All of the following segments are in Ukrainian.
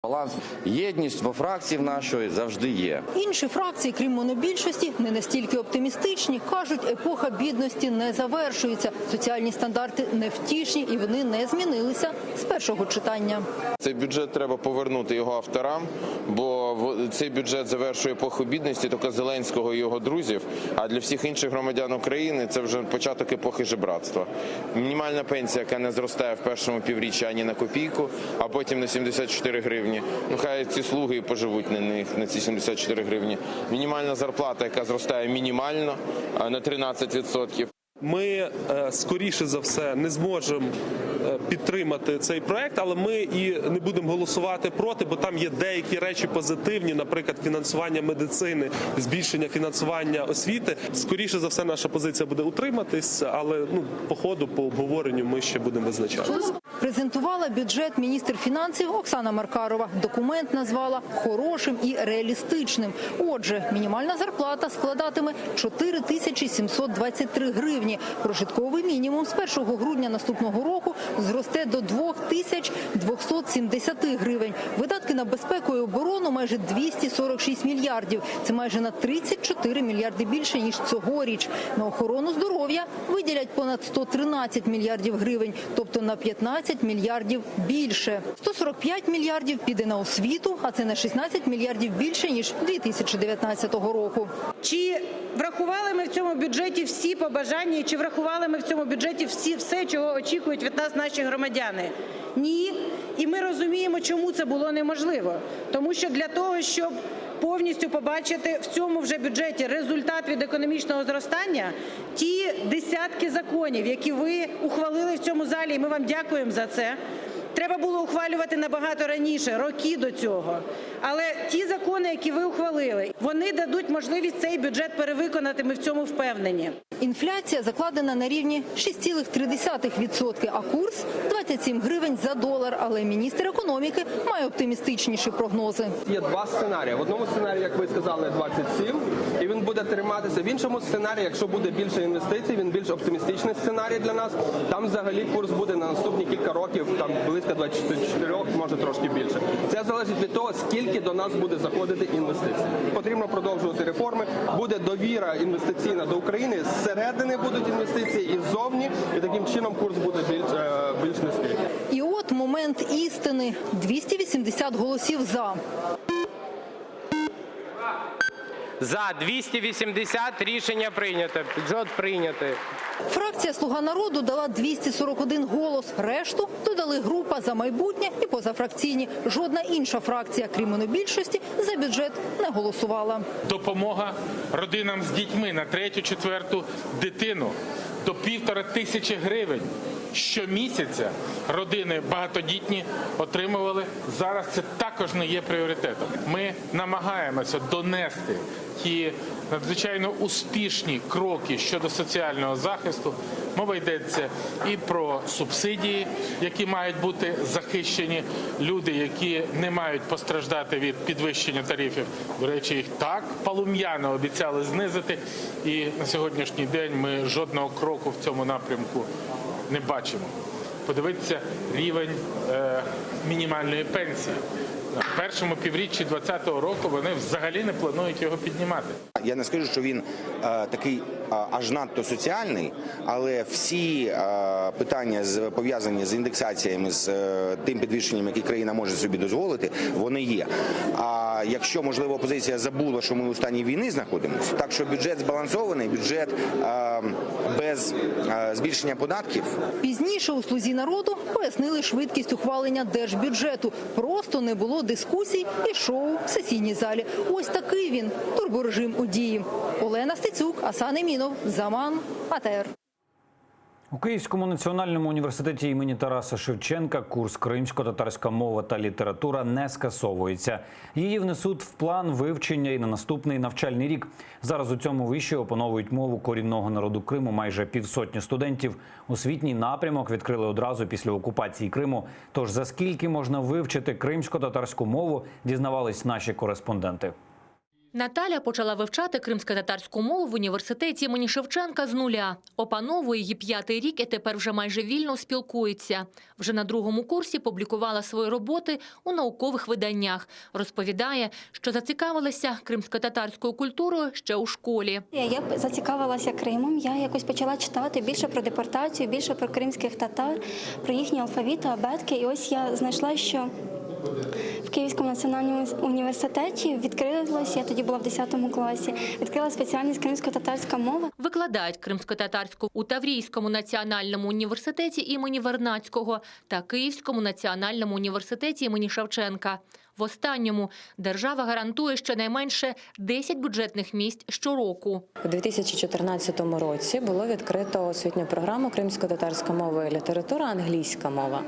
Баланс, єдність во фракції нашої завжди є. Інші фракції, крім монобільшості, не настільки оптимістичні. Кажуть, епоха бідності не завершується. Соціальні стандарти невтішні і вони не змінилися з першого читання. Цей бюджет треба повернути його авторам, бо цей бюджет завершує епоху бідності тільки Зеленського і його друзів, а для всіх інших громадян України це вже початок епохи жебратства. Мінімальна пенсія, яка не зростає в першому півріччі ані на копійку, а потім на 74 гривні. Ну, хай ці слуги поживуть на них, на ці 74 гривні. Мінімальна зарплата, яка зростає мінімально на 13%. Ми, скоріше за все, не зможемо підтримати цей проект, але ми і не будемо голосувати проти, бо там є деякі речі позитивні, наприклад, фінансування медицини, збільшення фінансування освіти. Скоріше за все, наша позиція буде утриматись, але по ходу, по обговоренню ми ще будемо визначатися. Презентувала бюджет міністр фінансів Оксана Маркарова. Документ назвала хорошим і реалістичним. Отже, мінімальна зарплата складатиме 4723 гривні. Прожитковий мінімум з 1 грудня наступного року зросте до 2270 гривень. Видатки на безпеку і оборону майже 246 мільярдів. Це майже на 34 мільярди більше, ніж цьогоріч. На охорону здоров'я виділять понад 113 мільярдів гривень, тобто на 15 мільярдів більше. 145 мільярдів піде на освіту, а це на 16 мільярдів більше, ніж 2019 року. Чи врахували ми в цьому бюджеті всі побажання, чи врахували ми в цьому бюджеті все, чого очікують від нас наші громадяни? Ні. І ми розуміємо, чому це було неможливо. Тому що для того, щоб повністю побачити в цьому вже бюджеті результат від економічного зростання, ті десятки законів, які ви ухвалили в цьому залі, і ми вам дякуємо за це, треба було ухвалювати набагато раніше, роки до цього. Але ті закони, які ви ухвалили, вони дадуть можливість цей бюджет перевиконати, ми в цьому впевнені. Інфляція закладена на рівні 6,3%, а курс – 27 гривень за долар. Але міністр економіки має оптимістичніші прогнози. Є два сценарії. В одному сценарії, як ви сказали, 27, і він буде триматися. В іншому сценарії, якщо буде більше інвестицій, він більш оптимістичний сценарій для нас. Там взагалі курс буде на наступні кілька років, там близько 24, може трошки більше. Це залежить від того, скільки до нас буде заходити інвестицій. Потрібно продовжувати реформи, буде довіра інвестиційна до України, зсередини будуть інвестиції і ззовні, і таким чином курс буде більш низький. І от момент істини. 280 голосів «за». За 280 рішення прийнято. Бюджет прийнятий. Фракція «Слуга народу» дала 241 голос. Решту додали група «За майбутнє» і позафракційні. Жодна інша фракція, крім монобільшості, за бюджет не голосувала. Допомога родинам з дітьми на 3-4 дитину до 1500 гривень. Щомісяця родини багатодітні отримували. Зараз це також не є пріоритетом. Ми намагаємося донести ті надзвичайно успішні кроки щодо соціального захисту. Мова йдеться і про субсидії, які мають бути захищені. Люди, які не мають постраждати від підвищення тарифів. До речі, їх так полум'яно обіцяли знизити. І на сьогоднішній день ми жодного кроку в цьому напрямку не бачимо. Подивіться рівень мінімальної пенсії. В першому півріччі 2020 року вони взагалі не планують його піднімати. Я не скажу, що він такий аж надто соціальний, але всі питання, пов'язані з індексаціями, з тим підвищенням, яке країна може собі дозволити, вони є. А якщо, можливо, опозиція забула, що ми у стані війни знаходимося, так що бюджет збалансований, бюджет без збільшення податків. Пізніше у «Слузі народу» пояснили швидкість ухвалення держбюджету. Просто не було дискусій і шоу в сесійній залі. Ось такий він – турборежим у дії. Олена Стецюк, Асан Емінов, Заман, АТР. У Київському національному університеті імені Тараса Шевченка курс «Кримсько-татарська мова та література» не скасовується. Її внесуть в план вивчення і на наступний навчальний рік. Зараз у цьому виші опановують мову корінного народу Криму майже півсотні студентів. Освітній напрямок відкрили одразу після окупації Криму. Тож за скільки можна вивчити кримсько-татарську мову, дізнавались наші кореспонденти. Наталя почала вивчати кримськотатарську мову в університеті імені Шевченка з нуля. Опановує її 5-й рік і тепер вже майже вільно спілкується. Вже на 2-му курсі публікувала свої роботи у наукових виданнях. Розповідає, що зацікавилася кримськотатарською культурою ще у школі. Я зацікавилася Кримом, я якось почала читати більше про депортацію, більше про кримських татар, про їхні алфавіти, абетки. І ось я знайшла, що в Київському національному університеті відкрилась, я тоді була в 10 класі, відкрила спеціальність кримсько-татарська мова. Викладають кримськотатарську у Таврійському національному університеті імені Вернадського та Київському національному університеті імені Шевченка. В останньому держава гарантує щонайменше 10 бюджетних місць щороку. У 2014 році було відкрито освітню програму «Кримсько-татарська мова і література, англійська мова».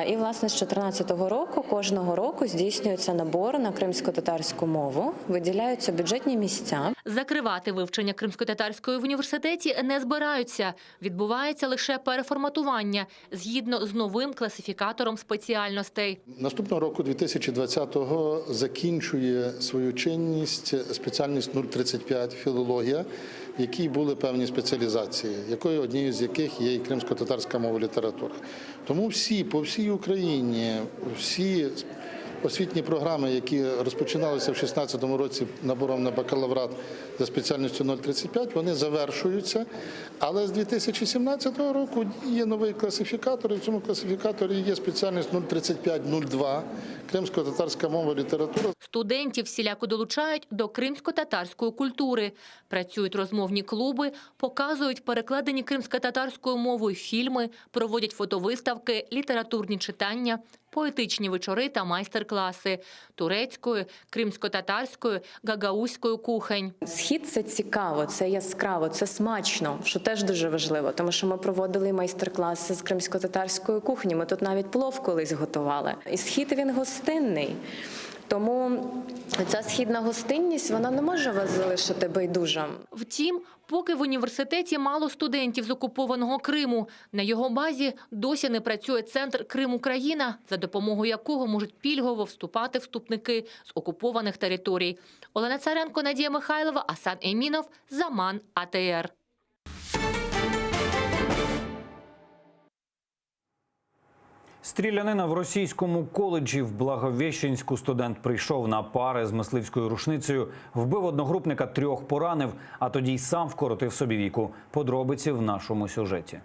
І, власне, з 2014 року, кожного року здійснюється набор на кримсько-татарську мову, виділяються бюджетні місця. Закривати вивчення кримськотатарської в університеті не збираються. Відбувається лише переформатування згідно з новим класифікатором спеціальностей. Наступного року, 2020-го, закінчує свою чинність спеціальність 035 «Філологія», в якій були певні спеціалізації, однією з яких є і кримсько-татарська мова і література. Тому по всій Україні, всі освітні програми, які розпочиналися в 2016 році набором на бакалаврат за спеціальністю 035, вони завершуються. Але з 2017 року є новий класифікатор, і в цьому класифікаторі є спеціальність 035-02 кримсько-татарська мова і література. Студентів всіляко долучають до кримсько-татарської культури. Працюють розмовні клуби, показують перекладені кримсько-татарською мовою фільми, проводять фотовиставки, літературні читання, поетичні вечори та майстер-класи турецькою, кримсько-татарською, гагаузькою кухонь. Схід – це цікаво, це яскраво, це смачно, що теж дуже важливо, тому що ми проводили майстер-класи з кримсько-татарської кухні, ми тут навіть плов колись готували. І схід, він гостинний. Тому ця східна гостинність, вона не може вас залишити байдужим. Втім, поки в університеті мало студентів з окупованого Криму, на його базі досі не працює центр «Крим-Україна», за допомогою якого можуть пільгово вступати вступники з окупованих територій. Олена Царенко, Надія Михайлова, Асан Емінов, Заман, АТР. Стрілянина в російському коледжі в Благовіщенську. Студент прийшов на пари з мисливською рушницею, вбив одногрупника, 3 поранив, а тоді й сам вкоротив собі віку. Подробиці в нашому сюжеті.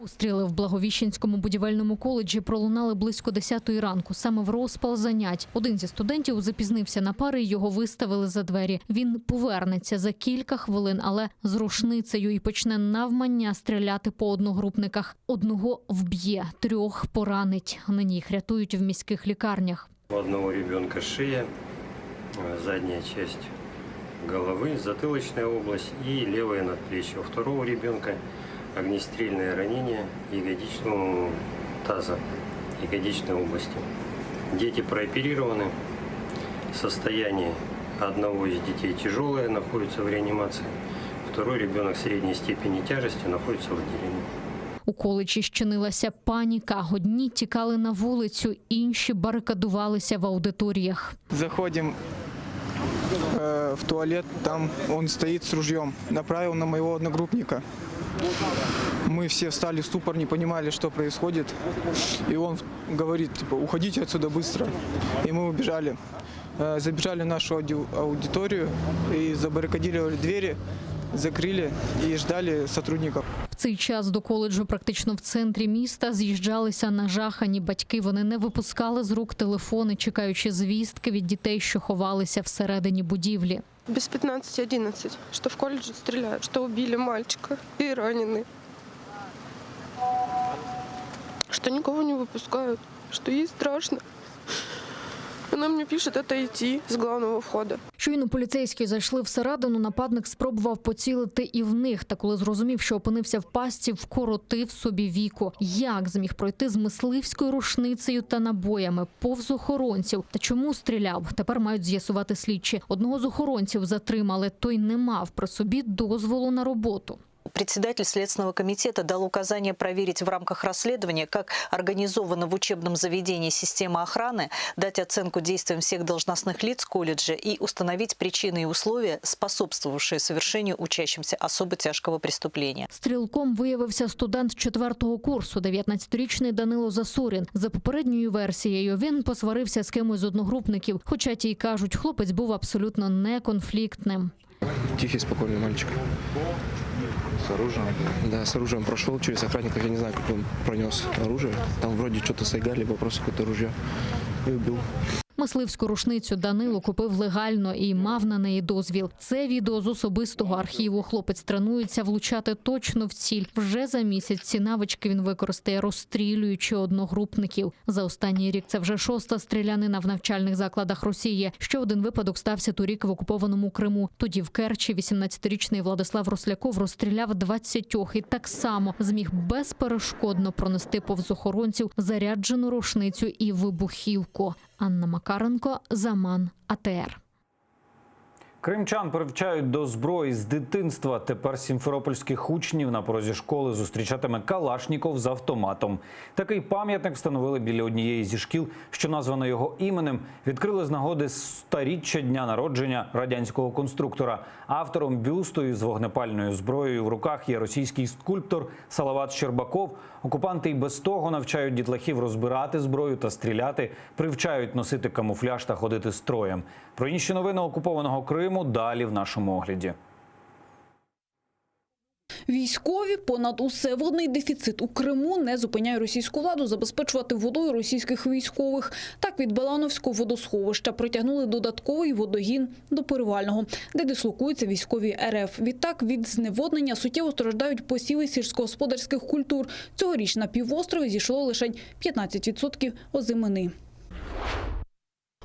Постріли в Благовіщенському будівельному коледжі пролунали близько 10-ї ранку, саме в розпал занять. Один зі студентів запізнився на пари і його виставили за двері. Він повернеться за кілька хвилин, але з рушницею і почне навмання стріляти по одногрупниках. Одного вб'є, 3 поранить. Нині їх рятують в міських лікарнях. У одного ребенка шия, задняя часть головы, затылочная область и левое надплечье. У второго ребенка огнестрельное ранение ягодичного таза, ягодичной области. Дети прооперированы. Состояние одного из детей тяжелое, находится в реанимации. Второй ребенок средней степени тяжести находится в отделении. У коледжі щинилася паніка. Одні тікали на вулицю, інші барикадувалися в аудиторіях. Заходим в туалет, там он стоит с ружьем, направил на моего одногруппника. Мы все встали в ступор, не понимали, что происходит. И он говорит, типа, уходите отсюда быстро. И мы убежали. Забежали в нашу аудиторию и забаррикадировали двери, закрили и ждали сотрудников. В цей час до коледжу практично в центрі міста з'їжджалися нажахані батьки. Вони не випускали з рук телефони, чекаючи звістки від дітей, що ховалися всередині будівлі. Без 15-11, что в колледже стреляют, что убили мальчика и ранены. Что никого не выпускают, что ей страшно. Вона мені пише отойти з головного входу. Щойно поліцейські зайшли всередину, нападник спробував поцілити і в них. Та коли зрозумів, що опинився в пастці, вкоротив собі віку. Як зміг пройти з мисливською рушницею та набоями повз охоронців? Та чому стріляв? Тепер мають з'ясувати слідчі. Одного з охоронців затримали. Той не мав при собі дозволу на роботу. председатель Следственного комитета дал указание проверить в рамках расследования, как организована в учебном заведении система охраны, дать оценку действиям всех должностных лиц колледжа и установить причины и условия, способствовавшие совершению учащимся особо тяжкого преступления. Стрілком виявився студент 4-го курсу, 19-річний Данило Засорін. За попередньою версією, він посварився з кимось з одногрупників, хоча ті й кажуть, хлопець був абсолютно неконфліктним. Тихий, спокойный мальчик. С оружием? Да, с оружием. Прошел через охранников, я не знаю, как он пронес оружие. Там вроде что-то сайгали, вопрос какое-то ружье. И убил. Мисливську рушницю Данило купив легально і мав на неї дозвіл. Це відео з особистого архіву. Хлопець тренується влучати точно в ціль. Вже за місяць ці навички він використає, розстрілюючи одногрупників. За останній рік це вже 6-та стрілянина в навчальних закладах Росії. Ще один випадок стався торік в окупованому Криму. Тоді в Керчі 18-річний Владислав Росляков розстріляв 20 і так само зміг безперешкодно пронести повз охоронців заряджену рушницю і вибухівку. Анна Макаренко, Заман, АТР. Кримчан привчають до зброї з дитинства. Тепер сімферопольських учнів на порозі школи зустрічатиме Калашніков з автоматом. Такий пам'ятник встановили біля однієї зі шкіл, що названо його іменем. Відкрили з нагоди 100-річчя дня народження радянського конструктора. Автором бюсту із вогнепальною зброєю в руках є російський скульптор Салават Щербаков. Окупанти й без того навчають дітлахів розбирати зброю та стріляти, привчають носити камуфляж та ходити строєм. Про інші новини окупованого Криму далі в нашому огляді. Військові понад усе. Водний дефіцит у Криму не зупиняє російську владу забезпечувати водою російських військових. Так від Балановського водосховища протягнули додатковий водогін до Перевального, де дислокуються військові РФ. Відтак від зневоднення суттєво страждають посіви сільськогосподарських культур. Цьогоріч на півострові зійшло лише 15% озимини.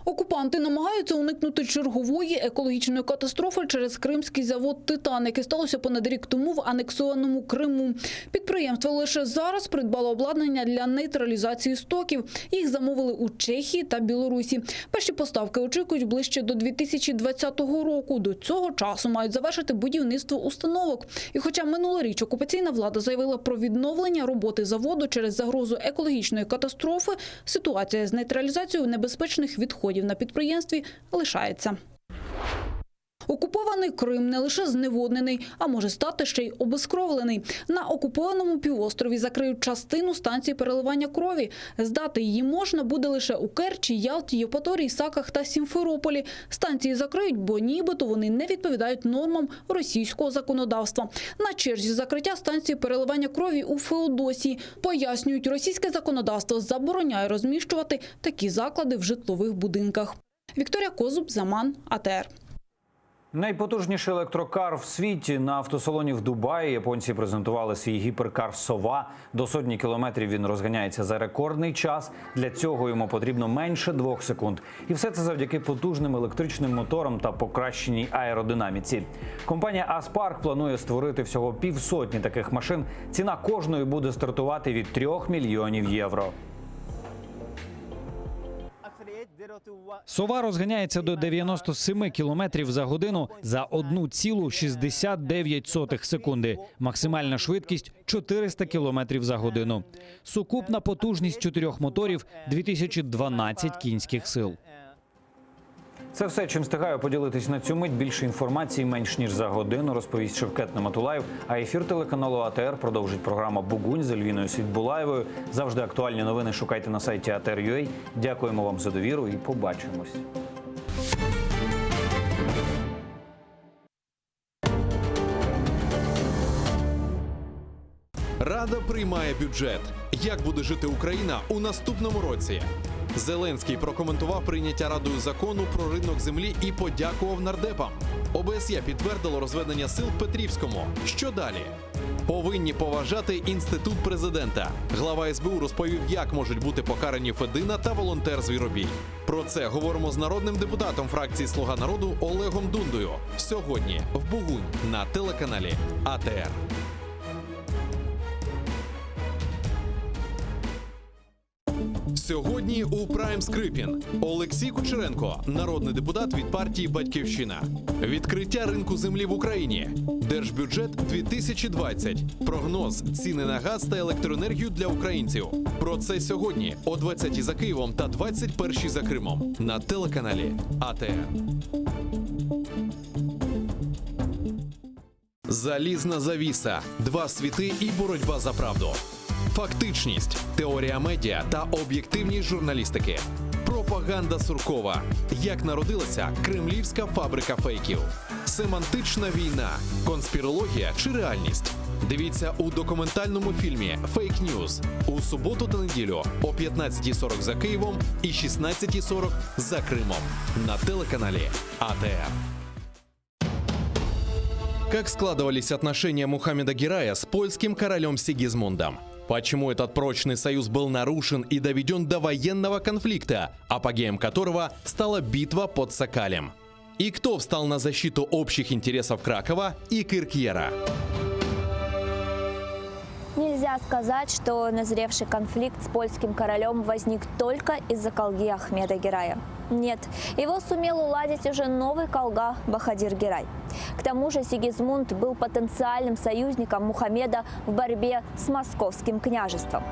Окупанти намагаються уникнути чергової екологічної катастрофи через кримський завод «Титан», яке сталося понад рік тому в анексованому Криму. Підприємство лише зараз придбало обладнання для нейтралізації стоків. Їх замовили у Чехії та Білорусі. Перші поставки очікують ближче до 2020 року. До цього часу мають завершити будівництво установок. І хоча минулоріч окупаційна влада заявила про відновлення роботи заводу через загрозу екологічної катастрофи, ситуація з нейтралізацією небезпечних відходів на підприємстві лишається. Окупований Крим не лише зневоднений, а може стати ще й обезкровлений. На окупованому півострові закриють частину станції переливання крові. Здати її можна буде лише у Керчі, Ялті, Євпаторії, Саках та Сімферополі. Станції закриють, бо нібито вони не відповідають нормам російського законодавства. На черзі закриття станції переливання крові у Феодосії. Пояснюють, російське законодавство забороняє розміщувати такі заклади в житлових будинках. Вікторія Козуб, Заман, АТР. Найпотужніший електрокар в світі. На автосалоні в Дубаї японці презентували свій гіперкар «Сова». До 100 кілометрів він розганяється за рекордний час. Для цього йому потрібно менше 2 секунд. І все це завдяки потужним електричним моторам та покращеній аеродинаміці. Компанія «Аспарк» планує створити всього 50 таких машин. Ціна кожної буде стартувати від 3 мільйонів євро. «Сова» розганяється до 97 кілометрів за годину за 1,69 секунди. Максимальна швидкість – 400 кілометрів за годину. Сукупна потужність 4 моторів – 2012 кінських сил. Це все, чим встигаю поділитись на цю мить. Більше інформації менш ніж за годину розповість Шевкет Нематулаєв. А ефір телеканалу АТР продовжить програма «Бугунь» з Ельвіною Світбулаєвою. Завжди актуальні новини шукайте на сайті ATR.ua. Дякуємо вам за довіру і побачимось. Рада приймає бюджет. Як буде жити Україна у наступному році? Зеленський прокоментував прийняття Радою закону про ринок землі і подякував нардепам. ОБСЄ підтвердило розведення сил в Петрівському. Що далі? Повинні поважати інститут президента. Глава СБУ розповів, як можуть бути покарані Федина та волонтер Звіробій. Про це говоримо з народним депутатом фракції «Слуга народу» Олегом Дундою. Сьогодні в Бугунь на телеканалі АТР. Сьогодні у Прайм Скрипін Олексій Кучеренко, народний депутат від партії «Батьківщина». Відкриття ринку землі в Україні. Держбюджет 2020. Прогноз ціни на газ та електроенергію для українців. Про це сьогодні о 20-й за Києвом та 21-й за Кримом на телеканалі АТР. Залізна завіса. Два світи і боротьба за правду. Фактичність, теорія медіа та об'єктивність журналістики. Пропаганда Суркова. Як народилася кремлівська фабрика фейків. Семантична війна. Конспірологія чи реальність. Дивіться у документальному фільмі «Фейк Ньюз» у суботу та неділю о 15:40 за Києвом і 16:40 за Кримом на телеканалі АТР. Как складывались отношения Мухаммеда Герая с польским королем Сигизмундом? Почему этот прочный союз был нарушен и доведен до военного конфликта, апогеем которого стала битва под Сокалем? И кто встал на защиту общих интересов Кракова и Киркьера? Нельзя сказать, что назревший конфликт с польским королем возник только из-за колги Ахмеда Герая. Нет, его сумел уладить уже новый колга Бахадир Герай. К тому же Сигизмунд был потенциальным союзником Мухаммеда в борьбе с московским княжеством.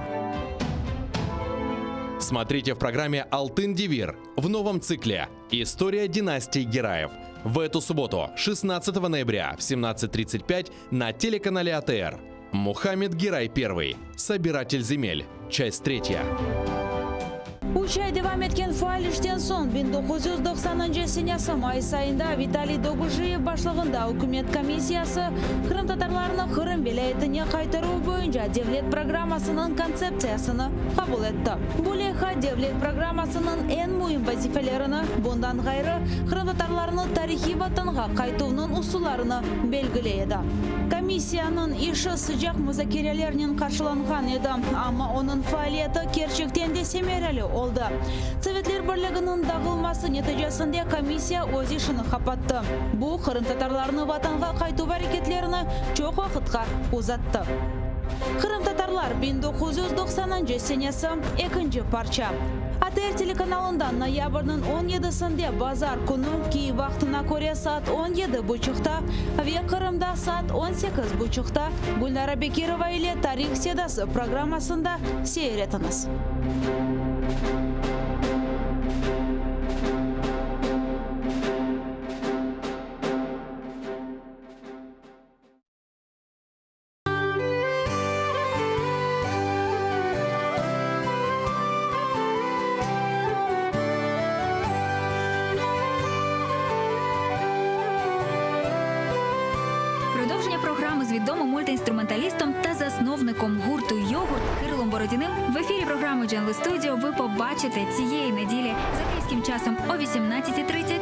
Смотрите в программе «Алтын Девир» в новом цикле «История династии Гераев». В эту субботу, 16 ноября в 17:35 на телеканале АТР. Мухаммед Герай I. Собиратель земель. Часть 3. 3 ай devam etken faal işten son 1990 senesi Mayıs ayında Vitaliy Doguzhiyev başlığında hükümet komissiyası Kırım Tatarlarını Kırım vilayetine kaytarу boyunca devlet programmasının konsepsiyasını kabul etti. Bu leyha devlet programmasının en mühim vazifelerini bundan gayrı Kırım Tatarlarını tarihi vatanına kaytuğunun usullarını belgileydi. Komissiyanın işi sıcak müzakerelerinin karşılangan edi ama onun faaliyeti gerçekten de semereli oldu. Sovetler Birliği'nin dağılması neticesinde komissiya öz işini kapattı. Bu Kırım Tatarlarını vatanға kaytu hareketlerini çok vakitga uzattı. Kırım Tatarlar 1990 senesi ikinci parça. ATR telekanalında noyabrın 17'sinde Bazar günü Kiev vaktine göre saat 17:30'da ve Kırım'da saat 18:30'da Gulnara Bekirova ile Tarih Sedası programmasında seyretiniz. Продовження програми з відомим мультиінструменталістом та засновником гурту «Йогурт» Кирилом Бородіним в ефірі програми «Дженли Студіо» ви побачите цієї неділі за київським часом о 18:30,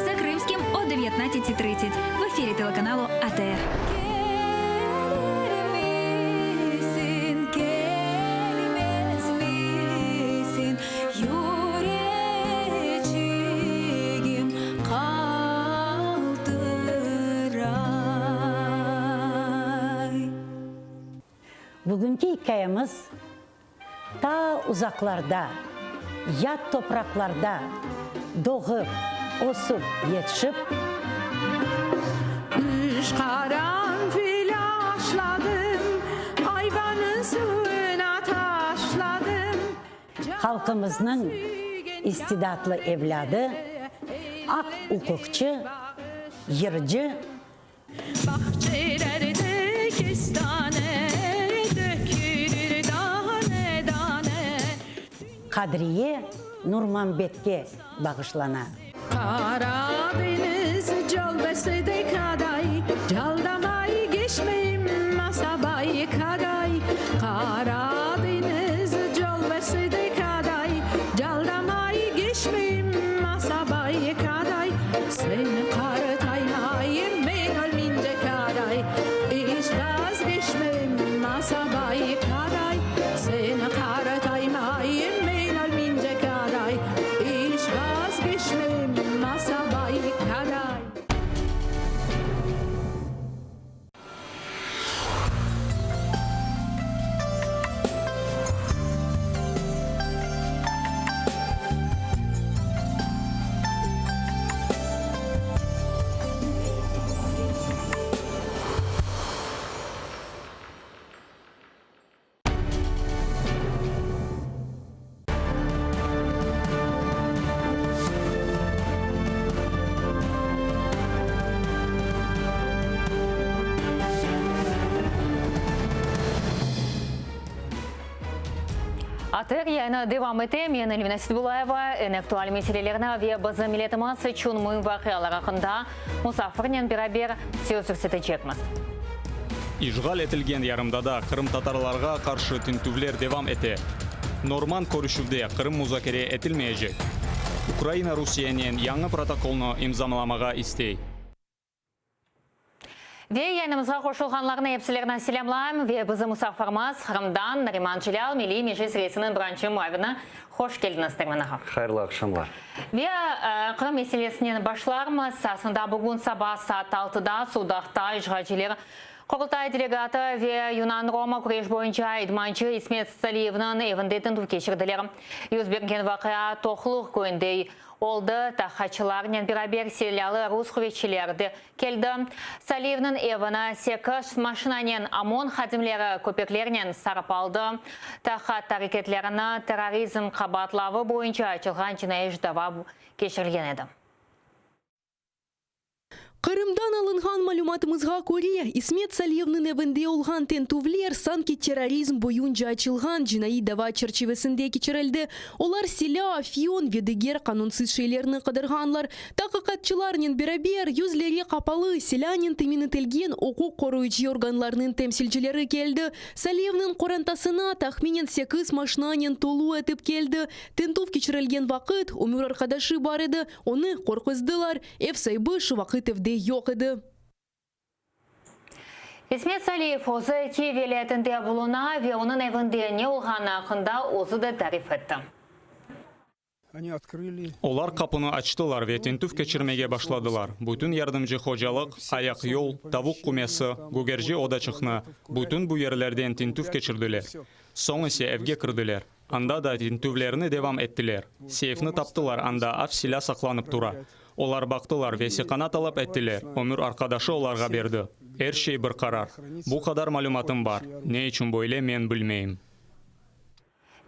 за кримським о 19:30 в ефірі телеканалу АТР. Bugünkü hikayemiz ta uzaklarda, yat topraklarda doğup, osup, yetişip Üç karanfil aşladım, ayvanın suyuna taşladım. halkımızın istidatlı evladı, ak hukukçu, yırcı, Bahçelerde kestane dökülür tane tane. Kadriye Nurmanbet'e bağışlana. Karadeniz calbesi de kaday, caldamay geçmeyim masabay kaday. Karadeniz calbesi de kaday, caldamay geçmeyim masabay kaday. Seni karataymayım ben ölmince kaday, hiç vazgeçmeyim masabay kaday. Seni karataymayım ben ölmince kaday, hiç vazgeçmeyim masabay kaday. Атыр яйны девам ете, мен Эльвина Сидбулаева, актуаль меселелеріне ве базы милетіміз чун мұйын вақиялар ақында мұсафырнен бірабер сөз көрсетecekміз. Ишғал етілген ярымдада Қырым татарларға қаршы тінтувлер девам ете. Норман көрішуде Қырым музакере етілмейecek. Украина Русиянен яңы протоколны имзамаламаға истей. Ве яйнымызға қошылғанларына епсілеріне селемлайым. Ве бізі мұсафармаз Қырымдан Нариман Челял Мили Межес рейсінің біранчы мұавына қош келдіңіз терминаға. Қайырлы ақшамлар. Ве Қырым меселесінен башлармыз. Сасында бүгін саба саат 6-да Судақта ижғачелер Құрылтай делегаты ве Юнан Рома күреш бойынша идманчы Исмет Салиевнің евіндетін түв кешірділер. Юзберген вақия тоқлық көндей олды тақачыларнен бірабер селялы рус хүветшілерді келді. Салиевнің евіні секіш машинанен ОМОН хадимлері көпеклерінен сарапалды. Тақат тарикетлеріні терроризм қабатлавы бойынша açылған жинайыш дава кешірілген еді. Қырымдан алынған малюматымызға көре, Исмет Салиевнің әвінде олған тентувлер санки терроризм бойынша açылған жинайы дава черчевесінде кечірілді. Олар селя, афион, ведегер қанунсыз шейлеріні қыдырғанлар. Тақықатчыларнен бірабер, юзлері қапалы, селянин тімінітілген оқу қоруычы органларының темсілчілері келді. Салиевнің қорантасына тахменен 8 машинанен толу әтіп келді. Тентув кечірілген вақыт, өмір арқадашы бар еді, оны қорқыздылар. Эфсайбы вақыт evde yok edi. Исмет Салиев өзі кевелетінде бұлына ве оның evinde не olğаны ақында өзі де тариф етті. Олар қапыны açtılar ve tintuf keçirmege başladılar. Bütün yardımcı hocalık, ayak yol, tavuk kumesi, gugerci odaçıqны, bütün bu yerlerden tintuf keçirdiler. Son ise evge kırdılar. Anda da tintuvlerini devam ettiler. Seyfini taptılar, anda af silah saklanıp dura. Olar baktılar ve sikanat alıp ettiler. Ömür arkadaşı olarga berdi. Her şey bir karar. Bu kadar malumatım var. Ne için böyle men bilmeyim.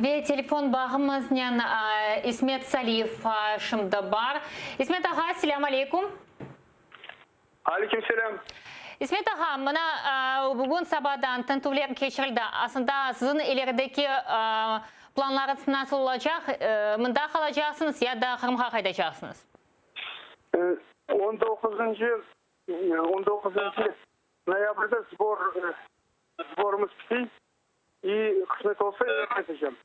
Ve telefon bağımızdan İsmet Saliyev şimdi var. İsmet ağa, selam aleyküm. Aleyküm selam. İsmet ağa, bana bugün sabahdan tentuvler geçirildi. Aslında sizin ilerideki planlarınız nasıl olacak? Mında kalacaksınız ya da Kırım'a kaydacaksınız? 19 noyabrda sborumuz bitti. И kısmet olsa kaçacağım.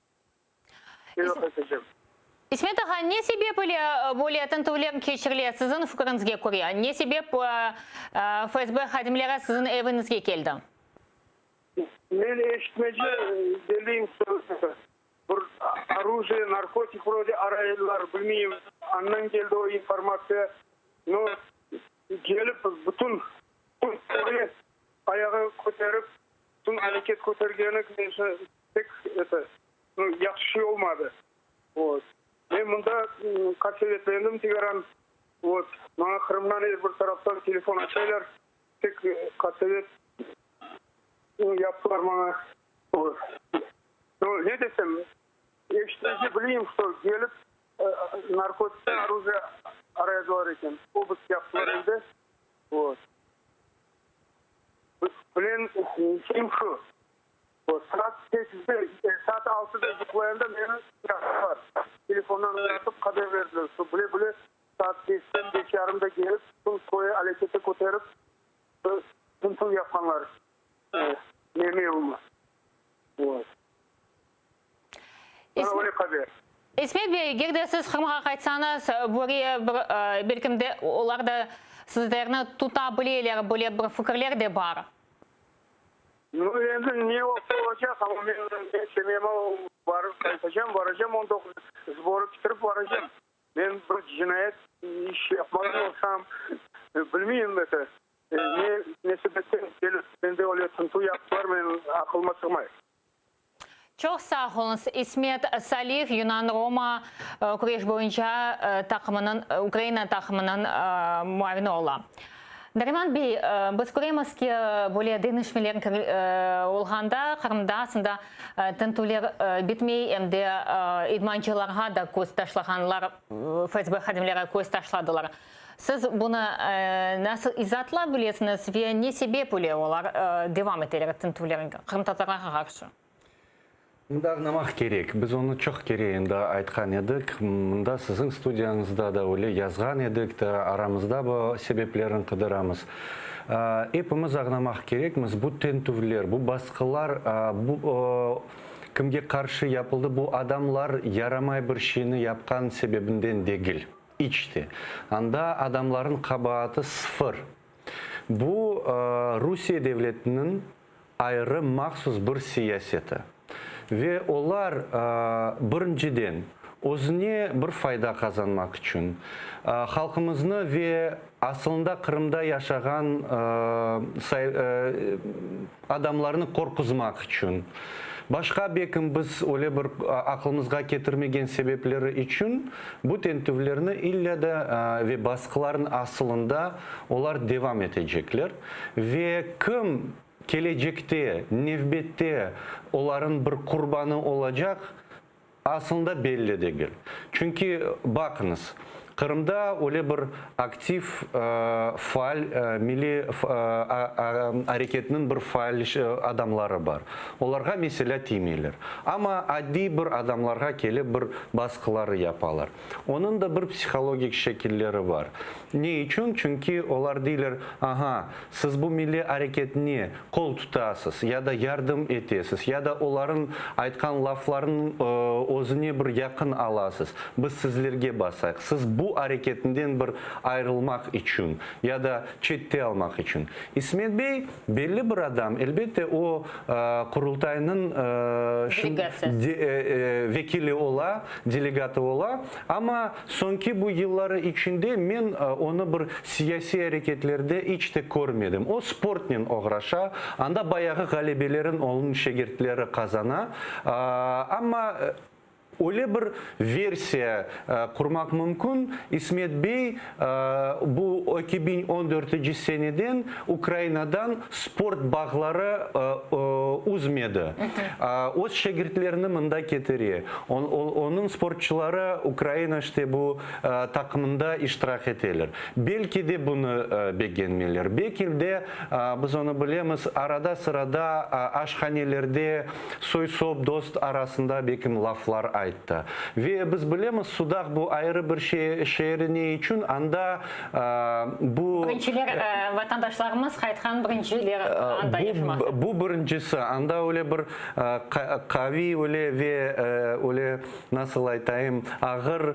İsmet ağa, ne sebeple böyle tentuvler geçirildi sizin fikrinizge göre? Ne sebep FSB xadimleri sizin evinizge geldi? Ben eşitmeci deliyim. Оружие, наркотик вроде arayırlar, bilmeyeyim. Andan geldi o informasya. No, gelip bütün ayağı kotarıp, bütün hareket kotargeni pek yaxşı şey olmadı. Ben bunda kaçıvetlendim Tigaran. Bana Kırım'dan bir taraftan telefon açıyorlar. Tek kaçıvet yaptılar bana. Ne desem, eşitleyici bileyim что gelip narkotik оружие arayıyorlar iken. Obus yaptılar evde. Bilen kim şu? Saat 8'de, saat 6'da yıklayanda beni yaptılar. Telefondan yatıp haber verdiler. Bile saat 5'ten 5:30'da gelip tüm koyu harekete kotarıp tüm yapanlar. Neme olmaz. İsmet Bey, geride siz Kırım'a kaytsanız, belki onlar da sizlerini tutabilirler, böyle bir fikirler de var. Yani ne olacak ama ben sememe varacağım 19 zboru bitirip varacağım. Ben bir cinayet iş yapmalı olsam bilmeyeyim mesela. Ne sebeple gelip bende öyle tıntu yaptılar ben aklıma sığmıyor. Çok sağ olun. İsmet Saliyev, Yunan Roma Kureş boyunca Ukrayna takımının muavini olan. Nariman Bey, biz göremiz ki böyle denişmelerin olğanda Kırım'da aslında tentuvler bitmey, hem de idmançılarga da göz taşlaganlar, FSB xadimlere göz taşladılar. Siz bunu nasıl izahlayabilirsiniz ve ne sebeple onlar devam ederler tentuvlerin Kırım tatarlarga karşı? Мында намақ керек. Біз оны çox керегінде айтқан едік. Мында сіздің студияңызда да өлі yazған едік, арамызда бұл себеплерін қыдырамыз. Епіміз ағнамақ керекміз. Бұл тентувлер, бұл басқылар, кімге қаршы yapıldı? Бұл адамлар ярамай бір шені yapқан себебінден дегіл. İçti. Анда адамларын қабаты sıfır. Бұл Rusya devletinin ayrı мақсус бір сиясеті. Ve onlar birinciden özüne bir fayda kazanmak için halkımızını ve aslında Kırım'da yaşayan adamlarını korkutmak için başka bekim biz öyle bir aklımızga getirmegen sebepleri için bu tentuvlerini illa da ve baskıların aslında onlar devam edecekler ve kim gelecekte, nevbette onların bir kurbanı olacak aslında belli değil. Çünkü bakınız, Kırım'da öyle bir aktif, faal, milli hareketinin bir faal adamları var. Onlara mesela temiyorlar. Ama adli bir adamlara gelip bir baskıları yaparlar. Onun da bir psikolojik şekilleri var. Ne için? Çünkü onlar diyorlar, aha, siz bu milli hareketini kol tutasınız ya da yardım etesiniz ya da onların aytkan laflarının özüne bir yakın alasınız. Biz sizlerge basayıq. Siz bu hareketinden bir ayrılmak için ya da çette almak için. İsmet Bey belli bir adam. Elbette o kurultayının vekili ola, delegatı ola. Ama sonki bu yılları içinde ben onu bir siyasi hareketlerde hiç de görmedim. O sportnin uğraşa, anda bayağı galibelerin onun şegirdleri kazana. Ama öyle bir versiya kurmak mümkün. İsmet Bey bu 2014 seneden Ukrayna'dan sport bağları uzmadı. O şegirdlerini mında getiriyor. Onun sporçuları Ukrayna işte bu takımında iştirak ederler. Belki de bunu beğenmeler. Belki de biz onu bilemiz arada sırada aşhanelerde soy-sop dost arasında belki laflar aytты. Ve biz bilemiz sudak bu ayrı bir şehri ne için anda bu birinçiler vatandaşlarımız kayıtkan birinçiler anda yaşamakta. Bu birincisi anda öyle bir kavi öyle ve öyle nasıl aytayım ağır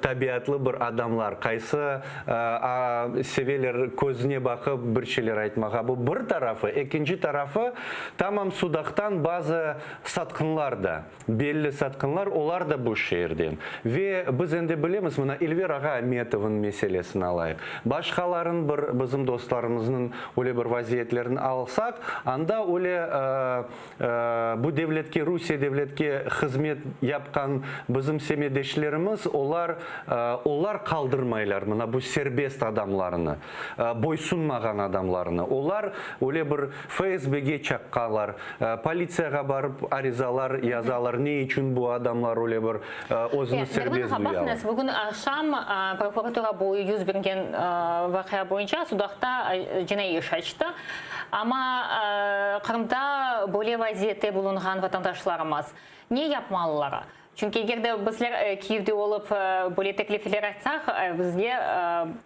tabiatlı bir adamlar kaysı seveler gözüne bakıp bir şeyler aytmağa. Bu bir tarafı. İkinci tarafı tamam sudaktan bazı satkınlar da belli satkınlar, onlar da bu şehirden. Ve biz indi bilemiz, buna Elver Ağa Ahmetov'un meselesini alayıq. Başkaların bizim dostlarımızın öyle bir vaziyetlerini alsak, anda öyle bu devletke, Rusya devletke hizmet yapkan bizim semedeşlerimiz, onlar kaldırmaylar buna bu serbest adamlarını, boysunmagan adamlarını. Onlar öyle bir FSB'ge çakkalar, polisiyaga barıp arizalar yazalar. Ne için bu adamlar öyle bir özünü serbest duyuyorlar? Bugün akşam prokuratura bu 100 birgen vakıya boyunca Sudak'ta cinayi iş açtı. Ama Kırım'da böyle vaziyette bulunan vatandaşlarımız ne yapmalılar? Çünkü eğer de bizler Kiev'de olup böyle teklifler açsak, bizge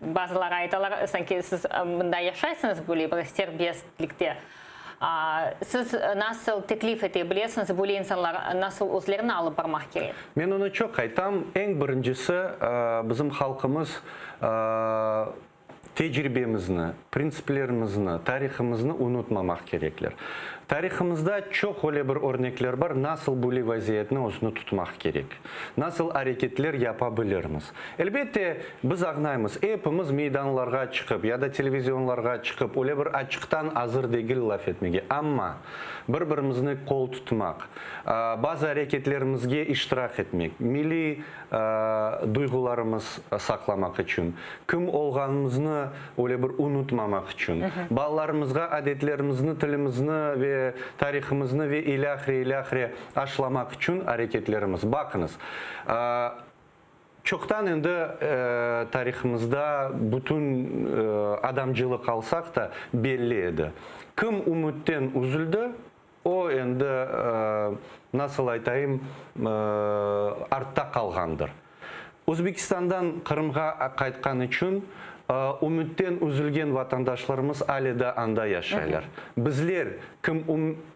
bazıları aytalar, sanki siz bunda yaşaysınız böyle bir serbestlikte. Siz nasıl teklif edebilirsiniz, böyle insanlar nasıl özlerini alıp barmak gerek? Ben onu çok aytam. En birincisi bizim halkımız tecrübemizni, prinsiplerimizni, tariximizni unutmamak gerekler. Tariximizde çok öyle bir örnekler var. Nasıl böyle vaziyetini özünü tutmak gerek. Nasıl hareketler yapabiliriz. Elbette biz anlayımız. Hepimiz meydanlarga çıkıp ya da televizyonlarga çıkıp öyle bir açıktan hazır değil laf etmege. Ama birbirimizni kol tutmak, bazı hareketlerimizge iştirak etmek, milli duygularımız saklamak için, kim olganımızını öyle bir unutmamak için, ballarımızga adetlerimizni, tilimizni ve tariximizni ve ilahre aşlamak için hareketlerimiz. Bakınız, çoktan indi tariximizde bütün adamcılık alsak da belli edi. Kim umuttan üzüldü, o endi nasıl aytayım артта қалғандыр. O'zbekistondan Qrimga qaytgan uchun umidden üzülgen vatandaşlarımız әлі de anda yaşaylar. Bizler kim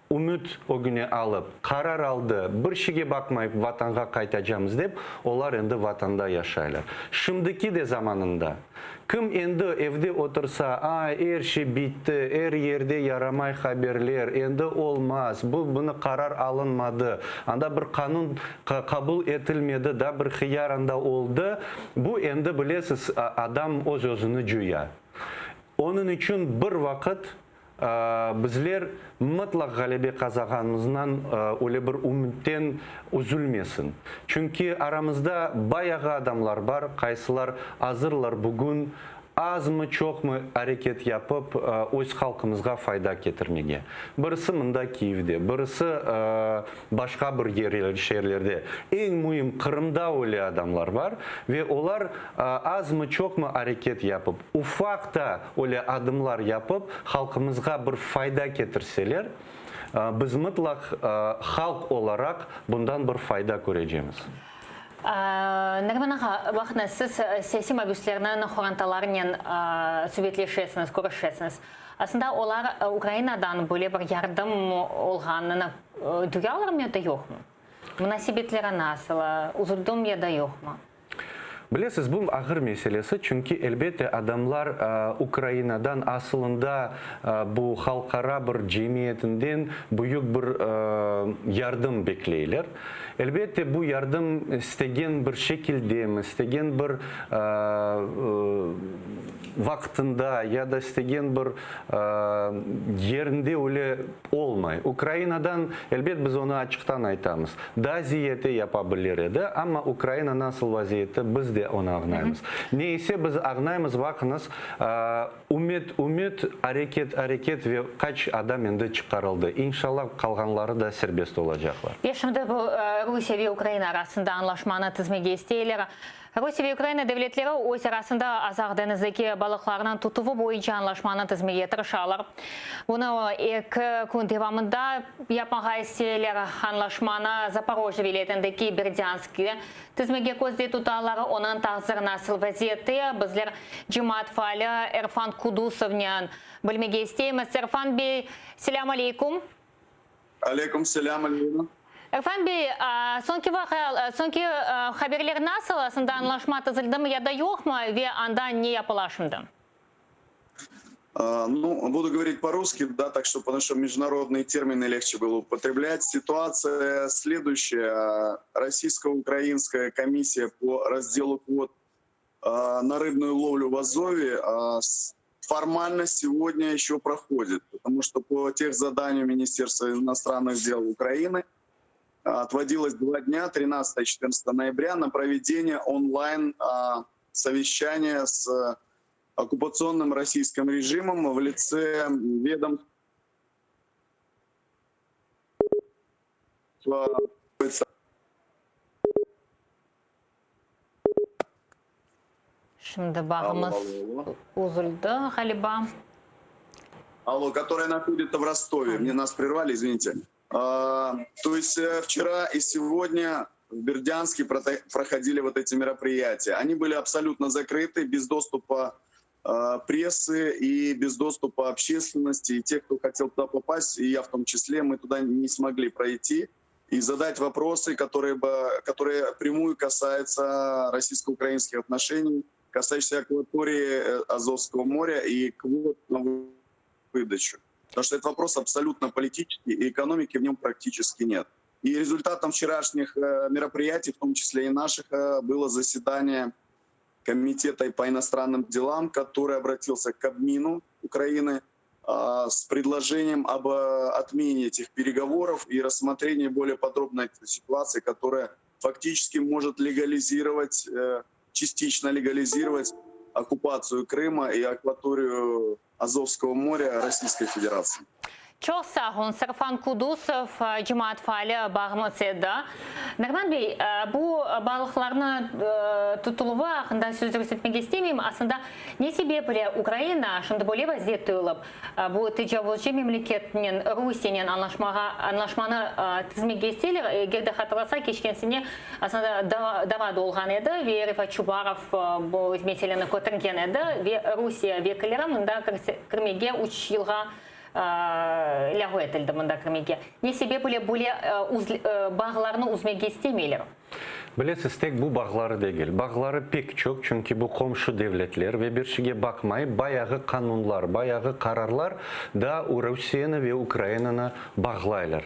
umid o güne alıp karar aldı, bir şeye bakmayıp vatanga kaytacağımız deyip, onlar endi vatanda yaşaylar. Şimdiki de zamanında kim endi evde otursa, her şey bitti, her yerde yaramay haberler, endi olmaz, bunu karar alınmadı, anda bir kanun kabul edilmedi da bir hıyar anda oldu, bu endi bilesiz adam öz özünü cüya. Onun için bir vakit bizler mutlak galibi kazanımızdan öyle bir umitten üzülmesin. Çünkü aramızda bayağı adamlar var, kayısılar hazırlar bugün az mı çok mu hareket yapıp öz halkımızga fayda getirmeye. Birisi mında Kiev'de, birisi başka bir şehirlerde. En mühim Kırım'da öyle adamlar var ve onlar az mı çok mu hareket yapıp ufak da öyle adımlar yapıp halkımızga bir fayda getirseler biz mutlak halk olarak bundan bir fayda göreceğiz. Neriman ağa, bakın siz siyasi mabüslerinin xorantalarının sübetleşesiniz, görüşesiniz. Aslında onlar Ukrayna'dan böyle bir yardım olğanını duyarlar mı ya da yok mu? Münasebetleri nasıl, üzüldüm ya da yok mu? Bilesiz bu ağır meselesi çünkü elbette adamlar Ukrayna'dan aslında bu halkara bir cemiyetinden büyük bir yardım bekleyler. Elbette bu yardım istegen bir şekilde, istegen bir vaktinde ya da istegen bir yerinde öyle olmay. Ukrayna'dan elbette biz onu açıktan aytamız. Da ziyeti yapabilirdi ama Ukrayna nasıl vaziyette biz de onu ağnayımız. Neyse biz ağnayımız bakınız umid, hareket ve kaç adam endi çıkarıldı. İnşallah kalganları da serbest olacaklar. Şimdi bu Rusya ve Ukrayna arasında anlaşmanı tizmege isteyirler. Rusya ve Ukrayna devletleri öz arasında Azaq denizdeki balıklarının tutuvu boyunca anlaşmanı tizmege tırışarlar. Bunu ilk gün devamında yapmağa isteyirler anlaşmanı Zaporojye vilayetindeki Berdyansk'ı tizmege közde tutarlar. Onun tahzir nasıl vaziyette bizler cemaat faali Erfan Kudusov'nun bilmege isteyimiz. Erfan Bey, selamun aleyküm. Aleyküm selam aleykum. Erfan Bey, sonki haberler nasıl aslında anlaşma tızıldı mı ya da yok mu ve anda ne yapılar şimdi? Ну, буду говорить по-русски, да, так что, потому что международные термины легче было употреблять. Ситуация следующая. Российско-украинская комиссия по разделу квот на рыбную ловлю в Азове формально сегодня еще проходит, потому что по тех заданиям Министерства иностранных дел Украины отводилось 2 дня, 13 и 14 ноября, на проведение онлайн совещания с оккупационным российским режимом в лице ведомства. Şimdi bağımız üzüldü galiba. Алло, которая находится в Ростове. Мне нас прервали, извините. То есть вчера и сегодня в Бердянске проходили вот эти мероприятия. Они были абсолютно закрыты, без доступа прессы и без доступа общественности. И те, кто хотел туда попасть, и я в том числе, мы туда не смогли пройти и задать вопросы, которые прямую касаются российско-украинских отношений, касающиеся акватории Азовского моря и квот на выдачу. Потому что этот вопрос абсолютно политический, и экономики в нем практически нет. И результатом вчерашних мероприятий, в том числе и наших, было заседание Комитета по иностранным делам, который обратился к Кабмину Украины с предложением об отмене этих переговоров и рассмотрении более подробной ситуации, которая фактически может легализировать, частично легализировать оккупацию Крыма и акваторию Азовского моря Российской Федерации. Çok sağ olun. Serfan Kudusov, Cemaat Faali Bağımsızda. Narman Bey, bu balıklarını tutuluğu hakkında söz etmek istemeyeyim. Aslında ne sebeple Ukrayna şimdi böyle vaziyette olup bu tecavüzcü memleketinin Rusya'nın anlaşmanı tizmek isteyle geride hatırlasak geçkensine aslında davada olgan edi ve Rifat Çubarov bu meseleni kotargen edi ve Rusya vekilleri mında kirmege 3 yılga лягу етілді мұнда кірмеге. Не себебі бағыларını uzmege istemeyler? Bilesiz tek bu bağları değil. Bağları pek çok çünkü bu komşu devletler ve bir şeye bakmayıp bayağı kanunlar, bayağı kararlar da Rusya'nı ve Ukrayna'nı bağlaylar.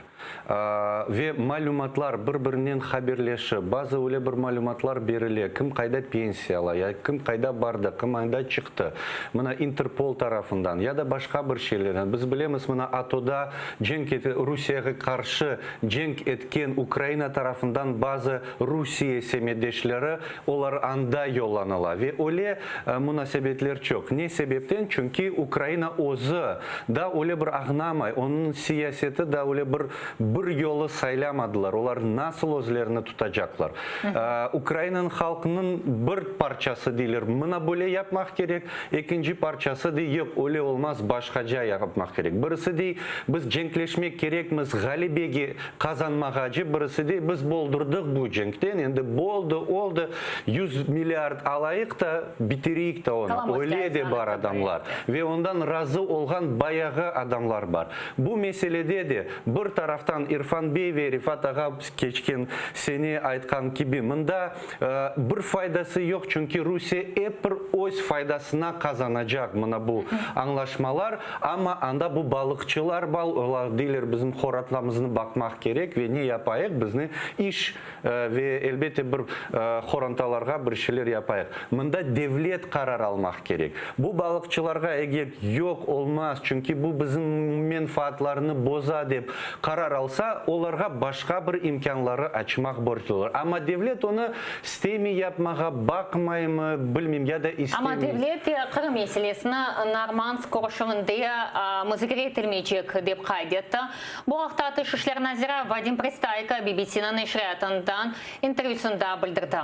Ve malumatlar birbirinden haberleşip, bazı öyle bir malumatlar berili, kim kayda pensiyala, kim kayda bardı, kim kayda çıktı. Buna Interpol tarafından ya da başka bir şeylerden. Biz bilemiz buna ATO'da Rusya'ya karşı cenk etken Ukrayna tarafından bazı Rusya semedeşleri onlar anda yollanılar. Ve öyle münasebetler çok. Ne sebepten? Çünkü Ukrayna özü da öyle bir ağnamay, onun siyaseti da öyle bir yolu saylamadılar. Onlar nasıl özlerini tutacaklar? Ukrayna'nın halkının bir parçası değiller. Buna böyle yapmak gerek. İkinci parçası değil. Yok öyle olmaz. Başkaca yapmak gerek. Birisi değil. Biz cenkleşmek gerekmiz. Galibegi kazanmagacı. Birisi değil. Biz boldurduk bu cenkten. Şimdi oldu. 100 milyar alayık da bitiriyik de onu. Öyle de var adamlar. Ve ondan razı olan bayağı adamlar var. Bu meselede de bir taraftan İrfan Bey ve Rifat Ağa geçken seni aytkan gibi bunda bir faydası yok çünkü Rusya hep öz faydasına kazanacak bu anlaşmalar ama anda bu balıkçılar onlar değiller bizim horatlarımızın bakmak gerek ve ne yapayık bizni iş ve elbette bir horantalarga bir şeyler yapayık. Bunda devlet karar almak gerek. Bu balıkçılarga eğer yok olmaz çünkü bu bizim menfaatlarını boza deyip karar alsa onlarga başka bir imkanları açmak borçlular. Ama devlet onu istemi yapmağa bakmay mı bilmem ya da istemi. Ama devlet Kırım meselesini normal konuşuğunda müzakere ettirmeyecek deyip kaydetti. Bu hafta Dışişleri Naziri Vadim Pристайко BBC'nin neşriyatından intervyusunda bildirdi.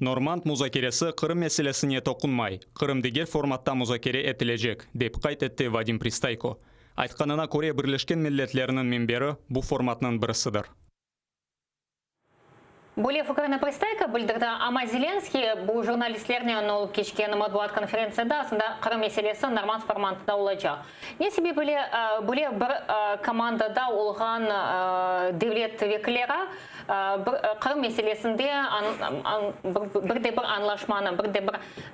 Normand muzakeresi Kırım meselesine tokunmay, Kırımdagi formatda muzakere etilecek, deyip kaydetti Vadim Pристайко. Айтқанына көре Birleşken Milletlerinin memberi bu formatның birisidir. Более фукарны Пристайко bildirdi ama Zelenskiy bu jurnalistlerine olup geçken matbuat konferansiyada aslında Kırım meselesi normal formatında olacak. Ne sebeple böyle bir komandada olgan devlet vekilleri Kırım meselesinde bir anlaşmanı,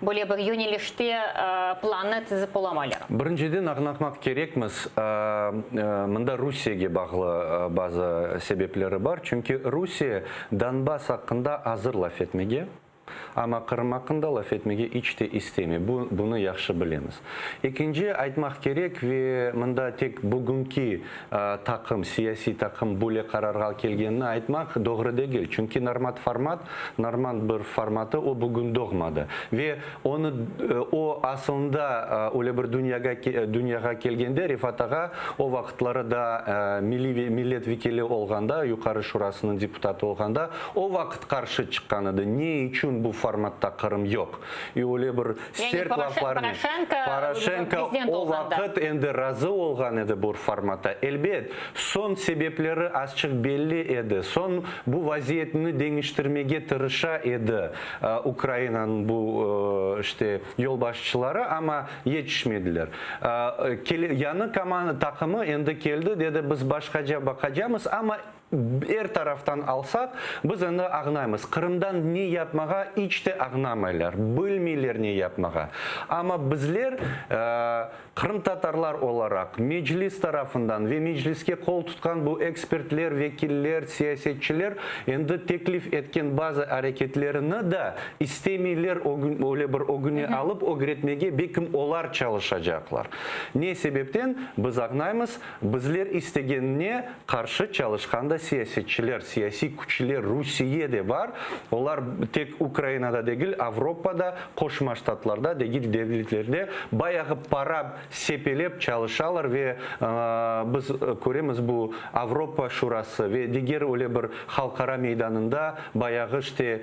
böyle bir yönelişte planı tizip olamalar. Birinciden anlatmak gerekmiz. Mında Rusya'ya bağlı bazı sebepleri var. Çünkü Rusya Donbas hakkında hazır laf etmege. Ama Kırım hakkında laf etmege hiç de istemiyor. Bunu yaxşı bilemiz. İkinci aytmak gerek ve mında tek bugünkü takım, siyasi takım böyle kararga kelgenini aytmak doğru değil. Çünkü normal bir formatı o bugün doğmadı. Ve o aslında öyle bir dünyaya kelgende Rifat Ağa o vakitleri da milletvekili olganda, yukarı şurasının deputatı olganda o vakit karşı çıkkanıdı. Ne için bu formatta Kırım yok? Öyle bir sert laflarını. Poroshenko o vakit endi razı olgan edi bu formatta. Elbet son sebepleri açık belli edi. Son bu vaziyetini değiştirmeye tırışa edi Ukrayna'nın bu işte yolbaşçıları ama yetişmediler. Yanı takımı endi geldi dedi biz başkaca bakacağız ama her taraftan alsak biz onu ağnayımız. Kırım'dan ne yapmağa hiç de ağnamaylar. Bilmeyler ne yapmağa. Ama bizler Kırım Tatarlar olarak meclis tarafından ve mecliske kol tutkan bu ekspertler, vekiller, siyasetçiler endi teklif etken bazı hareketlerini de istemeyler öyle bir o günü alıp o üretmeye bekim olar çalışacaklar. Ne sebepten biz ağnayımız? Bizler istegenine karşı çalışkanda siyasetçiler, siyasi güçler Rusiye'de var. Onlar tek Ukrayna'da değil, Avrupa'da, Koşma Ştatlar'da değil devletlerde bayağı para sepelep çalışırlar ve biz göremiz bu Avrupa Şurası ve diğer öyle bir halkara meydanında bayağı işte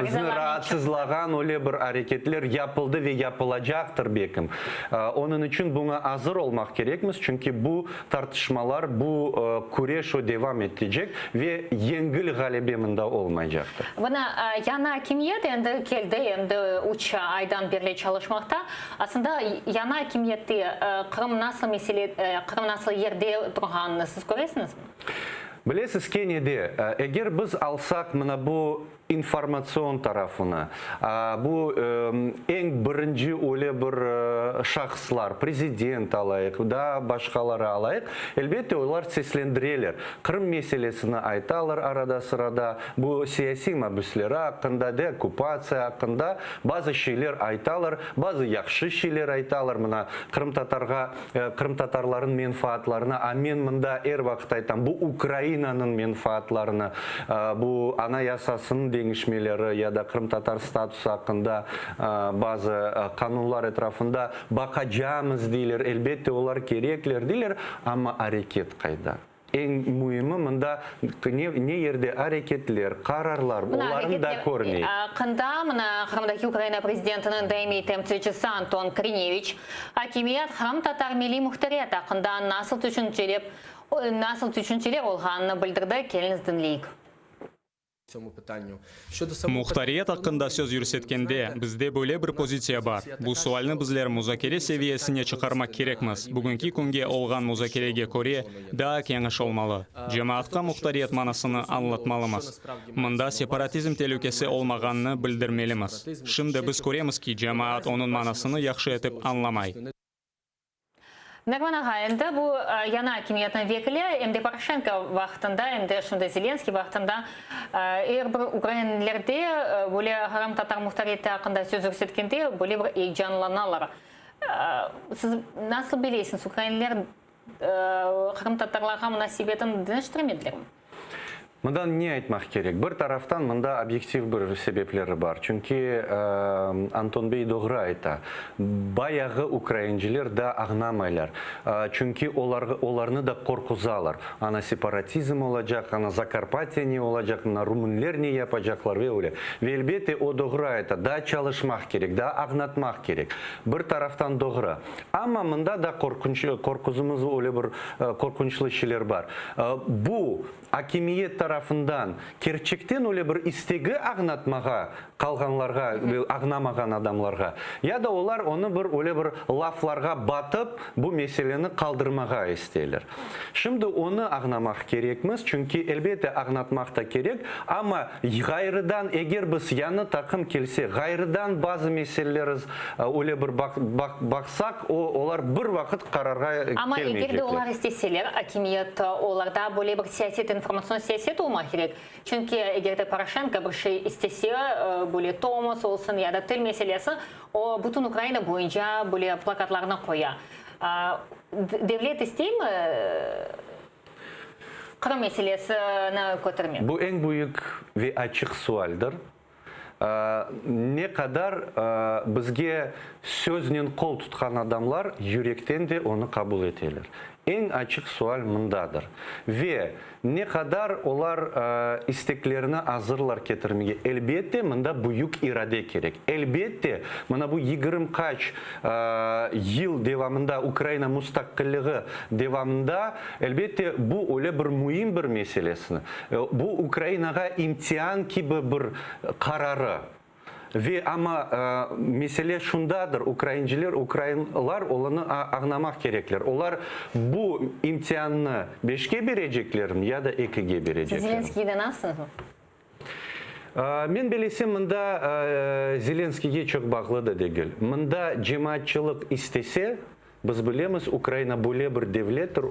bizni rahatsızlayan öyle bir hareketler yapıldı ve yapılacaktır bekim. Onun için buna hazır olmak gerekmiz çünkü bu tartışmalar, bu kureş devam edecek ve yengil galibiminde olmayacaktır. Buna yana hakimiyet endi geldi, endi 3 aydan beri çalışmakta. Aslında yana hakimiyeti Kırım nasıl mesele, Kırım nasıl yerde durağını siz göresiniz mi? Bilesiz Kenne'de eğer biz alsak bu informasyon tarafına, bu en birinci öyle bir şahıslar, prezident alayık, da başkaları alayık, elbette onlar seslendirirler. Kırım meselesini aytalar arada sırada, bu siyasi mabüsleri hakkında, deokupasiya hakkında bazı şeyler aytalar, bazı yaxşı şeyler aytalar. Kırım Tatarların menfaatlarına, men mında er vakit aytam, bu Ukrayna'nın menfaatlarına, bu anayasasının değişmeleri ya da Kırım Tatar statusu hakkında bazı kanunlar etrafında bakacağımız değiller. Elbette onlar gerekler değiller ama hareket kayda. En mühimi mında ne yerde hareketler, kararlar, onların da görünüyor. Kında Kırım'daki Ukrayna prezidentinin daimi temsilcisi Anton Krineviç, hakimiyet Kırım Tatar Milli Muhtariyeti hakkında nasıl düşünceler olğanını bildirdi, keliniz dinleyik. Muhtariyet hakkında söz yürüsetkende bizde böyle bir pozitsiya var. Bu sualni bizler muzakere seviyesine çıkarmak gerekmez. Bugünkü kunge olgan muzakerege göre daha kengеш olmalı. Cemaatка muhtariyet manasını anlatmalımız. Mında separatizm tehlikesi olmaganını bildirmelimiz. Şimdi biz göremiz ki cemaat onun manasını yaxşı etip anlamay. Nerman ağayında bu yana hakimiyetin vekili hem de Poroshenko vaxtında hem de şimdi Zelenskiy vaxtında bir Ukraynalerde böyle Kırım Tatar muhtariyeti hakkında söz yürüsetkende böyle bir heyecanlanalar. Siz nasıl bilirsiniz Ukraynalılar Kırım Tatarlarga münasebetini değiştirmediler mi? Mından ne aytmak gerek? Bir taraftan mında objektif bir sebepleri var. Çünkü Anton Bey doğru ayta. Bayağı Ukraynalılar da ağnamaylar. Çünkü onlarını da korkuzalar. Ana separatizm olacak, ana Zakarpatya ne olacak, ana Rumunlar ne yapacaklar ve öyle. Ve elbette o doğru ayta. Da çalışmak gerek, da ağnatmak gerek. Bir taraftan doğru. Ama mında da korkuzumuz öyle bir korkunçlu şeyler var. Bu hakimiyet tarafından gerçekten öyle bir isteği ağnatmağa kalganlarga, ağnamagan adamlarga ya da onlar onu öyle bir laflarga batıp bu meseleni kaldırmağa isterler. Şimdi onu ağnamak gerekmez çünkü elbette ağnatmak da gerek ama gayrıdan eğer biz yanı takım kelse gayrıdan bazı meseleleriz öyle bir baksak onlar bir vakit kararga gelmeyecekler. Ama eğer de onlar isteseler hakimiyet onlarda böyle bir siyaset, informasyon siyaset olmak gerek. Çünkü eğer de Poroshenko bir şey istese böyle Thomas olsun ya da til meselesi o bütün Ukrayna boyunca böyle plakatlarına koyar. Devlet isteyeyim mi Kırım meselesini götürmek? Bu en büyük ve açık sualdır. Ne kadar bizge sözünün kol tutkan adamlar yürekten de onu kabul ederler. En açık sual mundadır. Ve ne kadar onlar isteklerini hazırlar getirmeye. Elbette munda büyük irade gerek. Elbette bu 20 kaç yıl devamında Ukrayna müstakilliği devamında elbette bu öyle bir mühim bir meselesini. Bu Ukrayna'ya imtihan gibi bir kararı. Ve ama mesele şundadır, Ukraynalılar olanı anlamak gerekler. Onlar bu imtihanını 5'e verecekler mi ya da 2'ye verecekler mi? Zelenskiy'de nasıl? Men bilesem, mında Zelenskiy'e çok bağlı da değil. Mında cemaatçılık istese Біз білеміз, Украина бөле бір девлеттер,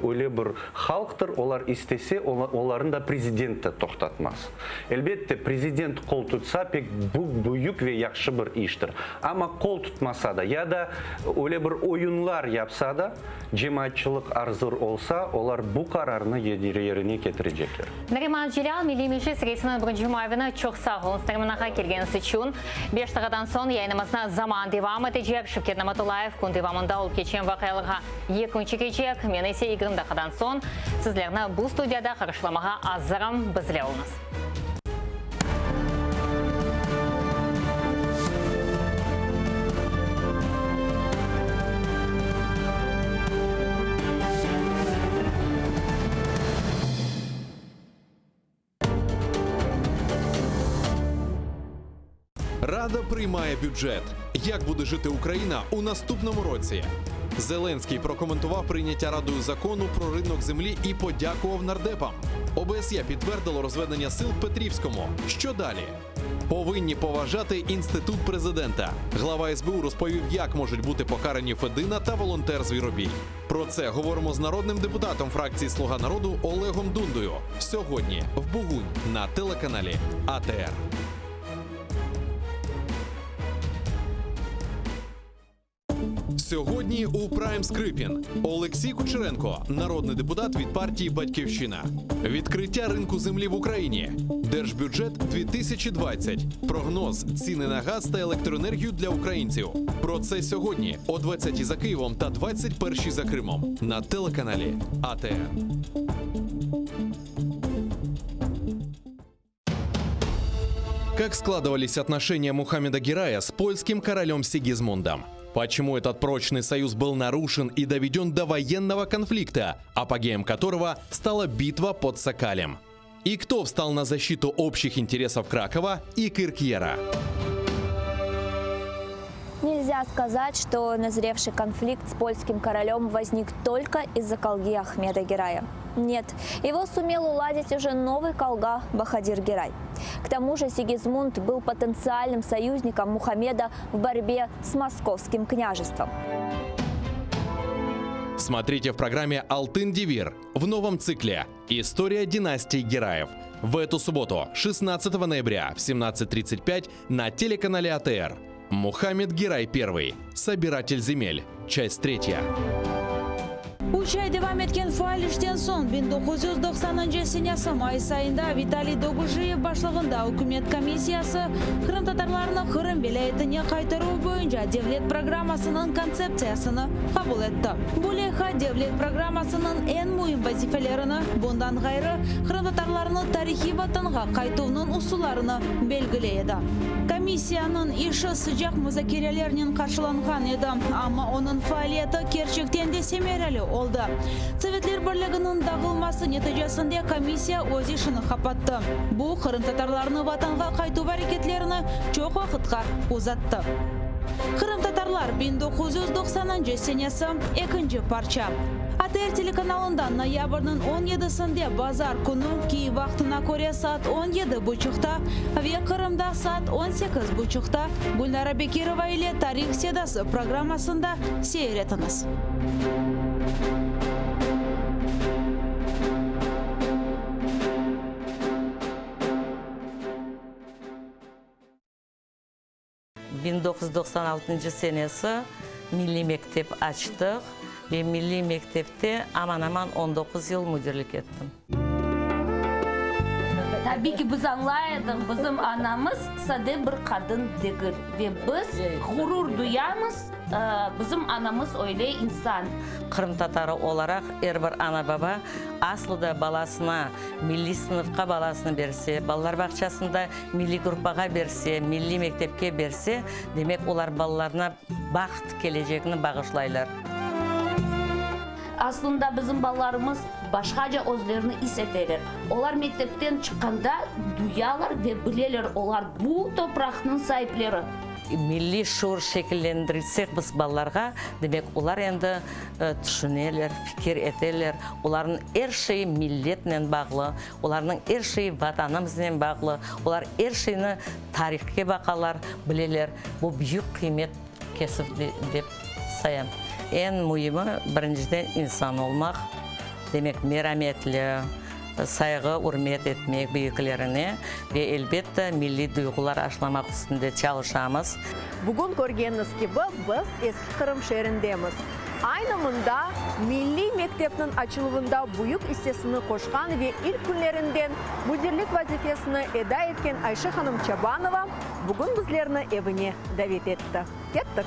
оле бір халықтыр, олар істесе, оларын да президентті тоқтатмас. Әлбетте, президент қол тұтса, пек бұйық ве яқшы бір иштір. Ама қол тұтмаса да, яда оле бір ойынлар япса да, жематшылық арзыр олса, олар бұл қарарыны едереріне кетірежеклер. Нариман Жилял, милимиші сіресінің бірінші майвіні чоқ сағыл стармынаға келгенісі чун. 5 тағадан сон яйнымызна заман девам етежек, Шевкет Наматулаев күн девамында ол кечен вақайлыға екінші кечек, мен есе игірімді қадан сон. Сізлеріні бұл студияда қарышламаға азырым бізле олыңыз. Рада приймає бюджет. Як буде жити Україна у наступному році? Зеленський прокоментував прийняття Радою закону про ринок землі і подякував нардепам. ОБСЄ підтвердило розведення сил в Петрівському. Що далі? Повинні поважати інститут президента. Глава СБУ розповів, як можуть бути покарані Федина та волонтер Звіробій. Про це говоримо з народним депутатом фракції «Слуга народу» Олегом Дундою. Сьогодні в Бугунь на телеканалі АТР. Сьогодні у Прайм Скрипін Олексій Кучеренко, народний депутат від партії «Батьківщина». Відкриття ринку землі в Україні. Держбюджет 2020. Прогноз ціни на газ та електроенергію для українців. Про це сьогодні о 20-й за Києвом та 21-й за Кримом на телеканалі АТР. Как складывались отношения Мухаммеда Гирая с польским королем Сигизмундом? Почему этот прочный союз был нарушен и доведен до военного конфликта, апогеем которого стала битва под Сокалем? И кто встал на защиту общих интересов Кракова и Киркьера? Нельзя сказать, что назревший конфликт с польским королем возник только из-за колги Ахмеда Гирая. Нет, его сумел уладить уже новый колга Бахадир Гирай. К тому же Сигизмунд был потенциальным союзником Мухаммеда в борьбе с московским княжеством. Смотрите в программе «Алтын Девир» в новом цикле «История династии Гираев». В эту субботу, 16 ноября в 17:35 на телеканале АТР. Мухаммед Гирай I. Собиратель земель. Часть 3. Uch ay devam etgan faoliyatdan so'ng 1990-senasi may sayında Vitaliy Dogushev boshlig'ida hukumat komissiyasi Qrim tatarlarini Qrim viloyatiga qaytaruv bo'yicha davlat programmasining konsepsiyasini qabul etdi. Bu loyiha davlat programmasining eng muhim vazifalarini, bundan g'ayri Qrim tatarlarini tarixiy vatanga qaytuvning usullarini belgilaydi. Komissiyaning ishi sıcak muzokaralarning qarshilangan edi, ammo uning faoliyati Kerchikdan de samarali oldu. Sovetlar birligining dag'ilmasi natijasida komissiya o'z ishini qapatdi. Bu Qrim tatarlarini vatanga qaytuv harakatlarini cho'q vaqtga uzatdi. Qrim tatarlar 1990-senasi 2-parcha. ATR telekanalında noyabrning 17'sinde bazar kuni Kiyev vaqtina ko'ra soat 17:30 ve Qrimda soat 18:30 Gulnara Bekirova ile Tarix Sedasi programmasında seyretiniz. ...1996 Milli Mektep açtık ve Milli Mektep'te aman 19 yıl müdürlük ettim. Tabii ki biz anlayalım, bizim anamız sade bir kadın değil ve biz gurur duyarız, bizim anamız öyle insan. Kırım Tatarı olarak her bir ana baba aslında balasına, milli sınıfka balasını verse, ballar bahçesinde milli grupaga verse, milli mektepke verse, demek onlar ballarına baxt geleceğini bağışlayırlar. Aslında bizim ballarımız başkaca özlerini hissederler. Onlar mektepten çıkanda duyarlar ve bilirler, onlar bu toprağın sahipleri. Milli şuur şekillendirirsek biz ballarga, demek onlar endi düşünürler, fikir ederler. Onların her şeyi milletle bağlı, onların her şeyi vatanımızla bağlı. Onlar her şeyini tarihke bakarlar, bilirler. Bu büyük kıymet kesip deyip sayam. En mühimi birinciden insan olmak, demek merhametli, saygı, hürmet etmek büyüklerine ve elbette milli duygular aşılamak üstünde çalışamız. Bugün görgeniniz gibi biz eski Kırım şehrindemiz. Aynı mında Milli Mektep'nin açılımında büyük hissesini koşkan ve ilk günlerinden müdürlük vazifesini eda etken Ayşe Hanım Çabanova bugün bizlerini evine davet etti. Kettik.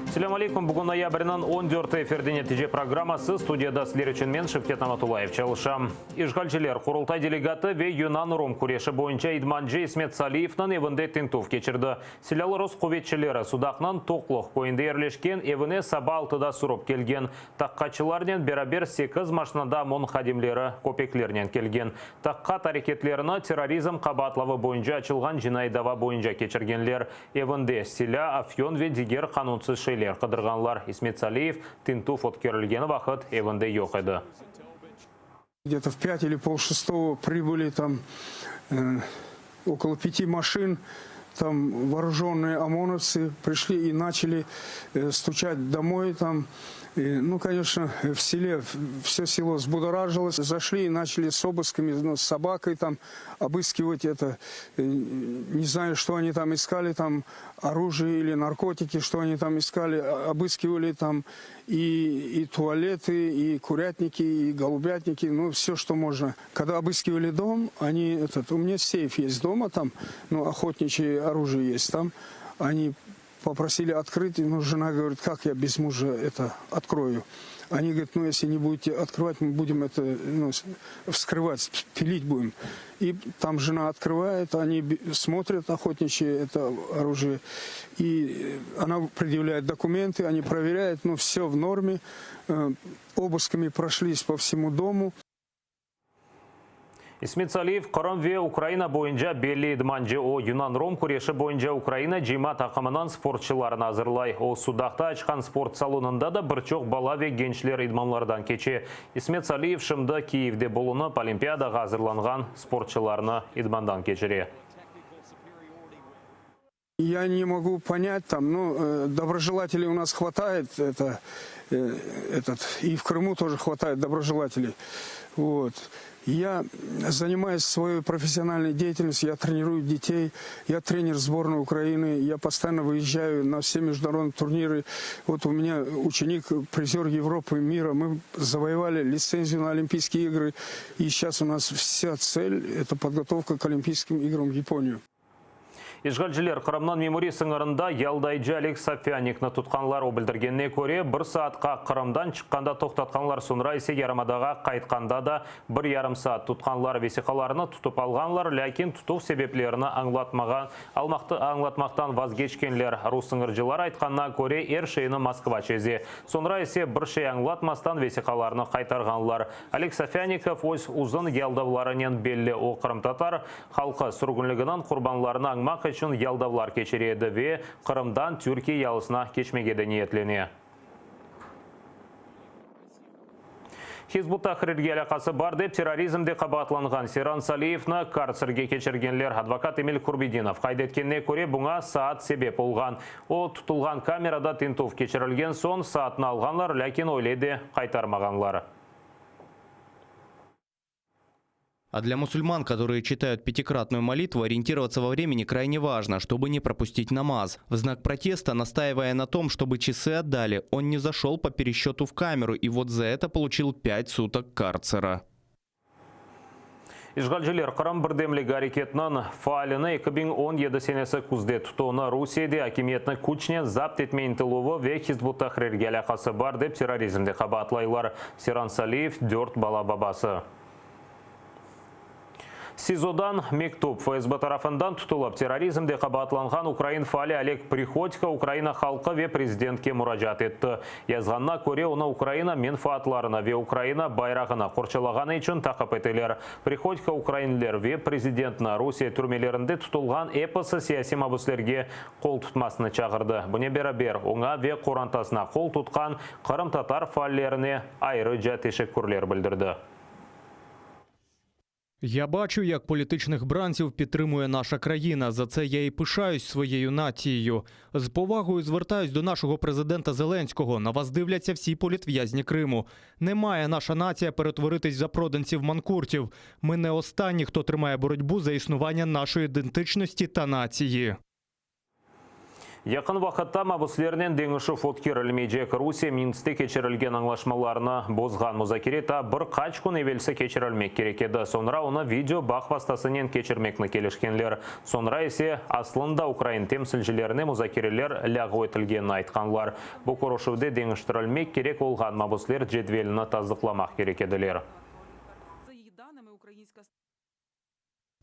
Assalamu alaikum. Бүгін ноябрьнан 14 эфирде нәтиже программасы студияда сіздер үшін мен Шевкет Аматулаев чалышам. Ишгалчылар Құрылтай делегаты ве Юнан Ром күреші бойынша Идманджи Исмет Салиевнан евінде тентув кечірді. Силалы Росқоветчілері судақнан тоқлық койынды ерлешкен евіне сабалтыда сұрып келген. Таққачыларнен берабер 8 машинада мон хадимлері көпеклерінен келген. Таққа тарекетлеріні терроризм қабатлавы бойынша açılған жинайдава бойынша кечіргенлер. Евінде Силя, Афьон ве дигер қанунсыз шейлер қыдырғанлар. Исмет Салиев тентув откерілген вақыт евінде жоқ еді. Где-то в 5 или полшестого прибыли там около 5 машин. Там вооруженные ОМОНовцы пришли и начали стучать домой. Там, ну, конечно, в селе все село взбудоражилось. Зашли и начали с обысками, ну, с собакой там обыскивать это. Не знаю, что они там искали, там оружие или наркотики, что они там искали. Обыскивали там и туалеты, и курятники, и голубятники, ну, все, что можно. Когда обыскивали дом, они, у меня сейф есть дома, там, ну, охотничье оружие есть там, они попросили открыть, ну, жена говорит, как я без мужа это открою. Они говорят, ну, если не будете открывать, мы будем это, ну, вскрывать, пилить будем. И там жена открывает, они смотрят охотничье это оружие, и она предъявляет документы, они проверяют, ну, все в норме, обысками прошлись по всему дому. Исмет Салиев Қырым ве Украина бойынша белі Идманджи о Юнан Ром күреші бойынша Украина жима тақымынан спортшыларын азырлай. О судақта ашқан спорт салонында да бірчоқ бала ве генчлер идманлардан кече. Исмет Салиев шымды Киевде болуынып Олимпиадаға азырланған спортшыларыны идмандан кечере. Я не могу понять, там, ну, доброжелателей у нас хватает, и в Крыму тоже хватает доброжелателей. Вот. Я занимаюсь своей профессиональной деятельностью, я тренирую детей, я тренер сборной Украины, я постоянно выезжаю на все международные турниры. Вот у меня ученик, призер Европы и мира, мы завоевали лицензию на Олимпийские игры, и сейчас у нас вся цель – это подготовка к Олимпийским играм в Японию. Ишгалчылар Қырымнан мемори сыңырында Ялдайжы Алекс Сафяникны тұтқанлар обілдіргенне көре, бір саатқа Қырымдан шыққанда тоқтатқанлар сонра есе ярамадаға қайтқанда да 1,5 саат тұтқанлар весиқаларыны тұтып алғанлар, ләкин тұту себеплеріні аңлатмақтан вазгечкенлер. Русыңыржылар айтқанна көре ер шейіні Москва чезе. Сонра есе бір шей аңлатмастан весиқаларыны қайтарғанлар. Алекс Сафяников өз ұзын ялдавларынен белі о Қырым татар халқы сүргінлігінен құрбанларына аңмақ үшін ялдавлар кечереді ве Қырымдан Түркия ялысына кечмегеді ниетлене. Хизбут Тахрирге алақасы бар деп терроризмде қабатланған Серан Салиевны карцерге кечергенлер адвокат Эмиль Курбидинов қайдеткенне көре бұңа саат себеп болған. О тұтылған камерада тентув кечірілген сон саатын алғанлар, ләкин ойледі қайтармағанлар. А для мусульман, которые читают пятикратную молитву, ориентироваться во времени крайне важно, чтобы не пропустить намаз. В знак протеста, настаивая на том, чтобы часы отдали, он не зашел по пересчету в камеру и вот за это получил 5 суток карцера. Ишгалчылар Қырым бірдемлік әрекетінің фаалыны 2017 сенесі күзде тұтуына Русияде акиметні күчінен запт етмейін тылуы ве Хизбут Тахрирге алақасы бар деп терроризмде қабатлайлар. Серан Салиев 4 бала бабасы. СИЗОдан мектуб ФСБ тарафындан тутулып терроризмде кабатланган Украин фали Олег Приходько Украина халкы ве президентке муражат етті. Язганна көре оны Украина менфаатларына ве Украина байрағына корчалаганы үчүн такып этелер. Приходько украинлер ве президентна Русия түрмелеринде тутулган эпосы саясий мабуслерге кол тутмасыны чагырды. Буне берабер оңа ве корантасына кол туткан Кырым татар фаллеріне айрыжа тешеккурлер билдирди. Я бачу, як політичних бранців підтримує наша країна. За це я і пишаюсь своєю нацією. З повагою звертаюсь до нашого президента Зеленського. На вас дивляться всі політв'язні Криму. Не має наша нація перетворитись в запроданців-манкуртів. Ми не останні, хто тримає боротьбу за існування нашої ідентичності та нації. Якын вақытта мабуслерінен деңіші фоткерілмейджек Русия Минсте кечірілген аңлашмаларына бозған музакерета бір қач күн евелсі кечірілмек керек еді. Сонра оны видео бақ бастасынен кечірмекні келішкенлер. Сонра есе аслында Украин темсілжілеріне музакерелер лағы өтілгенін айтқанлар. Бұл көрошуде деңіштірілмек керек олған мабуслер жедвеліні таздықламақ керек еділер.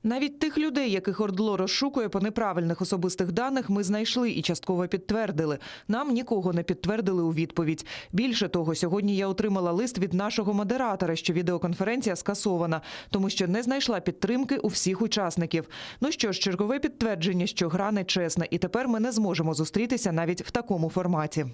Навіть тих людей, яких ОРДЛО розшукує по неправильних особистих даних, ми знайшли і частково підтвердили. Нам нікого не підтвердили у відповідь. Більше того, сьогодні я отримала лист від нашого модератора, що відеоконференція скасована, тому що не знайшла підтримки у всіх учасників. Ну що ж, чергове підтвердження, що гра нечесна, і тепер ми не зможемо зустрітися навіть в такому форматі.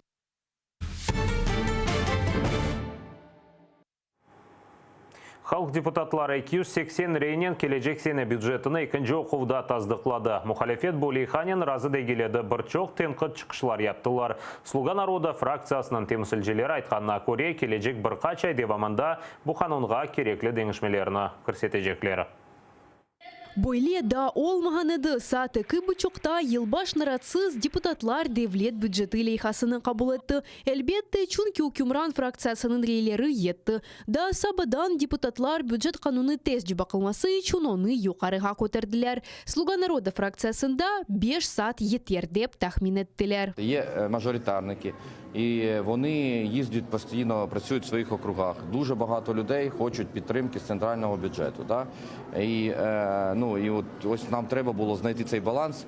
Халық депутатлары 280 рейнен кележек сені бюджетіні екінші оқууда таздықлады. Мұхалефет Болейханин разы дегеледі бір чоқ тенқыт чықшылар яптылар. Слуга народа фракциясының темсілжелері айтқанына көре кележек бір қачай деваманда бұл қанунға кереклі деңішмелеріні көрсетежеклері. Бойле да олмағаныды саты кыбычоқта елбаш наратсыз депутатлар девлет бюджеті лейхасыны қабыл етті. Әлбетті, чунки Укюмран фракциясының рейлері етті. Да сабадан депутатлар бюджет қануны тест бақылмасы үшін оны юқарыға көтерділер. Слуга народа фракциясында 5 сат етер деп тахмин еттілер. Є мажоритарники, і вони їздять постійно, працюють в своїх округах. Дуже багато людей хочуть підтримки з центрального бюджету. Да? І от ось нам треба було знайти цей баланс.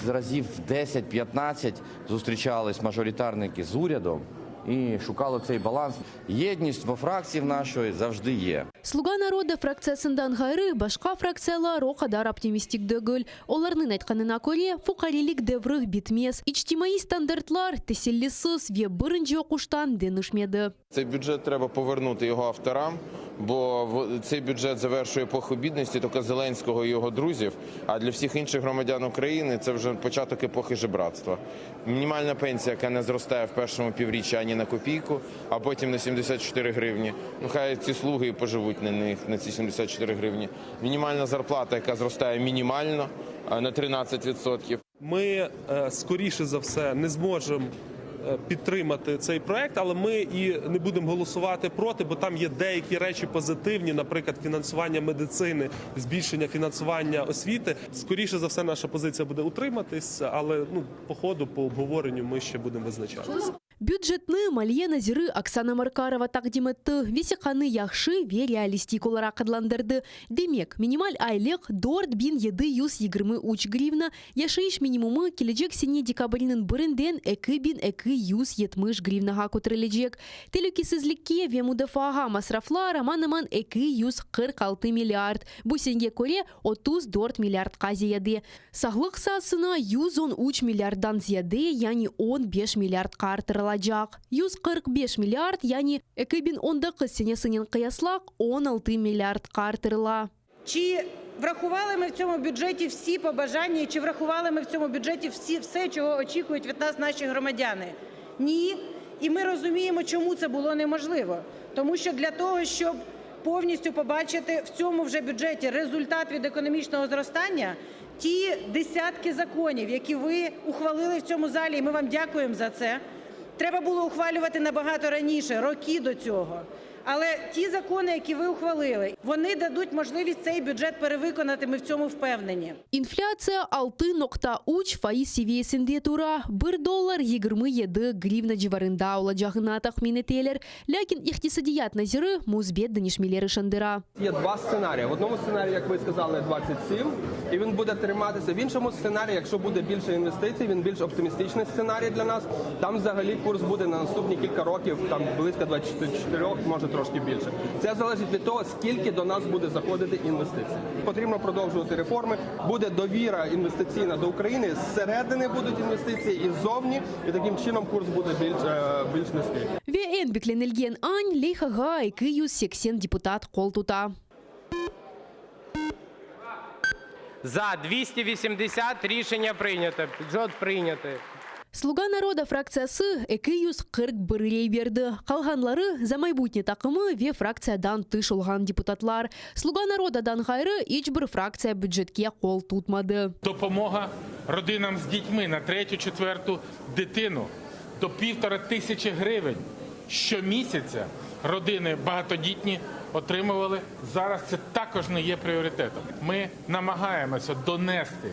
Разів 10-15 зустрічались мажоритарники з урядом і шукали цей баланс. Єдність во фракції в нашої завжди є. Слуга народа фракциясындан гайры башка фракциялар кадар оптимистик дөгүл. Оларнын айтканына көре, фукарилик деврых битмес. Ичтимаи стандартлар теселлисыз ве биринчи окуштан денишмеді. Цей бюджет треба повернути його авторам, бо цей бюджет завершує епоху бідності тільки Зеленського і його друзів, а для всіх інших громадян України це вже початок епохи жебратства. Мінімальна пенсія, яка не зростає в першому півріччі ані на копійку, а потім на 74 гривні. Ну хай ці слуги і поживуть на них, на ці 74 гривні. Мінімальна зарплата, яка зростає мінімально на 13%. Ми, скоріше за все, не зможемо підтримати цей проект, але ми і не будемо голосувати проти, бо там є деякі речі позитивні, наприклад, фінансування медицини, збільшення фінансування освіти. Скоріше за все, наша позиція буде утриматись, але по ходу, по обговоренню ми ще будемо визначатися. Бюджетны Малье Назиры Оксана Маркарова тақдим етті. Весіқаны яқшы ве реалистик олара қадландырды. Демек, минималь айлық 4.720 гривна, яшайыш минимумы кележек сене декабрінің бірінден 2.270 гривнаға көтірілежек. Телекесізлікке ве мудафаға масрафлар аман-аман 246 миллиард. Бұл сенге көре 34 миллиардқа зияды. Сағлық сасына 113 миллиарддан зияды, яғни 15 миллиардқа артырыла. 145 миллиард, яғни 2019 сенесінен қияслақ 16 миллиард артырыла. Чи врахували ми в цьому бюджеті всі побажання, чи врахували ми в цьому бюджеті все, чого очікують від нас наші громадяни? Ні. І ми розуміємо, чому це було неможливо. Тому що для того, щоб повністю побачити в цьому вже бюджеті результат від економічного зростання, ті десятки законів, які ви ухвалили в цьому залі, і ми вам дякуємо за це, треба було ухвалювати набагато раніше, роки до цього. Але ті закони, які ви ухвалили, вони дадуть можливість цей бюджет перевиконати, ми в цьому впевнені. Инфляция 6.3 фaiz seviyesinde tura. $1 27 гривна civarında olacağına tahmin edilir. Lakin iqtisadiyat naziri Muzbet Danishmiller ышандыра. Є два сценарії. В одному сценарії, як ви сказали, 27, і він буде триматися. В іншому сценарії, якщо буде більше інвестицій, він більш оптимістичний сценарій для нас. Там взагалі курс буде на наступні кілька років, там близько 24, може трошки більше. Це залежить від того, скільки до нас буде заходити інвестицій. Потрібно продовжувати реформи. Буде довіра інвестиційна до України, зсередини будуть інвестиції і ззовні, і таким чином курс буде більш низький. Ve en beklenilgen an Leyhaga 280 депутат qol tuta. За 280 рішення прийнято. Бюджет прийнятий. Слуга народа фракциясы 241 лей берді. Қалғанлары за майбутне тақымы ве фракциядан тыш олған депутатлар. Слуга народадан ғайры ечбір фракция бюджетке қол тутмады. Допомога родинам з дітьми на 3-4 дитину до 1500 гривень щомісяця родини багатодітні отримували. Зараз це також не є пріоритетом. Ми намагаємося донести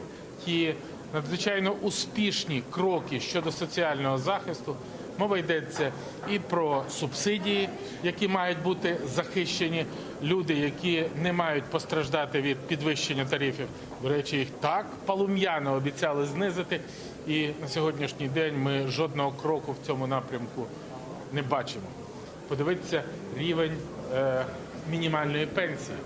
ті надзвичайно успішні кроки щодо соціального захисту. Мова йдеться і про субсидії, які мають бути захищені, люди, які не мають постраждати від підвищення тарифів. До речі, їх так полум'яно обіцяли знизити, і на сьогоднішній день ми жодного кроку в цьому напрямку не бачимо. Подивіться рівень мінімальної пенсії.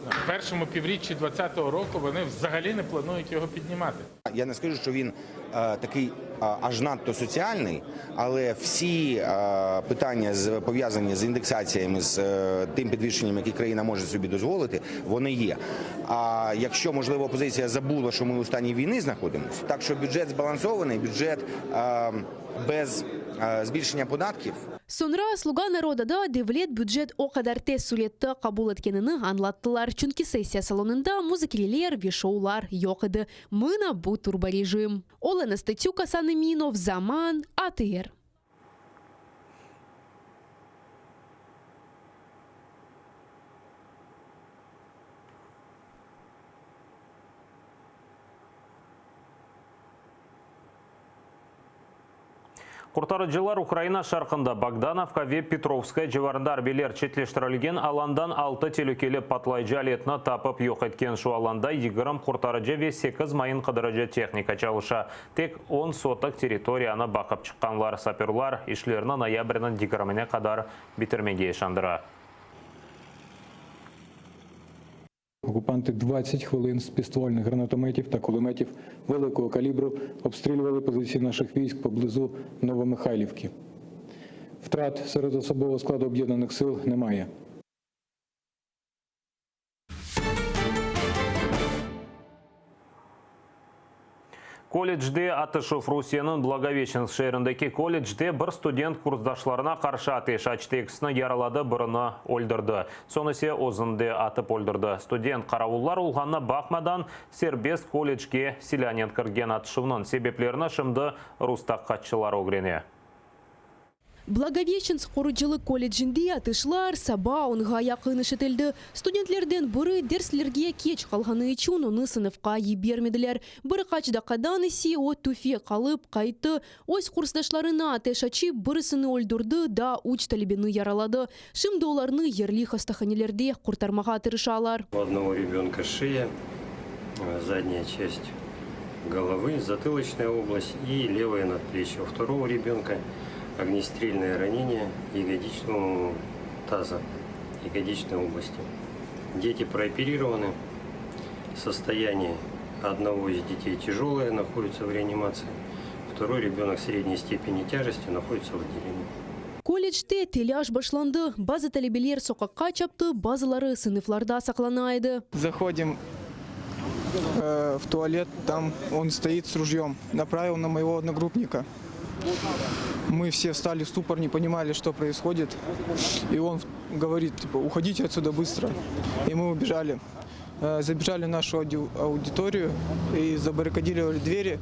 В першому півріччі 2020 року вони взагалі не планують його піднімати. Я не скажу, що він такий аж надто соціальний, але всі питання, пов'язані з індексаціями, з тим підвищенням, яке країна може собі дозволити, вони є. А якщо, можливо, опозиція забула, що ми у стані війни знаходимося, так що бюджет збалансований, бюджет без збільшення податків. Sonra Слуга народада devlet бюджет o kadar tez suretті qabul etkенini anlattılar. Çünkü sessiya salonunda muzikililer ve şovlar yok idi. Mına bu turbo rejim. Olena Statюк, Асан Эминов, Zaman, ATR. Куртарыжылар Украина шарқында Богдановка ве Петровская жеварындар белер четлештірілген аландан 6 телекелі патлай жалетіні тапып йоқ еткен шу аланда 20 куртарыжы ве 8 майын қыдырыжы техника чалыша. Тек 10 сотық территорияны бақып шыққанлар саперлар ишлеріні ноябрінің 20-не қадар бітірмеге шандыра. Окупанти 20 хвилин з пістольних гранатометів та кулеметів великого калібру обстрілювали позиції наших військ поблизу Новомихайлівки. Втрат серед особового складу об'єднаних сил немає. Колледжде Атышев Русияның Благовещенск шеріндегі колледжде бір студент курсдашларына қаршы атеш ачтексіні яралады, біріні өлдірді. Сонысы озынды атып өлдірді. Студент қарауыллар ұлғанына бақмадан сербест колледжге селянен кірген Атышевның себеплеріні шымды рустақ қатшылар огрене. Благовещенск Қорыжылық колледжінде атышлар саба онға яқын ішітілді. Студентлерден бірі дерслерге кеч қалғаны үшін оны сыныфқа ебермеділер. Бірі қачдақадан есе от туфе қалып қайты. Ось курсдашларына атеш ачып бірісіні өлдірді да уч талибені яралады. Шымды оларны ерлі хастаханелерде құртармаға тырышалар. У одного ребенка шея, задняя часть головы, затылочная область и левое надплечье. У второго ребенка огнестрельное ранение ягодичного таза, ягодичной области. Дети прооперированы. Состояние одного из детей тяжелое, находится в реанимации. Второй ребенок средней степени тяжести находится в отделении. Колледжде теляж башланды. Базы талебелер соқаққа чапты, базылары сыныфларда сақланайды. Заходим в туалет, там он стоит с ружьем, направил на моего одногруппника. Мы все встали в ступор, не понимали, что происходит. И он говорит, типа, уходите отсюда быстро. И мы убежали. Забежали в нашу аудиторию и забаррикадировали двери,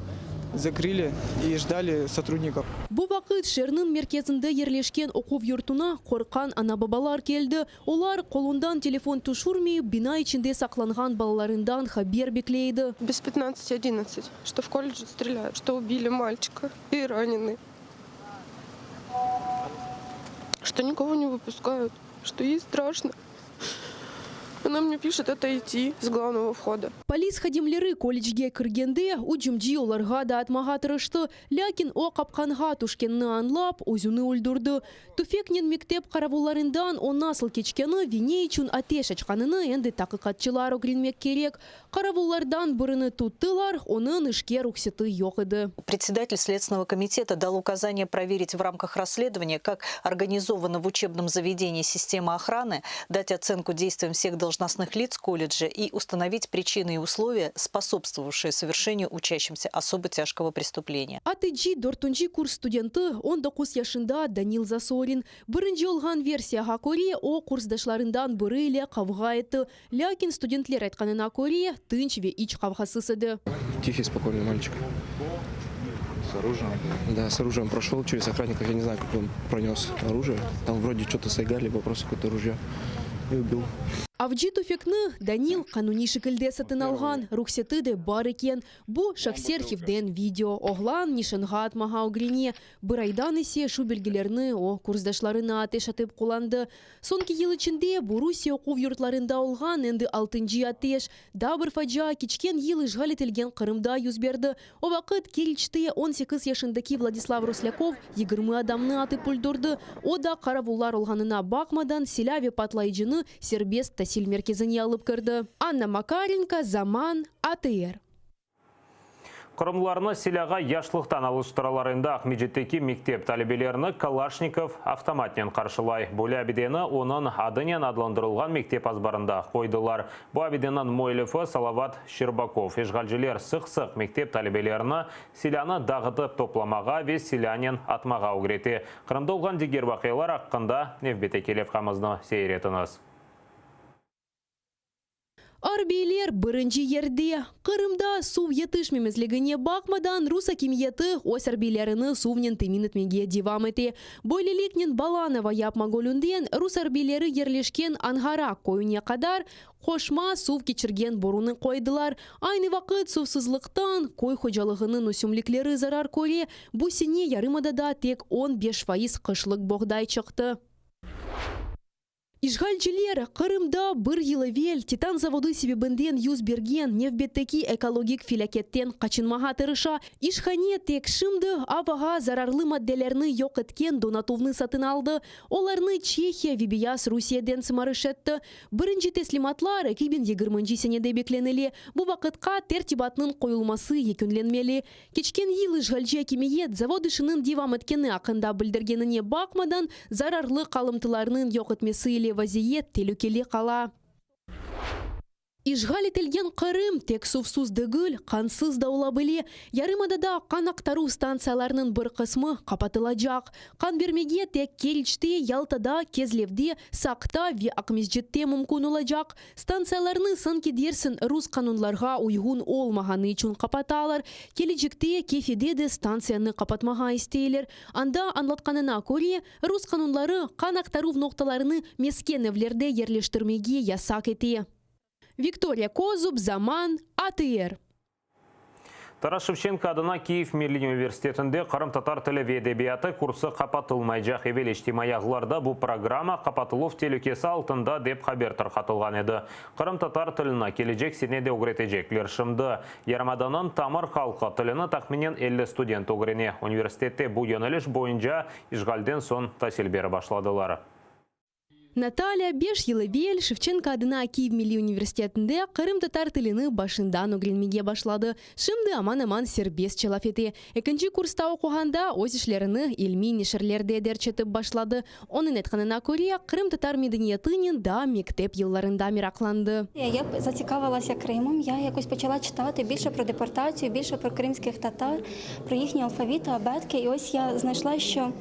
закрыли и ждали сотрудников. Бу вакыт шернин мерkezinde yerleşken okuv yurtuna korkan ana babalar geldi. Olar kolundan telefon tuşurmayıp bina içinde saklangan balalarından haber bekleydi. Без 15-11, что в колледже стреляют, что убили мальчика и ранены. Что никого не выпускают, что ей страшно. Она мне пишет отойти с главного входа. Полис хадимлері колледжге кіргенде уджымжи оларға да атмаға тырышты. Лякин о қапқанға түшкенні анлап, өзіні өлдірді. Түфекнен мектеп қаравуларындан о насыл кечкені вине үшін атеш açқаныны енді тақиқатчылар огренмек керек. Қаравулардан біріні туттылар, оның ішке рұқсеті жоқ еді. Председатель Следственного комитета дал указание проверить в рамках расследования, как организована в учебном заведении система охраны, дать оценку действиям всех должностных лиц колледжа и установить причины и условия, способствовавшие совершению учащимся особо тяжкого преступления. Атыджи дортунжи курс студенты 19 yaşında Данил Засорин. Бірінші олған версияға көре о курсдашларындан бірі иле қавға етті. Лякин студентлер айтқанына көре тынч ве ич қавғасыз еді. Тихий, спокойный мальчик. С оружием? Да, с оружием прошел через охранников. Я не знаю, как он пронес оружие. Там вроде что-то сайгали, вопрос какое-то ружье. И убил. Авджи туфекны Данил кануни шикілде сатын алған, рұқсеті де бар екен. Бұ шақсерхивден видео. Оғлан нишанға атмаға огрене. Бір айдан есе шу белгілеріні о курсдашларына атеш атып қоланды. Сонки ел ішінде Бурусия оқув юртларында олған енді 6-нчы атеш. Дабыр фаджа кечкен ел işgal етілген Қырымда юзберді. О вақыт келічте 18 yaşındaki Владислав Росляков 20 адамны атып өлдірді. О да қаравулар олғанына бақмадан Селяве патлайджыны сербест Сил мерkezine alıp kırdı. Anna Makarenko, Zaman, ATR. Құрымларыны силяға яшлықтан алыштыраларында Ахмеджеттеки мектеп талебелеріні Калашников автоматнен қаршылай. Бұл әбедені оның адынен адландырылған мектеп азбарында қойдылар. Бұл әбеденің Мойлефі Салават Щербаков. Ешғалжелер сық-сық мектеп талебелеріні силяны дағытып топламаға ве силянен атмаға өгреті. Қырымда олған дегер бақилар аққында Невбете келев қамызны сейретіңіз. Арбейлер бірінші ерде. Қырымда сув етішмемізлігіне бақмадан Рус акимиеті ос арбейлеріні сувнен тымин етмеге девам еті. Бойлелікнен Баланова япма голюнден Рус арбейлері ерлешкен ангара койуне қадар қошма сув кечірген боруны қойдылар. Айны вақыт сувсызлықтан кой хожалығының өсімліклері зарар көре, бұ сене ярымадада тек 15% қышлық боғдай чықты. Işgalciler Kırım'da bir yılı vel Titan zavodu sebebinden yüz bergen Nevbet'teki ekologik felaketten kaçınmağa tırışa. İşhane tek şimdi avağa zararlı maddelerini yok etken donatuvni satın aldı. Olarını Çehiya ve Beyaz Rusiyadan sımarış etti. Birinci teslimatlar 2020 senede bekleneli. Bu vakıtka tertibatının koyulması yekünlenmeli. Geçken yıl işgalci hakimiyet zavod işinin devam etkeni hakkında bildirgenine bakmadan zararlı kalıntılarının yok etmesiyle vaziyet tehlikeli kala. İşgal etilgen Kırım tek suvsuz değil, kansız da olabilir. Yarımadada kan aktarу станцияларының bir kısmı kapatılacak. Kan vermege tek Kerç'te, Yalta'da, Kezlev'de, Sak'ta ve Akmezjet'te mümkün olacak. Станцияларны sanki dersin Rus kanunlarga uygun olmağını için kapatalar. Gelecekte Kefe'de de stansiyаны kapatmağa isteyler. Anda anlatkanına göre Rus kanunları kan aktarу noktalarını mesken evlerde yerleştirmege yasak etti. Виктория Козуб, Zaman, ATR. Тарас Шевченко адына Киев Милли университетінде Қырым татар тілі ве әдебиеті курсы қапатылмайжақ евел ештемай ағыларда бұл программа қапатылув телекесі алтында деп хабер тарқатылған еді. Қырым татар тіліні кележек сенеде өгретежеклер шымды. Ярмаданын тамыр халқы тіліні тақменен 50 студент өгрене. Университетте бұл йөнеліш бойынша işgalden сон тәсіл бері башладылар. Наталья 5 yılı vel Шевченко adına Киев Milli Üniversiteti'nde Kırım Tatar tilini başından öğrenmeye başladı. Şimdi aman serbest çalaf etti. İkinci kursta okuğanda öz işlerini ilmi neşirlerde derçetip başladı. Onun etkanına göre Kırım Tatar medeniyetinin da mektep yıllarında meraklandı. Я зацікавилася Кримом, я якось почала читати більше про депортацію, більше про кримських татар, про їхні алфавіти, абетки. І ось я знайшла, що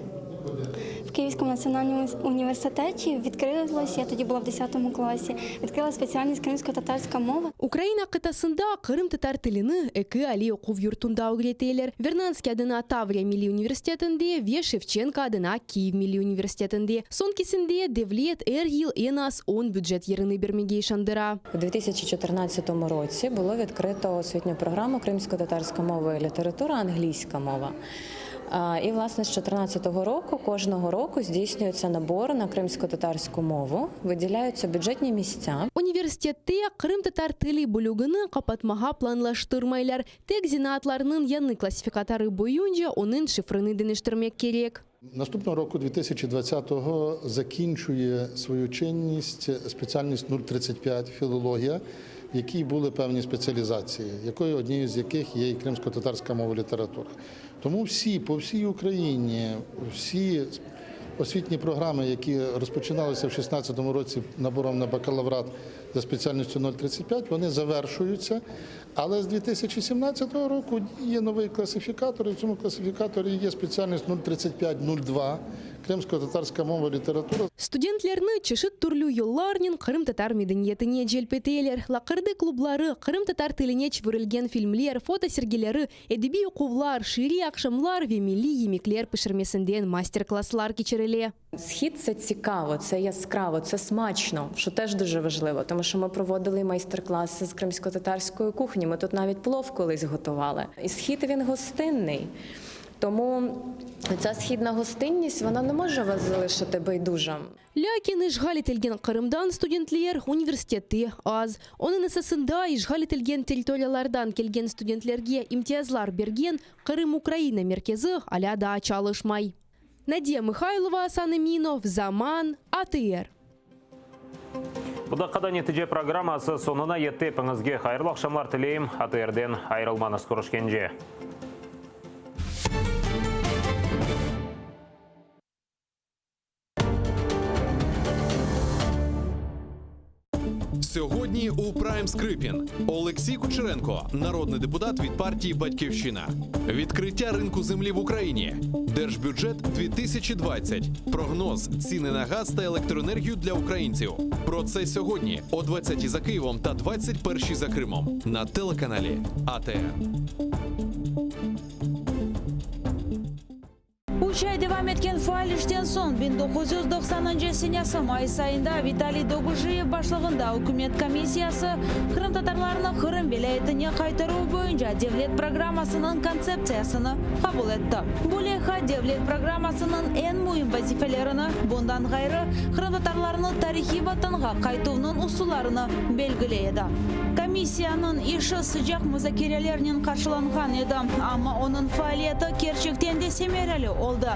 В Київському національному університеті відкрилось, я тоді була в 10 класі, відкрила спеціальність кримсько-татарська мова. Украина кытасында Кырым татар тилини эки али окув юртунда угретейлер. Вернадский адына Таврия милли университетінде, Ве Шевченко адына Киев милли университетінде. Сонкисінде Девлет эр ел енас он бюджет ерини бермегей шандыра. У 2014 році було відкрито освітню програму «Кримсько-татарська мова і література, англійська мова». І, власне, з 2014 року, кожного року здійснюється набор на кримсько-татарську мову, виділяються бюджетні місця. Университетте Кырым татар тили бөлігіні қапатмаға планлаштырмайлар. Тек зинатларының яны классификаторы бойынша onun шифрını денештірмек керек. Наступного року, 2020-го, закінчує свою чинність спеціальність 035 філологія, в якій були певні спеціалізації, однією з яких є і кримсько-татарська мова і література. Тому по всій Україні, всі освітні програми, які розпочиналися в 2016 році набором на бакалаврат за спеціальністю 035, вони завершуються. Але з 2017 року є новий класифікатор, і в цьому класифікаторі є спеціальність 035-02 кримсько-татарська мова і література. Студентлерні чешит турлю йолларнин Кырым татар медениетіне желпетейлер. Лақырды клублары, Кырым татар тилине чевірілген фильмлер, фотосергелері, эдеби оқувлар, шири акшамлар ве милли емеклер пішірмесінден мастер-класлар кечереле. Схід – це цікаво, це яскраво, це смачно, що теж дуже важливо, тому що ми проводили майстер-класи з кримсько-татарської кухні, ми тут навіть плов колись готували. І схід він гостинний. Тому ця східна гостинність, вона не може вас залишити байдужим. Лякин ишгал етілген Кырымдан студентлер университетте аз. Оның ысысында ишгал етілген территориялардан келген студентлерге имтиязлар берген Кырым Украина меркезі аляда ачалышмай. Надия Михайлова, Асан Эминов, Заман, АТР. Бұда қада нетіже программасы сонына етті піңізге қайырлы ақшамлар тілейім. АТРден айрылманыз көрішкенже. Сьогодні у Прайм Скрипін Олексій Кучеренко, народний депутат від партії «Батьківщина». Відкриття ринку землі в Україні. Держбюджет 2020. Прогноз, ціни на газ та електроенергію для українців. Про це сьогодні о 20-й за Києвом та 21-й за Кримом на телеканалі АТР. Үч ай девам еткен фаалиштен соң 1990 сенесі май сайында Виталий Догужиев башлығында үкімет комиссиясы Кырым татарларына Кырым велаетіне қайтару бойынша Девлет программасының концепциясыны қабыл етті. Бұлеха Девлет программасының ең мұйым вазифелеріні бұндан ғайры Кырым татарларының тарихи ватанға қайтуының усуларыны белгілейді. Комиссияның іші sıcak müzakerelерінен қаршыланған еді, ama оның фаалияты керчектен де семерелі oldu.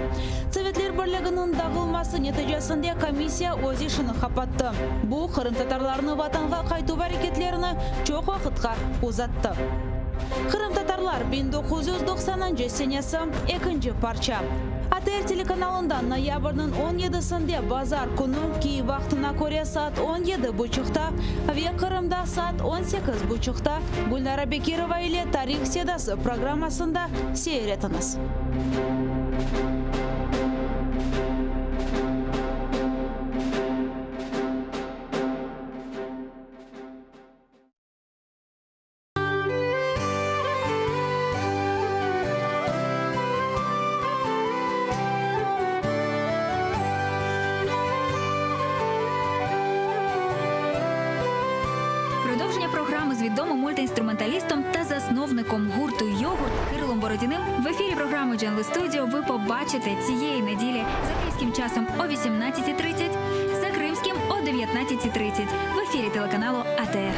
Sovetler Birliği'nin dağılması neticesinde komissiya öz işini kapatты. Bu Kırım tatarlarını vatanға qaytu hareketlerini çok vakitga uzattı. Kırım tatarlar 1990 senesi 2. parça. ATR telekanalında noyabrның 17-sinde bazar günü Kiev vaktına göre saat 17:30'da ve Kırım'da saat 18:30'da Gulnara Bekirova ile Tarih Sedası programmasında seyretiniz. Продовження програми з відомим мультиінструменталістом та засновником гурту «Йогурт» Кирилом Бородіним в ефірі програми «Дженли Студіо» ви побачите цієї неділі за київським часом о 18:30, за кримським о 19:30 в ефірі телеканалу АТР.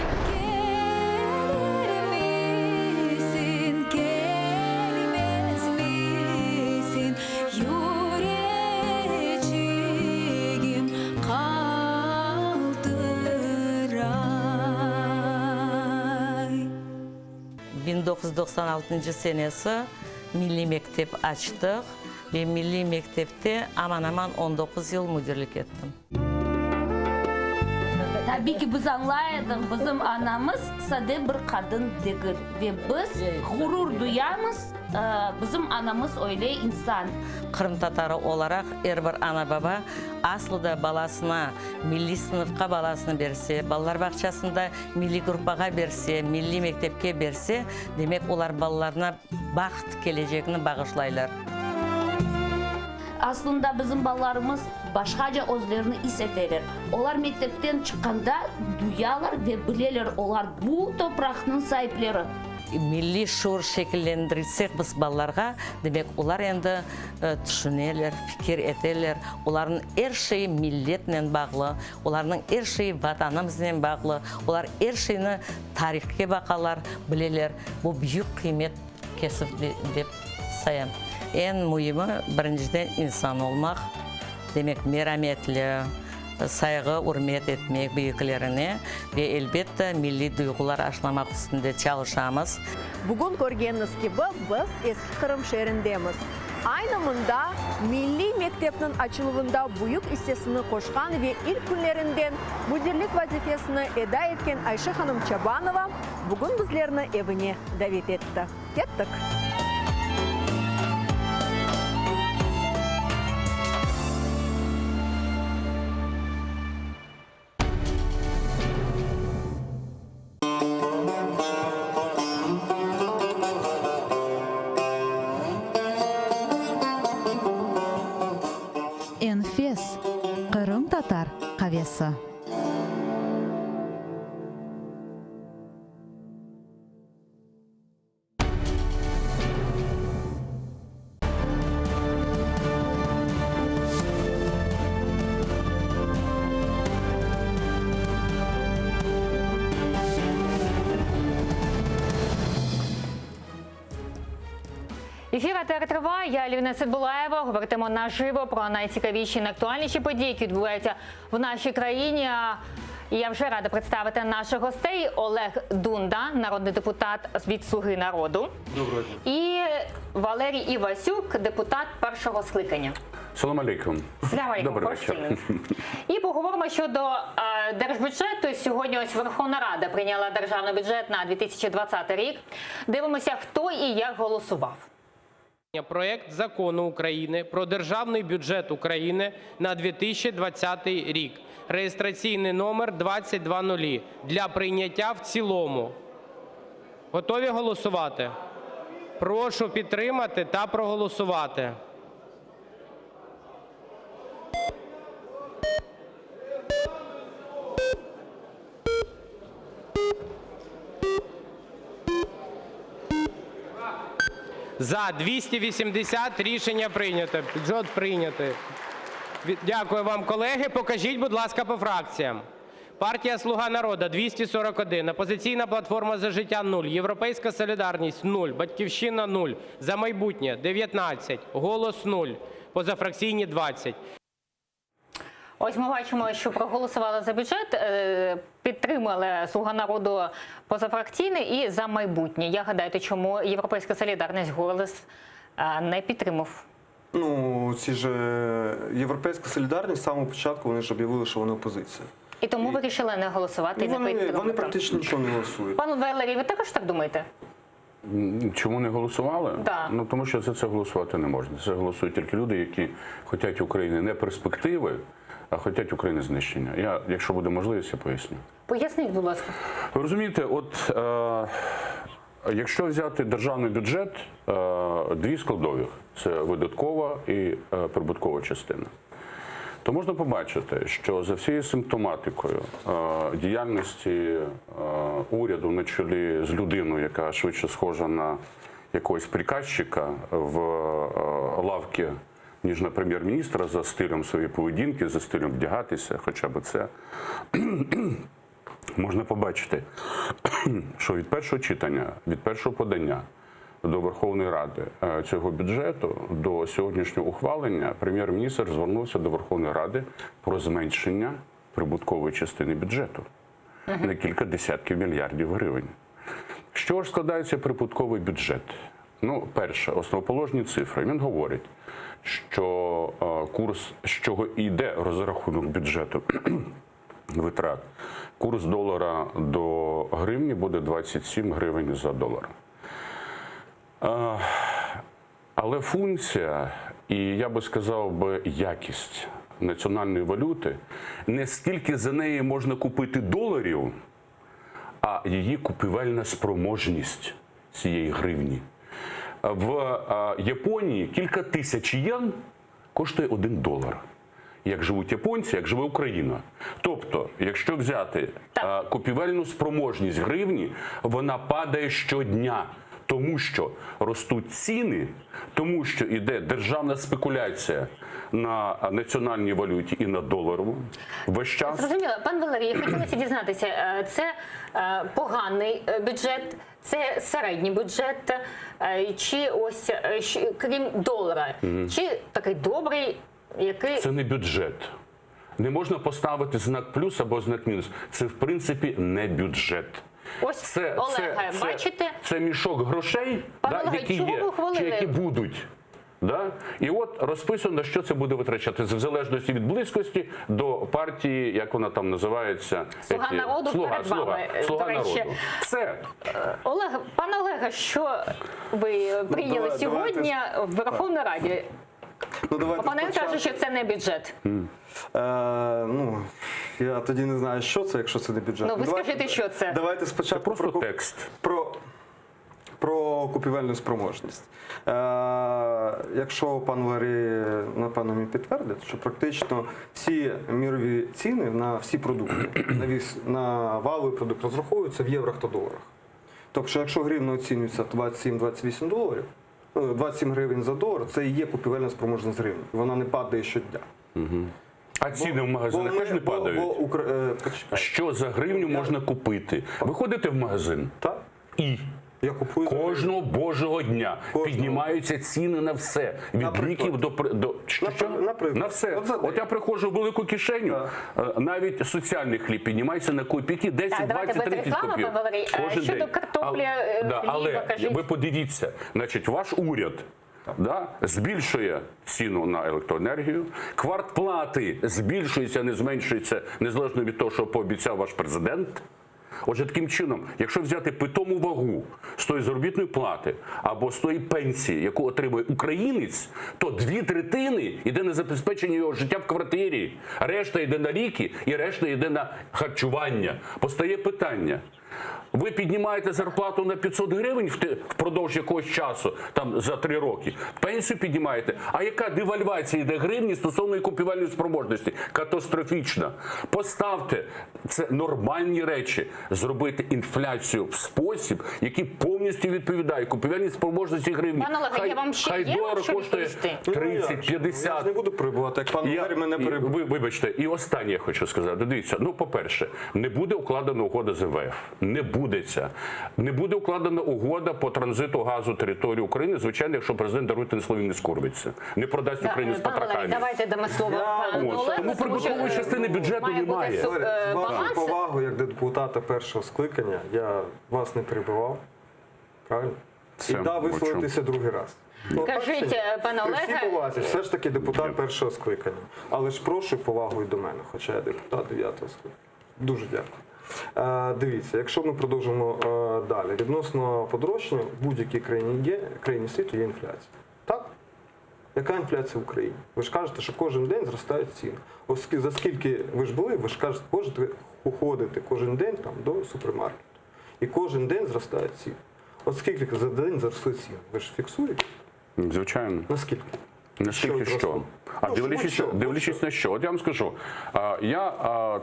В 1996 senesi Milli Mektep açtık ve Milli Mektep'te aman aman 19 yıl müdürlük ettim. Tabii ki biz anlayalım. Bizim anamız sade bir kadın değil. Ve biz gurur duyarız. Bizim anamız öyle insan. Kırım Tatarı olarak her bir ana baba aslında balasına, milli sınıfka balasını berse, balalar bahçesinde milli grupaga berse, milli mektepke berse, demek olar balalarına baxt geleceğini bağışlayırlar. Aslında bizim balalarımız başkaca özlerini hissederler. Onlar mektepten çıkanda duyarlar ve bilirler. Onlar bu toprakın sahipleri. Milli şuur şekillendirirsek biz balalarga, demek olar endi düşünürler, fikir ederler. Onların her şeyi milletle bağlı, onların her şeyi vatanımızla bağlı, onlar her şeyini tarihke bakarlar, bilirler. Bu büyük kıymet kesip dep sayam. En mühimi birinciden insan olmak, demek merhametli, saygı, hürmet etmek büyüklerine ve elbette milli duygular aşılamak üstünde çalışamız. Bugün görgeniz gibi biz eski Kırım şehrindemiz. Aynı mında Milli Mektep'nin açılımında büyük hissesini koşkan ve ilk günlerinden müdürlük vazifesini eda etken Ayşe Hanım Çabanova bugün bizlerini evine davet etti. Kettik. Enfes Kırım Tatar kahvesi. Ефір АТР триває. Я Лівна Сидбулаєва. Говоритимо наживо про найцікавіші і найактуальніші події, які відбуваються в нашій країні. І я вже рада представити наших гостей. Олег Дунда, народний депутат від «Слуги народу». Доброго дня. І Валерій Івасюк, депутат першого скликання. Салам алейкум. Салам алейкум. Добрий вечір. І поговоримо щодо держбюджету. Сьогодні ось Верховна Рада прийняла державний бюджет на 2020 рік. Дивимося, хто і як голосував. Проект закону України про державний бюджет України на 2020 рік. Реєстраційний номер 2020 для прийняття в цілому. Готові голосувати? Прошу підтримати та проголосувати. За 280 рішення прийнято. Бюджет прийнятий. Дякую вам, колеги. Покажіть, будь ласка, по фракціям. Партія «Слуга народу» – 241, «Опозиційна платформа «За життя» – 0, «Європейська солідарність» – 0, «Батьківщина» – 0, «За майбутнє» – 19, «Голос» – 0, позафракційні – 20. Ось ми бачимо, що проголосували за бюджет, підтримали «Слуга народу» позафракційний і «За майбутнє». Я гадаю, чому «Європейська солідарність» голос не підтримав? Ну, ці ж «Європейська солідарність» з самого початку вони ж об'явили, що вони опозиція. І тому ви вирішили не голосувати? Вони практично нічого не голосують. Пан Валерій, ви також так думаєте? Чому не голосували? Да. Ну, тому що за це голосувати не можна. Це голосують тільки люди, які хочуть України не перспективи, а хочуть України знищення. Я, якщо буде можливість, я поясню. Поясніть, будь ласка. Ви розумієте, от якщо взяти державний бюджет, дві складових – це видаткова і прибуткова частина. То можна побачити, що за всією симптоматикою діяльності уряду на чолі з людиною, яка швидше схожа на якогось приказчика в лавці, ніж на прем'єр-міністра, за стилем своєї поведінки, за стилем вдягатися, хоча б це, можна побачити, що від першого читання, від першого подання до Верховної Ради цього бюджету до сьогоднішнього ухвалення прем'єр-міністр звернувся до Верховної Ради про зменшення прибуткової частини бюджету на кілька десятків мільярдів гривень. З чого ж складається прибутковий бюджет? Ну, перше, основоположні цифри. Він говорить, що курс, з чого йде розрахунок бюджету, витрат. Курс долара до гривні буде 27 гривень за долар. Але функція, і я би сказав, якість національної валюти, не скільки за неї можна купити доларів, а її купівельна спроможність цієї гривні. В Японії кілька тисяч єн коштує $1. Як живуть японці, як живе Україна. Тобто, якщо взяти купівельну спроможність гривні, вона падає щодня. Тому що ростуть ціни, тому що йде державна спекуляція на національній валюті і на доларову. Весь час. Зрозуміло. Пан Валерій, я хотілося дізнатися, це поганий бюджет, це середній бюджет, чи ось, крім долара, чи такий добрий, який... Це не бюджет. Не можна поставити знак плюс або знак мінус. Це, в принципі, не бюджет. Ось, Олега, бачите? Це мішок грошей, які є, чи які будуть. І от розписано, на що це буде витрачатися, в залежності від близькості до партії, як вона там називається. Слуга народу перед вами. Слуга народу. Все. Пане Олеге, що ви прийняли сьогодні в Верховній Раді? Опонент каже, що це не бюджет. Я тоді не знаю, що це, якщо це не бюджет. Ну, ви скажіть, що це. Давайте спочатку просто текст. Про купівельну спроможність. Якщо пан Валерій, напевно, мені підтвердить, що практично всі мірові ціни на всі продукти, на валовий продукт розраховуються в єврах та доларах. Тобто, якщо гривна оцінюється $27-28, 27 гривень за долар, це і є купівельна спроможність гривні. Вона не падає щодня. А ціни в магазинах теж не падають? Що за гривню можна купити? Ви ходите в магазин? Так. І? Кожного божого дня піднімаються ціни на все. Від ліків до... На все. От я приходжу в велику кишеню, навіть соціальний хліб піднімається на копійки, 10, 20, 30 копійок. Кожен день. Щодо картоплі, хліба, але кажіть. ви подивіться, значить, ваш уряд збільшує ціну на електроенергію, квартплати збільшуються, а не зменшуються, незалежно від того, що пообіцяв ваш президент. Отже, таким чином, якщо взяти питому вагу з тої заробітної плати або з тої пенсії, яку отримує українець, то 2/3 йде на забезпечення його життя в квартирі, решта йде на ліки і решта йде на харчування. Постає питання. Ви піднімаєте зарплату на 500 гривень впродовж якогось часу, там за 3 роки, пенсію піднімаєте. А яка девальвація йде гривні стосовно купівельної спроможності? Катастрофічна. Поставте, це нормальні речі, зробити інфляцію в спосіб, який повністю відповідає купівельній спроможності гривні. Пане Олеге, я вам ще є долар що коштує відповісти? 30, 50. Я ж не буду перебувати, як пан Валерій мене перебуває. Вибачте, і останнє я хочу сказати. Дивіться, по-перше, не буде укладена угода з МВФ. Не будеться. Не буде укладена угода по транзиту газу території України, звичайно, якщо президент, даруйте на слові, не скорбиться. Не продасть Україну з потрохами. Давайте дамо слово пану Олегу. Тому прибуткової частини бюджету немає. З вашою повагою, як депутата першого скликання, я вас не перебивав. Правильно? І дав висловитися другий раз. Кажіть, пане Олеге. При всій повазі, все ж таки депутат першого скликання. Але ж прошу повагою до мене, хоча я депутат 9-го скликання. Дуже дякую. Дивіться, якщо ми продовжимо далі, відносно подорожчання в будь-якій країні світу є інфляція. Так? Яка інфляція в Україні? Ви ж кажете, що кожен день зростають ціни. За скільки ви ж були, ви ж кажете, можете уходити кожен день до супермаркету. І кожен день зростають ціни. От скільки за день зросли ціни? Ви ж фіксуєте? Звичайно. Наскільки? Наскільки що? А дивлячись на що? От я вам скажу, я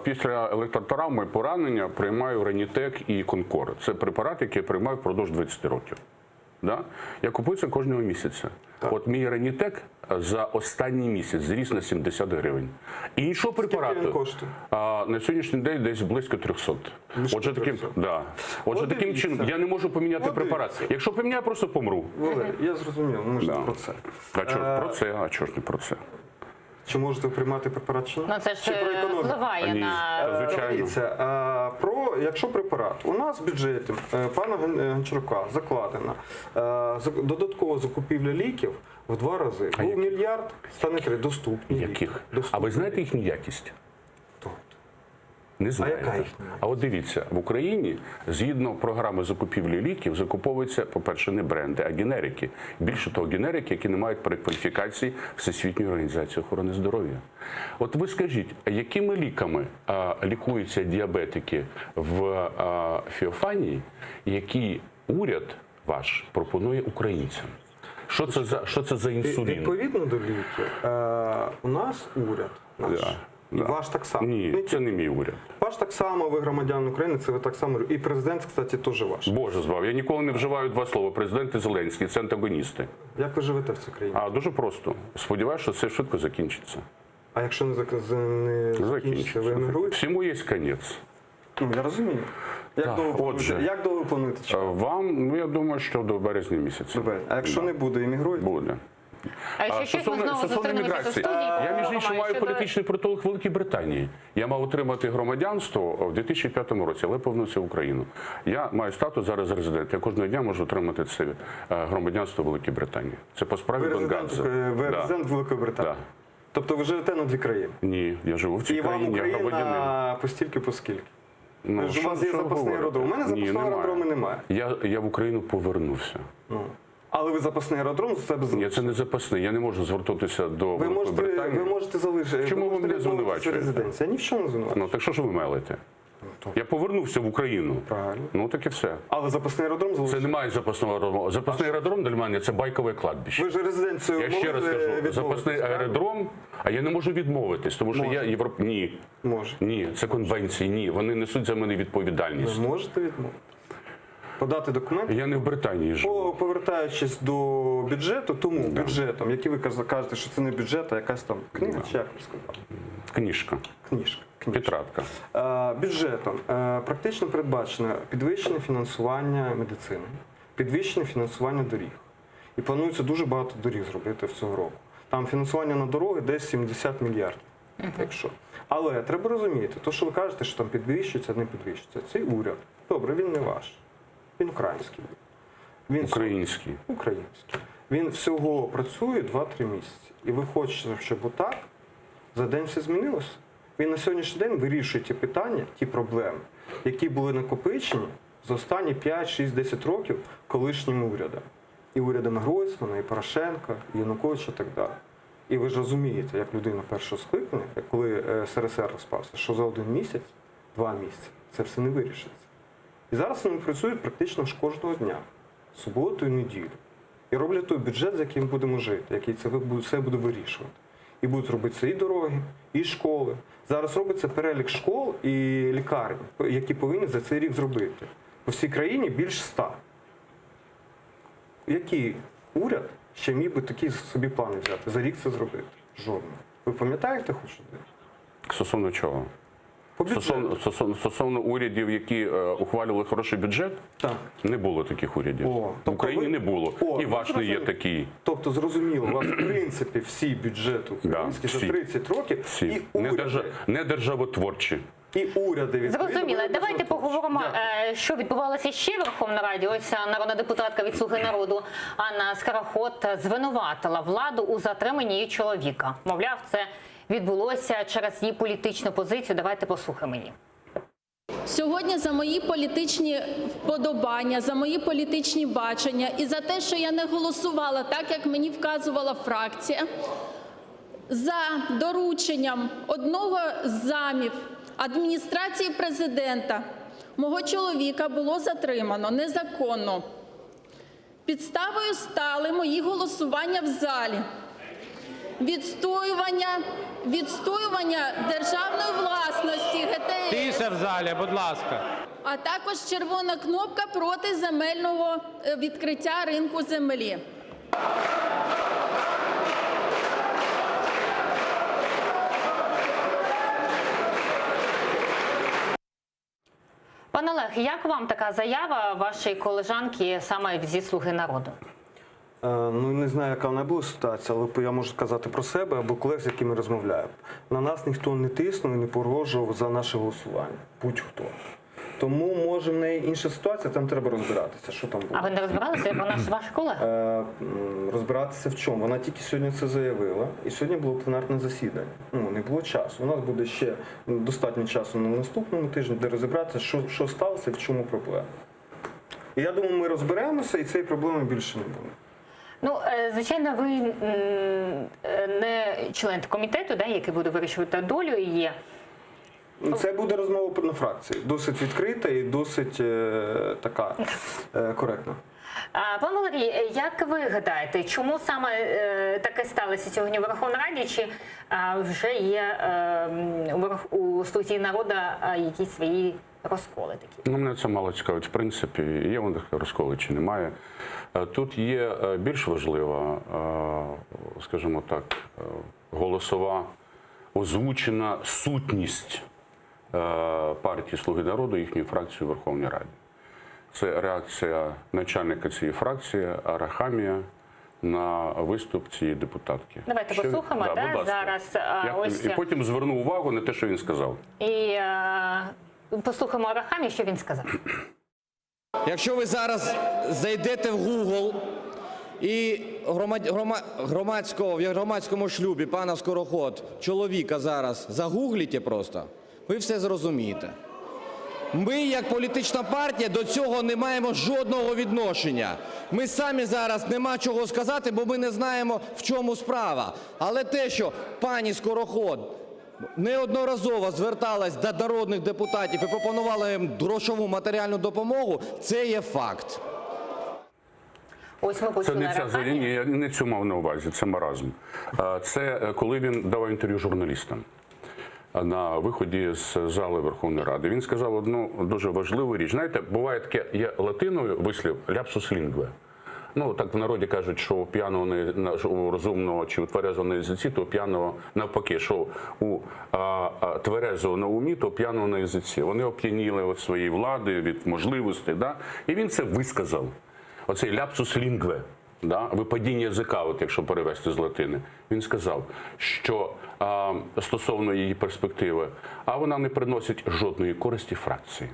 після електротравми поранення приймаю Ренітек і Конкор. Це препарат, який я приймаю впродовж 20 років. Я купую це кожного місяця. От мій Ренітек за останній місяць зріс на 70 гривень. Іншого препарату на сьогоднішній день десь близько 300. Отже, таким чином я не можу поміняти препарат. Якщо поміняю, просто помру. Валерій, я зрозумів, ми ж не про це. А чого ж не про це? Чи можете приймати препарат чи ні? Це ж впливає на... Дивіться, якщо препарат, у нас в бюджеті пана Гончарука закладена додаткова закупівля ліків в 2 рази. Був мільярд, стане доступні. Яких? А ви знаєте їхню якість? Не знаєте. яка їх? А от дивіться, в Україні згідно програми закупівлі ліків закуповуються, по-перше, не бренди, а генерики. Більше того, генерики, які не мають перекваліфікації Всесвітньої організації охорони здоров'я. От ви скажіть, якими ліками лікуються діабетики в Феофанії, які уряд ваш пропонує українцям? Що це за інсулін? Відповідно до ліків, у нас уряд наш. І ваш так само. Ні, це не мій уряд. Ваш так само, ви громадян України, це ви так само. І президент, кстати, теж ваш. Боже збав, я ніколи не вживаю два слова. Президент і Зеленський – це антагоністи. Як ви живете в цій країні? Дуже просто. Сподіваюся, що це швидко закінчиться. А якщо не закінчиться, ви емігруєте? Всьому є кінець. Я розумію. Як довго плануєте чекати? Я думаю, що до березня місяця. А якщо не буде, емігруєте? Буде. А якщо щось ми знову зустрінемося в студії, я, між іншим, маю політичний притулок в Великій Британії. Я мав отримати громадянство в 2005 році, але повернувся в Україну. Я маю статус зараз резидент. Я кожного дня можу отримати це громадянство в Великій Британії. Це по справі Бенганза. Ви резидент Великої Британії? Тобто ви живете на дві країни? Ні, я живу в цій країні, я громадянин. І вам Україна постільки, поскільки? У вас є запасний аеродром. У мене запасного аеродрому немає. Я в Україну повернувся. Але ви запасний аеродром з себе залишили? Ні, це не запасний. Я не можу звертатися до Великої Британії. Ви можете залишити. Чому ви мене звинувачуєте? Я ні в чому не звинувачую. Так що ж ви мелите? Я повернувся в Україну. Правильно. Так і все. Але запасний аеродром залишили? Це немає запасного аеродрому. Запасний аеродром для мене – це байкове кладбище. Ви ж резиденцію Я ще раз кажу, запасний аеродром, а я не можу відмовитись, тому що я Ні. Може. Ні, це конвенції, ні. Вони несуть за мене відповідальність. Ви можете відмовитись? Подати документи? Я не в Британії живу. Повертаючись до бюджету, тому бюджетом, який ви кажете, що це не бюджет, а якась там книга, чи як ви сказали? Книжка. Тетрадка. Бюджетом практично передбачено підвищення фінансування медицини, підвищення фінансування доріг. І планується дуже багато доріг зробити в цього року. Там фінансування на дороги десь 70 мільярдів. Якщо. Але треба розуміти, то, що ви кажете, що там підвищується, не підвищується. Цей уряд, добре, він не ваш. Він український. Український. Він всього працює 2-3 місяці. І ви хочете, щоб отак за день все змінилося? Він на сьогоднішній день вирішує ті питання, ті проблеми, які були накопичені за останні 5, 6, 10 років колишнім урядом. І урядами Гройсмана, і Порошенка, і Януковича, і так далі. І ви ж розумієте, як людина першого скликання, коли СРСР розпався, що за 1 місяць, 2 місяці це все не вирішиться. І зараз вони працюють практично ж кожного дня, суботу і неділю. І роблять той бюджет, з яким будемо жити, який це все буде вирішувати. І будуть робитися і дороги, і школи. Зараз робиться перелік школ і лікарень, які повинні за цей рік зробити. По всій країні більш 100. Який уряд ще міг би такі собі плани взяти? За рік це зробити? Жодного. Ви пам'ятаєте хоч один? Стосовно чого? Стосовно урядів, які ухвалювали хороший бюджет, не було таких урядів. В Україні не було. І ваш не є такий. Тобто, зрозуміло, у вас, в принципі, всі бюджети українські за 30 років і уряди. Не державотворчі. І уряди. Зрозуміло. Давайте поговоримо, що відбувалося ще в Верховній Раді. Ось народна депутатка від «Слуги народу» Анна Скороход звинуватила владу у затриманні її чоловіка. Мовляв, це відбулося через її політичну позицію. Давайте послухаємо її. Сьогодні за мої політичні вподобання, за мої політичні бачення і за те, що я не голосувала так, як мені вказувала фракція, за дорученням одного з замів адміністрації президента мого чоловіка було затримано незаконно. Підставою стали мої голосування в залі. Відстоювання державної власності ГТС. Тише в залі, будь ласка. А також червона кнопка проти земельного відкриття ринку землі. Пане Олег, як вам така заява вашої колежанки саме зі «Слуги народу»? Не знаю, яка вона була ситуація, але я можу сказати про себе або колег, з якими розмовляю. На нас ніхто не тиснув і не погрожував за наше голосування. Будь-хто. Тому, може, в неї інша ситуація, там треба розбиратися, що там буде. А ви не розбиралися, вона ж ваша колега? Розбиратися в чому? Вона тільки сьогодні це заявила, і сьогодні було пленарне засідання. Не було часу. У нас буде ще достатньо часу на наступному тижні, де розібратися, що сталося і в чому проблема. І я думаю, ми розберемося, і цієї проблеми більше не буде. Ну, звичайно, ви не член комітету, да, який буде вирішувати долю її. Це буде розмова на фракції. Досить відкрита і досить така коректна. Пан Валерій, як ви гадаєте, чому саме таке сталося сьогодні в Верховній Раді? Чи вже є у «Слузі народу» якісь свої розколи такі? Мене це мало цікавить. В принципі, є у них розколи чи немає. Тут є більш важлива, скажімо так, голосова озвучена сутність партії «Слуги народу», їхньої фракції у Верховній Раді. Це реакція начальника цієї фракції Арахамія на виступ цієї депутатки. Давайте послухаємо, зараз. І потім зверну увагу на те, що він сказав. І послухаємо Арахамія, що він сказав. Якщо ви зараз зайдете в Google і в громадському шлюбі пана Скороход, чоловіка зараз, загугліть просто, ви все зрозумієте. Ми, як політична партія, до цього не маємо жодного відношення. Ми самі зараз нема чого сказати, бо ми не знаємо, в чому справа. Але те, що пані Скороход неодноразово зверталась до народних депутатів і пропонувала їм грошову матеріальну допомогу, це є факт. Ось ми Це я не цю мав на увазі, це маразм. Це коли він давав інтерв'ю журналістам на виході з зали Верховної Ради. Він сказав одну дуже важливу річ. Знаєте, буває таке, є латиною вислів «ляпсус лінгве». Ну, так в народі кажуть, що у п'яного, у розумного чи у тверезого на язиці, то у п'яного навпаки, що у тверезого на умі, то у п'яного на язиці. Вони оп'яніли від своєї влади, від можливостей, да? І він це висказав. Оцей «ляпсус лінгве». Да, випадіння язика, от якщо перевести з латини, він сказав, що стосовно її перспективи, а вона не приносить жодної користі фракції.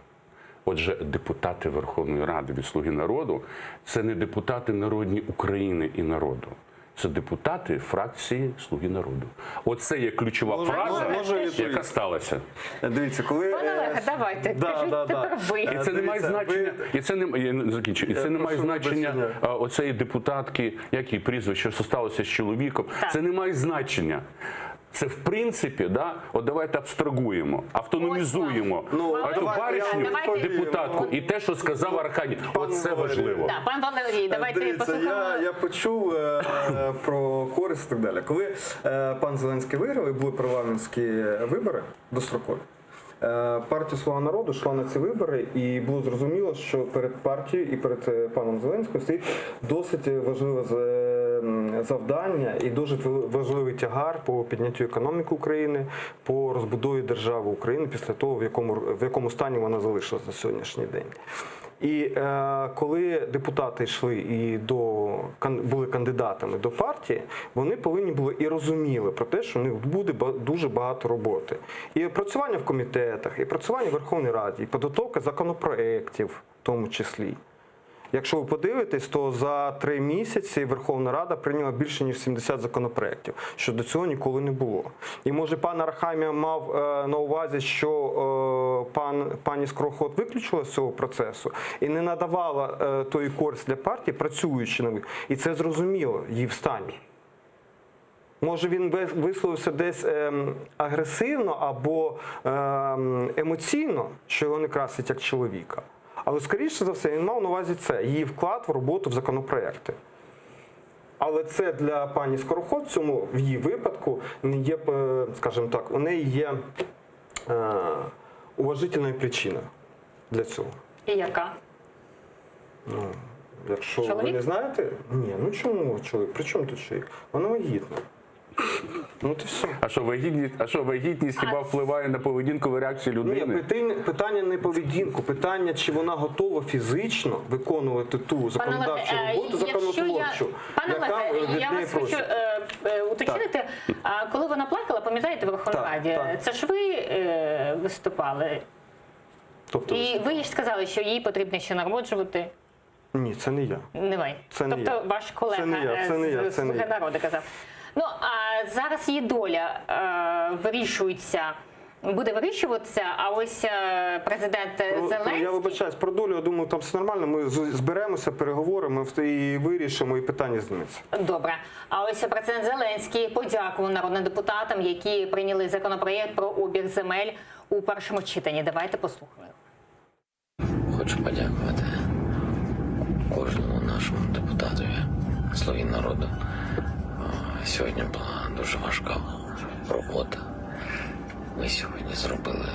Отже, депутати Верховної Ради від «Слуги народу» – це не депутати народні України і народу. Це депутати фракції «Слуги народу». Оце є ключова фраза, яка сталася. Дивіться, коли... Пане Олеге, давайте, кажіть тепер ви. І це не має значення, і це не має значення оцеї депутатки, як її прізвище, що сталося з чоловіком. Це не має значення. Це, в принципі, от давайте абстрагуємо, автономізуємо цю баришню депутатку і те, що сказав Арахамія. Оце важливо. Пан Валерій, давайте послухаємо. Я почув про користь і так далі. Коли пан Зеленський виграв і були парламентські вибори дострокові, партія «Слуга народу» йшла на ці вибори, і було зрозуміло, що перед партією і перед паном Зеленським стоїть досить важливе завдання і дуже важливий тягар по підняттю економіки України, по розбудові держави України після того, в якому стані вона залишилась на сьогоднішній день. І коли депутати йшли і були кандидатами до партії, вони повинні були і розуміли про те, що у них буде дуже багато роботи. І працювання в комітетах, і працювання в Верховній Раді, і підготовка законопроєктів в тому числі. Якщо ви подивитесь, то за 3 місяці Верховна Рада прийняла більше, ніж 70 законопроєктів, що до цього ніколи не було. І може пан Арахамія мав на увазі, що пані Скороход виключила з цього процесу і не надавала тої користі для партії, працюючи на них. І це зрозуміло її в стані. Може він висловився десь агресивно або емоційно, що його не красить як чоловіка. Але, скоріше за все, він мав на увазі це, її вклад в роботу в законопроекти. Але це для пані Скороход в її випадку не є, скажімо так, у неї є уважительна причина для цього. І яка? Якщо ви не знаєте, ні, чому чоловік? При чому тут чоловік? Вона вагітна. А що вагітність хіба впливає на поведінкову реакцію людини? Ні, питання не поведінку, питання, чи вона готова фізично виконувати ту законодавчу роботу, законотворчу, яка від неї просить. Я вас хочу уточнити, коли вона плакала, пам'ятаєте, в Верховній Раді, це ж ви виступали? Тобто, І ви ж сказали, що їй потрібно ще народжувати. ні, це не я. Не ви. Це не Тобто я. ваш колега Це не я, це не я, з це не «Слуги я». народу казав. Ну, а зараз її доля вирішується, буде вирішуватися, а ось президент Зеленський... Я вибачаюсь, про долю, я думаю, там все нормально. Ми зберемося, переговоримо і вирішимо, і питання зніметься. Добре. А ось президент Зеленський подякував народним депутатам, які прийняли законопроєкт про обіг земель у першому читанні. Давайте послухаємо. Хочу подякувати кожному нашому депутатові «Слуги народу». Сьогодні була дуже важка робота. Ми сьогодні зробили,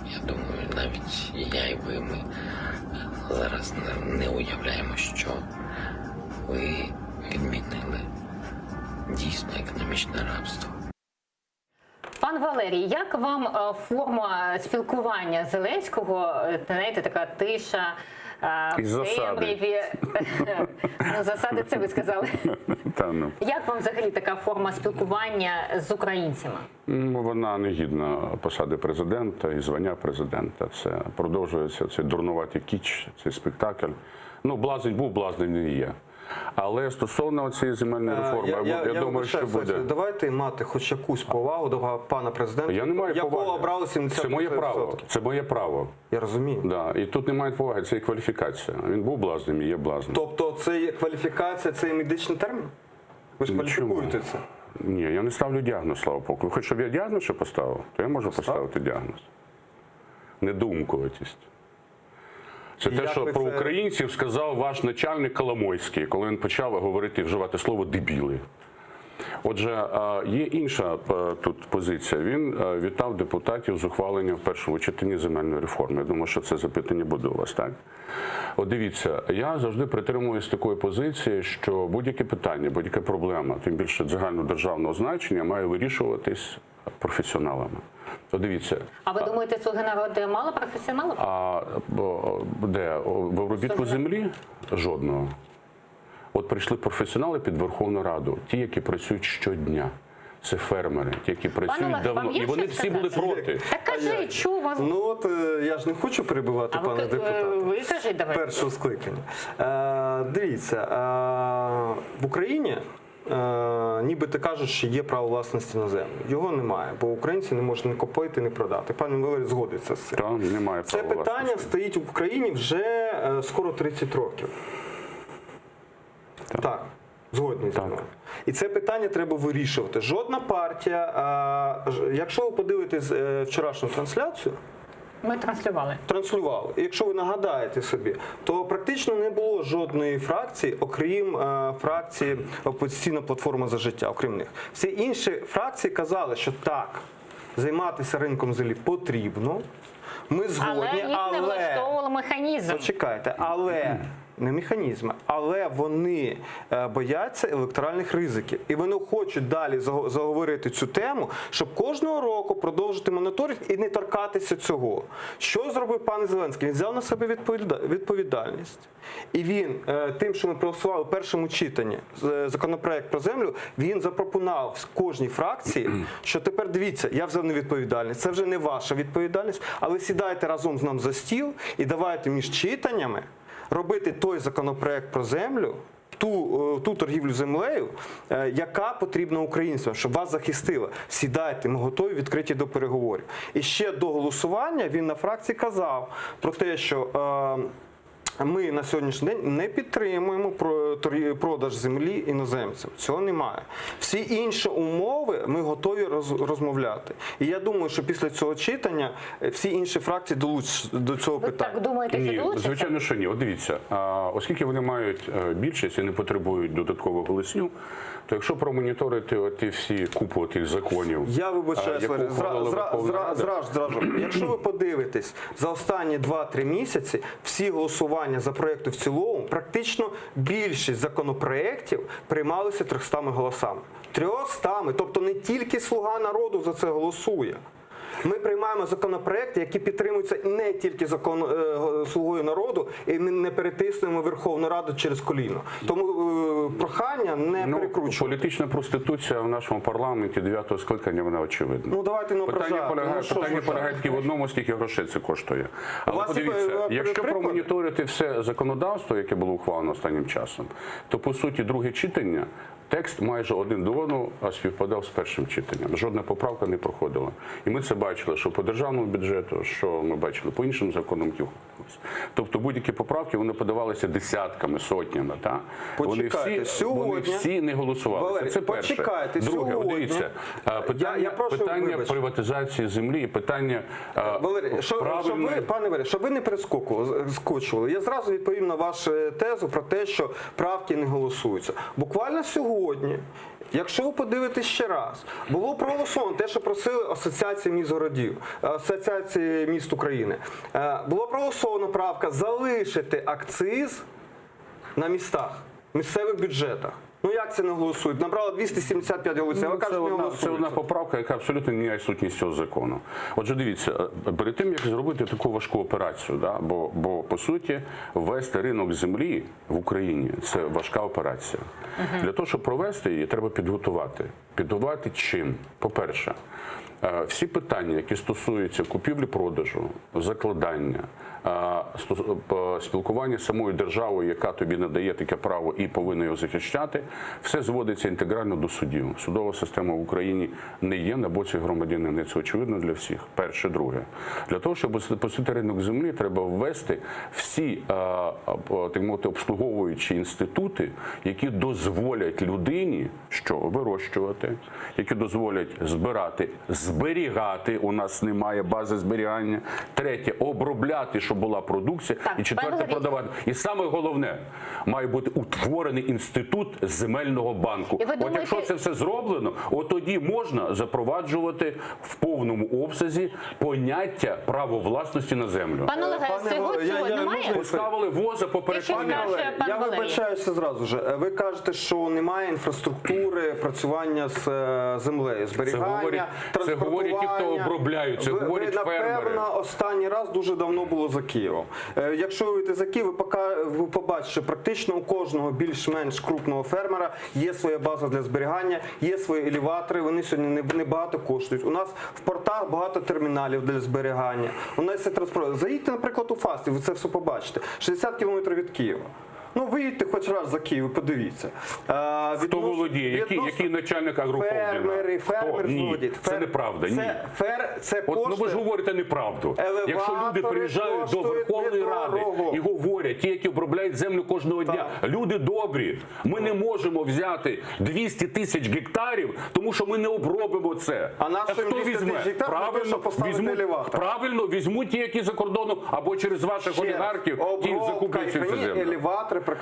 я думаю, навіть і я, і ви, ми зараз не уявляємо, що ви відмінили дійсно економічне рабство. Пан Валерій, як вам форма спілкування Зеленського, знаєте, така тиша, в темряві? Ну, засади це ви сказали. Як вам взагалі така форма спілкування з українцями? Вона не гідна посади президента і звання президента. Це продовжується цей дурнуватий кіч, цей спектакль. Ну, блазень був, блазнень не є. Але стосовно цієї земельної реформи, я думаю, що буде. Давайте мати хоч якусь повагу до пана президента, Я не маю якого поваги. обрали 70%. Це моє право. Це моє право. Я розумію. Да. І тут немає поваги, це є кваліфікація. Він був блазнем і є блазнем. Тобто це є кваліфікація, це є медичний термін? Ви ж кваліфікуєте це? Ні, я не ставлю діагноз, слава Богу. Ви хочете, щоб я діагноз ще поставив? То я можу поставити діагноз. Недоумкуватість. Це те, що про українців сказав ваш начальник Коломойський, коли він почав говорити, вживати слово «дебіли». Отже, є інша тут позиція. Він вітав депутатів з ухваленням в першому читанні земельної реформи. Я думаю, що це запитання буде у вас, так? От дивіться, я завжди притримуюсь такої позиції, що будь-яке питання, будь-яка проблема, тим більше загальнодержавного значення, має вирішуватись професіоналами. То дивіться. А ви думаєте, «Слуги народу» мало професіоналів? Де? В обробітку землі? Жодного. От прийшли професіонали під Верховну Раду, ті, які працюють щодня. Це фермери, ті, які працюють давно. І вони всі були проти. Так кажіть, що вас... Ну от я ж не хочу перебивати пана депутата. Ви кажіть, давайте. Першого скликання. Дивіться, в Україні нібито кажуть, що є право власності на землю. Його немає, бо українці не можуть не купити, не продати. Пан Валерій згодиться з цим. Немає це питання стоїть в Україні вже скоро 30 років. Так, згодні зі мною. І це питання треба вирішувати. Жодна партія, якщо ви подивитесь вчорашню трансляцію, ми транслювали. І якщо ви нагадаєте собі, то практично не було жодної фракції, окрім фракції «Опозиційна платформа за життя», окрім них. Всі інші фракції казали, що так, займатися ринком землі потрібно, ми згодні, але їх не влаштовував механізм. Почекайте, але не механізми, але вони бояться електоральних ризиків. І вони хочуть далі заговорити цю тему, щоб кожного року продовжити моніторинг і не торкатися цього. Що зробив пан Зеленський? Він взяв на себе відповідальність. І він, тим, що ми проголосували в першому читанні законопроект про землю, він запропонував кожній фракції, що тепер дивіться, я взяв невідповідальність, це вже не ваша відповідальність, але сідайте разом з нами за стіл і давайте між читаннями робити той законопроект про землю, ту торгівлю землею, яка потрібна українцям, щоб вас захистила. Сідайте, ми готові, відкриті до переговорів. І ще до голосування він на фракції казав про те, що ми на сьогоднішній день не підтримуємо продаж землі іноземцям. Цього немає. Всі інші умови ми готові розмовляти. І я думаю, що після цього читання всі інші фракції долучаться до цього питання. Так думаєте, що долучаться? Звичайно, що ні. От дивіться, оскільки вони мають більшість і не потребують додаткового голосів, то якщо промоніторити оті всі купу тих законів, я вибачаюсь, зразу. Якщо ви подивитесь, за останні 2-3 місяці всі голосування за проекти в цілому, практично більшість законопроєктів приймалися 300 голосами. 300, тобто не тільки «Слуга народу» за це голосує. Ми приймаємо законопроекти, які підтримуються не тільки Слугою народу, і ми не перетиснуємо Верховну Раду через коліно. Тому прохання не перекручувати. Політична проституція в нашому парламенті 9-го скликання, вона очевидна. Ну давайте не Питання полягає тільки в одному, скільки грошей це коштує. Але подивіться, якщо промоніторити все законодавство, яке було ухвалено останнім часом, то по суті друге читання, текст майже один до одного співпадав з першим читанням. Жодна поправка не проходила. І ми це бачили, що по державному бюджету, що ми бачили по іншим законам. Тобто будь-які поправки, вони подавалися десятками, сотнями. Та? Вони всі не голосували. Валерій, це перше. Друге, дивіться, питання приватизації землі і питання Валерій, пане Валерій, щоб ви не перескочували, я зразу відповім на вашу тезу про те, що правки не голосуються. Буквально сьогодні, якщо ви подивитесь ще раз, було проголосовано те, що просили Асоціація міст городів, Асоціація міст України. Було проголосовано правка залишити акциз на містах, місцевих бюджетах. Ну як це не голосують? Набрало 275 голосів, а кажуть, не голосують. Це одна поправка, яка абсолютно не є сутність цього закону. Отже, дивіться, перед тим, як зробити таку важку операцію, бо по суті, ввести ринок землі в Україні – це важка операція. Для того, щоб провести її, треба підготувати. Підготувати чим? По-перше, всі питання, які стосуються купівлі-продажу, закладання, спілкування з самою державою, яка тобі надає таке право і повинна його захищати, все зводиться інтегрально до судів. Судова система в Україні не є на боці громадянина, це очевидно для всіх. Перше, друге. Для того, щоб запустити ринок землі, треба ввести всі, так мовити, обслуговуючі інститути, які дозволять людині, що вирощувати, які дозволять збирати, зберігати, у нас немає бази зберігання. Третє, обробляти, щоб була продукція. І четверте, продавати. І саме головне, має бути утворений інститут земельного банку. От якщо це все зроблено, от тоді можна запроваджувати в повному обсязі поняття право власності на землю. Пане Олеге, сьогодні немає? Поставили воза поперед коня. Я вибачаюся зразу ж. Ви кажете, що немає інфраструктури працювання з землею, зберігання, це говорять ті, хто обробляють, це говорять фермери. Напевно, останній раз дуже давно було за Києвом. Якщо ви вийдете за Київ, ви побачите, що практично у кожного більш-менш крупного фермера є своя база для зберігання, є свої елеватори, вони сьогодні не багато коштують. У нас в портах багато терміналів для зберігання. У нас є транспорт. Заїдьте, наприклад, у Фастів, ви це все побачите. 60 кілометрів від Києва. Ну, виїдьте хоч раз за Київ, подивіться. Хто володіє? Який начальник агрохолдингу? Фермери володіють. Це неправда. Ні. Ну ви ж говорите неправду. Якщо люди приїжджають до Верховної Ради і говорять, ті, які обробляють землю кожного дня, люди добрі, ми не можемо взяти 200 тисяч гектарів, тому що ми не обробимо це. А хто візьме? Правильно, візьмуть ті, які за кордоном, або через ваших олігархів, ті закуплять цю землю.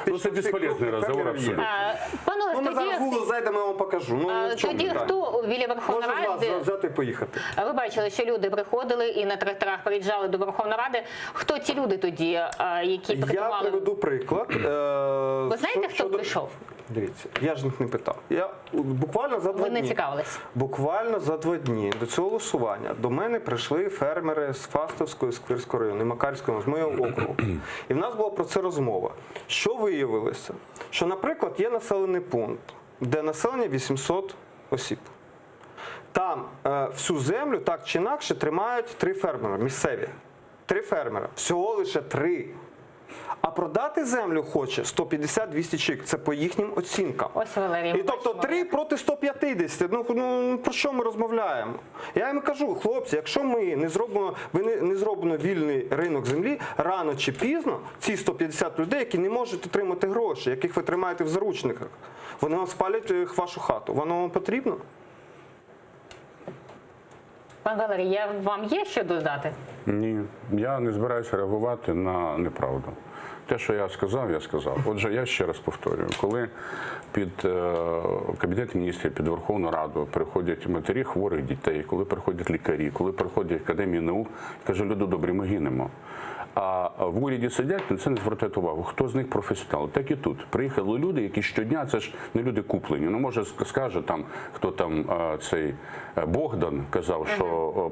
Ну, це безполезний розговор абсолютно. Ну, ми зараз в Google зайдемо, я вам покажу. Тоді хто біля Верховної Ради? Можна взяти і поїхати. Ви бачили, що люди приходили і на тракторах приїжджали до Верховної Ради. Хто ці люди тоді, які працювали? Я приведу приклад. Ви знаєте, хто прийшов? Дивіться, я ж їх не питав. Буквально за 2 дні. Ви не цікавились? Буквально за 2 дні до цього голосування до мене прийшли фермери з Фастовського, Сквирського району, Макарського, з моєго округу. І в нас була про це розмова. Що виявилося? Що, наприклад, є населений пункт, де населення 800 осіб. Там всю землю так чи інакше тримають 3 фермери місцеві. 3 фермера. Всього лише 3. А продати землю хоче 150-200 чоловік. Це по їхнім оцінкам. Ось, Валерій, і тобто 3 проти 150. Ну про що ми розмовляємо? Я їм кажу, хлопці, якщо ви не зробимо вільний ринок землі, рано чи пізно ці 150 людей, які не можуть отримати гроші, яких ви тримаєте в заручниках, вони вам спалять вашу хату. Воно вам потрібно? Пан Валерій, вам є що додати? Ні, я не збираюся реагувати на неправду. Те, що я сказав, я сказав. Отже, я ще раз повторюю, коли під Кабінет міністрів, під Верховну Раду приходять матері хворих дітей, коли приходять лікарі, коли приходять Академії наук, каже, люди добрі, ми гинемо. А в уряді сидять, на це не звертають увагу. Хто з них професіонал? Так і тут. Приїхали люди, які щодня, це ж не люди куплені. Ну, може, скаже там, хто там цей Богдан казав, що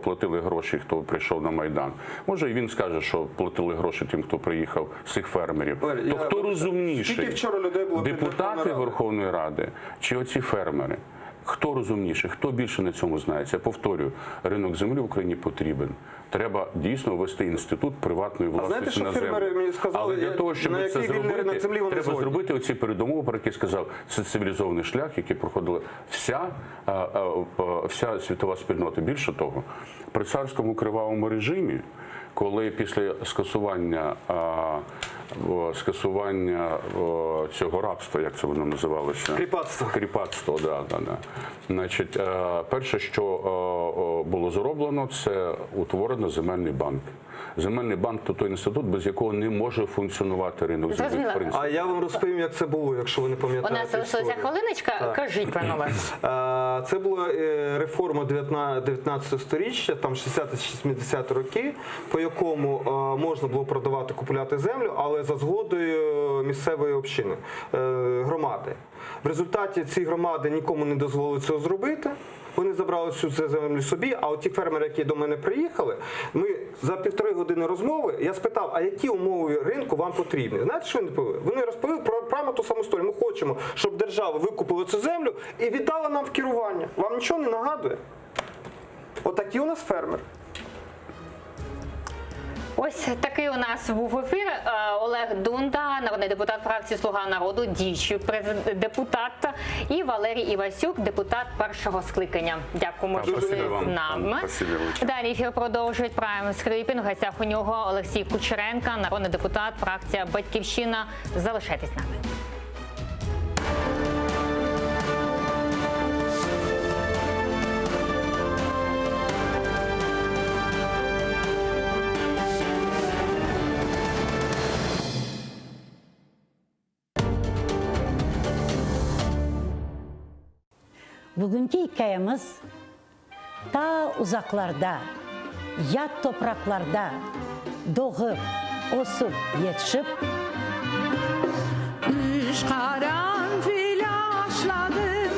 платили гроші, хто прийшов на Майдан. Може, і він скаже, що платили гроші тим, хто приїхав з цих фермерів. То хто розумніший? Депутати Верховної Ради чи оці фермери? Хто розумніший, хто більше на цьому знається? Я повторюю, ринок землі в Україні потрібен. Треба дійсно ввести інститут приватної власності на землю. Але для того, щоб це зробити, треба зробити оці передумови, про які сказав. Це цивілізований шлях, який проходила вся світова спільнота. Більше того, при царському кривавому режимі, коли після скасування цього рабства, як це воно називалося? Кріпацтво, да. Значить, перше, що було зроблено, це утворено земельний банк. Земельний банк – то той інститут, без якого не може функціонувати ринок землі. А я вам розповім, як це було, якщо ви не пам'ятаєте. У нас залишилася хвилиночка. Кажіть, пане Олег. Це була реформа 19 сторіччя, там 60-70 роки, по якому можна було продавати, купувати землю, але за згодою місцевої общини, громади. В результаті ці громади нікому не дозволили цього зробити. Вони забрали всю цю землю собі, а от ті фермери, які до мене приїхали, ми за 1,5 години розмови, я спитав, а які умови ринку вам потрібні? Знаєте, що вони відповіли? Вони розповіли про прямо ту саму історію. Ми хочемо, щоб держава викупила цю землю і віддала нам в керування. Вам нічого не нагадує? Отакі у нас фермери. Ось такий у нас був ефір. Олег Дунда, народний депутат фракції «Слуга народу», діючий депутат, і Валерій Івасюк, депутат першого скликання. Дякуємо, що були з нами. Далі ефір продовжують Прайм Скрипін. В гостях у нього Олексій Кучеренко, народний депутат, фракція «Батьківщина». Залишайтесь з нами. Bugünkü hikayemiz ta uzaklarda, yat topraklarda doğup, osup, yetişip Üç karanfil aşladım,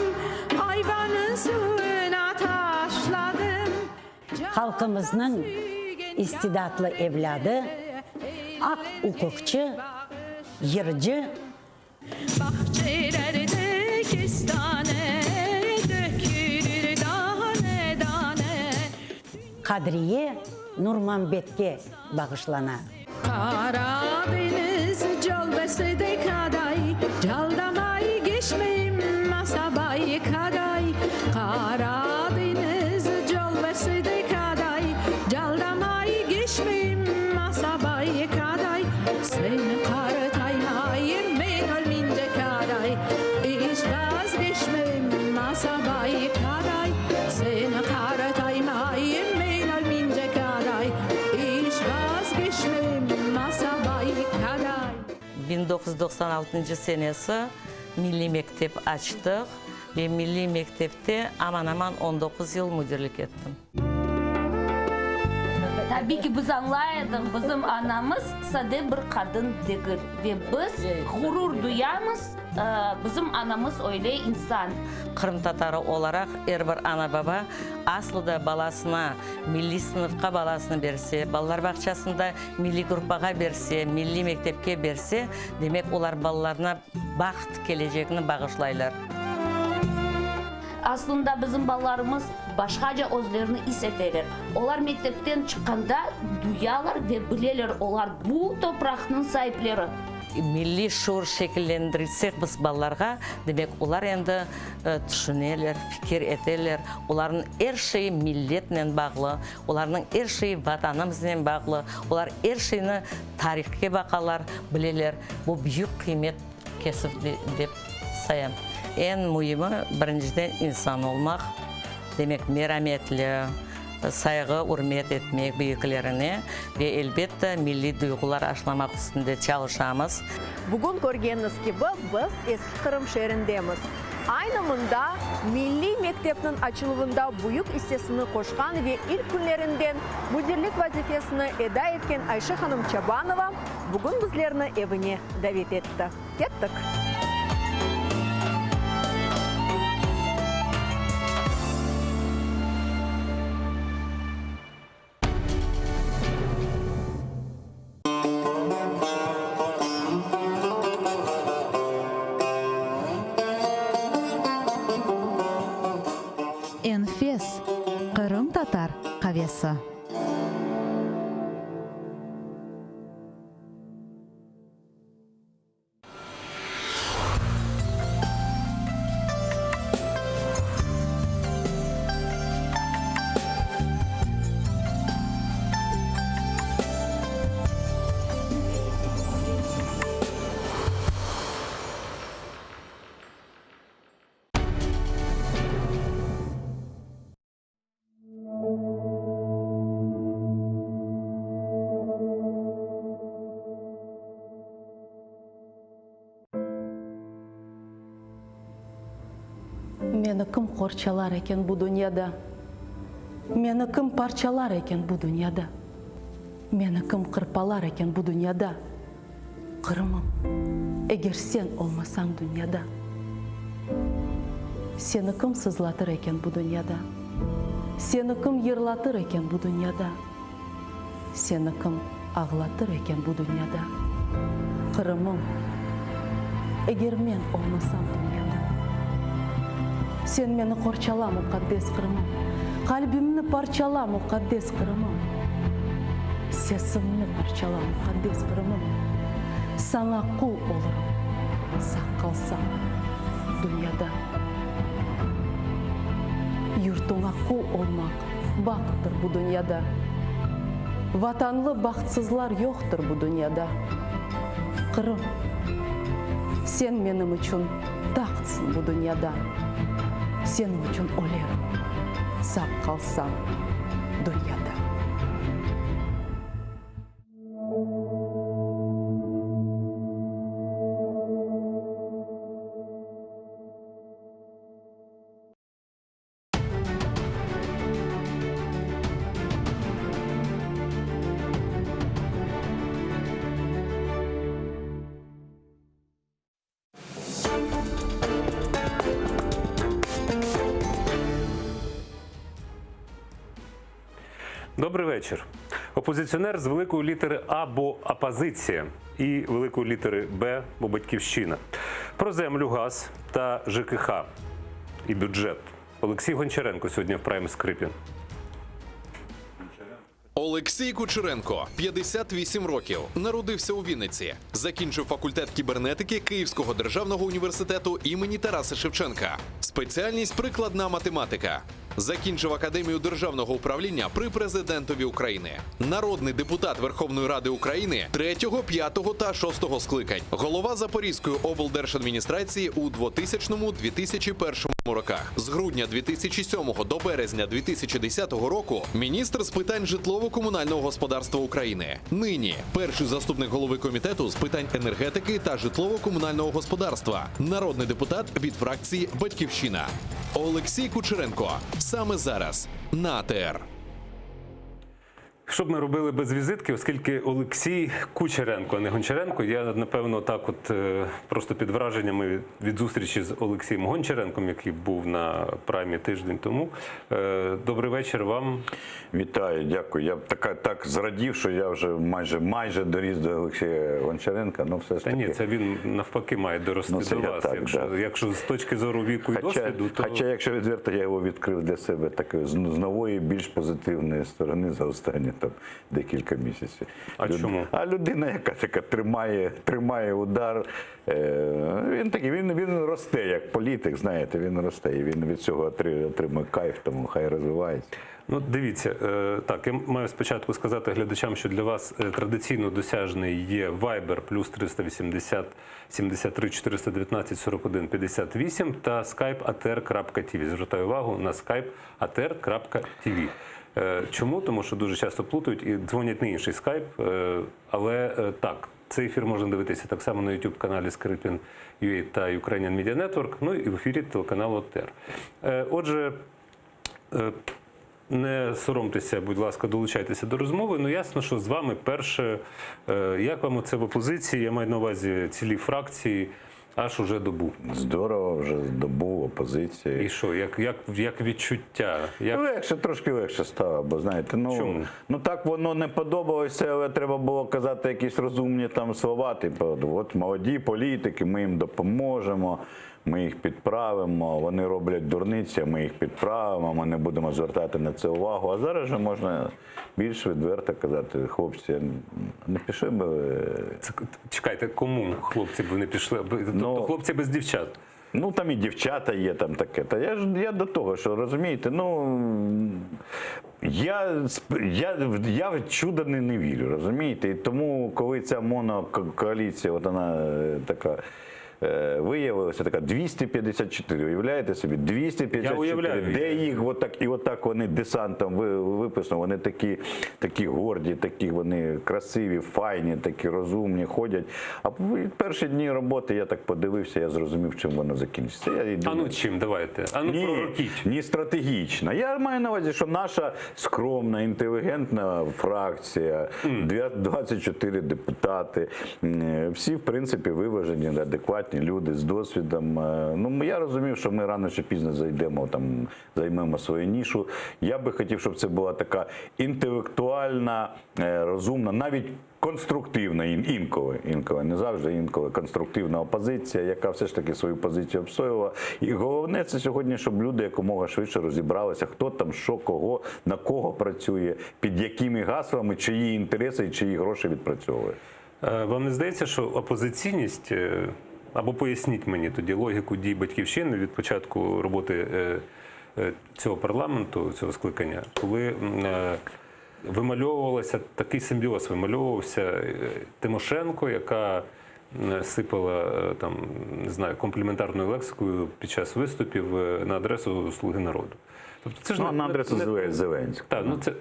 ayvanın suyuna taşladım. halkımızın istidatlı evladı, ak hukukçu, yırcı, Bahçelerde kestane dökülür tane tane. Kadriye Nurmanbet'e bağışlana. Karadeniz calbesi de kaday, caldamay geçmeyim masabay kaday. Karadeniz calbesi de kaday, caldamay geçmeyim masabay kaday. Seni karataymayım ben ölünce kaday, hiç vazgeçmeyim masabay kaday. Seni karataymayım ben ölünce kaday, hiç vazgeçmeyim masabay kaday. 1996 senesi Milli Mektep açtık ve Milli Mektep'te aman aman 19 yıl müdürlük ettim. Tabii ki biz anlayalım, bizim anamız sade bir kadın değil ve biz gurur duyarız, bizim anamız öyle insan. Kırım Tatarı olarak her bir ana baba aslında balasına, milli sınıfka balasını berse, ballar bahçesinde milli grupaga berse, milli mektepke berse, demek onlar ballarına baxt geleceğini bağışlaylar. Aslında bizim ballarımız başkaca özlerini hissederler. Onlar mektepten çıkanda duyarlar ve bilirler, onlar bu toprağın sahipleri. Milli şuur şekillendirirsek biz ballarga, demek onlar endi düşünerler, fikir ederler. Onların her şeyi milletle bağlı, onların her şeyi vatanımızla bağlı, onlar her şeyini tarihke bakarlar, bilirler. Bu büyük kıymet kesip dep sayam. En mühimi birinciden insan olmak, demek merhametli, saygı, hürmet etmek büyüklerine ve elbette milli duygular aşılamak üstünde çalışamız. Бүгін көргеніңіз gibi biz eski Kırım şehrindemiz. Ayni mында Milli Mektepnin açılımında buyuk hissesini koşkan ve ilk günlerinden müdürlük vazifesini eda etken Ayşe Hanım Çabanova bugün bizlerini evine davet etti. Kettik. Enfes. Kırım Tatar kahvesi. Meni kim qorchalar ekan bu dunyoda? Meni kim parchalar ekan bu dunyoda? Meni kim qirpalar ekan bu dunyoda? Qirmim, agar sen olmasang dunyoda. Seni kim sızlatır ekan bu dunyoda? Seni kim yig'latır ekan bu dunyoda? Seni kim ağlatır ekan bu dunyoda? Qirmim, agar men olmasam dunyoda. Sen meni qorchala muqaddas Qirmim, qalbimni parchala muqaddas Qirmim, sesimni parchala muqaddas Qirmim. Sana qul olurum, saq qolsam dunyoda. Yurtunga qul olmak baxtdir bu dunyoda. Vatanlı baxtsizlar yo'qdir bu dunyoda. Qirm, sen menim uchun taxtsin bu dunyoda. Senin uchun o'larim, saq qolsam dunyoda. Добрий вечір. Опозиціонер з великої літери А, бо опозиція, і великої літери Б, бо батьківщина. Про землю, газ та ЖКХ і бюджет. Олексій Гончаренко сьогодні в Прайм Скрипін. Олексій Кучеренко, 58 років, народився у Вінниці. Закінчив факультет кібернетики Київського державного університету імені Тараса Шевченка. Спеціальність прикладна математика. Закінчив Академію державного управління при президентові України. Народний депутат Верховної Ради України 3, 5 та 6 скликань. Голова Запорізької облдержадміністрації у 2000-2001 роках. З грудня 2007 до березня 2010 року міністр з питань житлово-комунального господарства України. Нині перший заступник голови комітету з питань енергетики та житлово-комунального господарства. Народний депутат від фракції «Батьківщина». Олексій Кучеренко. Саме зараз на АТР. Що б ми робили без візитки, оскільки Олексій Кучеренко, а не Гончаренко, я, напевно, так от просто під враженнями від зустрічі з Олексієм Гончаренком, який був на Праймі тиждень тому. Добрий вечір вам. Вітаю, дякую. Я так зрадів, що я вже майже доріс до Олексія Гончаренка, ну все ж таки. Та ні, це він навпаки має дорости до вас, якщо з точки зору віку і досвіду, то... Хоча, якщо відверто, я його відкрив для себе такої з нової, більш позитивної сторони за останні декілька місяців. А чому? А людина, яка така тримає удар, він такий, він росте як політик, знаєте, він росте, і він від цього отримує кайф, тому хай розвивається. Ну, дивіться, так, я маю спочатку сказати глядачам, що для вас традиційно досяжний є Viber плюс 380 73 419 41 58 та skype atr.tv. Звертаю увагу на skype atr.tv. Чому? Тому що дуже часто плутають і дзвонять на інший скайп. Але так, цей ефір можна дивитися так само на YouTube-каналі Скрипін.ua та Ukrainian Media Network, ну і в ефірі телеканалу ТЕР. Отже, не соромтеся, будь ласка, долучайтеся до розмови. Ну, ясно, що з вами перше, як вам це в опозиції, я маю на увазі цілі фракції, аж уже добу. Здорово, вже добу, опозиція. І що, як відчуття? Легше, трошки легше стало, бо знаєте, ну так воно не подобалося, але треба було казати якісь розумні там слова, типу, от молоді політики, ми їм допоможемо, ми їх підправимо, вони роблять дурниці, а ми їх підправимо, ми не будемо звертати на це увагу. А зараз же можна більш відверто казати, хлопці, не пішли б... Чекайте, кому хлопці б не пішли? Тобто хлопці без дівчат? Ну, там і дівчата є, там таке. Та я до того, що, розумієте, ну, я в чудо не вірю, розумієте? І тому, коли ця монокоаліція, от вона така, виявилася така 254, уявляєте собі? 254, я уявляю, де їх отак, і отак вони десантом виписано, вони такі горді, такі вони красиві, файні, такі розумні, ходять. А в перші дні роботи я так подивився, я зрозумів, чим воно закінчиться. А ну чим, давайте? А ну пророкіть. Ні, стратегічно. Я маю на увазі, що наша скромна, інтелігентна фракція, 24 депутати, всі, в принципі, виважені, адекватні люди з досвідом. Ну, я розумів, що ми рано чи пізно зайдемо, там, займемо свою нішу. Я би хотів, щоб це була така інтелектуальна, розумна, навіть конструктивна, інколи, не завжди інколи, конструктивна опозиція, яка все ж таки свою позицію обстоювала. І головне це сьогодні, щоб люди якомога швидше розібралися, хто там, що, кого, на кого працює, під якими гаслами, чиї інтереси і чиї гроші відпрацьовує. Вам не здається, що опозиційність, або поясніть мені тоді логіку дій Батьківщини від початку роботи цього парламенту, цього скликання, коли вимальовувався такий симбіоз, вимальовувався Тимошенко, яка сипала там, не знаю, компліментарною лексикою під час виступів на адресу «Слуги народу». Тобто це ж на адресу Зеленського. Так, ну це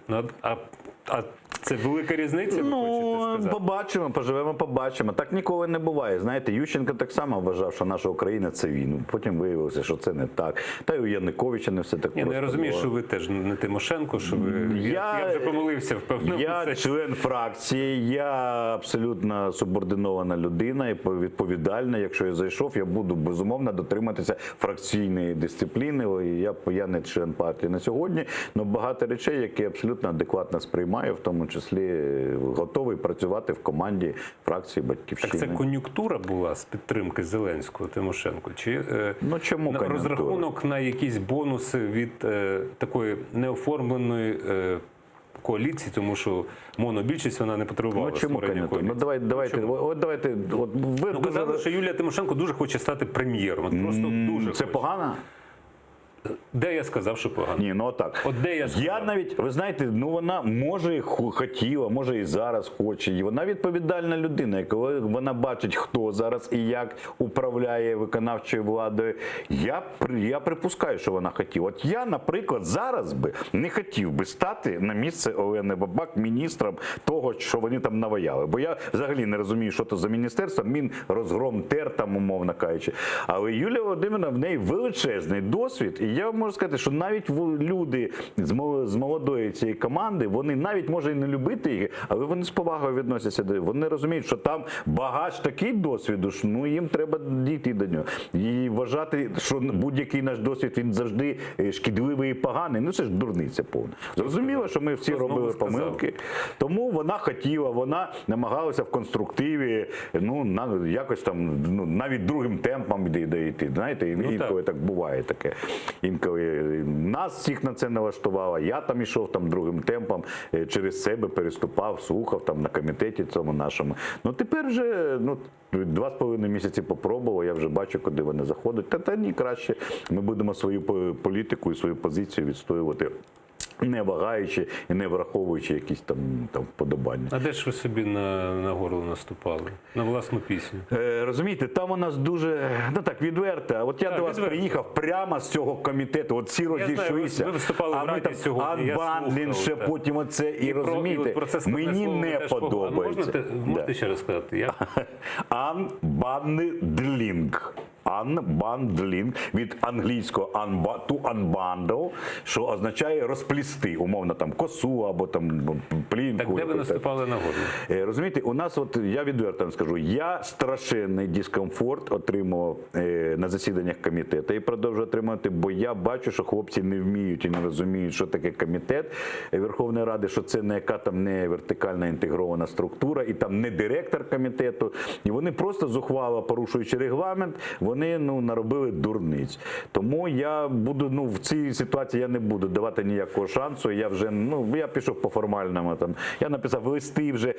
це велика різниця, ви хочете сказати? Побачимо, поживемо, побачимо. Так ніколи не буває. Знаєте, Ющенко так само вважав, що наша Україна – це він. Потім виявилося, що це не так. Та й у Януковича не все так просто. Я розумію, що ви теж не Тимошенко, що ви... Я вже помилився, впевнено. Я член фракції, я абсолютно субординована людина і відповідальна. Якщо я зайшов, я буду, безумовно, дотриматися фракційної дисципліни. Я не член партії на сьогодні, але багато речей, які абсолютно адекватно сприймаю, в тому числі готовий працювати в команді фракції «Батьківщини». Так це кон'юнктура була з підтримки Зеленського, Тимошенко? Чи чому розрахунок на якісь бонуси від такої неоформленої коаліції, тому що монобільшість вона не потребувала створення коаліції? Давайте. Ви казали, що Юлія Тимошенко дуже хоче стати прем'єром. Просто дуже хоче. Це погано? Де я сказав, що погано? Ні, ну отак. От де я сказав? Я навіть, ви знаєте, ну вона може і хотіла, може і зараз хоче. І вона відповідальна людина. І коли вона бачить, хто зараз і як управляє виконавчою владою, я припускаю, що вона хотіла. От я, наприклад, зараз би не хотів би стати на місце Олени Бабак міністром того, що вони там наваяли. Бо я взагалі не розумію, що це за міністерство, Мінрозгром, ТЕР, там, умовно кажучи. Але Юлія Володимирівна, в неї величезний досвід. І я можу сказати, що навіть люди з молодої цієї команди, вони навіть, може, і не любити їх, але вони з повагою відносяться до них. Вони розуміють, що там багаж такий досвіду, що ну, їм треба дійти до нього. І вважати, що будь-який наш досвід, він завжди шкідливий і поганий, ну це ж дурниця повна. Зрозуміло, що ми всі робили помилки. Тому вона хотіла, вона намагалася в конструктиві, ну, якось там, ну, навіть другим темпом дійти. Знаєте, інколи так буває таке. Інколи нас всіх на це налаштувало, я там йшов там другим темпом, через себе переступав, слухав там на комітеті цьому нашому. Ну тепер вже 2,5 місяці попробував, я вже бачу, куди вони заходять. Та ні, краще ми будемо свою політику і свою позицію відстоювати не вагаючи і не враховуючи якісь там вподобання. А де ж ви собі на горло наступали? На власну пісню? Розумієте, там у нас дуже, так, відверто. От я до вас приїхав прямо з цього комітету, от всі розійшлися. Ви виступали в Раді сьогодні, я анбандлінг, ще слухав, потім оце, і розумієте, мені не подобається. Можете ще раз сказати, як? Unbundling. Unbundling від англійського to unbundle, що означає розплісти, умовно там косу або там плінку. Так де ви наступали на горло? Розумієте, у нас, от я відверто вам скажу, я страшенний дискомфорт отримував на засіданнях комітету і продовжую отримувати, бо я бачу, що хлопці не вміють і не розуміють, що таке комітет Верховної Ради, що це не яка там не вертикальна інтегрована структура і там не директор комітету. І вони просто зухвало порушуючи регламент, вони наробили дурниць. Тому я буду, в цій ситуації я не буду давати ніякого шансу. Я вже, я пішов по формальному. Я написав листи вже,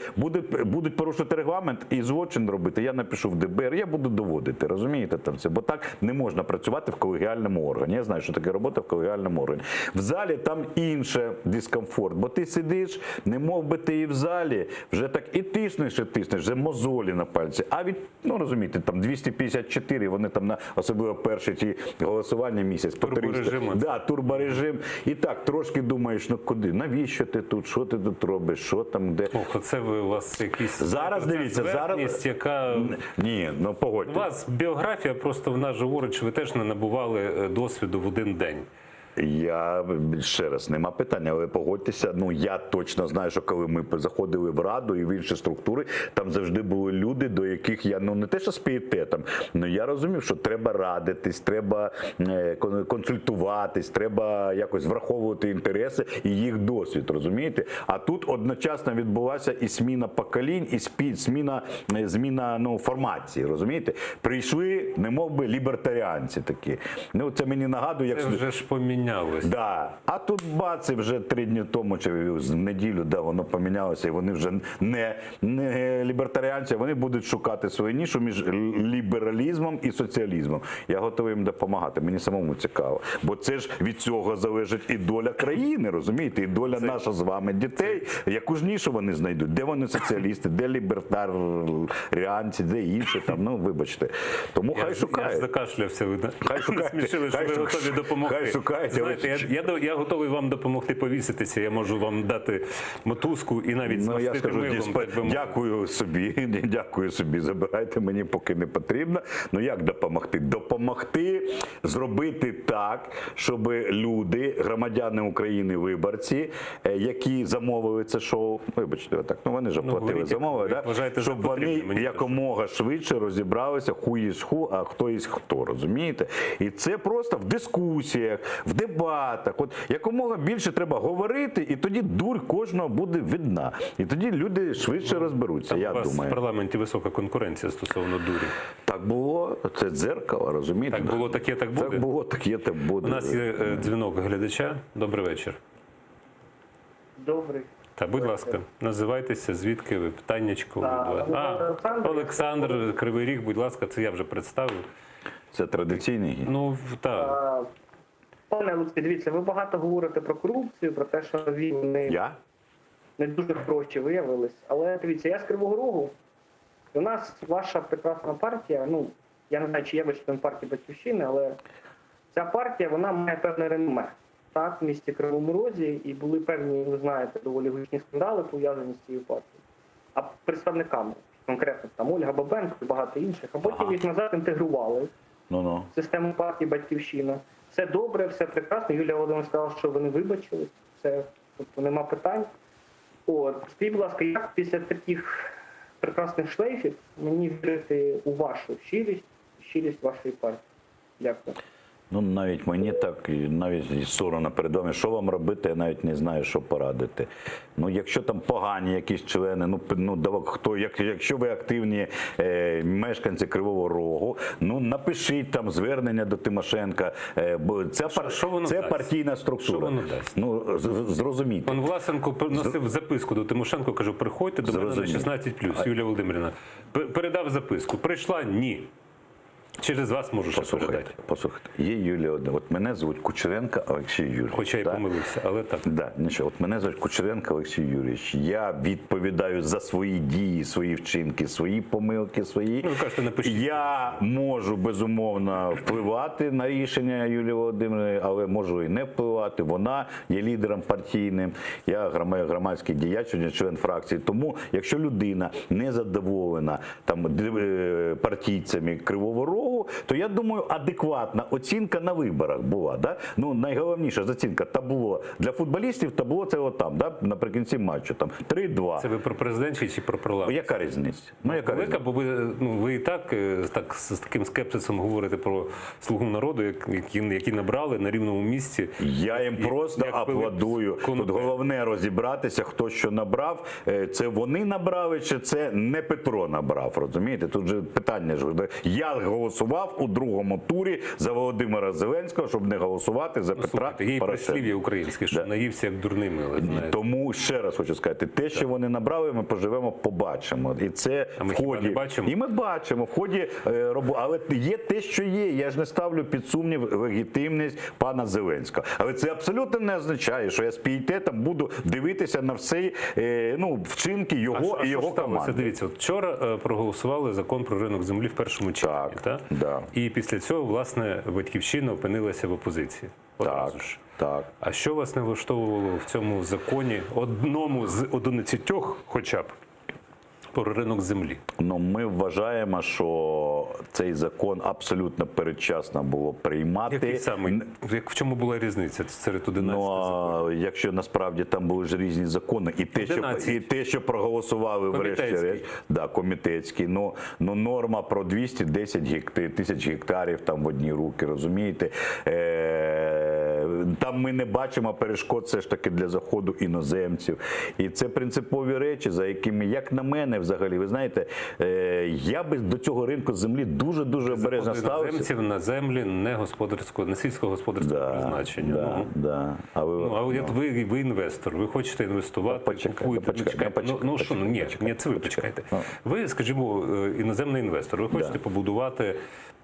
будуть порушувати регламент і злочин робити, я напишу в ДБР, я буду доводити, розумієте, там все. Бо так не можна працювати в колегіальному органі. Я знаю, що таке робота в колегіальному органі. В залі там інше дискомфорт, бо ти сидиш, не мов би ти і в залі, вже так і тиснеш, вже мозолі на пальці. А від, розумієте, там 254, вони там на особливо перші ті голосування місяць по 300. Да, турборежим. І так, трошки думаєш, куди, навіщо ти тут, що ти тут робиш, що там, де. Це у вас якісь... Зараз, дивіться, зараз... яка... Ні, погодьте. У вас біографія, просто вона ж говорить, що ви теж не набували досвіду в один день. Я ще раз, нема питання, але погодьтеся, я точно знаю, що коли ми заходили в Раду і в інші структури, там завжди були люди, до яких я, не те що з пієтетом, але я розумів, що треба радитись, треба консультуватись, треба якось враховувати інтереси і їх досвід, розумієте? А тут одночасно відбулася і зміна поколінь, і зміна формації, розумієте? Прийшли, немов би, лібертаріанці такі. Це мені нагадує, як... Це вже ж помінялося. Да. А тут бац, і вже 3 дні тому, чи в неділю, воно помінялося, і вони вже не лібертаріанці, вони будуть шукати свою нішу між лібералізмом і соціалізмом. Я готовий їм допомагати, мені самому цікаво. Бо це ж від цього залежить і доля країни, розумієте, і доля наша з вами дітей. Яку ж нішу вони знайдуть? Де вони соціалісти, де лібертаріанці, де інші там, вибачте. Тому хай шукають. Я ж закашлявся, ви смішили, що ви готові допомогти. Хай шукають. Знаєте, я готовий вам допомогти повіситися, я можу вам дати мотузку і навіть змастити милом. Дякую собі, забирайте мені, поки не потрібно. Як допомогти? Допомогти зробити так, щоб люди, громадяни України, виборці, які замовили це шоу, вибачте, вони ж оплатили замовили, щоб вони якомога швидше розібралися, who is who, а хто із хто, розумієте? І це просто в дискусіях, в дебатах. Якомога більше треба говорити, і тоді дурь кожного буде видна. І тоді люди швидше розберуться, я думаю. У вас в парламенті висока конкуренція стосовно дурі. Так було, це дзеркало, розумієте? Так було, таке, так буде? Так було, таке, так буде. У нас є дзвінок глядача. Добрий вечір. Добрий. Так, будь ласка, називайтеся, звідки ви, питаннячко. Олександр, Кривий Ріг, будь ласка, це я вже представив. Це традиційний? Так. Пане Олексій, дивіться, ви багато говорите про корупцію, про те, що він не дуже хороші виявились. Але дивіться, я з Кривого Рогу. У нас ваша прекрасна партія, я не знаю, чи є ви член партії «Батьківщини», але ця партія, вона має певне реноме. Так, в місті Кривому Розі, і були певні, ви знаєте, доволі гучні скандали пов'язані з цією партією. А представниками, конкретно там Ольга Бабенко і багато інших, а потім їх назад інтегрували в систему партії «Батьківщина». Все добре, все прекрасно. Юлія Володимирівна сказала, що вони вибачили, все, тобто нема питань. Скажіть, будь ласка, як після таких прекрасних шлейфів мені вірити у вашу щирість вашої партії? Дякую. Навіть мені так, навіть соромно перед вами, що вам робити, я навіть не знаю, що порадити. Якщо там погані якісь члени, якщо ви активні мешканці Кривого Рогу, напишіть там звернення до Тимошенка, бо це партійна структура. Що воно дасть? Зрозумійте. Пан Власенко носив записку до Тимошенко, кажу, приходьте до мене на 16+, Юлія Володимирівна. Передав записку, прийшла? Ні. Через вас можу ще передати. Послухайте, є Юлія одна. От мене звуть Кучеренко Олексій Юрійович. Хоча й помилився, але так. Да, нічого. От мене звуть Кучеренко Олексій Юрійович. Я відповідаю за свої дії, свої вчинки, свої помилки, свої. Ну, ви кажете, напишіть. Я можу, безумовно, впливати на рішення Юлії Володимирівни, але можу і не впливати. Вона є лідером партійним, я громадський діяч, член фракції. Тому, якщо людина не задоволена там партійцями Кривого Рогу, то я думаю, адекватна оцінка на виборах була. Да? Ну, найголовніша оцінка табло для футболістів, табло це отам, да? Наприкінці матчу, там 3-2. Це ви про президентський чи про парламент? Яка різниця? Ну, яка велика, бо ви і так з таким скепсисом говорите про «Слугу народу», які набрали на рівному місці. Я їм просто аплодую. Тут головне розібратися, хто що набрав. Це вони набрали, чи це не Петро набрав, розумієте? Тут же питання ж. Я голосував у другому турі за Володимира Зеленського, щоб не голосувати за Петра Порошенка. Є і прислів'я українське, що наївся як дурний милий. Тому ще раз хочу сказати, те, що вони набрали, ми поживемо, побачимо. І це в ході. І ми бачимо в ході роботи. Але є те, що є. Я ж не ставлю під сумнів легітимність пана Зеленського. Але це абсолютно не означає, що я з пієтетом буду дивитися на всі вчинки його і його команди. Дивіться, вчора проголосували закон про ринок землі в першому читанні. Так? Да. І після цього, власне, Батьківщина опинилася в опозиції. Так. А що вас не влаштовувало в цьому законі, одному з 11 хоча б, про ринок землі? Ну, ми вважаємо, що цей закон абсолютно передчасно було приймати. Який саме? В чому була різниця серед 11 законів? Якщо насправді там були ж різні закони, і те, що проголосували врешті-решт, комітетський, норма про 210 тисяч гектарів там в одні руки, розумієте? Там ми не бачимо перешкод все ж таки для заходу іноземців. І це принципові речі, за якими, як на мене, взагалі, ви знаєте, я би до цього ринку землі дуже-дуже обережно ставився. Іноземців на землі не господарського, не сільськогосподарського призначення. Ви інвестор, ви хочете інвестувати, купуєте. Це ви почекайте. Ви, скажімо, іноземний інвестор, ви хочете побудувати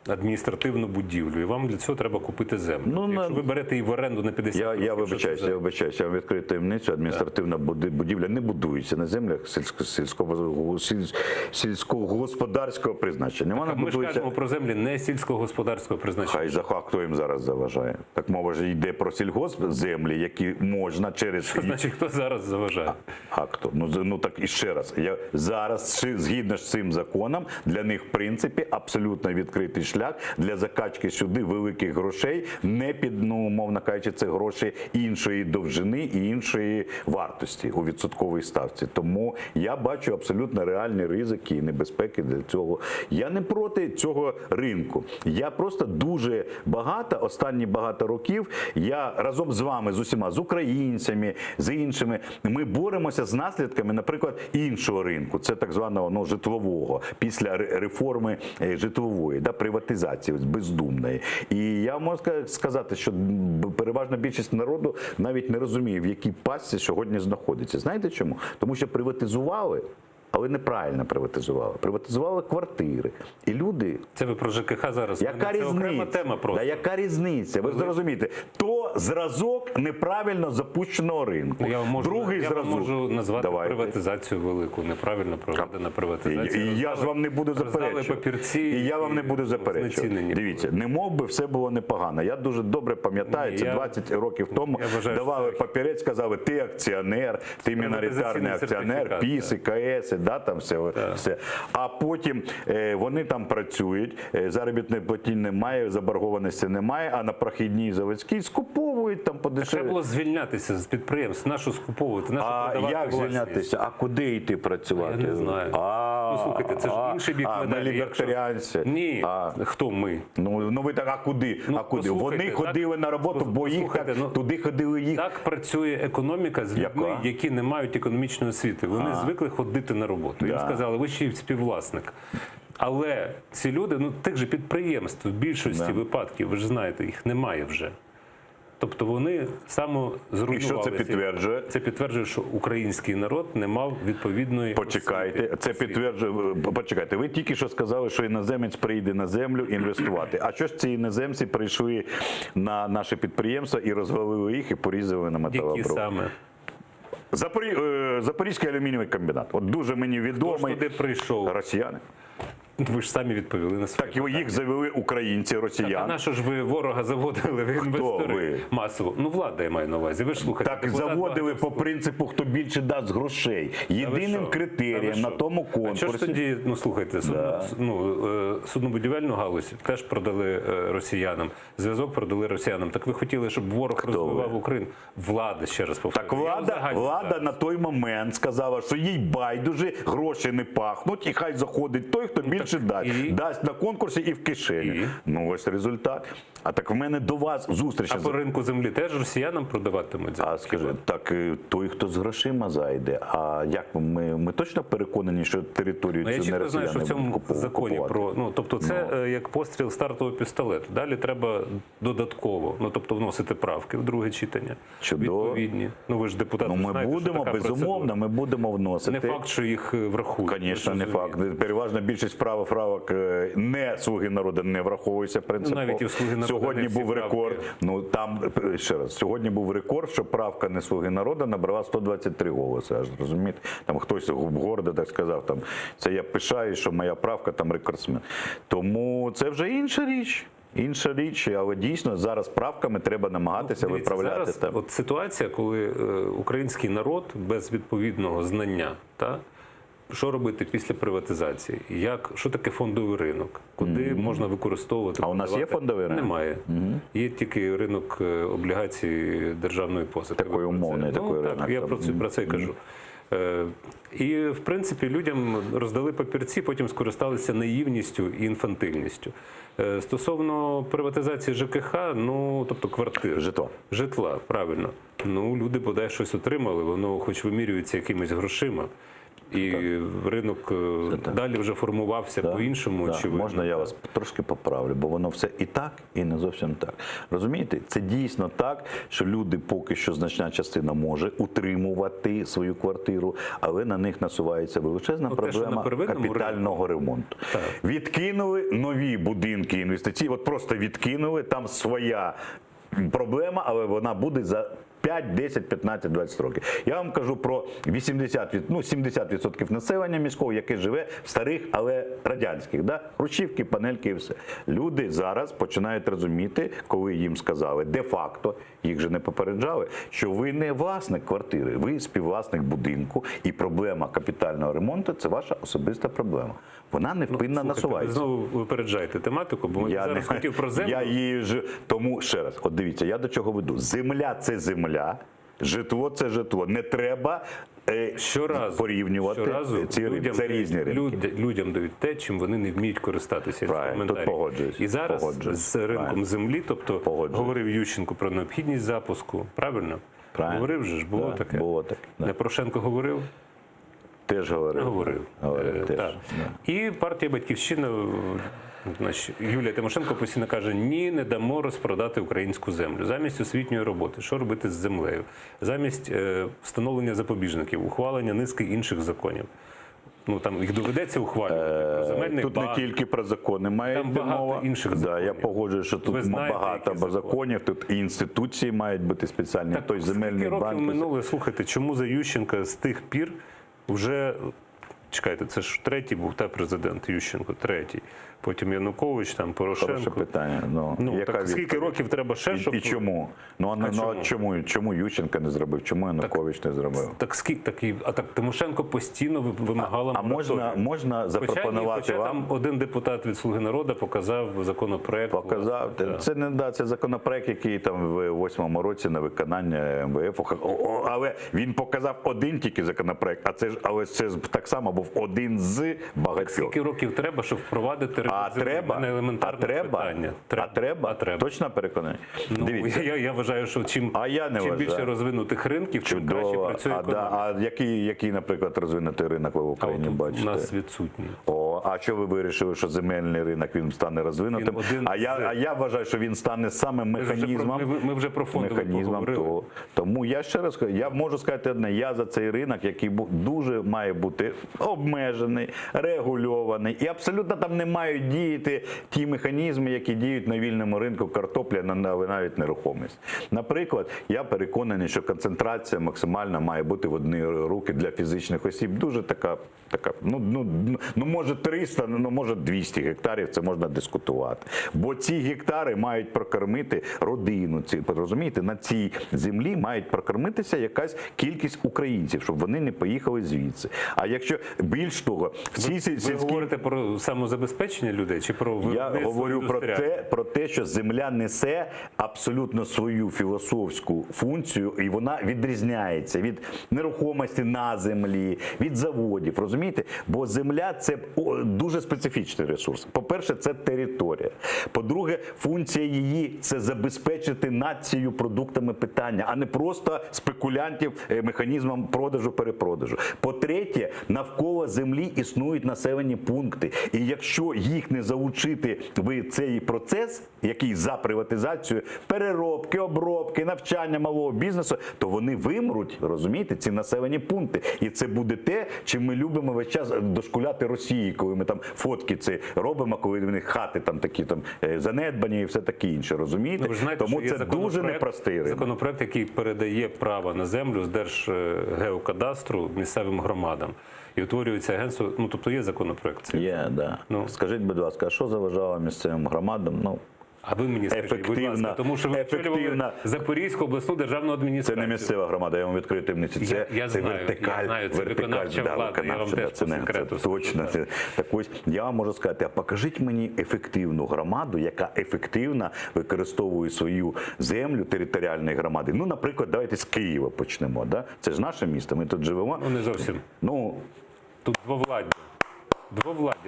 адміністративну будівлю, і вам для цього треба купити землю. Якщо ви берете її в оренду на 50 років... Я вибачаюся, я відкрию таємницю, адміністративна будівля не будується на землях сільськогосподарського призначення. Ми ж кажемо про землі не сільськогосподарського призначення. Хто їм зараз заважає? Так мова ж йде про сільгоспземлі, які можна через... Що значить, хто зараз заважає? А хто? Ну так і ще раз. Зараз, згідно з цим законом, для них, в принципі, абсолютно відкритий шлях для закачки сюди великих грошей, не під, умовно кажучи, це гроші іншої довжини і іншої вартості у відсотковій ставці. Тому я бачу абсолютно реальні ризики і небезпеки для цього. Я не проти цього ринку. Я просто дуже останні багато років, я разом з вами, з усіма, з українцями, з іншими, ми боремося з наслідками, наприклад, іншого ринку, це так званого житлового, після реформи житлової, приватизації бездумної. І я можу сказати, що переважна більшість народу навіть не розуміє, в якій пастці сьогодні знаходиться. Знаєте чому? Тому що приватизували, але неправильно приватизували. Приватизували квартири. І люди... Це ви про ЖКХ зараз? Яка різниця? Це окрема тема просто. Яка різниця? Ви зрозумієте, то зразок неправильно запущеного ринку. Я вам можу назвати приватизацію велику, неправильно проведена приватизація. І я ж вам не буду заперечувати. І я вам не буду заперечувати. Дивіться, не мов би все було непогано. Я дуже добре пам'ятаю, це 20 років тому давали папірець, сказали, ти акціонер, ти міноритарний акціонер, ПІС, КС, там все. А потім вони там працюють, заробітної платні немає, заборгованості немає, а на прохідній заводській скуповують там подешевше. Треба було звільнятися з підприємств, нашу скуповувати, нашу продавати власність. Як звільнятися? А куди йти працювати? Я не знаю. Слухайте, це ж інший бік медалі. Ми лібертаріанці. Ні, хто ми? Ну ви так, а куди? Вони ходили на роботу, бо їх так, туди ходили їх. Так працює економіка з людьми, які не мають економічної освіти. Вони звикли ходити на роботу. Їм сказали, ви ще й співвласник. Але ці люди, тих же підприємств в більшості випадків, ви ж знаєте, їх немає вже. Тобто вони самозруйнувалися. І що це підтверджує? Це підтверджує, що український народ не мав відповідної Почекайте, це підтверджує. Почекайте, ви тільки що сказали, що іноземець прийде на землю інвестувати. А що ж ці іноземці прийшли на наші підприємства і розвалили їх і порізали на металобрухт? Які саме? Запорізький алюмінієвий комбінат. От дуже мені відомий. Хто ж туди прийшов? Росіяни. Ви ж самі відповіли на своє Так, їх завели українці, росіяни. Так, а на що ж ви ворога заводили в інвестори масово? Ну, влада, я маю на увазі. Ви ж слухайте. Так заводили по принципу, хто більше дасть грошей. Єдиним критерієм на тому конкурсі. А що ж тоді, ну слухайте, суднобудівельну галузь теж продали росіянам, зв'язок продали росіянам. Так ви хотіли, щоб ворог розвивав Україну? Влада, ще раз повторюю. Так влада на той момент сказала, що їй байдуже, гроші не пахнуть, і хай заходить той, хто більше дасть на конкурсі і в кишені. Ну ось результат. А так в мене до вас зустріч. А по ринку землі теж росіянам продаватимуть? А скажіть, так той, хто з грошима зайде, а як ми точно переконані, що територію цю не росіяни будуть купувати? Я чітко знаю, що в цьому законі про, тобто це як постріл стартового пістолету. Далі треба додатково, тобто вносити правки в друге читання. Відповідні. Ну ви ж депутати знаєте, ми будемо, безумовно, ми будемо вносити. Не факт, що їх врахують. Звісно, не факт. Переважна більшість правок не «Слуги народу» не враховується принципово. Навіть і в «Слуги народу» сьогодні був рекорд. Ще раз, сьогодні був рекорд, що правка не «Слуги народу» набрала 123 голоси. Аж розумієте? Там хтось гордо так сказав, там це я пишаю, що моя правка там рекордсмен. Тому це вже інша річ. Інша річ, але дійсно зараз правками треба намагатися виправляти. Зараз от ситуація, коли український народ без відповідного знання, що робити після приватизації? Що таке фондовий ринок? Куди можна використовувати? А у нас є фондовий ринок? Немає. Є тільки ринок облігацій державної позики. Такий умовний такий ринок. Я про це й кажу. І, в принципі, людям роздали папірці, потім скористалися наївністю і інфантильністю. Стосовно приватизації ЖКХ, тобто квартир. Житла, правильно. Люди бодай щось отримали, воно хоч вимірюється якимись грошима. І ринок далі вже формувався по-іншому. Можна я вас трошки поправлю, бо воно все і так, і не зовсім так. Розумієте, це дійсно так, що люди поки що значна частина може утримувати свою квартиру, але на них насувається величезна проблема капітального ремонту. Відкинули нові будинки інвестиційні, от просто відкинули, там своя проблема, але вона буде за 5, 10, 15, 20 років. Я вам кажу про 70% населення міського, яке живе в старих, але радянських, хрущівки, панельки і все. Люди зараз починають розуміти, коли їм сказали, де-факто, їх же не попереджали, що ви не власник квартири, ви співвласник будинку, і проблема капітального ремонту – це ваша особиста проблема. Вона невпинно насувається. Ви знову випереджаєте тематику, бо я зараз хотів про землю. Тому, ще раз, от дивіться, я до чого веду. Земля – це земля, житло – це житло. Не треба порівнювати це різні ринки. Людям дають те, чим вони не вміють користатися. Тут погоджуюсь. І зараз з ринком землі, тобто говорив Ющенко про необхідність запуску, правильно? Говорив же ж, було таке. Не Порошенко говорив? Теж говорив. І партія «Батьківщина», Юлія Тимошенко постійно каже, ні, не дамо розпродати українську землю. Замість освітньої роботи, що робити з землею? Замість встановлення запобіжників, ухвалення низки інших законів. Там їх доведеться ухвалювати. Про земельний тут банк. Не тільки про закони має йти мова. Інших законів. Я погоджуюсь, що тут багато законів, тут і інституції мають бути спеціальні. Той земельний банк. Скільки років минуло, слухайте, чому за Ющенка з тих пір вже, чекайте, це ж третій був президент Ющенко, третій. Потім Янукович, Порошенко. Хороше питання. Так скільки років треба ще, щоб... І чому? Чому Ющенко не зробив? Чому Янукович не зробив? Так Тимошенко постійно вимагала мораторію. Можна запропонувати вам? Хоча там один депутат від «Слуги народу» показав законопроект. Це законопроект, який там в 2008 році на виконання МВФ. Але він показав один тільки законопроект, але це так само був один з багатьох. Скільки років треба, щоб впровадити Треба? Точно переконаний? Я вважаю, що чим більше розвинутих ринків, чим краще працює економіка. А який, наприклад, розвинутий ринок ви в Україні бачите? У нас відсутній. А що ви вирішили, що земельний ринок він стане розвинутим? А я вважаю, що він стане саме механізмом. Ми вже про фондовий поговорили. Тому я ще раз кажу, я можу сказати одне, я за цей ринок, який дуже має бути обмежений, регульований, і абсолютно там не мають діяти ті механізми, які діють на вільному ринку картопля, навіть нерухомість. Наприклад, я переконаний, що концентрація максимальна має бути в одні руки для фізичних осіб. Дуже така може 300, може 200 гектарів, це можна дискутувати. Бо ці гектари мають прокормити родину. Розумієте, на цій землі мають прокормитися якась кількість українців, щоб вони не поїхали звідси. А якщо більш того, ви говорите про самозабезпечення людей чи про я говорю про те, що земля несе абсолютно свою філософську функцію, і вона відрізняється від нерухомості на землі, від заводів, розумієте? Бо земля – це дуже специфічний ресурс. По-перше, це територія. По-друге, функція її – це забезпечити націю продуктами питання, а не просто спекулянтів механізмом продажу-перепродажу. По-третє, навколо землі існують населені пункти. І якщо їх не залучити в цей процес, який за приватизацію, переробки, обробки, навчання малого бізнесу, то вони вимруть, розумієте, ці населені пункти. І це буде те, чим ми любимо весь час дошкуляти Росії, коли ми там фотки це робимо, коли в них хати там такі там занедбані і все таке інше, розумієте? Ну, знаєте, тому це дуже непростий ринок. Законопроект, який передає право на землю з Держгеокадастру місцевим громадам. І утворюється агентство, тобто є законопроект. Є, да. Скажіть, будь ласка, а що заважало місцевим громадам? А ви мені скажіть, будь ласка, тому що ви очолювали Запорізьку обласну державну адміністрацію. Це не місцева громада, я вам відкрию таємницю. Це вертикаль, це виконавча влада, я вам теж по секрету точно. Так ось, я вам можу сказати, а покажіть мені ефективну громаду, яка ефективно використовує свою землю територіальної громади. Наприклад, давайте з Києва почнемо. Да? Це ж наше місто, ми тут живемо. Не зовсім. Тут двовладдя,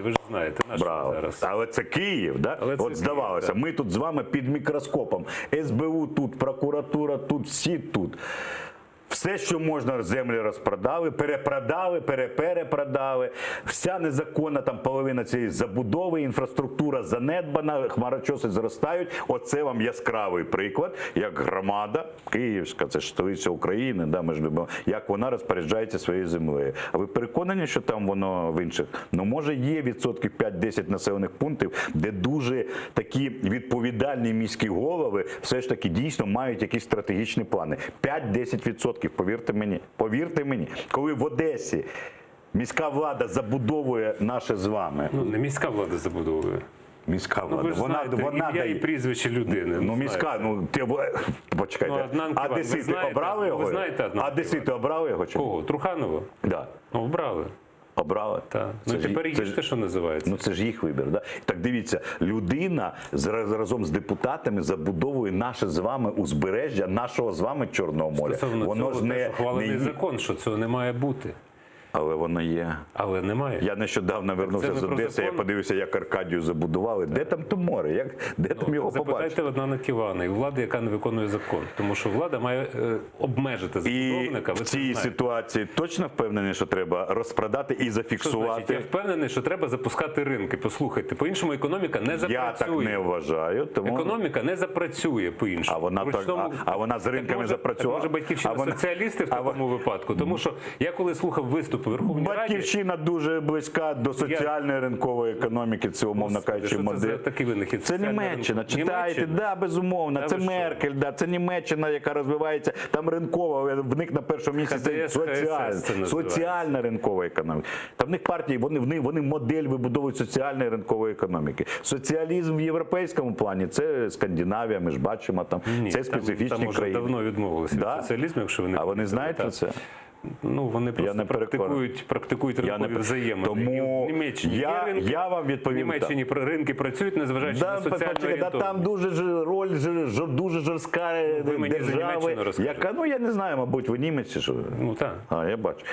ви ж знаєте, наше зараз. Але це Київ, да? От здавалося, ми тут з вами під мікроскопом. СБУ тут, прокуратура тут, всі тут. Все, що можна, землі розпродали, перепродали, перепродали. Вся незаконна там половина цієї забудови, інфраструктура занедбана, хмарочоси зростають. Оце вам яскравий приклад, як громада Київська, це ж столиця України, да, ми ж любимо, як вона розпоряджається своєю землею. А ви переконані, що там воно в інших? Може є відсотків 5-10 населених пунктів, де дуже такі відповідальні міські голови все ж таки дійсно мають якісь стратегічні плани. 5-10%. Повірте мені, коли в Одесі міська влада забудовує наше з вами. Не міська влада забудовує. Міська влада. Ви ж знаєте, ім'я і прізвище людини. Почекайте. Одесити обрали його? Ви знаєте Аднанківа? Одесити обрали його? Кого? Труханова? Так. Обрали. Обрали? Так. Тепер їжте, що називається. Це ж їх вибір. Да? Так дивіться, людина разом з депутатами забудовує наше з вами узбережжя, нашого з вами Чорного моря. Воно ж не ухвалений закон, що цього не має бути. Але воно є. Але немає. Я нещодавно вернувся з Одеси, я подивився, як Аркадію забудували. Де там то море? Де там його побачити? Запитайте Аднанківа і влади, яка не виконує закон. Тому що влада має обмежити забудовника. І в цій ситуації точно впевнений, що треба розпродати і зафіксувати? Я впевнений, що треба запускати ринки. Послухайте, по-іншому економіка не запрацює. Я так не вважаю. Економіка не запрацює по-іншому. А вона з ринками запрацювала? Може, Батьківщина соціалісти в такому випадку? Тому що я коли слухав виступ Верховній Раді... Батьківщина дуже близька до соціальної ринкової економіки, це, умовно кажучи, модель. Це Німеччина. Читаєте? Да, безумовно. Це Меркель, це Німеччина, яка розвивається. Там ринкова, але в них на першому місці це соціальна ринкова економіка. Там в них партії, вони модель вибудовують соціальної ринкової економіки. Соціалізм в європейському плані – це Скандинавія, ми ж бачимо, це специфічні країни. Там давно відмовилися від соціалізму, якщо ви не... А вони знають про це? Вони просто практикують ринкові взаємини. Тому я вам відповім. В Німеччині ринки працюють, незважаючи на соціальну орієнтовність. Там дуже роль, дуже жорстка держави. Я не знаю, мабуть, ви німець чи що? Так. Я бачу.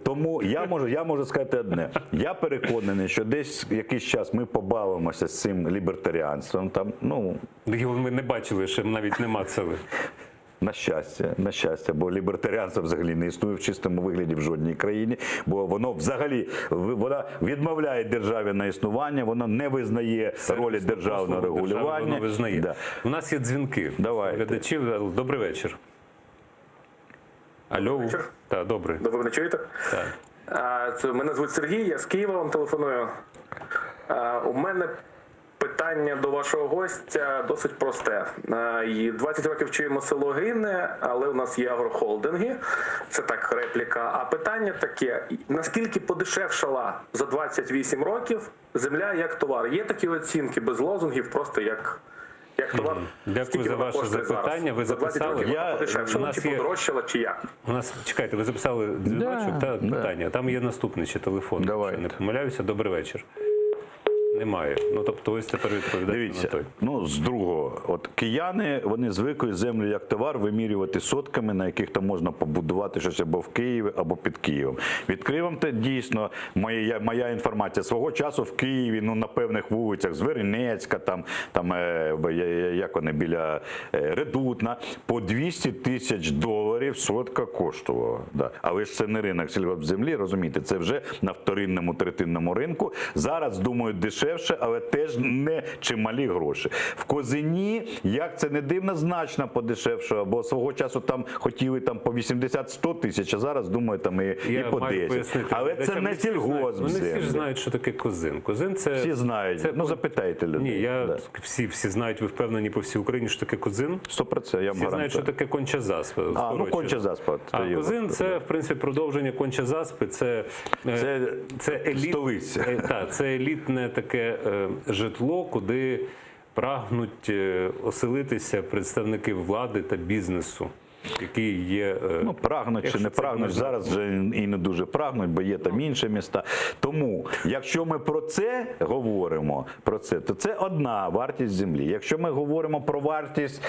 Тому я можу сказати одне. Я переконаний, що десь якийсь час ми побавимося з цим лібертаріанством. Ми не бачили, що навіть нема цели. На щастя, бо лібертаріанство взагалі не існує в чистому вигляді в жодній країні, бо воно взагалі вона відмовляє державі на існування, воно не визнає ролі державного регулювання. Воно визнає. Да. У нас є дзвінки. Давай. Глядачів. Добрий вечір. Алло. Так, добрий. Ви мене чуєте? Так. Мене звуть Сергій, я з Києва вам телефоную. У мене питання до вашого гостя досить просте. 20 років чуємо село гине, але у нас є агрохолдинги. Це так репліка. А питання таке, наскільки подешевшала за 28 років земля як товар? Є такі оцінки без лозунгів, просто як товар? Дякую за ваше запитання. Ви записали? Подешевшала, чи подорожчала, чи як? У нас, чекайте, ви записали дзвіночок та питання. Там є наступний ще телефон. Якщо не помиляюся. Добрий вечір. Немає. Ну, тобто, ось тепер відповідаєте на той. Ну, з другого. От кияни, вони звикли землю як товар вимірювати сотками, на яких там можна побудувати щось або в Києві, або під Києвом. Відкрив вам те, дійсно, моя інформація. Свого часу в Києві, ну, на певних вулицях, Зверинецька, там як вони, біля Редутна, по 200 тисяч доларів сотка коштувала. Да. Але ж це не ринок сільгоспземлі, розумієте, це вже на вторинному, третинному ринку. Зараз, думаю, дешевше, але теж не чималі гроші. В Козині, як це не дивно, значно подешевше, бо свого часу там хотіли там по 80-100 тисяч, а зараз, думаю, там і по 10. Але це не сільгоспземлі. Вони всі ж знають, що таке Козин. Козин це... Всі знають. Ну, запитайте людей. Ні, всі знають, ви впевнені по всій Україні, що таке Козин? 100%, я вам всі знають, що таке Конча-Заспа. Ну, Конча-Заспа. А Козин – це, в принципі, продовження Конча-Заспи. Це столиця. Це елітне таке житло, куди прагнуть оселитися представники влади та бізнесу, які є... Ну, прагнуть чи не прагнуть, зараз вже і не дуже прагнуть, бо є там інші міста. Тому, якщо ми про це говоримо, то це одна вартість землі. Якщо ми говоримо про вартість,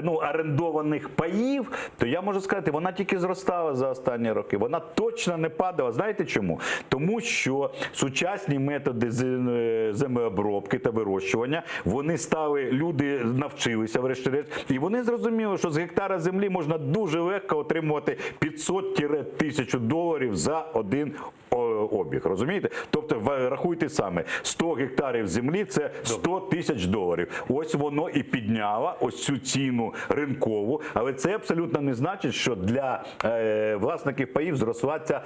орендованих паїв, то я можу сказати, вона тільки зростала за останні роки. Вона точно не падала. Знаєте чому? Тому що сучасні методи землеобробки та вирощування, вони стали, люди навчилися врешті-решт, і вони зрозуміли, що з гектара землі можна дуже легко отримувати 500-1000 доларів за один обіг, розумієте? Тобто, рахуйте саме, 100 гектарів землі – це 100 тисяч доларів. Ось воно і підняло ось цю ціну ринкову, але це абсолютно не значить, що для власників паїв зросла ця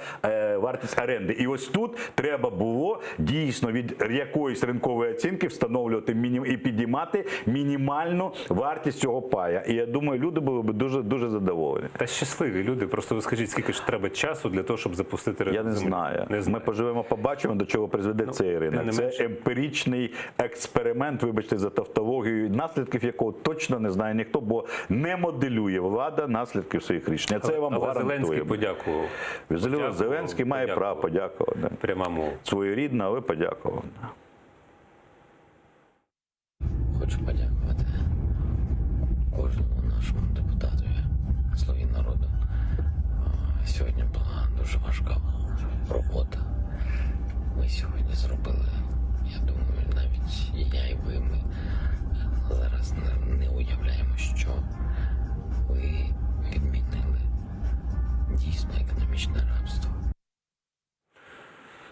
вартість оренди. І ось тут треба було дійсно від якоїсь ринкової оцінки встановлювати і підіймати мінімальну вартість цього пая. І я думаю, люди були б дуже задоволені. Та щасливі люди. Просто ви скажіть, скільки ж треба часу для того, щоб запустити ринок? Я не знаю. Ми поживемо, побачимо, до чого призведе цей ринок. Це емпіричний експеримент, вибачте за тавтологію, наслідків якого точно не знає ніхто, бо не моделює влада наслідків своїх рішень. Це я вам гарантую. Зеленський подякував. Зеленський має право подякувати. Пряма мова. Своєрідно, але подякував. Хочу подякувати кожному нашому депутатові, слуги народу. Сьогодні була дуже важка робота. Ми сьогодні зробили, я думаю, навіть і я, і ви, ми зараз не уявляємо, що ви відмінили дійсно економічне рабство.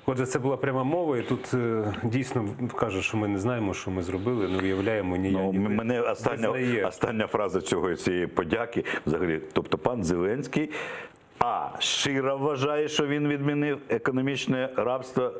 Отже, це була пряма мова, і тут дійсно каже, що ми не знаємо, що ми зробили, не уявляємо ніяк. Мене остання фраза цієї подяки, взагалі, тобто пан Зеленський щиро вважає, що він відмінив економічне рабство.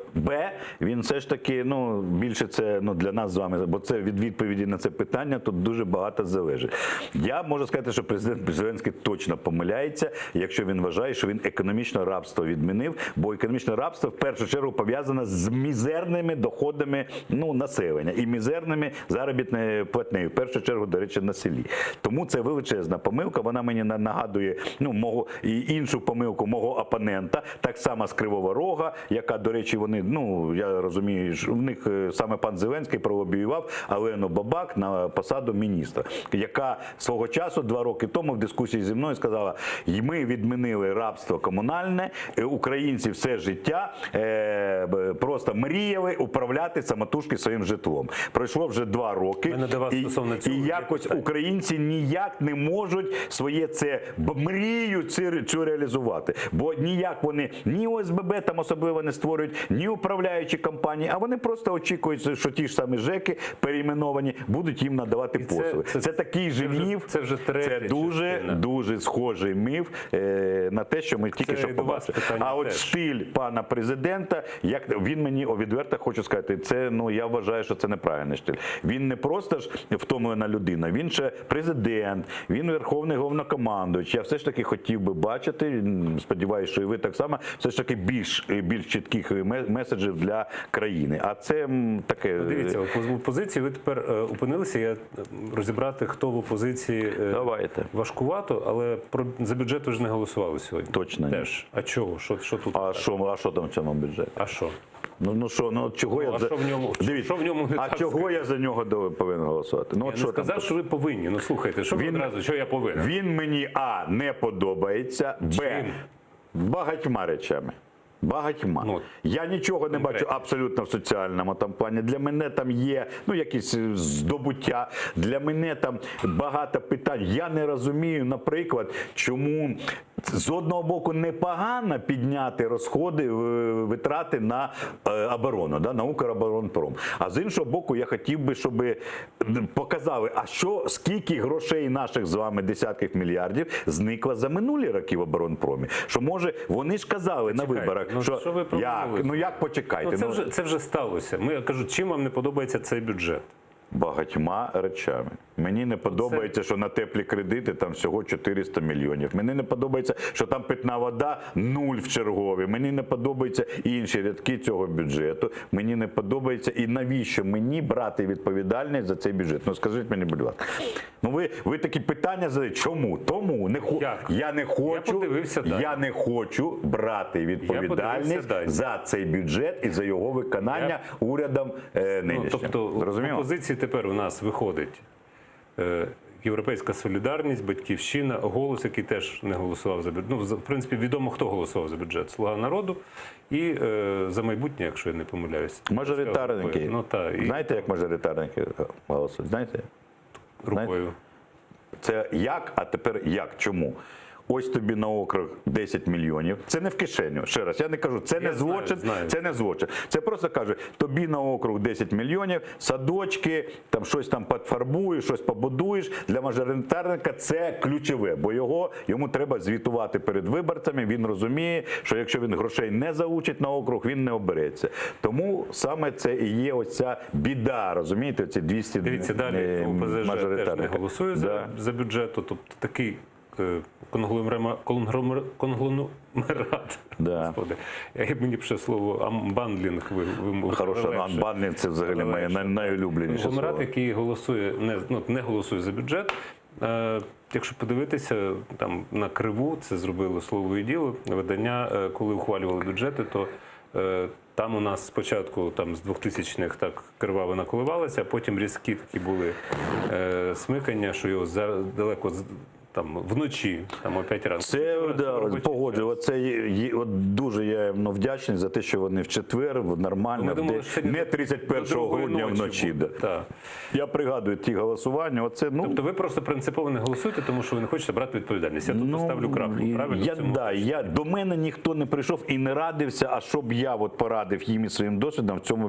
Він все ж таки, більше це для нас з вами, бо це від відповіді на це питання тут дуже багато залежить. Я можу сказати, що президент Зеленський точно помиляється, якщо він вважає, що він економічне рабство відмінив, бо економічне рабство в першу чергу пов'язане з мізерними доходами населення і мізерними заробітною платнею, в першу чергу, до речі, на селі. Тому це величезна помилка, вона мені нагадує мого і іншого іншу помилку мого опонента, так само з Кривого Рога, яка, до речі, вони, ну, я розумію, що в них саме пан Зеленський пролобіював Алену Бабак на посаду міністра, яка свого часу, 2 роки тому в дискусії зі мною сказала, ми відмінили рабство комунальне, українці все життя просто мріяли управляти самотужки своїм житлом. Пройшло вже 2 роки, і якось українці ніяк не можуть своє це мрію цю реалізувати. Бо ніяк вони ні ОСББ там особливо не створюють, ні управляючі компанії, а вони просто очікують, що ті ж самі ЖЕКи перейменовані будуть їм надавати послуги. Це такий же міф, це дуже схожий міф на те, що ми тільки що побачили. А от стиль пана президента, як він мені відверто хочу сказати, це, ну, я вважаю, що це неправильний стиль. Він не просто ж втомлена людина, він ще президент, він верховний головнокомандуючий. Я все ж таки хотів би бачити, сподіваюся, що і ви так само, все ж таки більш чітких меседжів для країни. А це таке... Дивіться, в опозиції ви тепер опинилися, я розібрати, хто в опозиції. Давайте. Важкувато, але за бюджет ви ж не голосували сьогодні. Точно. Теж. А чого? Що тут? А що там в цьому бюджеті? А що? Чого я що в ньому не так? Чого я за нього повинен голосувати? Я не сказав, що ви повинні. Ну слухайте, що ви одразу, що я повинен? Він мені, а, не подобається, б, багатьма речами. Багатьма. Я нічого не бачу абсолютно в соціальному там плані. Для мене там є, ну, якісь здобуття. Для мене там багато питань. Я не розумію, наприклад, чому з одного боку непогано підняти розходи, витрати на оборону, на Укроборонпром. А з іншого боку, я хотів би, щоб показали, а скільки грошей наших з вами десятків мільярдів зникло за минулі роки в оборонпромі. Що, може, вони ж казали на виборах, що ви як почекайте? Це вже сталося. Я кажу, чим вам не подобається цей бюджет? Багатьма речами. Мені не подобається, що на теплі кредити там всього 400 мільйонів. Мені не подобається, що там питна вода 0 в чергові. Мені не подобаються інші рядки цього бюджету. Мені не подобається, і навіщо мені брати відповідальність за цей бюджет? Ну скажіть мені, будь ласка. Ну ви такі питання задаєте. Чому? Тому я не хочу брати відповідальність за цей бюджет і за його виконання урядом нинішнім. Тобто в опозиції тепер у нас виходить Європейська солідарність, Батьківщина, Голос, який теж не голосував за бюджет. Ну, в принципі, відомо, хто голосував за бюджет. Слуга народу і За майбутнє, якщо я не помиляюсь. Мажоритарники. Знаєте, як мажоритарники голосують? Знаєте? Рукою. Це як, а тепер як? Чому? Ось тобі на округ 10 мільйонів. Це не в кишеню. Ще раз, я не кажу, це не злочин, це не злочин. Це просто кажу, тобі на округ 10 мільйонів, садочки, там щось там підфарбуєш, щось побудуєш. Для мажоритарника це ключове, бо йому треба звітувати перед виборцями. Він розуміє, що якщо він грошей не залучить на округ, він не обереться. Тому саме це і є ось ця біда, розумієте, ці 200 Дивіться, далі ОПЗЖ теж не голосує за бюджет, тобто такий конгломерат. Господи, мені б ще слово амбандлінг вимовив. Хороше, амбандлінг – це взагалі моє найулюбленіше слово. Конгломерат, який не голосує за бюджет. Якщо подивитися там на Криву, це зробило «Слово і діло», видання, коли ухвалювали бюджети, то там у нас спочатку там, з 2000-х так криваво наколивалося, а потім різкі такі були смикання, що його далеко там вночі, там о 5 ранку. Це, погоджую, дуже я їм вдячний за те, що вони в четвер, нормально, не 31 грудня вночі. Я пригадую ті голосування. Тобто ви просто принципово не голосуєте, тому що ви не хочете брати відповідальність. Я тут поставлю крапку, правильно? До мене ніхто не прийшов і не радився, а щоб я порадив їм і своїм досвідом в цьому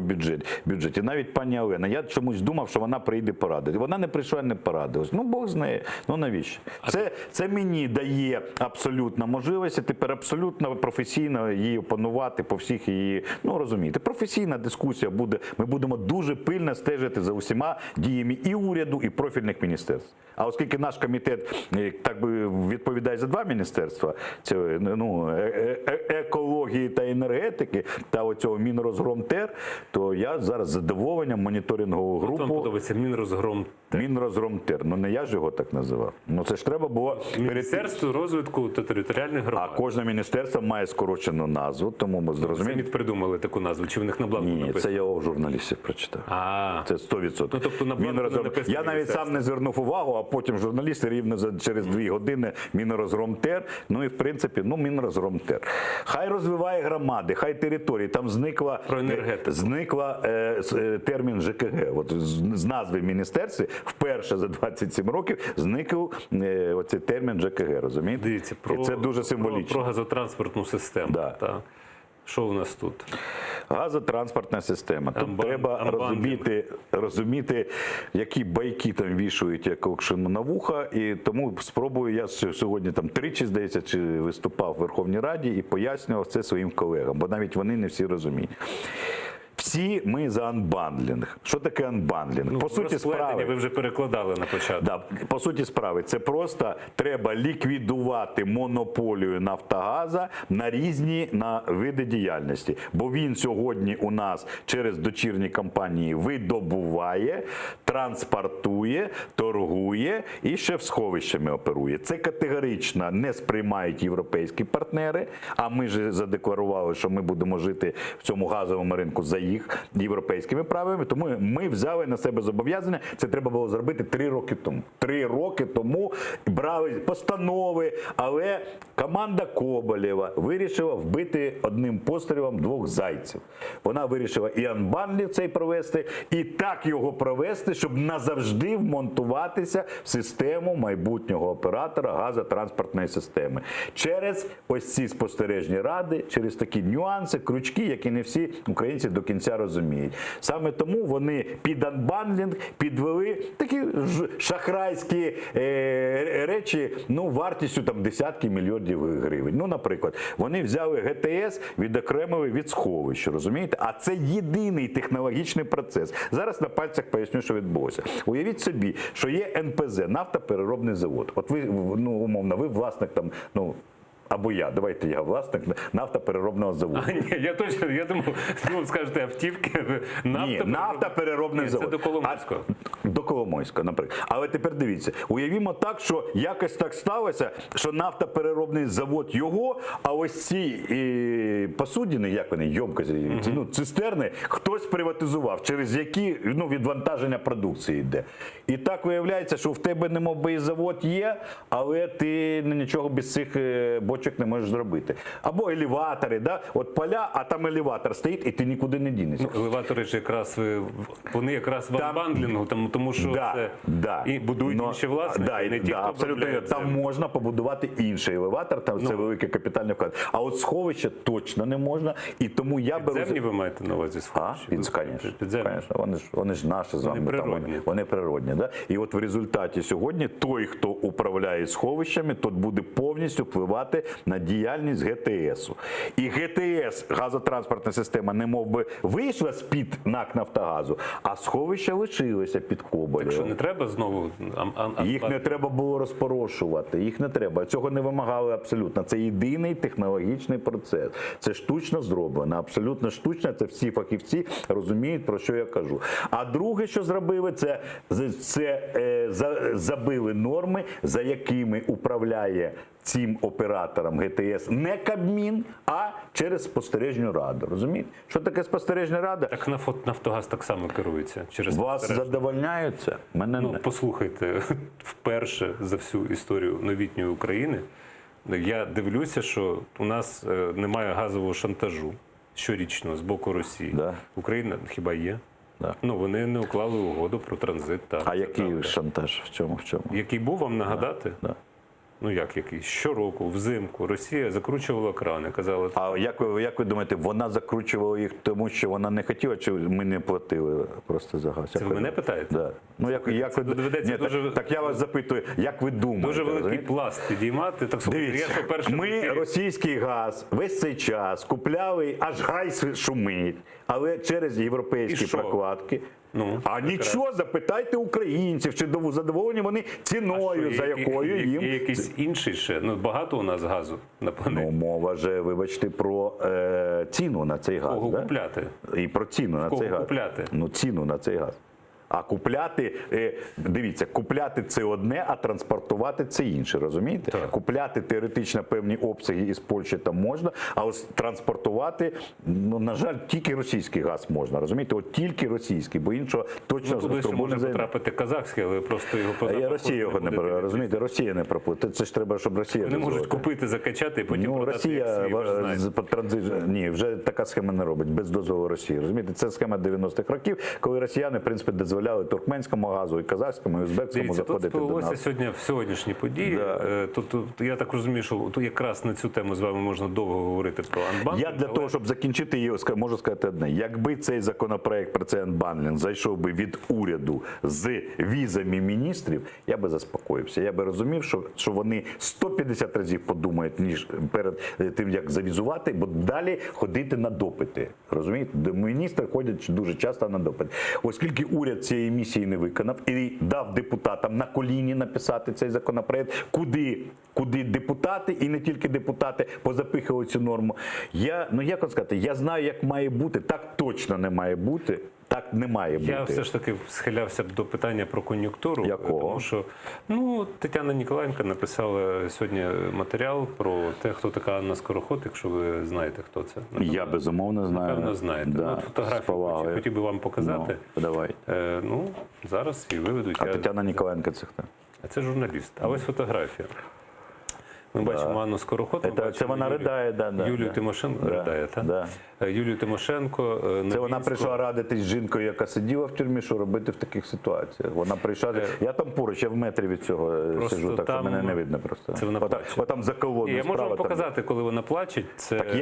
бюджеті. Навіть пані Олена, я чомусь думав, що вона прийде порадити. Вона не прийшла і не порадилась. Ну, Бог з нею. Ну, навіщо? Це мені дає абсолютно можливості тепер абсолютно професійно її опанувати по всіх її, ну розумієте, професійна дискусія буде. Ми будемо дуже пильно стежити за усіма діями і уряду, і профільних міністерств. А оскільки наш комітет так би відповідає за 2 міністерства, це екології та енергетики та оцього Мінрозгромтер, то я зараз з задоволенням моніторингову групу. Вам подобається Мінрозгромтер? Мінрозромтер. Ну не я ж його так називав. Ну це ж треба було Міністерство розвитку та територіальних громад. А кожне міністерство має скорочену назву, тому ми зрозуміємо. Самі придумали таку назву, чи в них на бланку написано? Ні, це я у журналістів прочитав. Це 100%. Ну, тобто на бланку не написано Я навіть сам не звернув увагу, а потім журналісти рівно через 2 години Мінрозромтер. Ну і в принципі, Мінрозромтер. Хай розвиває громади, хай території. Там зникла термін ЖКГ. От з назви міністерства вперше за 27 років зникв оцей термін ЖКГ, розумієте? Дивіться, це дуже символічно. Про газотранспортну систему. Да. Що у нас тут? Газотранспортна система. Тут треба розуміти, які байки там вішують, як окшину на вуха. І тому спробую, я сьогодні там 3, здається, чи виступав в Верховній Раді і пояснював це своїм колегам, бо навіть вони не всі розуміють. Всі ми за анбандлінг. Що таке анбандлінг? По суті справи, ви вже перекладали на початку. Да, по суті справи, це просто треба ліквідувати монополію Нафтогаза на різні види діяльності. Бо він сьогодні у нас через дочірні компанії видобуває, транспортує, торгує і ще в сховищами оперує. Це категорично не сприймають європейські партнери, а ми ж задекларували, що ми будемо жити в цьому газовому ринку за їх європейськими правилами, тому ми взяли на себе зобов'язання, це треба було зробити 3 роки тому. 3 роки тому брали постанови, але команда Коболєва вирішила вбити одним пострілом 2 зайців. Вона вирішила і анбандлінг цей провести, і так його провести, щоб назавжди вмонтуватися в систему майбутнього оператора газотранспортної системи. Через ось ці спостережні ради, через такі нюанси, крючки, які не всі українці до кінця розуміють. Саме тому вони під анбандлінг підвели такі шахрайські речі, вартістю там десятки мільйонів гривень. Наприклад, вони взяли ГТС, відокремили від сховища, розумієте? А це єдиний технологічний процес. Зараз на пальцях поясню, що відбулося. Уявіть собі, що є НПЗ, нафтопереробний завод. От ви, умовно, ви власник там, або давайте я власник нафтопереробного заводу. Я думав, скажете автівки, нафтопереробний завод. Це до Коломойського. До Коломойського, наприклад. Але тепер дивіться, уявімо так, що якось так сталося, що нафтопереробний завод його, а ось ці посудини, як вони, ємкості, цистерни, хтось приватизував, через які відвантаження продукції йде. І так виявляється, що в тебе немов би і завод є, але ти нічого без цих бочок не можеш зробити. Або елеватори, от поля, а там елеватор стоїть, і ти нікуди не дінешся. Елеватори ж якраз, вони якраз в анбандлінгу, тому що це і будують інші власники, не ті, хто абсолютно. Там можна побудувати інший елеватор, там це великий капітальний вклад. А от сховище точно не можна, і тому я беру... Підземні ви маєте на увазі сховище? Звісно. Вони ж наші з вами. Вони природні. І от в результаті сьогодні той, хто управляє сховищами, тот буде повністю впливати на діяльність ГТСу. І ГТС, газотранспортна система, не мов би вийшла з-під НАК «Нафтогазу», а сховища лишилися під Коболєвим. Так що не треба знову... Їх не треба було розпорошувати, їх не треба. Цього не вимагали абсолютно. Це єдиний технологічний процес. Це штучно зроблено, абсолютно штучно. Це всі фахівці розуміють, про що я кажу. А друге, що зробили, це забили норми, за якими управляє цим операторам ГТС не Кабмін, а через спостережну раду. Розумієте? Що таке спостережна рада? Так Нафтогаз так само керується. Вас задовольняються? Мене не. Послухайте, вперше за всю історію новітньої України я дивлюся, що у нас немає газового шантажу щорічно з боку Росії. Україна хіба є? Вони не уклали угоду про транзит. А який шантаж? В чому? Який був, вам нагадати? Який? Щороку, взимку, Росія закручувала крани, казала... А як ви думаєте, вона закручувала їх тому, що вона не хотіла, чи ми не платили просто за газ? Це ви мене питаєте? Так я вас запитую, як ви думаєте? Дуже великий пласт підіймати. Дивіться, ми російський газ весь цей час купляли, аж гай шумить, але через європейські прокладки. А нічого, запитайте українців, чи задоволені вони ціною, за якою їм... Є якийсь інший ще? Багато у нас газу на планеті. Мова же, вибачте, про ціну на цей газ. Кого купляти? І про ціну на цей газ. Купляти? Ціну на цей газ. А купляти, дивіться, купляти це одне, а транспортувати це інше, розумієте? Так. Купляти теоретично певні обсяги із Польщі там можна, а ось транспортувати, ну, на жаль, тільки російський газ можна, розумієте? От тільки російський, бо іншого точно Туди ще може не потрапити казахський, але просто його поза А Росія його не бере, розумієте? Росія не пропустить. Це ж треба, щоб Росія Вони можуть дозволила. купити, закачати і потім продати Росія як свій, ви ж знаєте. по транзиту, ні, вже така схема не робить, без дозволу Росії. Розумієте, це схема 90-х років, коли росіяни, в принципі, дозволяли туркменському газу, і казахському, і узбекському Дивіться, тут заходити до спливлося нас. сьогодні в сьогоднішні події. Тут я так розумію, що тут якраз на цю тему з вами можна довго говорити про анбандлінг. Я для того, щоб закінчити її, можу сказати одне. Якби цей законопроект про цей анбандлінг зайшов би від уряду з візами міністрів, я би заспокоївся. Я би розумів, що вони 150 разів подумають, ніж перед тим, як завізувати, бо далі ходити на допити. Розумієте? Міністри ходять дуже часто на допит. Оскільки уряд цієї місії не виконав і дав депутатам на коліні написати цей законопроект, куди депутати, і не тільки депутати, позапихали цю норму. Як вам сказати, я знаю, як має бути, так точно не має бути. Так не має бути. Я все ж таки схилявся б до питання про кон'юнктуру. Якого? Тому що Тетяна Ніколаєнко написала сьогодні матеріал про те, хто така Анна Скороход, якщо ви знаєте, хто це. Я безумовно знаю. Напевно, знаєте. Да, Фотографію хотів би вам показати. Давай. Зараз і виведуть. А Тетяна Ніколаєнко це хто? Це журналіст. А ось фотографія. Ми бачимо Анну Скороход. Це вона ридає, Юлію Тимошенко ридає, так? Юлію Тимошенко. Це вона прийшла радитись з жінкою, яка сиділа в тюрмі, що робити в таких ситуаціях. Вона прийшла, я там поруч, я в метрі від цього сиджу, так що мене не видно просто. Це вона плаче. Отам за колоною. Я можу вам показати, коли вона плаче. Так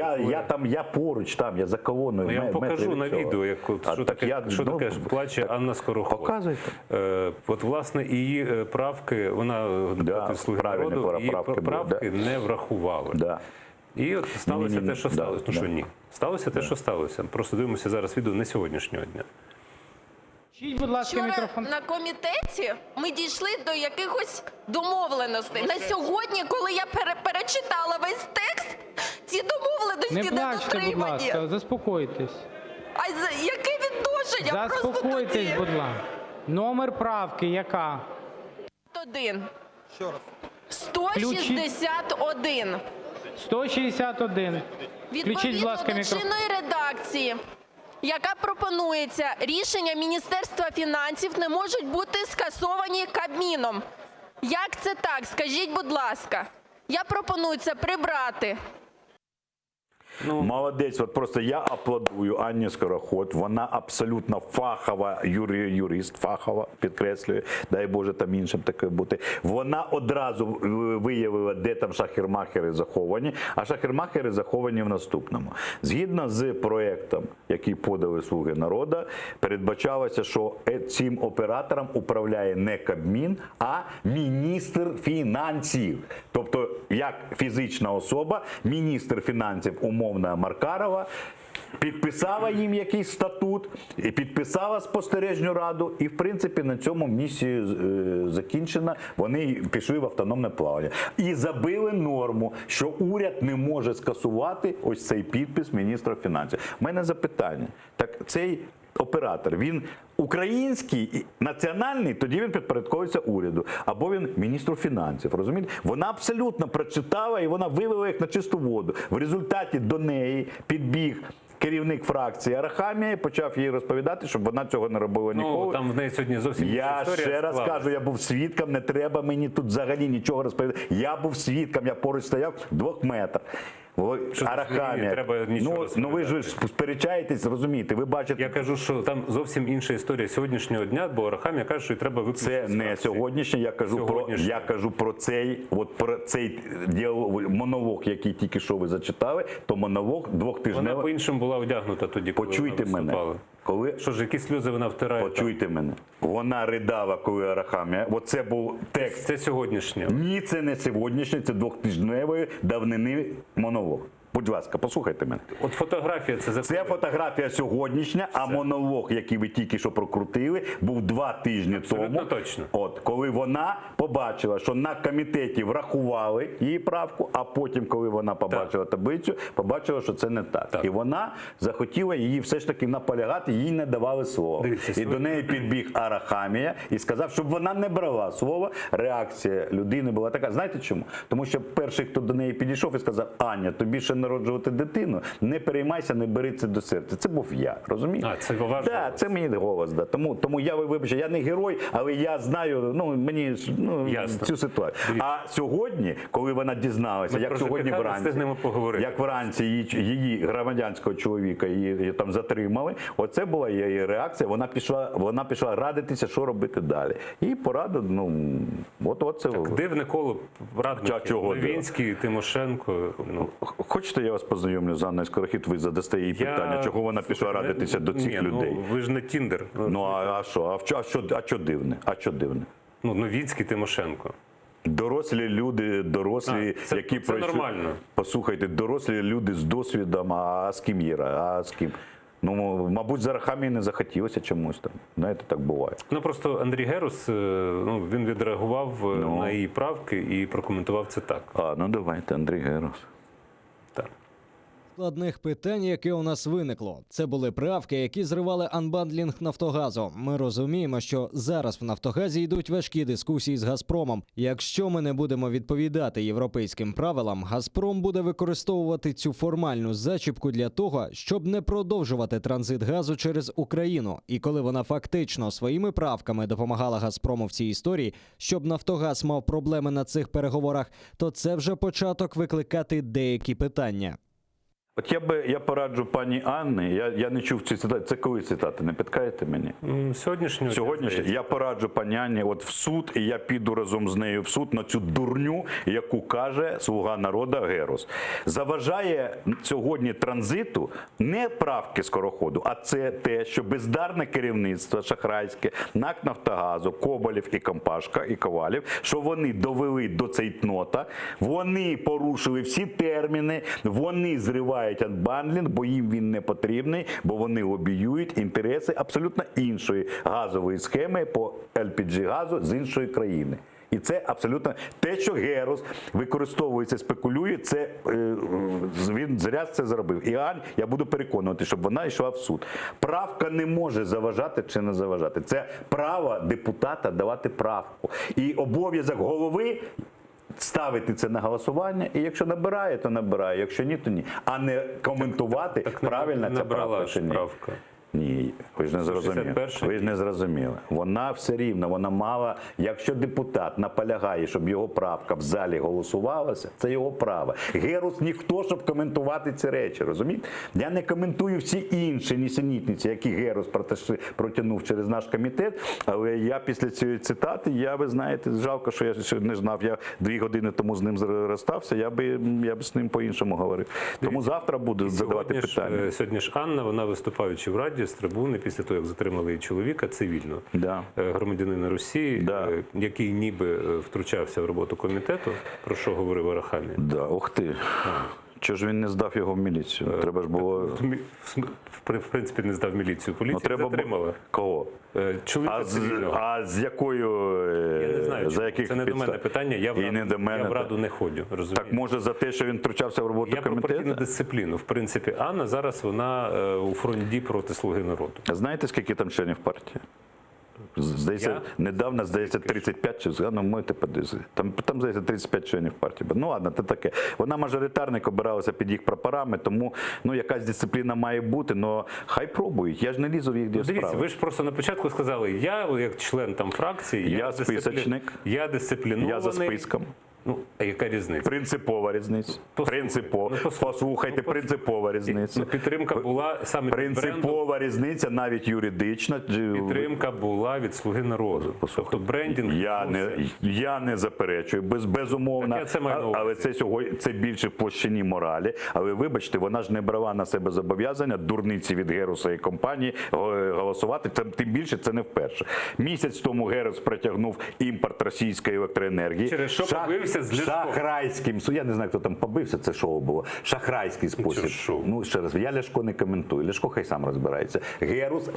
я поруч, я за колоною. Я вам покажу на відео, що таке плаче Анна Скороход. Показуйте. От, власне, її правки, вона депутат «Слуги народу», її правки не врахували. І от сталося те, що сталося. Ну що ні? Сталося те, що сталося. Просто дивимося зараз відео не сьогоднішнього дня. Будь ласка, Вчора мікрофон. на комітеті ми дійшли до якихось домовленостей. На сьогодні, коли я перечитала весь текст, ці домовленості Не не плачте, будь дотримані. ласка, заспокойтесь. А яке відношення? Заспокойтесь, будь ласка. Номер правки яка? 1. 161. 161. Включіть, будь Відповідно ласка, до мікрофон. чинної редакції, яка пропонується, рішення Міністерства фінансів не можуть бути скасовані Кабміном. Як це так? Скажіть, будь ласка. Я пропоную це прибрати. Молодець, от просто я аплодую Анні Скороход. Вона абсолютно фахова юрист, фахова, підкреслюю, дай Боже там іншим таке бути. Вона одразу виявила, де там шахер-махери заховані, а шахер-махери заховані в наступному. Згідно з проєктом, який подали «Слуги народу», передбачалося, що цим оператором управляє не Кабмін, а міністр фінансів. Тобто, як фізична особа, міністр фінансів умовно Маркарова підписала їм якийсь статут, і підписала спостережну раду, і в принципі на цьому місія закінчена, вони пішли в автономне плавання. І забили норму, що уряд не може скасувати ось цей підпис міністра фінансів. У мене запитання, так цей оператор, він український, національний, тоді він підпорядковується уряду. Або він міністру фінансів, розумієте? Вона абсолютно прочитала і вона вивела їх на чисту воду. В результаті до неї підбіг керівник фракції Арахамія і почав їй розповідати, щоб вона цього не робила ніколи. Там в неї сьогодні зовсім інша історія. Я ще раз кажу, я був свідком, не треба мені тут взагалі нічого розповідати. Я був свідком, я поруч стояв 2 метрах. Арахамія. Ну ви ж сперечаєтесь, розумієте, ви бачите. Я кажу, що там зовсім інша історія сьогоднішнього дня, бо Арахамія каже, що треба виключити. Це не сьогоднішнє, я кажу про цей монолог, який тільки що ви зачитали, то монолог 2-тижневий. Вона по-іншому була одягнута тоді, коли Почуйте вона виступала. мене. Коли... Що ж, які сльози вона втирає? Почуйте мене. Вона ридала, коли Арахамія. Оце був текст. Це сьогоднішнє. Ні, це не сьогоднішнє, це 2-тижневої давнини монолог. Будь ласка, послухайте мене. От фотографія Це фотографія сьогоднішня, а монолог, який ви тільки що прокрутили, був 2 тижні тому. Точно. От, коли вона побачила, що на комітеті врахували її правку, а потім, коли вона побачила таблицю, побачила, що це не так. І вона захотіла її все ж таки наполягати, їй не давали слова. І до неї підбіг Арахамія і сказав, щоб вона не брала слово. Реакція людини була така. Знаєте чому? Тому що перший, хто до неї підійшов і сказав: Аня, тобі ще народжувати дитину, не переймайся, не бери це до серця. Це був я, розумієш? Це ваш голос. Це мій голос. Да. Тому я, вибачте, я не герой, але я знаю, мені цю ситуацію. А сьогодні, коли вона дізналася, як сьогодні вранці її громадянського чоловіка її там затримали, оце була її реакція. Вона пішла радитися, що робити далі. І порада, це дивне коло радників. Новінський, Тимошенко. Хочете, я вас познайомлю з Анною Скорохід, ви задасте їй питання, чого вона пішла радитися до цих людей? Ви ж не Тіндер. А що дивне? Новінський, Тимошенко. Дорослі люди, які пройшли. Це нормально. Послухайте, дорослі люди з досвідом, а з ким Іра? А з ким? Мабуть, з Арахамії не захотілося чомусь там. Знаєте, так буває. Просто Андрій Герус, він відреагував на її правки і прокоментував це так. Давайте, Андрій Герус. Складних питань, яке у нас виникло. Це були правки, які зривали анбандлінг Нафтогазу. Ми розуміємо, що зараз в Нафтогазі йдуть важкі дискусії з Газпромом. Якщо ми не будемо відповідати європейським правилам, Газпром буде використовувати цю формальну зачіпку для того, щоб не продовжувати транзит газу через Україну. І коли вона фактично своїми правками допомагала Газпрому в цій історії, щоб Нафтогаз мав проблеми на цих переговорах, то це вже початок викликати деякі питання. От я пораджу пані Анні, я не чув ці цитати. Це коли цитати, не підкажете мені? Сьогоднішнього. Я пораджу пані Анні в суд, і я піду разом з нею в суд на цю дурню, яку каже «Слуга народу» Герус. Заважає сьогодні транзиту не правки скороходу, а це те, що бездарне керівництво шахрайське, НАК «Нафтогазу», Коболєв і Компашка, і Ковалів, що вони довели до цейтнота, вони порушили всі терміни, вони зривають анбандлінг, бо їм він не потрібний, бо вони лобіюють інтереси абсолютно іншої газової схеми по LPG-газу з іншої країни. І це абсолютно те, що Герус використовується, спекулює, це він зря це зробив. І я буду переконувати, щоб вона йшла в суд. Правка не може заважати чи не заважати. Це право депутата давати правку. І обов'язок голови ставити це на голосування, і якщо набирає, то набирає, якщо ні, то ні. А не коментувати, правильно ця правка чи ні. Ні, ви ж не зрозуміли. Ви ж не зрозуміли. Вона все рівно, вона мала, якщо депутат наполягає, щоб його правка в залі голосувалася, це його право. Герус ніхто, щоб коментувати ці речі, розумієте? Я не коментую всі інші нісенітниці, які Герус протягнув через наш комітет, але я після цієї цитати, ви знаєте, жалко, що я ще не знав, я 2 години тому з ним розстався, я би з ним по-іншому говорив. Тому завтра буду задавати питання. Сьогодні ж Анна, вона виступаючи в Раді, з трибуни, після того, як затримали її чоловіка, цивільно, громадянина Росії, який ніби втручався в роботу комітету, про що говорив Арахамія. Ух ти. Чого ж він не здав його в міліцію? Треба ж було... В принципі, не здав міліцію. Поліція затримала. Кого? Чоловіка цивільного. А з якою... Я не знаю, це не до мене питання, я в Раду не ходжу. Так може за те, що він втручався в роботу комітету? Я про партійну дисципліну. В принципі, Анна зараз вона у фронті проти «Слуги народу». А знаєте, скільки там членів партії? Здається, недавно, 35 чи можете подивитися. Там, здається, 35 членів партії. Ну ладно, це таке. Вона мажоритарник, обиралася під їх прапорами, тому якась дисципліна має бути, але хай пробують. Я ж не лізу в їх справи. Дивіться, ви ж просто на початку сказали, я як член фракції, я списочник, я дисциплінований. Я за списком. А яка різниця? Принципова різниця. Послухайте, принципова різниця. Підтримка була саме принципова різниця, навіть юридична. Підтримка була від «Слуги народу». Тобто брендінг... Я не заперечую, безумовно, але це більше в площині моралі. Але вибачте, вона ж не брала на себе зобов'язання, дурниці від Геруса і компанії, голосувати. Тим більше це не вперше. Місяць тому Герус притягнув імпорт російської електроенергії. Через що побився побився з Ляшком. Шахрайським, я не знаю, хто там побився, це шоу було. Шахрайський спосіб. Ну, ще раз, я Ляшко не коментую. Ляшко хай сам розбирається. Герус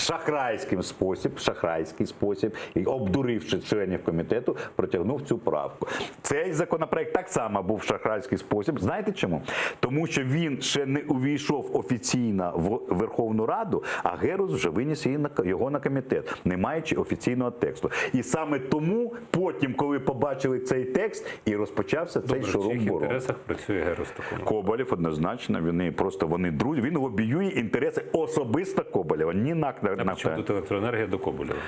шахрайський спосіб, і обдуривши членів комітету, протягнув цю правку. Цей законопроект так само був шахрайський спосіб. Знаєте чому? Тому що він ще не увійшов офіційно в Верховну Раду, а Герус вже виніс його на комітет, не маючи офіційного тексту. І саме тому потім, коли побачили цей текст, і розпочався цей шурум-бурум. В чиїх інтересах працює Герус такому? Коболєв однозначно, вони друзі, він лобіює інтереси особисто Коболєва, ні НАК. А чому тут електроенергія до Коболєва?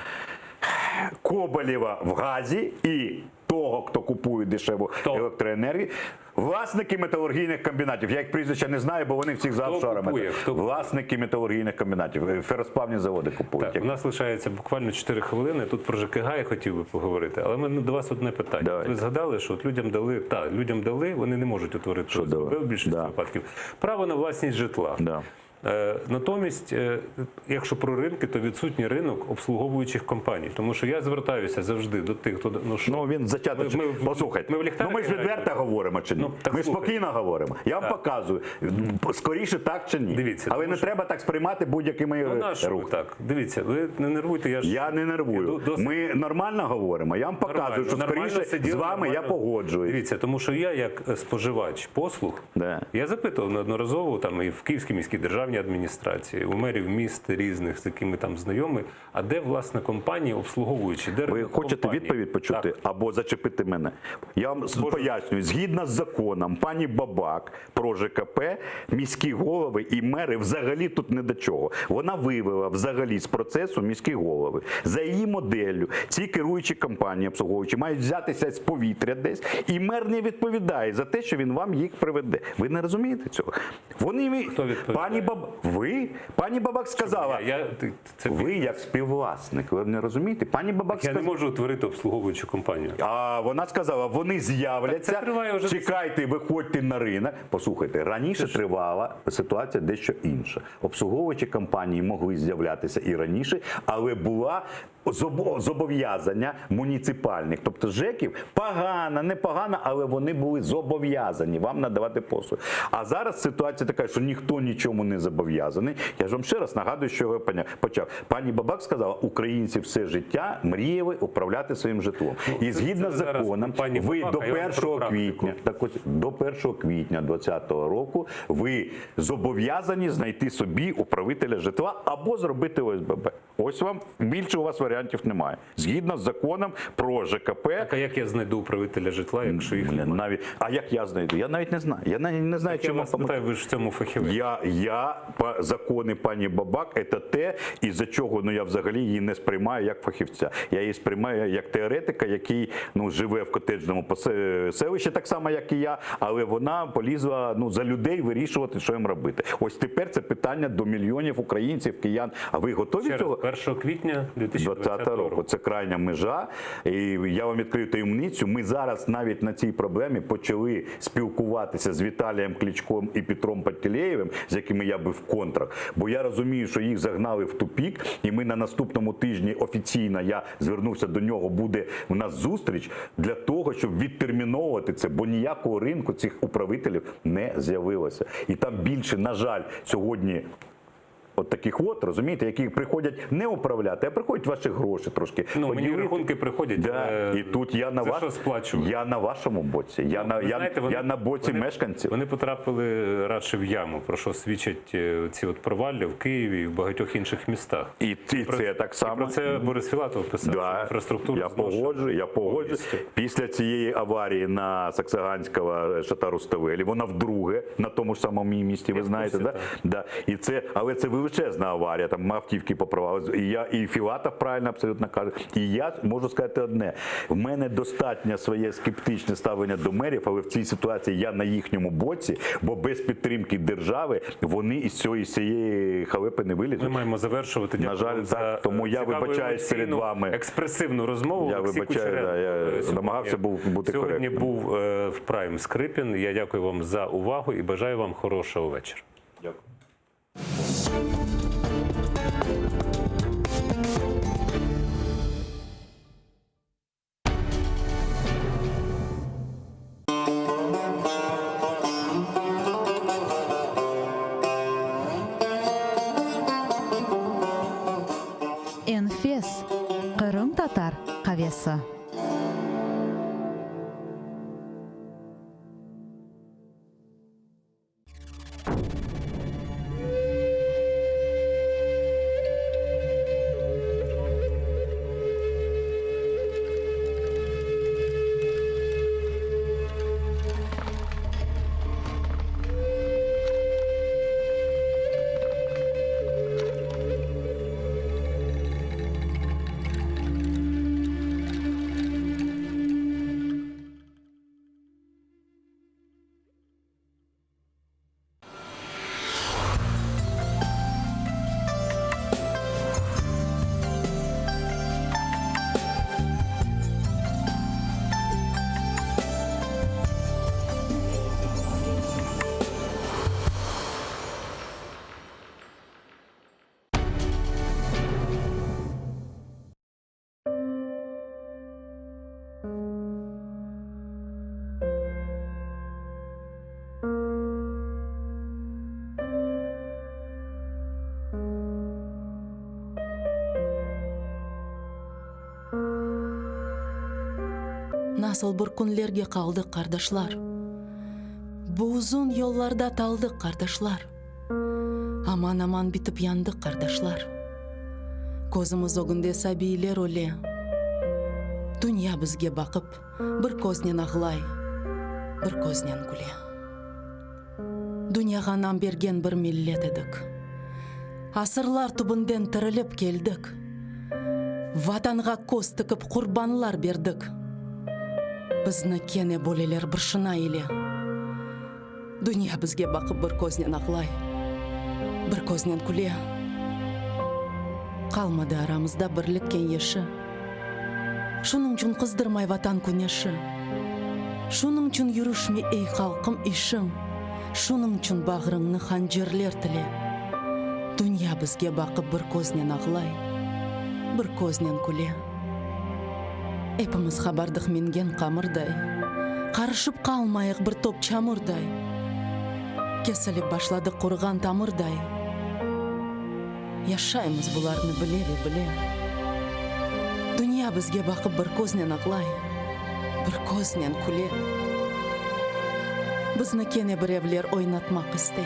Коболєва в газі і того, хто купує дешеву електроенергію, власники металургійних комбінатів. Я їх прізвища не знаю, бо вони всіх за офшорами. Власники металургійних комбінатів. Феросплавні заводи купують. Так, у нас лишається буквально 4 хвилини. Тут про ЖКГ я хотів би поговорити. Але в мене до вас одне питання. Давай. Ви згадали, що от людям дали, вони не можуть утворити в більшості випадків. Право на власність житла. Да. Натомість, якщо про ринки, то відсутній ринок обслуговуючих компаній. Тому що я звертаюся завжди до тих, хто... Він зачаточний. Послухайте, ми ж відверто говоримо чи ні? Ми спокійно говоримо. Я вам показую. Скоріше так чи ні. Дивіться, але не треба так сприймати будь-якими рухами. Так, дивіться, ви не нервуйте. Я не нервую. Ми нормально говоримо. Я вам показую, що скоріше з вами я погоджуюсь. Дивіться, тому що я як споживач послуг, я запитував неодноразово там і в Київській міській державній адміністрації, у мерів міст різних, з якими там знайомі, а де, власне, компанії обслуговуючі? Ви хочете відповідь почути або зачепити мене? Я вам пояснюю. Згідно з законом пані Бабак про ЖКП, міські голови і мери взагалі тут не до чого. Вона вивела взагалі з процесу міські голови. За її моделлю ці керуючі компанії обслуговуючі мають взятися з повітря десь, і мер не відповідає за те, що він вам їх приведе. Ви не розумієте цього? Пані Бабак сказала, ви як співвласник, ви не розумієте? Пані Бабак сказала, я не можу утворити обслуговуючу компанію. А вона сказала, вони з'являться, чекайте, виходьте на ринок. Послухайте, раніше тривала ситуація дещо інша. Обслуговуючі компанії могли з'являтися і раніше, але була зобов'язання муніципальних, тобто ЖЕКів, погано, непогано, але вони були зобов'язані вам надавати послуги. А зараз ситуація така, що ніхто нічому не зобов'язаний. Я ж вам ще раз нагадую, що я почав. Пані Бабак сказала, українці все життя мріяли управляти своїм житлом. І згідно з законом, ви до 1 квітня, до 1 квітня 2020 року ви зобов'язані знайти собі управителя житла або зробити ОСББ. Ось вам, більше у вас варіантів немає. Згідно з законом про ЖКП. Так, а як я знайду управителя житла, якщо їх немає? А як я знайду? Я навіть не знаю. Я не знаю, чому. Я вас питаю, ви ж в цьому фахівець. Закони пані Бабак, це те, із-за чого я взагалі її не сприймаю як фахівця. Я її сприймаю як теоретика, який живе в котеджному селищі, так само, як і я, але вона полізла за людей вирішувати, що їм робити. Ось тепер це питання до мільйонів українців, киян. А ви готові цього? 1 квітня 2020 року. Це крайня межа. І я вам відкрию таємницю. Ми зараз навіть на цій проблемі почали спілкуватися з Віталієм Кличком і Петром Пантелеєвим, з якими я був в контрах. Бо я розумію, що їх загнали в тупік, і ми на наступному тижні офіційно, я звернувся до нього, буде у нас зустріч для того, щоб відтерміновувати це, бо ніякого ринку цих управителів не з'явилося. І там більше, на жаль, сьогодні от таких розумієте, які приходять не управляти, а приходять ваші гроші трошки. Мені рахунки приходять. І тут я на вашому боці. Я на боці мешканців. Вони потрапили радше в яму, про що свідчать ці провалля в Києві і в багатьох інших містах. І це так само. Про це Борис Філатов писав. Інфраструктуру я погоджуюсь. Після цієї аварії на Саксаганського Шатару-Ставелі, вона вдруге на тому ж самому місці, ви знаєте, але це величезна аварія, там автівки поправили. І Філатов правильно абсолютно каже. І я можу сказати одне. В мене достатньо своє скептичне ставлення до мерів, але в цій ситуації я на їхньому боці, бо без підтримки держави вони із цієї халепи не вилізуть. Ми маємо завершувати. На жаль, так. Тому я вибачаюсь перед вами. Експресивну розмову. Я вибачаю, я намагався бути коректним. Сьогодні був в Прайм Скрипін. Я дякую вам за увагу і бажаю вам хорошого вечора. Дякую. қавесі. Nasıl bir kunlerge kaldık kardeşler. Bu uzun yollarda taldık kardeşler. Aman aman bitip yandık kardeşler. Kozumuz ogünde sabiler ole. Dünya bizge bakıp bir koznen ağlay, bir koznen güle. Dünyaga nam bergen bir millet edik. Asırlar tubundan tirilip keldik. Vatanға koz tıkıp kurbanlar berdik. Bizni kene boleler bir şına ile. Dünya bizge bakıp bir koznen ağlay, bir koznen güle. Kalmadı aramızda birlik kengeşi. Şunun için kızdırmay vatan güneşi. Şunun için yürüşme ey halkım işin. Şunun için bağrını hancerler tile. Dünya bizge bakıp bir koznen ağlay, bir koznen güle. Hepimiz habardık mengen kamırday. Karışıp kalmayık bir top çamurday. Kesilip başladık kurugan tamırday. Yaşayımız bularını bile. Dünya bizge bakıp bir koznen ağlay, bir koznen güle. Bizni kene bir evler oynatmak istey.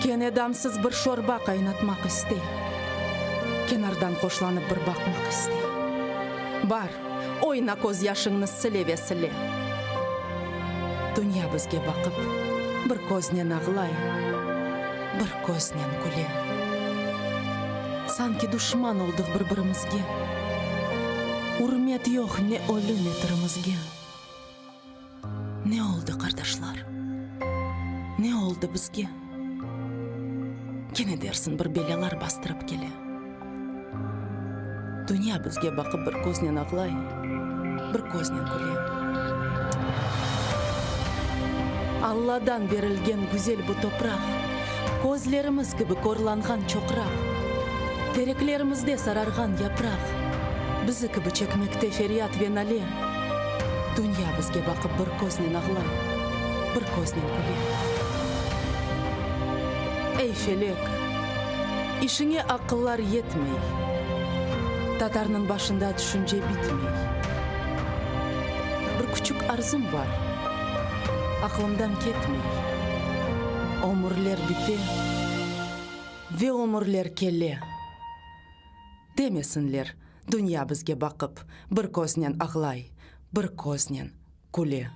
Kene damsız bir şorba kaynatmak istey. Kenardan koşlanıp bir bakmak istey. Bar, oyna koz yaşını sile ve sile. Dünya bizge bakıp bir koznen ağlay, bir koznen güle. Sanki düşman olduk birbirimizge. Hürmet yok ne ölü ne tirimizge. Ne oldu kardeşler? Ne oldu bizge? Kene dersin bir belalar bastırıp gele. Dünya bizge bakıp bir koznen ağlay, bir koznen güle. Allah'dan verilgen güzel bu toprak, gözlerimiz gibi korlangan çokrak, tereklerimizde sarargan yaprak, bizi gibi çekmekte feryat ve nale. Dünya bizge bakıp bir koznen ağlay, bir koznen güle. Ey felek, işine akıllar yetmey. Tatarının başında düşünce bitmey. Bir küçük arzum var, aklımdan ketmey. Ömürler bite ve ömürler kelle. Demesinler, dünya bizge bakıp bir koznen ağlay, bir koznen güle.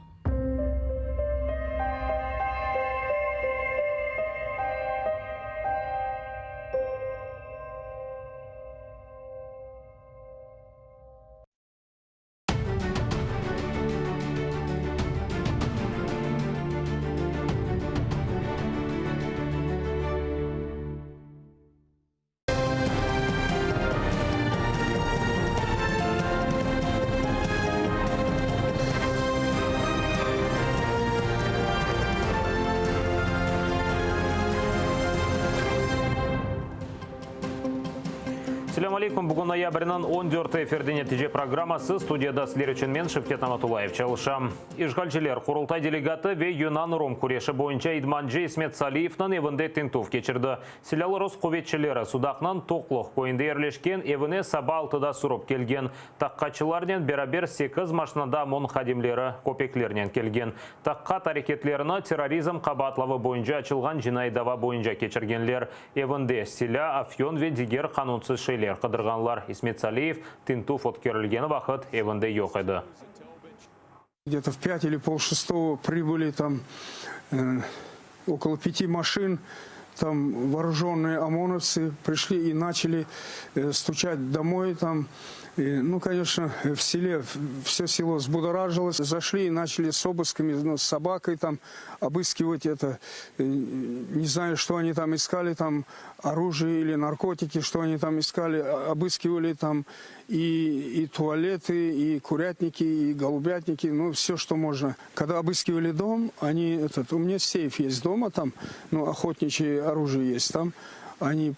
Ассаламу алейкум. Бүгін ноябрьнан 14 эфирде нәтиже программасы студияда сіздер үшін мен Шевкет Наматулаев чалышам. Ишгалчылар құрылтай делегаты ве Юнан Ром күреші бойынша Идманджи Исмет Салиевнан евінде тентув кечірді. Селялы Росқоветчілері судақнан тоқлық койынды ерлешкен евіне саба алтыда сұрып келген. Таққачыларнен берабер 8 машинада мон хадимлері копеклернен келген. Таққа тарекетлеріні терроризм қабатлавы бойынша açılған жинайдава бойынша кечіргенлер. Евінде Селя, Афьон ве дигер қанунсыз шейлер қыдырғанлар. Исмет Салиев тентув откерілген вақыт евінде yok еді. Где-то в 5 или полшестого прибыли там около 5 машин, там вооруженные ОМОНовцы пришли и начали стучать домой там. Ну, конечно, в селе все село взбудоражилось. Зашли и начали с обысками, ну, с собакой там обыскивать это. Не знаю, что они там искали, там оружие или наркотики, что они там искали. Обыскивали там и туалеты, и курятники, и голубятники, ну, все, что можно. Когда обыскивали дом, они, у меня сейф есть дома там, ну, охотничье оружие есть там, они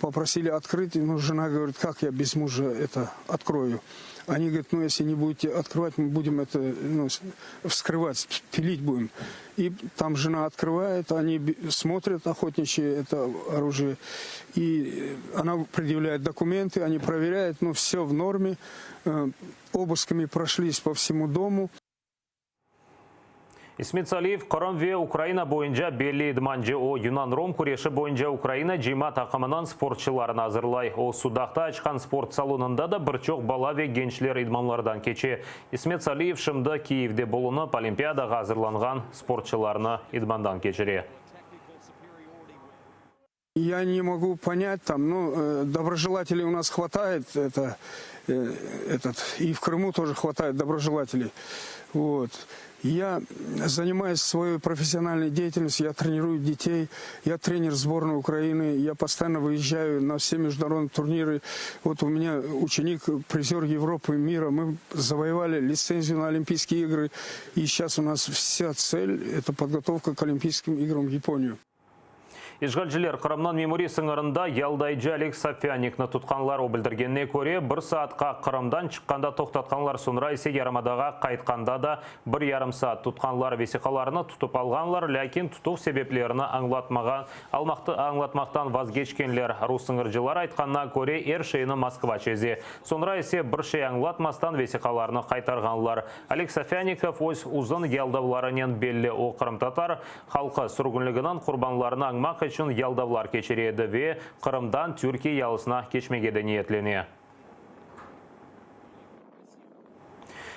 попросили открыть, но жена говорит, как я без мужа это открою. Они говорят, ну если не будете открывать, мы будем это вскрывать, пилить будем. И там жена открывает, они смотрят охотничье это оружие, и она предъявляет документы, они проверяют, ну все в норме, обысками прошлись по всему дому. Исмет Салиев Қырым ве Украина бойынша белі Идманджи о Юнан Ром күреші бойынша Украина жима тақымынан спортшыларын азырлай. О судақта ашқан спорт салонында да бірчоқ бала ве генчлер идманлардан кече. Исмет Салиев шымды Киевде болуны Олимпиадаға азырланған спортшыларына идмандан кечере. Я не могу понять, там, ну, доброжелателей у нас хватает, и в Крыму тоже хватает доброжелателей. Вот. Я занимаюсь своей профессиональной деятельностью, я тренирую детей, я тренер сборной Украины, я постоянно выезжаю на все международные турниры. Вот у меня ученик, призер Европы, мира, мы завоевали лицензию на Олимпийские игры, и сейчас у нас вся цель – это подготовка к Олимпийским играм в Японию. Ишгалчылар Қырымнан мемори сыңырында Ялдайжы Олег Сафяникны тұтқанлар обілдіргенне көре, бір саатқа Қырымдан шыққанда тоқтатқанлар сонра есе ярамадаға қайтқанда да 1,5 саат тұтқанлар весиқаларыны тұтып алғанлар, ләкин тұтық себеплеріні аңлатмақтан вазгечкенлер. Русыңыржылар айтқанна көре ер шейіні Москва чезе. Сонра есе бір шей аңлатмастан весиқаларыны қайтарғанлар. Олег Сафяников өз ұзын ялдавларынен белі о Қырым татар халқы сүргінлігінен құрбанларына аңмақ үшін ялдавлар кечереді ве Қырымдан Түркия ялысына кечмегеді ниетлене.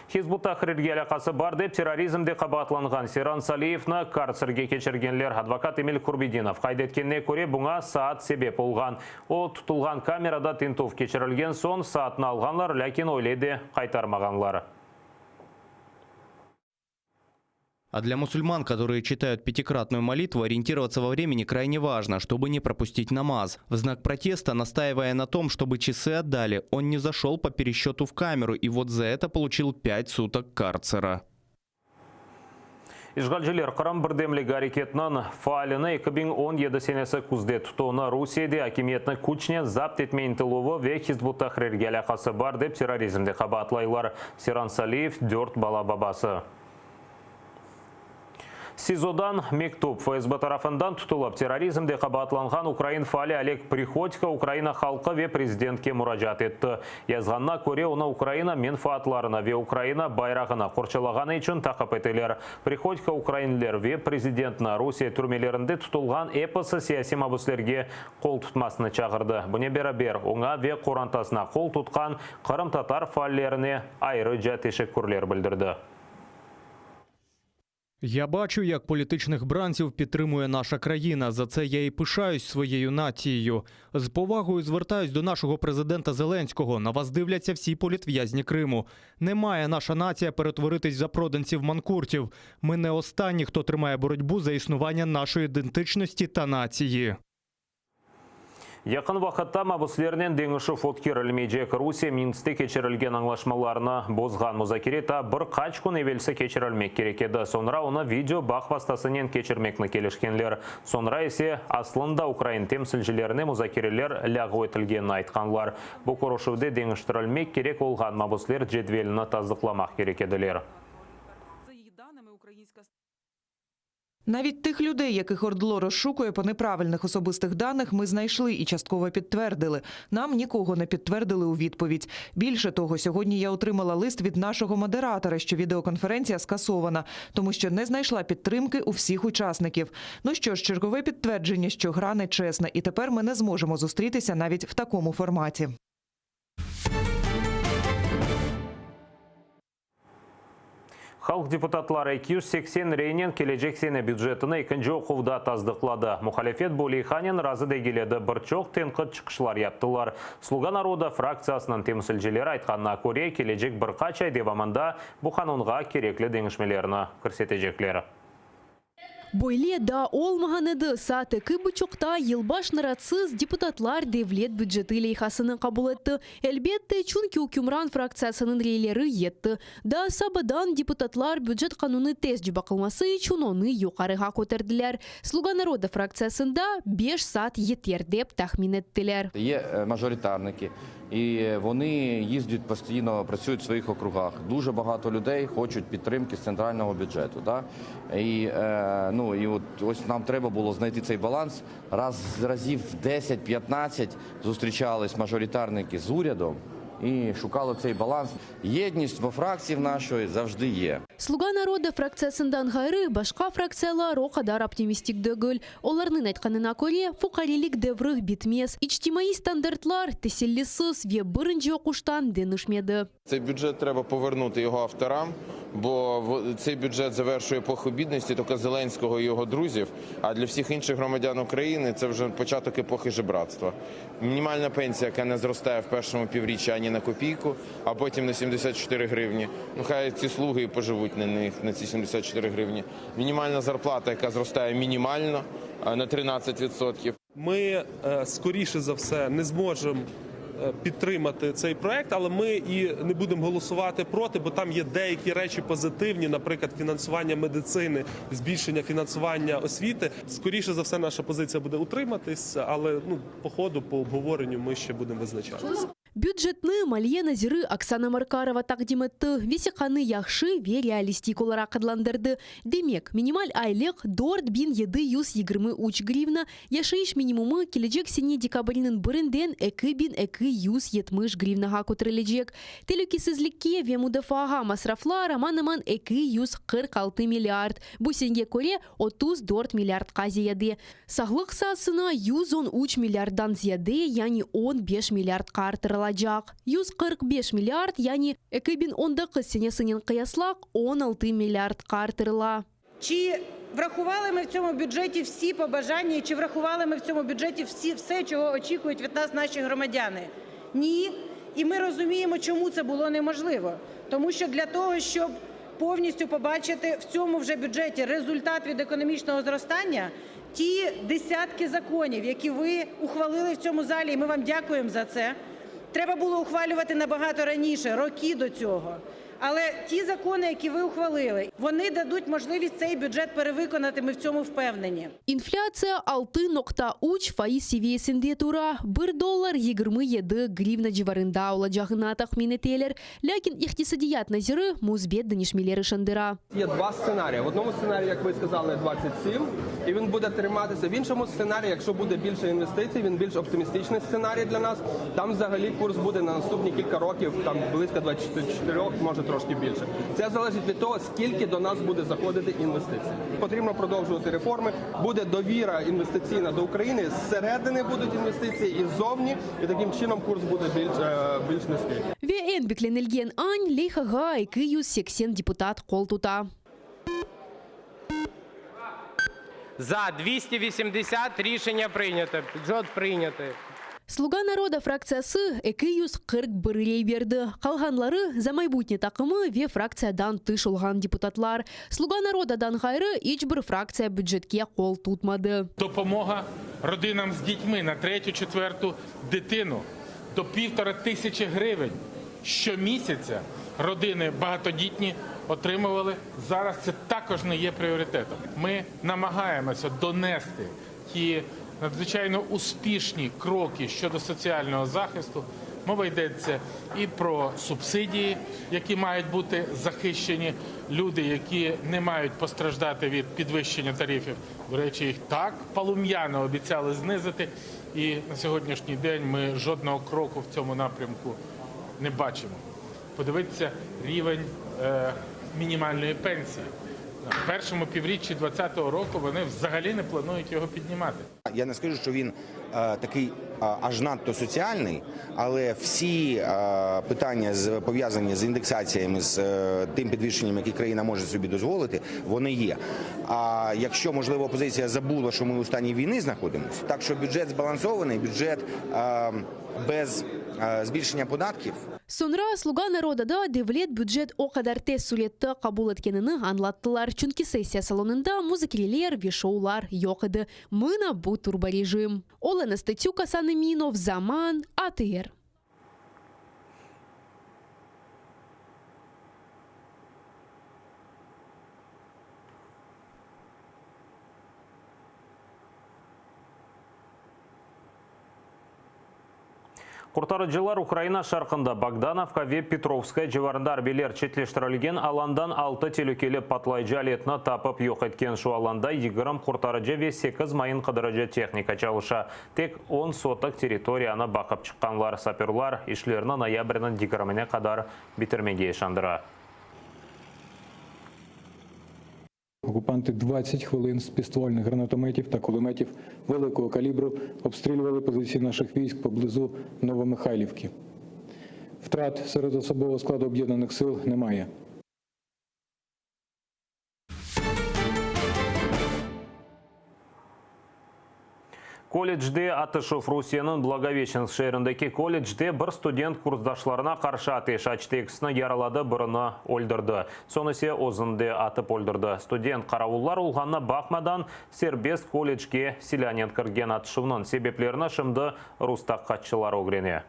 Хизбут Тахрирге алақасы бар деп терроризмде қабатланған Серан Салиевны карцерге кечергенлер адвокат Эмиль Курбидинов қайдеткенне көре бұңа саат себеп болған. О тұтылған камерада тентув кечірілген сон саатын алғанлар, ләкин ойледі қайтармағанлар. А для мусульман, которые читают пятикратную молитву, ориентироваться во времени крайне важно, чтобы не пропустить намаз. В знак протеста, настаивая на том, чтобы часы отдали, он не зашел по пересчету в камеру и вот за это получил 5 суток карцера. Ишгалчылар Қырым бірдемлік әрекетінің фааліні 2017 сенесі күзде тұтуына Русияде акиметні күчіне запт етмейін тылуы ве Хизбут Тахрирге алақасы бар деп терроризмде қабатлайлар. Серан Салиев 4 бала бабасы. СИЗОдан мектуб ФСБ тарафындан тұтылып терроризмде қабатланған Украин фали Олег Приходько Украина халқы ве президентке мұражат етті. Язғанна көре оны Украина менфаатларына ве Украина байрағына қорчалағаны үшін тақып етелер. Приходько Украинлер ве президентна Русия түрмелерінде тұтылған эпосы сияси мабуслерге қол тұтмасыны чағырды. Бұне бері оңа ве қорантасына қол тұтқан Қырым татар фаллеріне айры тешеккурлер білдірді. Я бачу, як політичних бранців підтримує наша країна. За це я і пишаюсь своєю нацією. З повагою звертаюсь до нашого президента Зеленського. На вас дивляться всі політв'язні Криму. Не має наша нація перетворитись в запроданців-манкуртів. Ми не останні, хто тримає боротьбу за існування нашої ідентичності та нації. Якын вақытта мабуслерінен деңіші фоткер ілмейджек Русия Минсте кечірілген аңлашмаларына бозған музакерета бір қач күн евелсі кечірілмек керек еді. Сонра оны видео бақ бастасынен кечірмекні келішкенлер. Сонра есе аслында Украин темсілжілеріне музакерелер ләғы өтілгенін айтқанлар. Бұл көрошуде деңіштірілмек керек олған мабуслер жедвеліні таздықламақ керек еділер. Навіть тих людей, яких ОРДЛО розшукує по неправильних особистих даних, ми знайшли і частково підтвердили. Нам нікого не підтвердили у відповідь. Більше того, сьогодні я отримала лист від нашого модератора, що відеоконференція скасована, тому що не знайшла підтримки у всіх учасників. Ну що ж, чергове підтвердження, що гра нечесна, і тепер ми не зможемо зустрітися навіть в такому форматі. Халық депутатлары 280 рейнен кележек сені бюджетіні екінші оқууда таздықлады. Мұхалефет Болейханин разы дегеледі бірчоқ тенқыт чықшылар яптылар. Слуга народа фракциясының темсілжелері айтқанына көре кележек бір қачай деваманда бұл қанунға кереклі деңішмелеріні көрсетежеклері. Бойле да олмағаныды саты кыбычоқта елбаш наратсыз депутатлар девлет бюджеті лейхасының қабыл етті. Әлбетті, чунки Укюмран фракциясының рейлері етті. Да сабадан депутатлар бюджет қануны тест жібақылмасы үшін оны юқарыға көтерділер. Слуга народа фракциясында 5 сат етер деп тахмин еттілер. Є мажоритарники, і вони їздять постійно, працюють в своїх округах. Дуже багато людей хочуть підтримки з центрального бюджету. Да? І от ось нам треба було знайти цей баланс. Разів 10-15 зустрічались мажоритарники з урядом і шукали цей баланс. Єдність во фракції нашої завжди є. Слуга народа фракциясындан гайры башка фракциялар о кадар оптимистик дөгіл. Оларның айтқанына көре, фукарилик деврых битмес. Ичтимаи стандартлар теселлисыз ве бірінші оқуштан денішмеді. Цей бюджет треба повернути його авторам, бо цей бюджет завершує епоху бідності тільки Зеленського і його друзів, а для всіх інших громадян України це вже початок епохи жебратства. Мінімальна пенсія, яка не зростає в першому півріччі ані на копійку, а потім на 74 гривні. Ну, хай ці слуги поживуть на них, на ці 74 гривні. Мінімальна зарплата, яка зростає мінімально на 13%. Ми, скоріше за все, не зможемо підтримати цей проект, але ми і не будемо голосувати проти, бо там є деякі речі позитивні, наприклад, фінансування медицини, збільшення фінансування освіти. Скоріше за все, наша позиція буде утриматись, але по ходу, по обговоренню ми ще будемо визначатися. Бюджетны Малье Назиры Оксана Маркарова тақдим етті. Весеқаны яқшы ве реалистик олара қадландырды. Демек, минималь айлық 4.720 гривна, яшайыш минимумы кележек сене декабрінің бірінден 2.270 гривнаға көтірілежек. Телекесізлікке ве мудафаға масрафла романыман 246 миллиард. Бұл сенге көре 34 миллиардқа зияды. Сағлық сасына 113 миллиарддан зияды, яғни 15 миллиардқа артырылады. 145 миллиард, яғни 2010 сенесінен қияслақ 16 миллиард артырыла. Чи врахували ми в цьому бюджеті всі побажання, чи врахували ми в цьому бюджеті все, чого очікують від нас наші громадяни? Ні. І ми розуміємо, чому це було неможливо. Тому що для того, щоб повністю побачити в цьому вже бюджеті результат від економічного зростання, ті десятки законів, які ви ухвалили в цьому залі, і ми вам дякуємо за це, треба було ухвалювати набагато раніше, роки до цього. Але ті закони, які ви ухвалили, вони дадуть можливість цей бюджет перевиконати, ми в цьому впевнені. Інфляція 6.3 фaiz seviyesinde tura. $1 27 гривна civarında olacağına tahmin ettiler. Lakin iqtisadiyat naziri muzbet denişmeleri şandira. Є два сценарії. В одному сценарії, як ви сказали, 27, і він буде триматися. В іншому сценарії, якщо буде більше інвестицій, він більш оптимістичний сценарій для нас. Там взагалі курс буде на наступні кілька років, там близько 24, може трошки більше. Це залежить від того, скільки до нас буде заходити інвестицій. Потрібно продовжувати реформи. Буде довіра інвестиційна до України. Зсередини будуть інвестиції і ззовні. І таким чином курс буде більш низький. Ve en beklenilgen an leyhaga 280 депутат qol tuta. За 280 рішення прийнято. Бюджет прийнятий. Слуга народа фракциясы экиюз 41 рей берді. Қалғанлары за майбутне тақымы ве фракциядан тышылған депутатлар. Слуга народадан қайры ечбір фракция бюджетке қол тұтмады. Допомога родинам з дітьми на 3-4 дитину до 1500 гривень щомісяця родини багатодітні отримували. Зараз це також не є пріоритетом. Ми намагаємося донести ті надзвичайно успішні кроки щодо соціального захисту. Мова йдеться і про субсидії, які мають бути захищені, люди, які не мають постраждати від підвищення тарифів. До речі, їх так полум'яно обіцяли знизити, і на сьогоднішній день ми жодного кроку в цьому напрямку не бачимо. Подивіться рівень мінімальної пенсії. В першому півріччі 2020 року вони взагалі не планують його піднімати. Я не скажу, що він такий аж надто соціальний, але всі питання, пов'язані з індексаціями, з тим підвищенням, яке країна може собі дозволити, вони є. А якщо, можливо, опозиція забула, що ми у стані війни знаходимося, так що бюджет збалансований, бюджет без збільшення податків. Сонра слуга народа да девлет бюджет о кадар тез суретті қабул еткенini анлаттылар. Чүнки сессия салонында музыкелер ве шоулар yok еді. Мына бұ турборежим. Ол Анастасюк Асаныминов, Заман, АТР. Куртарыджылар Украина шарқында Богдановка ве Петровская жеварындар белер четлештірілген аландан 6 телекелі патлайжы алетіні тапып йоқ еткен шу аланда 20 куртарыджы ве 8 майын қыдырыжы техника чалыша. Тек 10 сотық территорияны бақып шыққанлар саперлар ишлеріні ноябрінің 20-не қадар бітірмеге шандыра. Окупанти 20 хвилин з пістольних гранатометів та кулеметів великого калібру обстрілювали позиції наших військ поблизу Новомихайлівки. Втрат серед особового складу об'єднаних сил немає. Колледжде атышов Русияның Благовещенск шеріндегі колледжде бір студент курсдашларына қаршы атеш ачтексіні яралады, бұрыны өлдірді. Сонысы озынды атып өлдірді. Студент қарауылар ұлғанына бақмадан сербест колледжге селянен кірген атышывның себеплеріні шымды рустақ қатшылар огрене.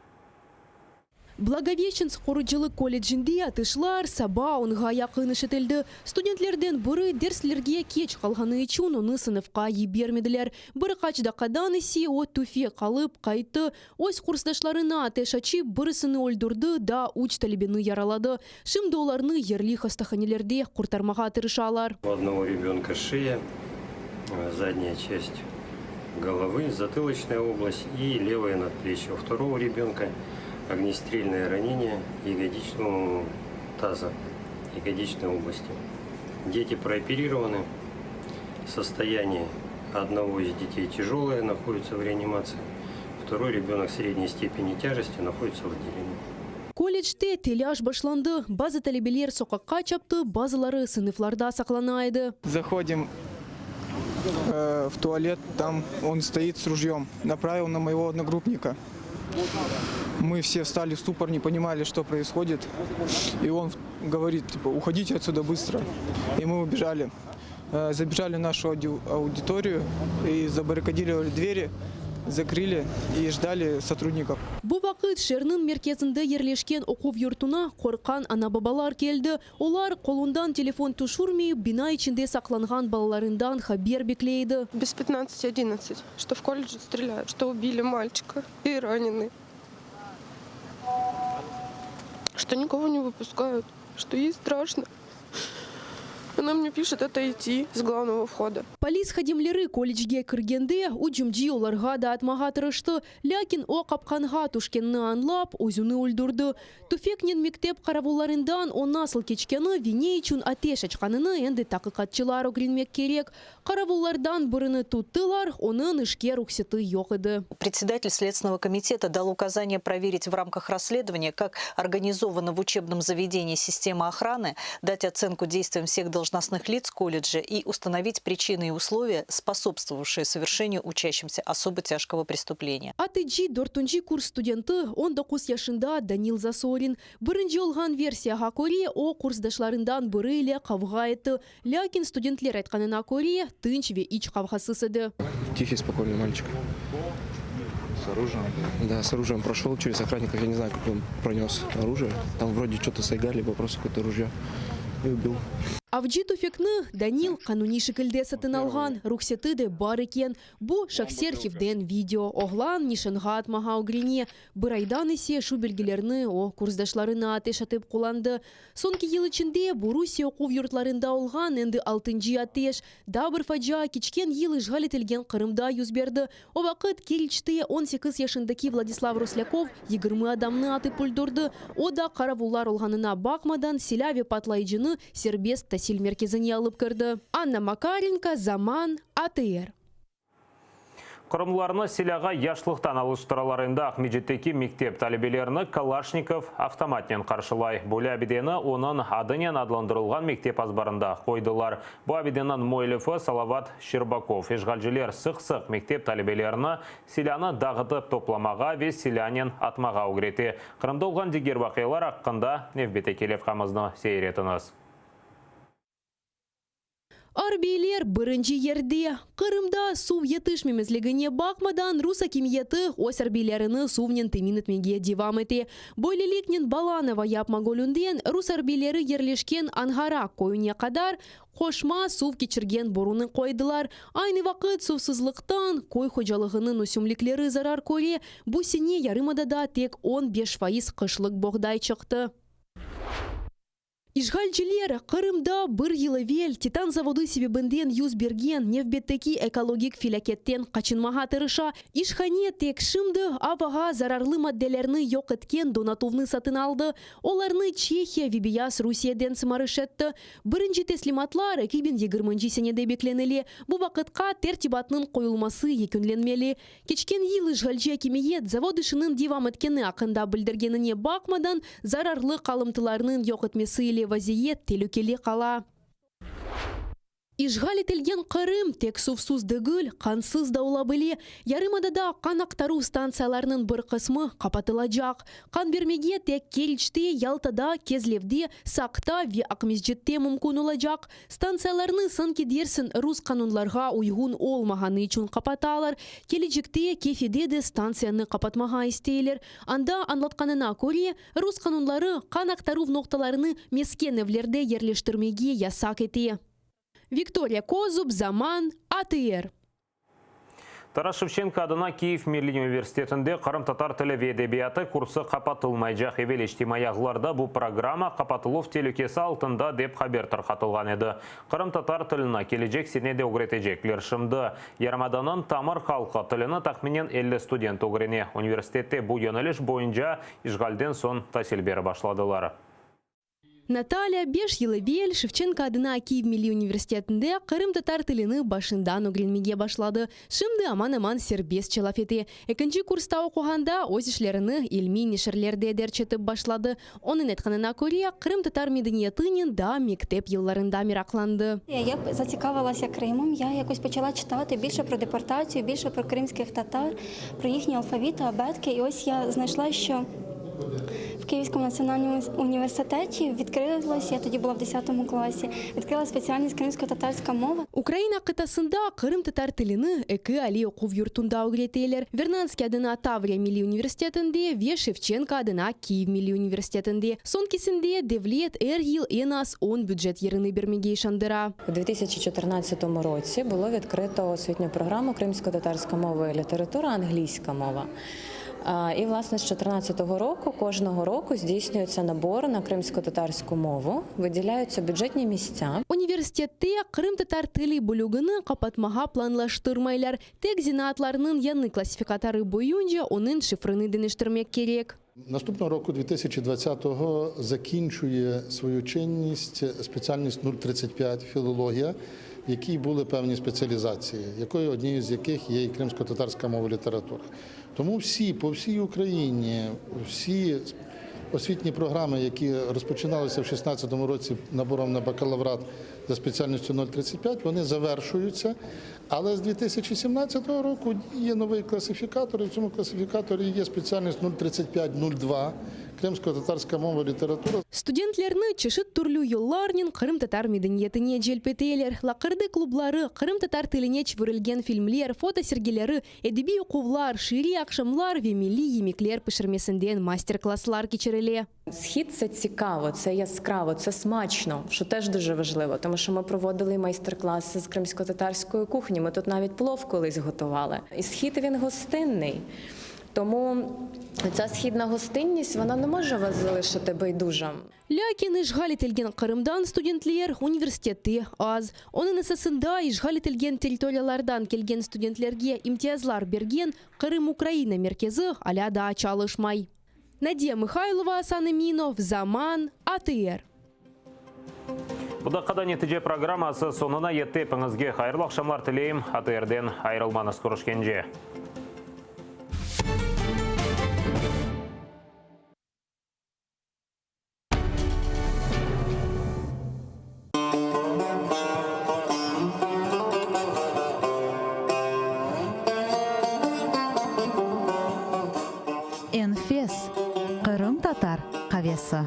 Благовещенск Қорыжылы колледжінде атышлар саба онға яқын ішетілді. Студентлерден бірі дерслерге кеч қалғаны үшін оны сыныфқа ебермеділер. Бірі қачдақадан есе о туфе қалып қайты. Ось курсдашларына атеш ачи бірісіні өлдірді да уч талибені яралады. Шымды оларны ерлі хастаханелерде құртармаға тырышалар. У одного ребенка шея, задняя часть головы, затылочная область и левое надплечье. У второго ребенка огнестрельное ранение ягодичного таза, ягодичной области. Дети прооперированы. Состояние одного из детей тяжелое, находится в реанимации. Второй ребенок средней степени тяжести находится в отделении. Колледжде теляж башланды. Базы талибелер соқаққа чапты, базылары сыныфларда сақланайды. Заходим в туалет, там он стоит с ружьем, направил на моего одногруппника. Мы все встали в ступор, не понимали, что происходит. И он говорит, типа, уходите отсюда быстро. И мы убежали. Забежали в нашу аудиторию и забаррикадировали двери, закрыли и ждали сотрудников. Бұл вақыт шернің мерkezінде ерлешкен оқу йұртына қорқан ана-бабалар келді. Олар қолындан телефон тұшырмей, бина içinde сақланған балаларından хабер беклейді. Без 15-11, что в колледже стреляют, что убили мальчика и ранены. Что никого не выпускают, что ей страшно. Она мне пишет отойти с главного входа. Полис хадимлері колледжге кіргенде ұжымжи оларға да атмаға тырышты. Ләкин о қапқанға түшкенні анлап, өзіні өлдірді. Туфекнен мектеп қаравуларындан о насыл кечкені вине үшін атеш açқаныны енді тақиқатчылар огренмек керек. Қаравулардан біріні туттылар, оның ішке рұқсеті жоқ еді. Председатель Следственного комитета дал указание проверить в рамках расследования, как организована в учебном заведении система охраны, дать оценку действиям всех должностей должностных лиц колледжа и установить причины и условия, способствовавшие совершению учащимся особо тяжкого преступления. Атыджи дортунжи курс студенты 19 yaşında Данил Засорин. Бірінші олған версияға көре, о курсдашларындан бірі иле қавға етті. Ләкин студентлер айтқанына көре, тынч ве ич қавғасысыды. Тихий, спокойный мальчик. С оружием? Да, с оружием прошел через охранников. Я не знаю, как он пронес оружие. Там вроде что-то сайгали, вопрос какое-то ружье. И убил. Авджи туфекны Данил кануни шикілде сатын алған, рухсеті де бар екен. Бұ шақсерхивден видео. Оғлан нишанға атмаға огрене. Бір айдан есе шу белгілеріні о курсдашларына атеш атып қоланды. Сонки ел ішінде Бурусия оқу юртларында олған енді 6-нчы атеш. Дабыр фаджа кечкен ел işgal етілген Қырымда юзберді. О вақыт келчті 18 yaşındaki Владислав Росляков 20 адамны атып пульдырды. О да қаравулар олғанына бақмадан Селяве патлайжыны сербест тәсіл мерkezine алып кірді. Анна Макаренко, Заман, АТР. Құрымларыны селяға яшлықтан алыштыраларында Ахмеджеттеки мектеп талебелеріні Калашников автоматнен қаршылай. Бұл әбедені оның адынен адландырылған мектеп азбарында қойдылар. Бұл әбеденің Мойлефі Салават Щербаков. Ешғалжелер сық-сық мектеп талебелеріні селяны дағытып топламаға ве селянен атмаға өгреті. Қырымда олған дегер бақилар аққында Невбете келев қамызны сейретіңіз. Арбейлер бірінші ерде. Қырымда сув етішмемізлігіне бақмадан Рус акимиеті ос арбейлеріні сувнен темин етмеге девам еті. Бойлелікнен Баланова япмаголюнден Рус арбейлері ерлешкен ангара койуне қадар қошма сув кечірген боруны қойдылар. Айны вақыт сувсызлықтан кой хожалығының өсімліклері зарар көре, бұ сене ярымадада тек 15% қышлық боғдай чықты. Işgalчилер Қырымда бір елевел титан заводы себебінден юзберген Невбеттеки экологик филакеттен қачынмаға тырыша. Ишхане тек шымды аваға зарарлы мадделерні йоқ еткен донатовны сатын алды. Оларны Чехия, Вибияс, Русияден сымарыш етті. Бірінші теслиматлар 2020 сенеде бекленілі. Бұл вақытқа тертибатның қойылмасы екінленмелі. Кечкен ел Işgalчи акимиет заводышының девам еткені ақында білдіргеніне бақмадан зарарлы қалымтыларының йоқ етмесі елі вазиет телюкеле қала. Işgal етілген Қырым тек сувсуз дегіл, қансыз даула біле. Ярымадада қан ақтару станцияларының бір қысмы қапатылажақ. Қан бермеге тек Келчте, Ялтада, Кезлевде, Сақта ве Ақмезжетте мүмкін олажақ. Станцияларны сынки дерсін рус қанунларға уйғун олмағаны үшін қапаталар. Келечекте кефедеді станцияны қапатмаға істейлер. Анда анлатқанына көре, рус қанунлары қан ақтару ноқталарыны мескеневлерде ерлештірмеге ясақ ете. Виктория Козуб, Заман, АТР. Тарас Шевченко адына Киев Милли университетінде Қырым-татар тілі ве әдебиеті курсы қапатылмайжақ евелештемай ағыларда бұл программа қапатылув телекесі алтында деп хабер тарқатылған еді. Қырым-татар тіліні кележек сенеде өгретежеклер шымды. Ярмаданын тамыр халқы тіліні тақменен 50 студент өгрене. Университетте бұл йөнеліш бойынша Işgalден сон тәсіл бері башладылар. Наталья беш елевел Шевченко адына Киев Милли университетінде Қырым-татар тіліні башындан өгренмеге башлады. Шымды аман-аман сербес челафеті. Екінші курста оқуғанда өз ішлеріні илми нешірлерде дерчетіп башлады. Оның айтқанына көре Қырым-татар медениетінен да мектеп йылларында миракланды. Я зацікавилася Кримом, я якось почала читати більше про депортацію, більше про кримських татар, про їхні алфавіти, абетки. І ось я знайшла, що в Київському національному університеті відкрилась, я тоді була в 10 класі, відкрила спеціальність кримсько-татарська мова. Україна қытасында Қырым-татар тіліні экі али оқув юртунда өгретелер. Вернадский адына Таврия Милли университетінде ве Шевченко адына Киев Милли университетінде. Сон кесінде Девлет Эргил Енас он бюджет єрини бермеге шандыра. У 2014 році було відкрито освітню програму кримсько-татарська мова і література, англійська мова. І, власне, з 2014 року, кожного року здійснюється набор на кримсько-татарську мову, виділяються бюджетні місця. Университетте Қырым-татар тілі бөлігіні қапатмаға планлаштырмайлар. Тек зинатларының яны классификатары бойынша оның шифрыны денештірмек керек. Наступного року, 2020-го, закінчує свою чинність спеціальність 035 філологія, в якій були певні спеціалізації, однією з яких є і кримсько-татарська мова і література. Тому по всій Україні, всі освітні програми, які розпочиналися в 2016 році набором на бакалаврат за спеціальністю 035, вони завершуються. Але з 2017 року є новий класифікатор, і в цьому класифікаторі є спеціальність 035-02 кримсько-татарська мова, література. Студентлерні чешит түрлі юлларнен Крым-татар медениетіне желпетелер, лақырды клублары, Крым-татар тіліне чүвірілген фильмлер, фотосергелері, әдеби оқулар, шири акшамлар, вемели емеклер пішірмесінден мастер-класлар кечереле. Схід – це цікаво, це яскраво, це смачно, що теж дуже важливо, тому що ми проводили майстер-класи з кримсько-татарської кухні, ми тут навіть плов колись готували. І схід він гостинний, тому ця східна гостинність, вона не може вас залишити байдужим. Лякин ишғал етілген Қырымдан студентлер университетте аз. Оның ысысында ишғал етілген территориялардан келген студентлерге имтиязлар берген Қырым-Украина меркезі аляда ачалышмай. Надия Михайлова, Асан Эминов, Заман, АТР. Бұда қада нетіже программасы сонына етті піңізге қайырлы ақшамлар тілейім. АТРден айрылманыз көрішкенже. Энфес. Қырым-татар қавесі.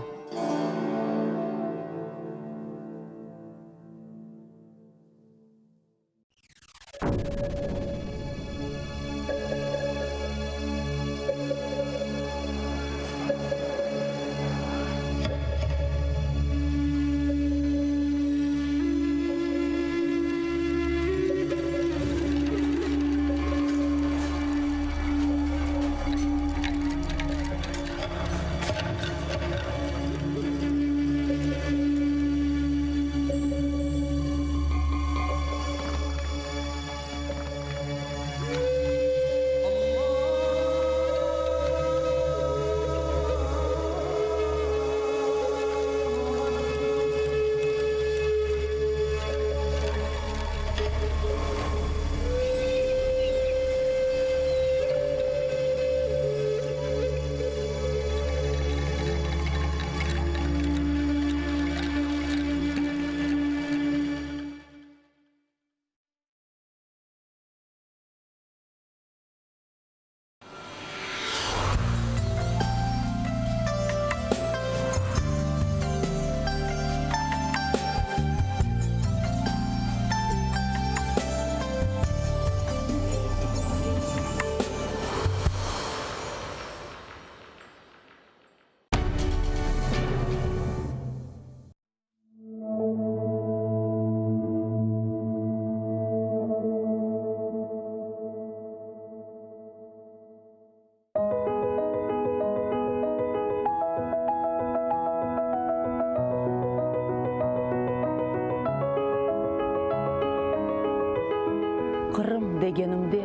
Қырым дегенімде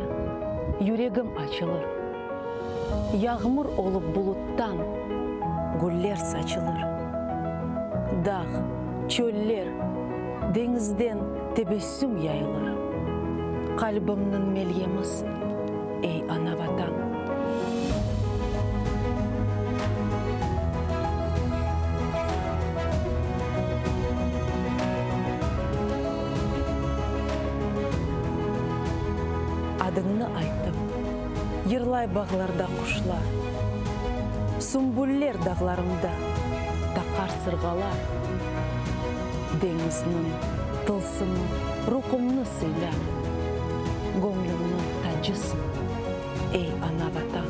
жүрегім açılır. Yağmur olup buluttan гүллер saçılır. Dağ, çöller, denizden tebessüm yayılır. Kalbimnin melyemiz, ey ana vatan. Adını aytып, yırlay bağlarda kuşlar, sümbüller dağlarımda takar sırgalar. Deniznin tılsımı, ruhumnu sıyla, gönlümün tacısın, ey ana vatan.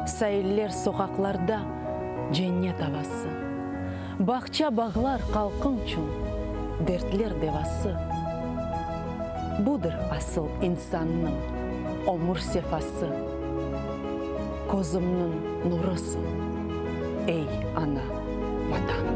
Sayıller sokaklarda cennet havası. Bahçe bağlar kalkın için dertler devası. Budur asıl insanın ömür sefası. Gözümün nurusun ey ana vatan.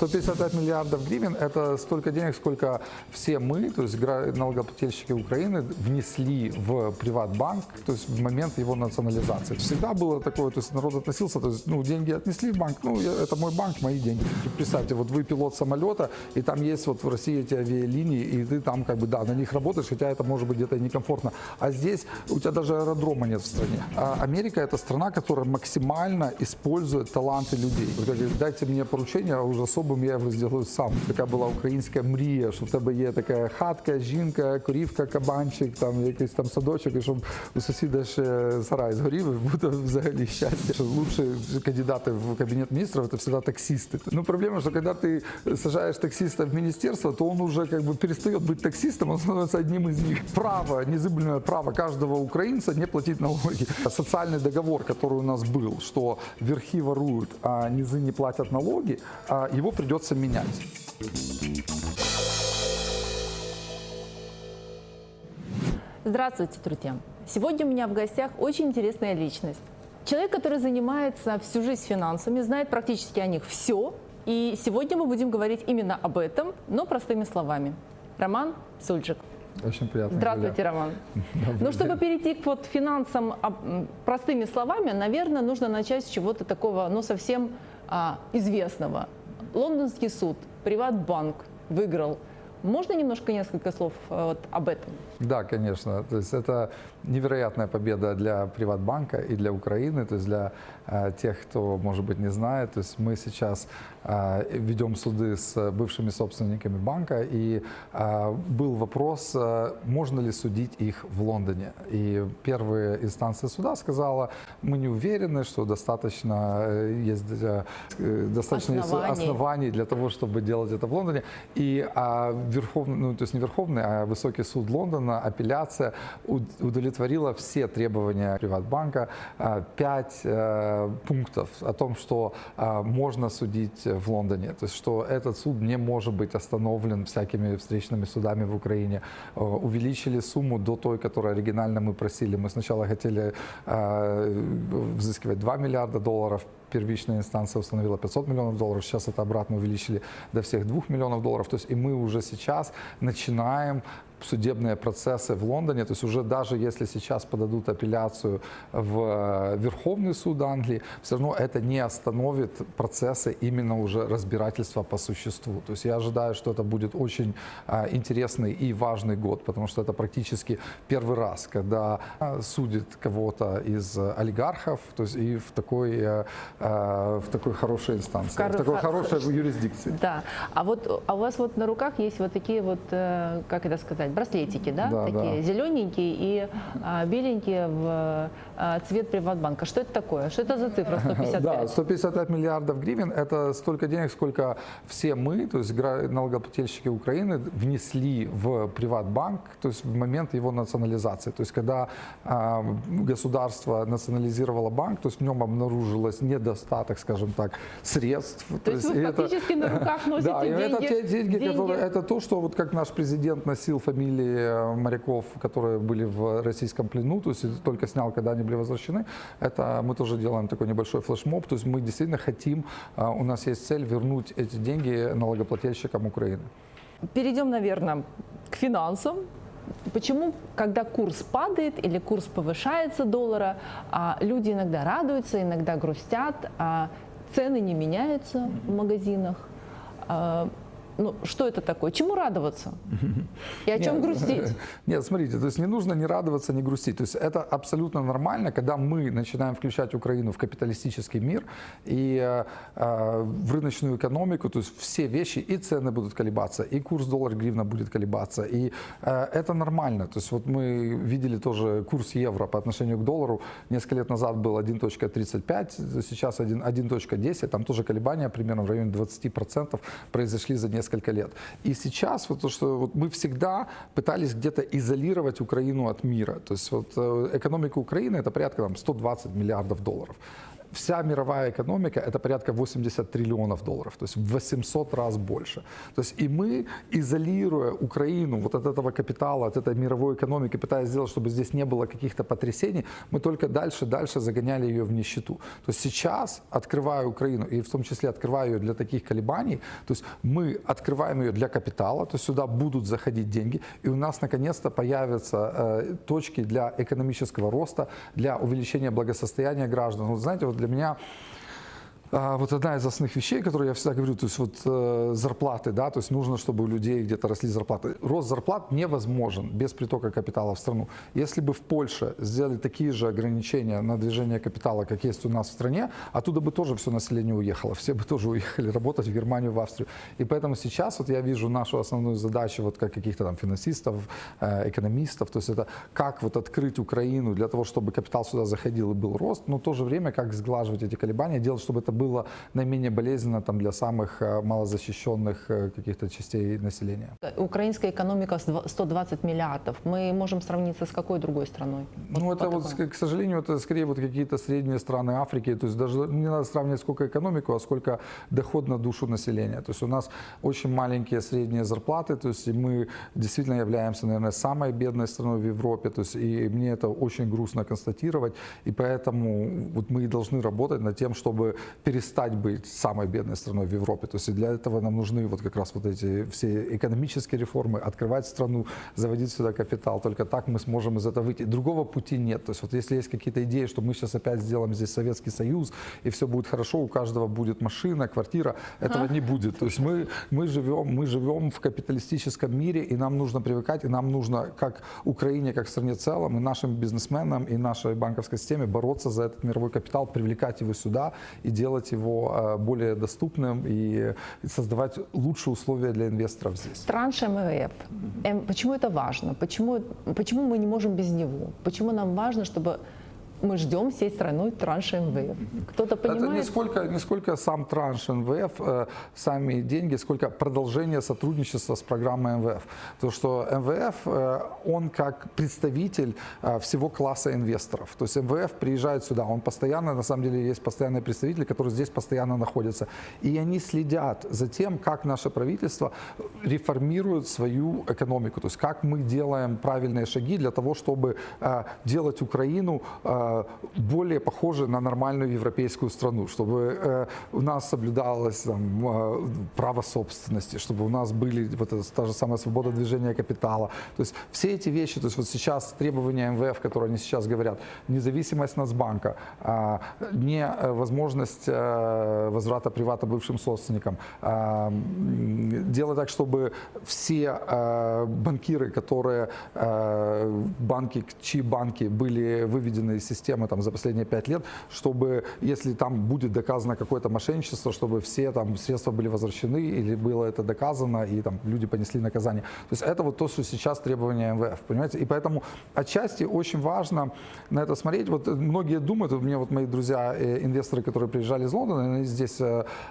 155 миллиардов гривен – это столько денег, сколько все мы, то есть налогоплательщики Украины, внесли в Приватбанк, то есть в момент его национализации. Всегда было такое, то есть народ относился, то есть, ну, деньги отнесли в банк, ну, это мой банк, мои деньги. Представьте, вот вы пилот самолета, и там есть вот в России эти авиалинии, и ты там как бы, да, на них работаешь, хотя это может быть где-то некомфортно. А здесь у тебя даже аэродрома нет в стране. А Америка – это страна, которая максимально использует таланты людей. Вот, говорит, дайте мне поручение, а уже особым я його сделаю сам. Така була українська мрія, що в тебе є така хатка, жінка, корівка, кабанчик, там якийсь там садочок, і щоб у сусіда ще сарай згорів, і буде взагалі щастя. Що лучші кандидати в кабінет міністрів – це завжди таксисти. Ну, проблема, що коли ти сажаєш таксиста в міністерство, то он уже как бы перестает быть таксистом, он становится одним из них. Право, незыблемое право каждого украинца не платить налоги. Социальный договор, который у нас был, что верхи воруют, а низы не платят налоги, его придется менять. Здравствуйте, друзья! Сегодня у меня в гостях очень интересная личность. Человек, который занимается всю жизнь финансами, знает практически о них все. И сегодня мы будем говорить именно об этом, но простыми словами. Роман Сульджик. Очень приятно. Здравствуйте, Роман. Ну, чтобы перейти к вот финансам простыми словами, наверное, нужно начать с чего-то такого, ну, совсем известного. Лондонский суд, Приватбанк выиграл. Можно немножко несколько слов вот об этом? Да, конечно. То есть это невероятная победа для Приватбанка и для Украины, то есть для тех, кто, может быть, не знает. То есть мы сейчас ведем суды с бывшими собственниками банка, и был вопрос, можно ли судить их в Лондоне. И первая инстанция суда сказала, мы не уверены, что достаточно есть оснований для того, чтобы делать это в Лондоне. И Верховный, ну, то есть не Верховный, а Высокий суд Лондона, апелляция удовлетворила все требования Приватбанка. 5 пунктов о том, что можно судить в Лондоне, то есть что этот суд не может быть остановлен всякими встречными судами в Украине. Увеличили сумму до той, которую оригинально мы просили. Мы сначала хотели взыскивать $2 миллиарда, первичная инстанция установила $500 миллионов, сейчас это обратно увеличили до всех $2 миллионов. То есть и мы уже сейчас начинаем судебные процессы в Лондоне, то есть уже даже если сейчас подадут апелляцию в Верховный суд Англии, все равно это не остановит процессы именно уже разбирательства по существу. То есть я ожидаю, что это будет очень интересный и важный год, потому что это практически первый раз, когда судит кого-то из олигархов, то есть и в такой хорошей инстанции, в такой хорошей юрисдикции. Да. А вот у вас вот на руках есть вот такие вот, как это сказать, браслетики, да? Да, такие да. зелененькие и беленькие в цвет Приватбанка. Что это такое? Что это за цифра 155? Да, 155 миллиардов гривен – это столько денег, сколько все мы, то есть налогоплательщики Украины, внесли в Приватбанк, то есть в момент его национализации. То есть когда государство национализировало банк, то есть в нем обнаружилось недостаток, скажем так, средств. То есть вы фактически на руках носите да, деньги? Это те деньги, которые, это то, что вот как наш президент носил фамилии моряков, которые были в российском плену, то есть только снял, когда они были возвращены. Это мы тоже делаем такой небольшой флешмоб, то есть мы действительно хотим, у нас есть цель вернуть эти деньги налогоплательщикам Украины. Перейдем, наверное, к финансам. Почему, когда курс падает или курс повышается доллара, люди иногда радуются, иногда грустят, а цены не меняются в магазинах? Ну, что это такое? Чему радоваться? И о чем грустить? Нет, смотрите, то есть не нужно ни радоваться, ни грустить. То есть это абсолютно нормально, когда мы начинаем включать Украину в капиталистический мир и в рыночную экономику, то есть все вещи, и цены будут колебаться, и курс доллар-гривна будет колебаться. И это нормально. То есть вот мы видели тоже курс евро по отношению к доллару. Несколько лет назад был 1.35, сейчас 1.10. Там тоже колебания примерно в районе 20% произошли за несколько лет. И сейчас вот то, что вот мы всегда пытались где-то изолировать Украину от мира. То есть вот экономика Украины это порядка $120 миллиардов. вся мировая экономика – это порядка 80 триллионов долларов, то есть в 800 раз больше. То есть и мы, изолируя Украину вот от этого капитала, от этой мировой экономики, пытаясь сделать, чтобы здесь не было каких-то потрясений, мы только дальше загоняли ее в нищету. То есть сейчас, открывая Украину, и в том числе открывая ее для таких колебаний, то есть мы открываем ее для капитала, то есть сюда будут заходить деньги, и у нас наконец-то появятся точки для экономического роста, для увеличения благосостояния граждан. Вот знаете, вот для меня вот одна из основных вещей, которые я всегда говорю, то есть вот зарплаты, да, то есть нужно, чтобы у людей где-то росли зарплаты. Рост зарплат невозможен без притока капитала в страну. Если бы в Польше сделали такие же ограничения на движение капитала, как есть у нас в стране, оттуда бы тоже все население уехало, все бы тоже уехали работать в Германию, в Австрию. И поэтому сейчас вот я вижу нашу основную задачу, вот как каких-то там финансистов, экономистов, то есть это как вот открыть Украину для того, чтобы капитал сюда заходил и был рост, но в то же время как сглаживать эти колебания, делать, чтобы это было наименее болезненно там, для самых малозащищенных каких-то частей населения. Украинская экономика 120 миллиардов. Мы можем сравниться с какой другой страной? Ну, это вот, к сожалению, это скорее вот какие-то средние страны Африки. То есть даже не надо сравнивать сколько экономику, а сколько доход на душу населения. То есть у нас очень маленькие средние зарплаты. То есть мы действительно являемся, наверное, самой бедной страной в Европе. То есть и мне это очень грустно констатировать. И поэтому вот мы и должны работать над тем, чтобы перестать быть самой бедной страной в Европе. То есть и для этого нам нужны вот как раз вот эти все экономические реформы, открывать страну, заводить сюда капитал. Только так мы сможем из этого выйти. Другого пути нет. То есть вот если есть какие-то идеи, что мы сейчас опять сделаем здесь Советский Союз, и все будет хорошо, у каждого будет машина, квартира, этого не будет. То есть мы живем в капиталистическом мире, и нам нужно привыкать, и нам нужно, как Украине, как стране в целом, и нашим бизнесменам, и нашей банковской системе бороться за этот мировой капитал, привлекать его сюда и делать его более доступным и создавать лучшие условия для инвесторов здесь. Транш МВФ. Почему это важно? Почему мы не можем без него? Почему нам важно, чтобы мы ждем всей страной транш МВФ? Кто-то понимает? Это не сколько сам транш МВФ, сами деньги, сколько продолжение сотрудничества с программой МВФ. То, что МВФ, он как представитель всего класса инвесторов. То есть МВФ приезжает сюда, он постоянно, на самом деле есть постоянные представители, которые здесь постоянно находятся. И они следят за тем, как наше правительство реформирует свою экономику. То есть как мы делаем правильные шаги для того, чтобы делать Украину более похожи на нормальную европейскую страну, чтобы у нас соблюдалось там, право собственности, чтобы у нас были вот та же самая свобода движения капитала. То есть все эти вещи, то есть вот сейчас требования МВФ, которые они сейчас говорят, независимость Нацбанка, невозможность возврата привата бывшим собственникам, делать так, чтобы все банкиры, которые чьи банки были выведены из системы там, за последние 5 лет, чтобы, если там будет доказано какое-то мошенничество, чтобы все там средства были возвращены или было это доказано, и там люди понесли наказание. То есть это вот то, что сейчас требования МВФ, понимаете? И поэтому отчасти очень важно на это смотреть. Вот многие думают, у меня вот мои друзья, инвесторы, которые приезжали из Лондона, они здесь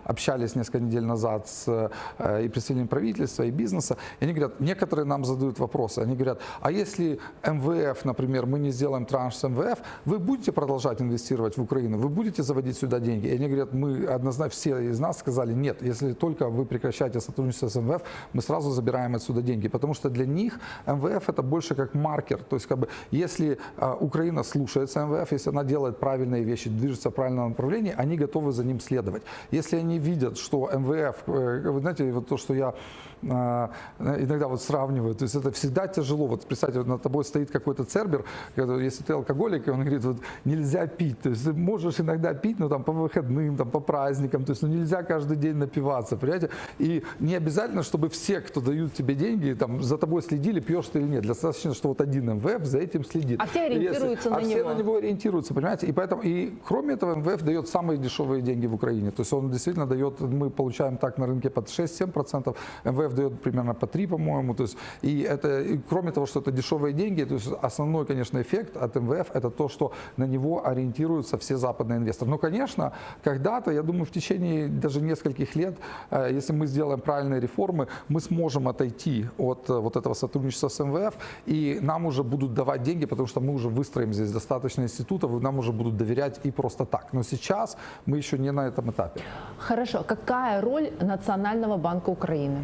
общались несколько недель назад с и представителями правительства, и бизнеса, и они говорят, некоторые нам задают вопросы, они говорят, а если МВФ, например, мы не сделаем транш с МВФ, вы будете продолжать инвестировать в Украину, вы будете заводить сюда деньги? И они говорят, мы однозначно, все из нас сказали, нет, если только вы прекращаете сотрудничество с МВФ, мы сразу забираем отсюда деньги, потому что для них МВФ это больше как маркер, то есть как бы, если Украина слушается МВФ, если она делает правильные вещи, движется в правильном направлении, они готовы за ним следовать. Если они видят, что МВФ, вы знаете, вот то, что я иногда вот сравниваю, то есть это всегда тяжело, вот представьте, вот над тобой стоит какой-то цербер, если ты алкоголик, и он говорит, вот нельзя пить, то есть ты можешь иногда пить, но там по выходным, там по праздникам, то есть нельзя каждый день напиваться, понимаете, и не обязательно, чтобы все, кто дают тебе деньги, там за тобой следили, пьешь ты или нет, достаточно, что вот один МВФ за этим следит. А все ориентируются на него. Все на него ориентируются, понимаете, и поэтому, и кроме этого МВФ дает самые дешевые деньги в Украине, то есть он действительно дает, мы получаем так на рынке под 6-7%, МВФ МВФ дает примерно по 3, по-моему. То есть, и кроме того, что это дешевые деньги, то есть основной, конечно, эффект от МВФ это то, что на него ориентируются все западные инвесторы. Но, конечно, когда-то, я думаю, в течение даже нескольких лет, если мы сделаем правильные реформы, мы сможем отойти от вот этого сотрудничества с МВФ, и нам уже будут давать деньги, потому что мы уже выстроим здесь достаточно институтов, и нам уже будут доверять и просто так. Но сейчас мы еще не на этом этапе. Хорошо. Какая роль Национального банка Украины?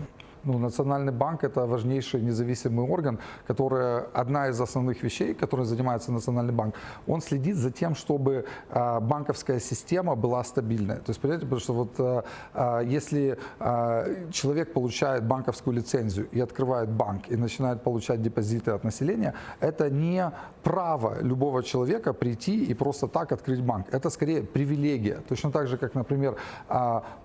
Ну, Национальный банк – это важнейший независимый орган, который, одна из основных вещей, которой занимается Национальный банк, он следит за тем, чтобы банковская система была стабильной. То есть, понимаете, потому что вот если человек получает банковскую лицензию и открывает банк, и начинает получать депозиты от населения, это не право любого человека прийти и просто так открыть банк. Это скорее привилегия. Точно так же, как, например,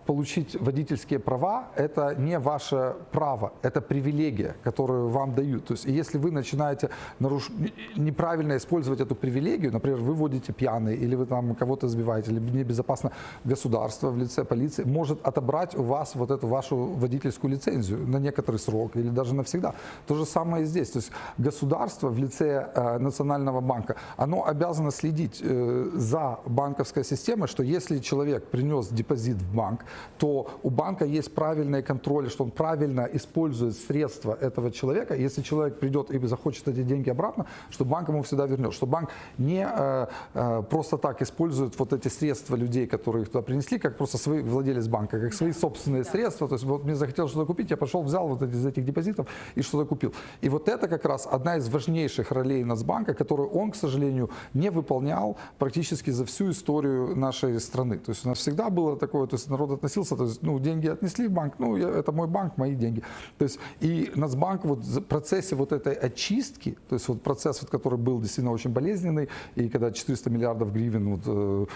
получить водительские права – это не ваше право, это привилегия, которую вам дают. То есть, если вы начинаете неправильно использовать эту привилегию, например, вы водите пьяный, или вы там кого-то сбиваете, или небезопасно, государство в лице полиции может отобрать у вас вот эту вашу водительскую лицензию на некоторый срок или даже навсегда. То же самое и здесь. То есть, государство в лице Национального банка, оно обязано следить за банковской системой, что если человек принес депозит в банк, то у банка есть правильный контроль, что он правильно использует средства этого человека. Если человек придет и захочет эти деньги обратно, что банк ему всегда вернет. Что банк не просто так использует вот эти средства людей, которые их туда принесли, как просто свой владелец банка, как свои собственные средства. То есть вот мне захотелось что-то купить, я пошел, взял вот из этих депозитов и что-то купил. И вот это как раз одна из важнейших ролей Нацбанка, которую он, к сожалению, не выполнял практически за всю историю нашей страны. То есть у нас всегда было такое, то есть народ относился, то есть, ну, деньги отнесли в банк, ну, это мой банк, мои деньги. То есть и Нацбанк вот в процессе вот этой очистки, то есть вот процесс, вот, который был действительно очень болезненный, и когда 400 миллиардов гривен вот,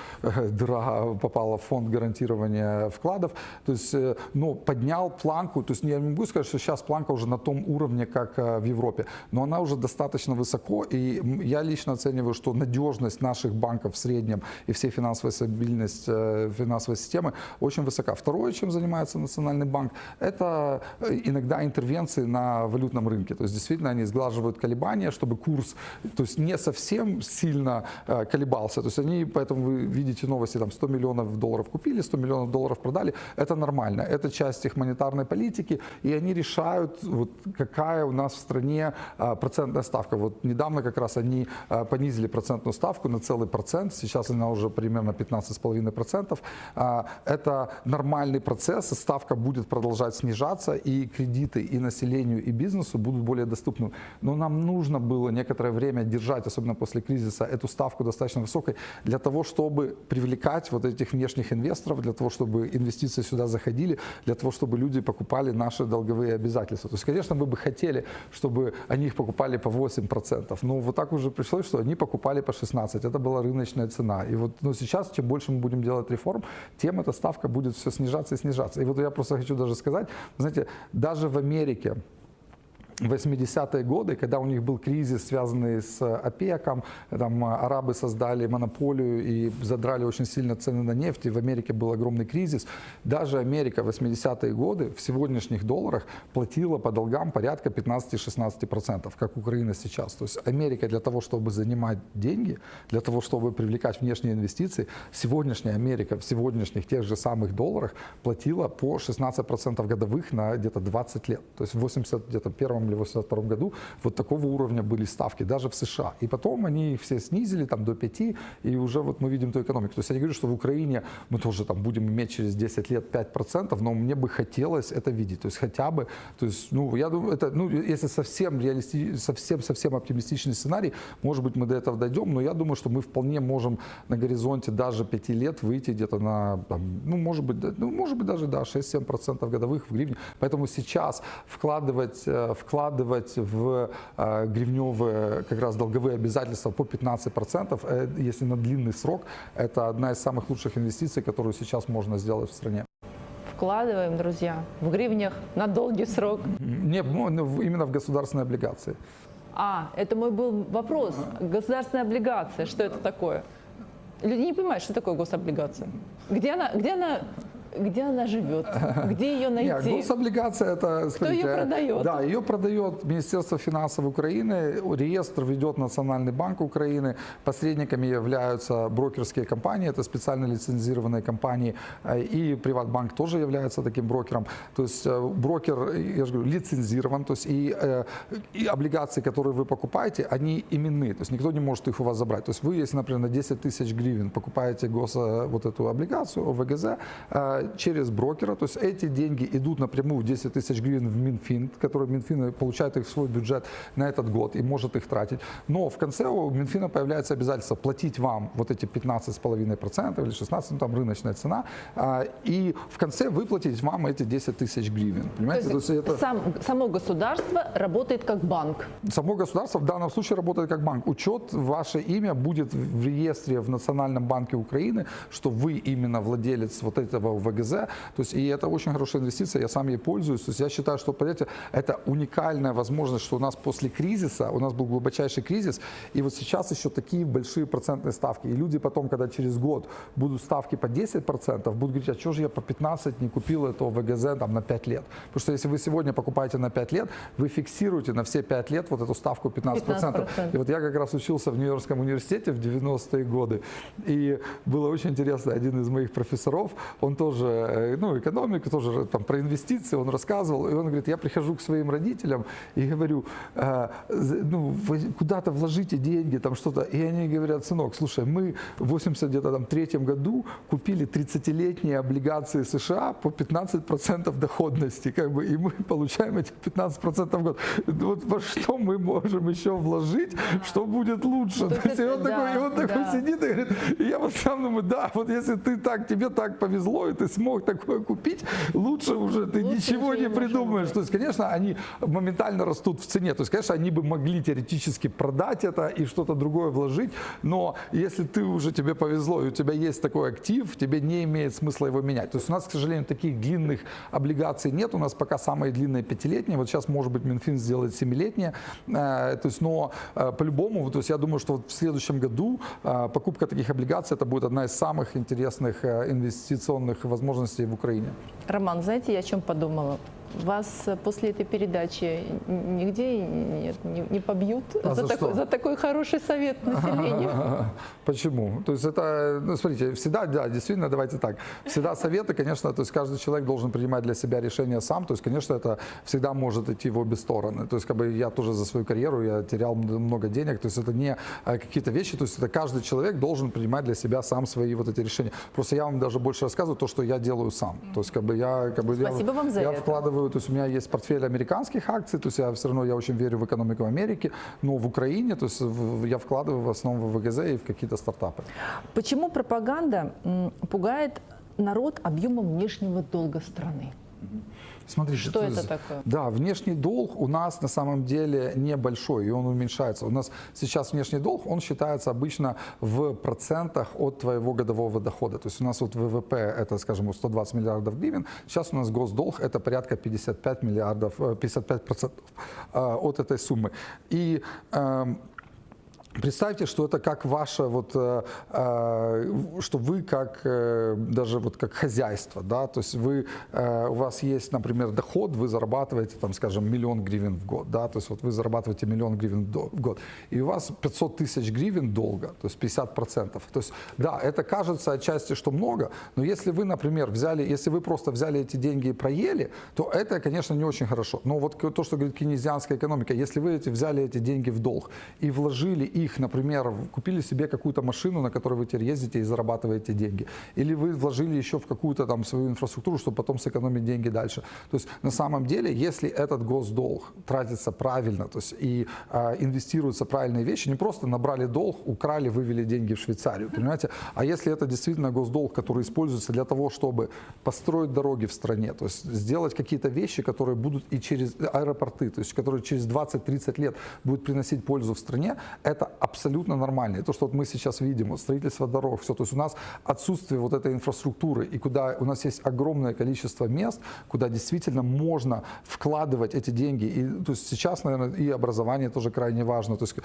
дыра попала в фонд гарантирования вкладов, то есть, но поднял планку, то есть я не могу сказать, что сейчас планка уже на том уровне, как в Европе, но она уже достаточно высоко, и я лично оцениваю, что надежность наших банков в среднем и всей финансовой стабильность финансовой системы очень высока. Второе, чем занимается Национальный банк, это иногда интервенции на валютном рынке. То есть действительно они сглаживают колебания, чтобы курс, то есть не совсем сильно колебался. То есть они, поэтому вы видите новости, там 100 миллионов долларов купили, 100 миллионов долларов продали. Это нормально. Это часть их монетарной политики, и они решают, вот, какая у нас в стране процентная ставка. Вот недавно как раз они понизили процентную ставку на целый процент. Сейчас она уже примерно 15,5%. Это нормальный процесс, и ставка будет продолжать снижаться, и кредиты и населению, и бизнесу будут более доступны. Но нам нужно было некоторое время держать, особенно после кризиса, эту ставку достаточно высокой, для того, чтобы привлекать вот этих внешних инвесторов, для того, чтобы инвестиции сюда заходили, для того, чтобы люди покупали наши долговые обязательства. То есть, конечно, мы бы хотели, чтобы они их покупали по 8%, но вот так уже пришлось, что они покупали по 16%. Это была рыночная цена. И вот, но сейчас, чем больше мы будем делать реформ, тем эта ставка будет все снижаться и снижаться. И вот я просто хочу даже сказать, знаете, даже в Америке в 80-е годы, когда у них был кризис, связанный с ОПЕКом, там арабы создали монополию и задрали очень сильно цены на нефть, и в Америке был огромный кризис, даже Америка в 80-е годы в сегодняшних долларах платила по долгам порядка 15-16%, как Украина сейчас. То есть Америка для того, чтобы занимать деньги, для того, чтобы привлекать внешние инвестиции, сегодняшняя Америка в сегодняшних тех же самых долларах платила по 16% годовых на где-то 20 лет. То есть в 81 или 82 году вот такого уровня были ставки, даже в США. И потом они их все снизили там, до 5, и уже вот мы видим ту экономику. То есть я не говорю, что в Украине мы тоже там будем иметь через 10 лет 5%, но мне бы хотелось это видеть. То есть хотя бы, то есть, ну, я думаю, это, ну, если совсем совсем оптимистичный сценарий, может быть, мы до этого дойдем, но я думаю, что мы вполне можем на горизонте даже 5 лет выйти где-то на, там, ну, может быть, даже, да, 6-7% годовых в гривне. Поэтому сейчас вкладывать в гривневые как раз долговые обязательства по 15%, если на длинный срок, это одна из самых лучших инвестиций, которую сейчас можно сделать в стране. Вкладываем, друзья, в гривнях на долгий срок. Не, именно в государственные облигации. Это мой был вопрос. Государственная облигация, что это такое? Люди не понимают, что такое гособлигация. Где она где она живет, где ее Нет, найти? гособлигация это, Кто ее продает? Да, ее продает Министерство финансов Украины, реестр ведет Национальный банк Украины, посредниками являются брокерские компании, это специально лицензированные компании, и Приватбанк тоже является таким брокером. То есть брокер, я же говорю, лицензирован, то есть и облигации, которые вы покупаете, они именные, то есть никто не может их у вас забрать. То есть вы, если, например, на 10 тысяч гривен покупаете вот эту облигацию ОВГЗ через брокера, то есть эти деньги идут напрямую 10 тысяч гривен в Минфин, который Минфин получает их в свой бюджет на этот год и может их тратить. Но в конце у Минфина появляется обязательство платить вам вот эти 15,5% или 16%, ну, там рыночная цена, и в конце выплатить вам эти 10 тысяч гривен. Понимаете? То есть само государство работает как банк? Само государство в данном случае работает как банк. Учет, ваше имя будет в реестре в Национальном банке Украины, что вы именно владелец вот этого ВГЗ. То есть, и это очень хорошая инвестиция, я сам ей пользуюсь. То есть я считаю, что, понимаете, это уникальная возможность, что у нас после кризиса, у нас был глубочайший кризис, и вот сейчас еще такие большие процентные ставки. И люди потом, когда через год будут ставки по 10%, будут говорить, а что же я по 15 не купил этого ВГЗ там, на 5 лет? Потому что если вы сегодня покупаете на 5 лет, вы фиксируете на все 5 лет вот эту ставку 15%. И вот я как раз учился в Нью-Йоркском университете в 90-е годы, и было очень интересно, один из моих профессоров, он тоже, ну, экономик, тоже там про инвестиции, он рассказывал, и он говорит, я прихожу к своим родителям и говорю, ну, вы куда-то вложите деньги, там что-то, и они говорят, сынок, слушай, мы в 83-м году купили 30-летние облигации США по 15% доходности, как бы, и мы получаем эти 15% в год. Вот во что мы можем еще вложить, что будет лучше? То есть, и он такой сидит и говорит, и я вот сам думаю, да, вот если ты так, тебе так повезло, и ты смог такое купить, лучше уже ты ничего не придумаешь. То есть, конечно, они моментально растут в цене. То есть, конечно, они бы могли теоретически продать это и что-то другое вложить, но если ты уже, тебе повезло, и у тебя есть такой актив, тебе не имеет смысла его менять. То есть у нас, к сожалению, таких длинных облигаций нет. У нас пока самые длинные 5-летние. Вот сейчас, может быть, Минфин сделает 7-летние. То есть, но по-любому, то есть я думаю, что вот в следующем году покупка таких облигаций это будет одна из самых интересных инвестиционных возможностей в Украине. Роман, знаете, я о чем подумала? Вас после этой передачи нигде не побьют за такой хороший совет населению? Почему? То есть это, ну, смотрите, всегда, да, действительно, давайте так, всегда советы, конечно, то есть каждый человек должен принимать для себя решение сам, то есть, конечно, это всегда может идти в обе стороны. То есть, как бы я тоже за свою карьеру, я терял много денег, то есть это не какие-то вещи, то есть это каждый человек должен принимать для себя сам свои вот эти решения. Просто я вам даже больше рассказываю то, что я делаю сам. То есть, Спасибо вам за это. Вкладываю, то есть у меня есть портфель американских акций, то есть я все равно, я очень верю в экономику Америки, но в Украине, то есть я вкладываю в основном в ВГЗ и в какие-то стартапы. Почему пропаганда пугает народ объемом внешнего долга страны? Смотрите, что это такое? Да, внешний долг у нас на самом деле небольшой, и он уменьшается. У нас сейчас внешний долг, он считается обычно в процентах от твоего годового дохода. То есть у нас вот ВВП это, скажем, 120 миллиардов гривен, сейчас у нас госдолг это порядка 55 миллиардов, 55% от этой суммы. И представьте, что это как ваше, вот, что вы как, даже вот как хозяйство, да, то есть вы, у вас есть, например, доход, вы зарабатываете, там, скажем, 1 000 000 гривен в год, да, то есть вот вы зарабатываете 1 000 000 гривен в год, и у вас 500 тысяч гривен долга, то есть 50%. То есть, да, это кажется отчасти, что много, но если вы, например, если вы просто взяли эти деньги и проели, то это, конечно, не очень хорошо. Но вот то, что говорит кейнезианская экономика, если вы взяли эти деньги в долг и вложили их, например, купили себе какую-то машину, на которой вы теперь ездите и зарабатываете деньги. Или вы вложили еще в какую-то там свою инфраструктуру, чтобы потом сэкономить деньги дальше. То есть на самом деле, если этот госдолг тратится правильно, то есть и инвестируются правильные вещи, не просто набрали долг, украли, вывели деньги в Швейцарию, понимаете? А если это действительно госдолг, который используется для того, чтобы построить дороги в стране, то есть сделать какие-то вещи, которые будут и через аэропорты, то есть которые через 20-30 лет будут приносить пользу в стране, это абсолютно нормальные. То, что вот мы сейчас видим, вот строительство дорог, все, то есть у нас отсутствие вот этой инфраструктуры, и куда у нас есть огромное количество мест, куда действительно можно вкладывать эти деньги. И то есть сейчас, наверное, и образование тоже крайне важно. То есть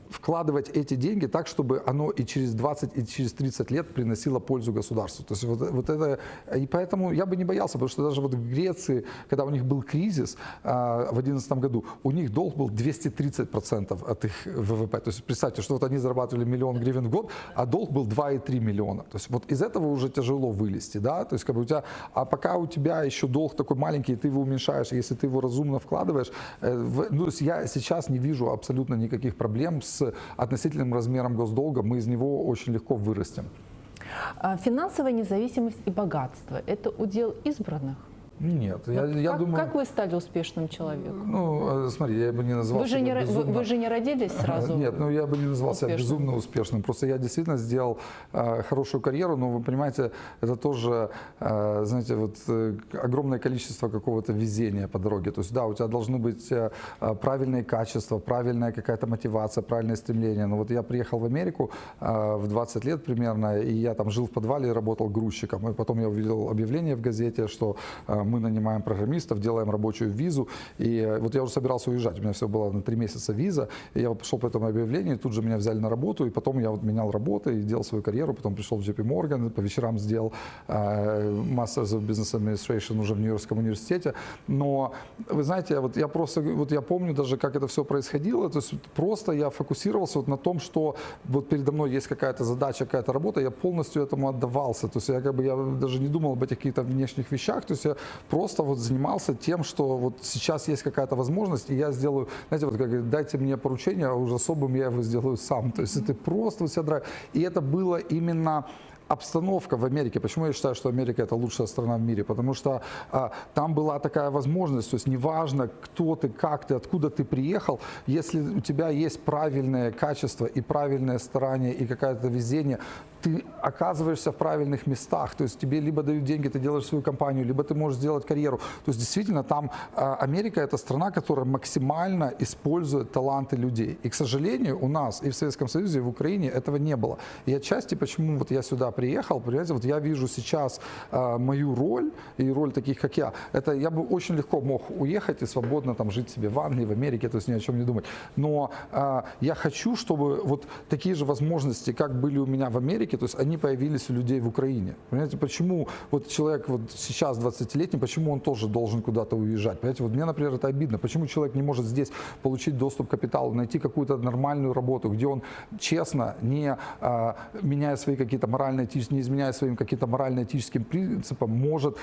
вкладывать эти деньги так, чтобы оно и через 20, и через 30 лет приносило пользу государству. То есть вот это, и поэтому я бы не боялся, потому что даже вот в Греции, когда у них был кризис в 2011 году, у них долг был 230% от их ВВП. То есть представьте, что вот они зарабатывали 1 000 000 гривен в год, а долг был 2,3 миллиона. То есть вот из этого уже тяжело вылезти, да, то есть как бы у тебя, а пока у тебя еще долг такой маленький, ты его уменьшаешь, если ты его разумно вкладываешь, ну, то есть я сейчас не вижу абсолютно никаких проблем с относительным размером госдолга, мы из него очень легко вырастем. Финансовая независимость и богатство – это удел избранных? Нет, я думаю... Как вы стали успешным человеком? Ну, смотри, я бы не назвал вы себя безумно... Вы же не родились сразу? Нет, ну я бы не назвал успешным. себя безумно успешным. Просто я действительно сделал хорошую карьеру, но вы понимаете, это тоже, знаете, вот огромное количество какого-то везения по дороге. То есть да, у тебя должны быть правильные качества, правильная какая-то мотивация, правильное стремление. Но вот я приехал в Америку в 20 лет примерно, и я там жил в подвале и работал грузчиком. И потом я увидел объявление в газете, что мы нанимаем программистов, делаем рабочую визу. И вот я уже собирался уезжать. У меня все было на 3 месяца виза. И я пошел по этому объявлению, тут же меня взяли на работу. И потом я вот менял работу и делал свою карьеру. Потом пришел в JP Morgan, по вечерам сделал Masters of Business Administration уже в Нью-Йоркском университете. Но вы знаете, вот я просто, вот я помню даже, как это все происходило. То есть просто я фокусировался вот на том, что вот передо мной есть какая-то задача, какая-то работа, я полностью этому отдавался. То есть я как бы я даже не думал об этих каких-то внешних вещах. То есть я просто вот занимался тем, что вот сейчас есть какая-то возможность, и я сделаю, знаете, вот как дайте мне поручение, а уже особым я его сделаю сам. То есть это просто вот себя драйв. И это было именно обстановка в Америке. Почему я считаю, что Америка это лучшая страна в мире? Потому что там была такая возможность, то есть неважно, кто ты, как ты, откуда ты приехал, если у тебя есть правильное качество и правильное старание и какое-то везение, ты оказываешься в правильных местах. То есть тебе либо дают деньги, ты делаешь свою компанию, либо ты можешь сделать карьеру. То есть действительно там Америка это страна, которая максимально использует таланты людей. И, к сожалению, у нас и в Советском Союзе, и в Украине этого не было. И отчасти, почему вот я сюда приехал, понимаете, вот я вижу сейчас мою роль и роль таких, как я. Это я бы очень легко мог уехать и свободно там жить себе в Англии, в Америке, то есть ни о чем не думать. Но я хочу, чтобы вот такие же возможности, как были у меня в Америке, то есть они появились у людей в Украине. Понимаете, почему вот человек вот сейчас 20-летний, почему он тоже должен куда-то уезжать? Понимаете, вот мне, например, это обидно. Почему человек не может здесь получить доступ к капиталу, найти какую-то нормальную работу, где он честно, не меняя свои какие-то моральные, не изменяя своим каким-то морально-этическим принципам, может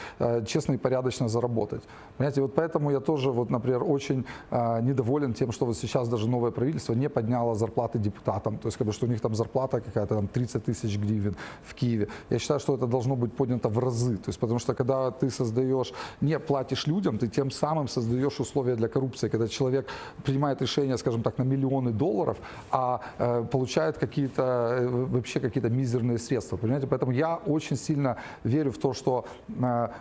честно и порядочно заработать. Понимаете, вот поэтому я тоже, вот, например, очень недоволен тем, что вот сейчас даже новое правительство не подняло зарплаты депутатам. То есть, как бы, что у них там зарплата какая-то там 30 тысяч гривен в Киеве. Я считаю, что это должно быть поднято в разы. То есть, потому что когда ты создаешь, не платишь людям, ты тем самым создаешь условия для коррупции. Когда человек принимает решения, скажем так, на миллионы долларов, а получает какие-то вообще какие-то мизерные средства. Понимаете? Поэтому я очень сильно верю в то, что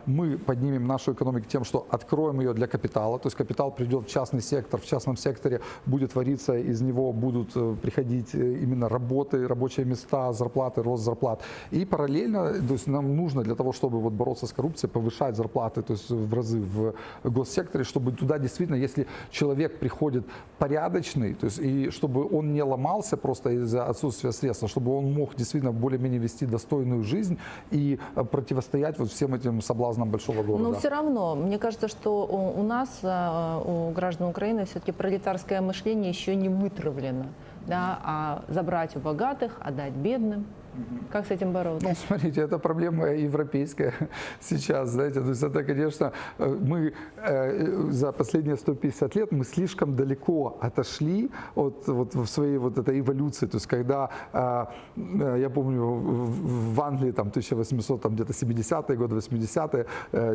мы поднимем нашу экономику тем, что откроем ее для капитала. То есть капитал придет в частный сектор, в частном секторе будет твориться, из него будут приходить именно работы, рабочие места, зарплаты, рост зарплат. И параллельно, то есть нам нужно для того, чтобы вот бороться с коррупцией, повышать зарплаты, то есть в разы в госсекторе, чтобы туда действительно, если человек приходит порядочный, то есть и чтобы он не ломался просто из-за отсутствия средств, чтобы он мог действительно более-менее вести достойную жизнь и противостоять вот всем этим соблазнам большого города. Но все равно, мне кажется, что у нас, у граждан Украины, все-таки пролетарское мышление еще не вытравлено. Да, а забрать у богатых, отдать бедным. Как с этим бороться? Ну, смотрите, это проблема европейская сейчас, знаете, то есть это, конечно, мы за последние 150 лет мы слишком далеко отошли от вот в своей вот этой эволюции, то есть когда, я помню, в Англии там 1800, там где-то 70-е годы, 80-е,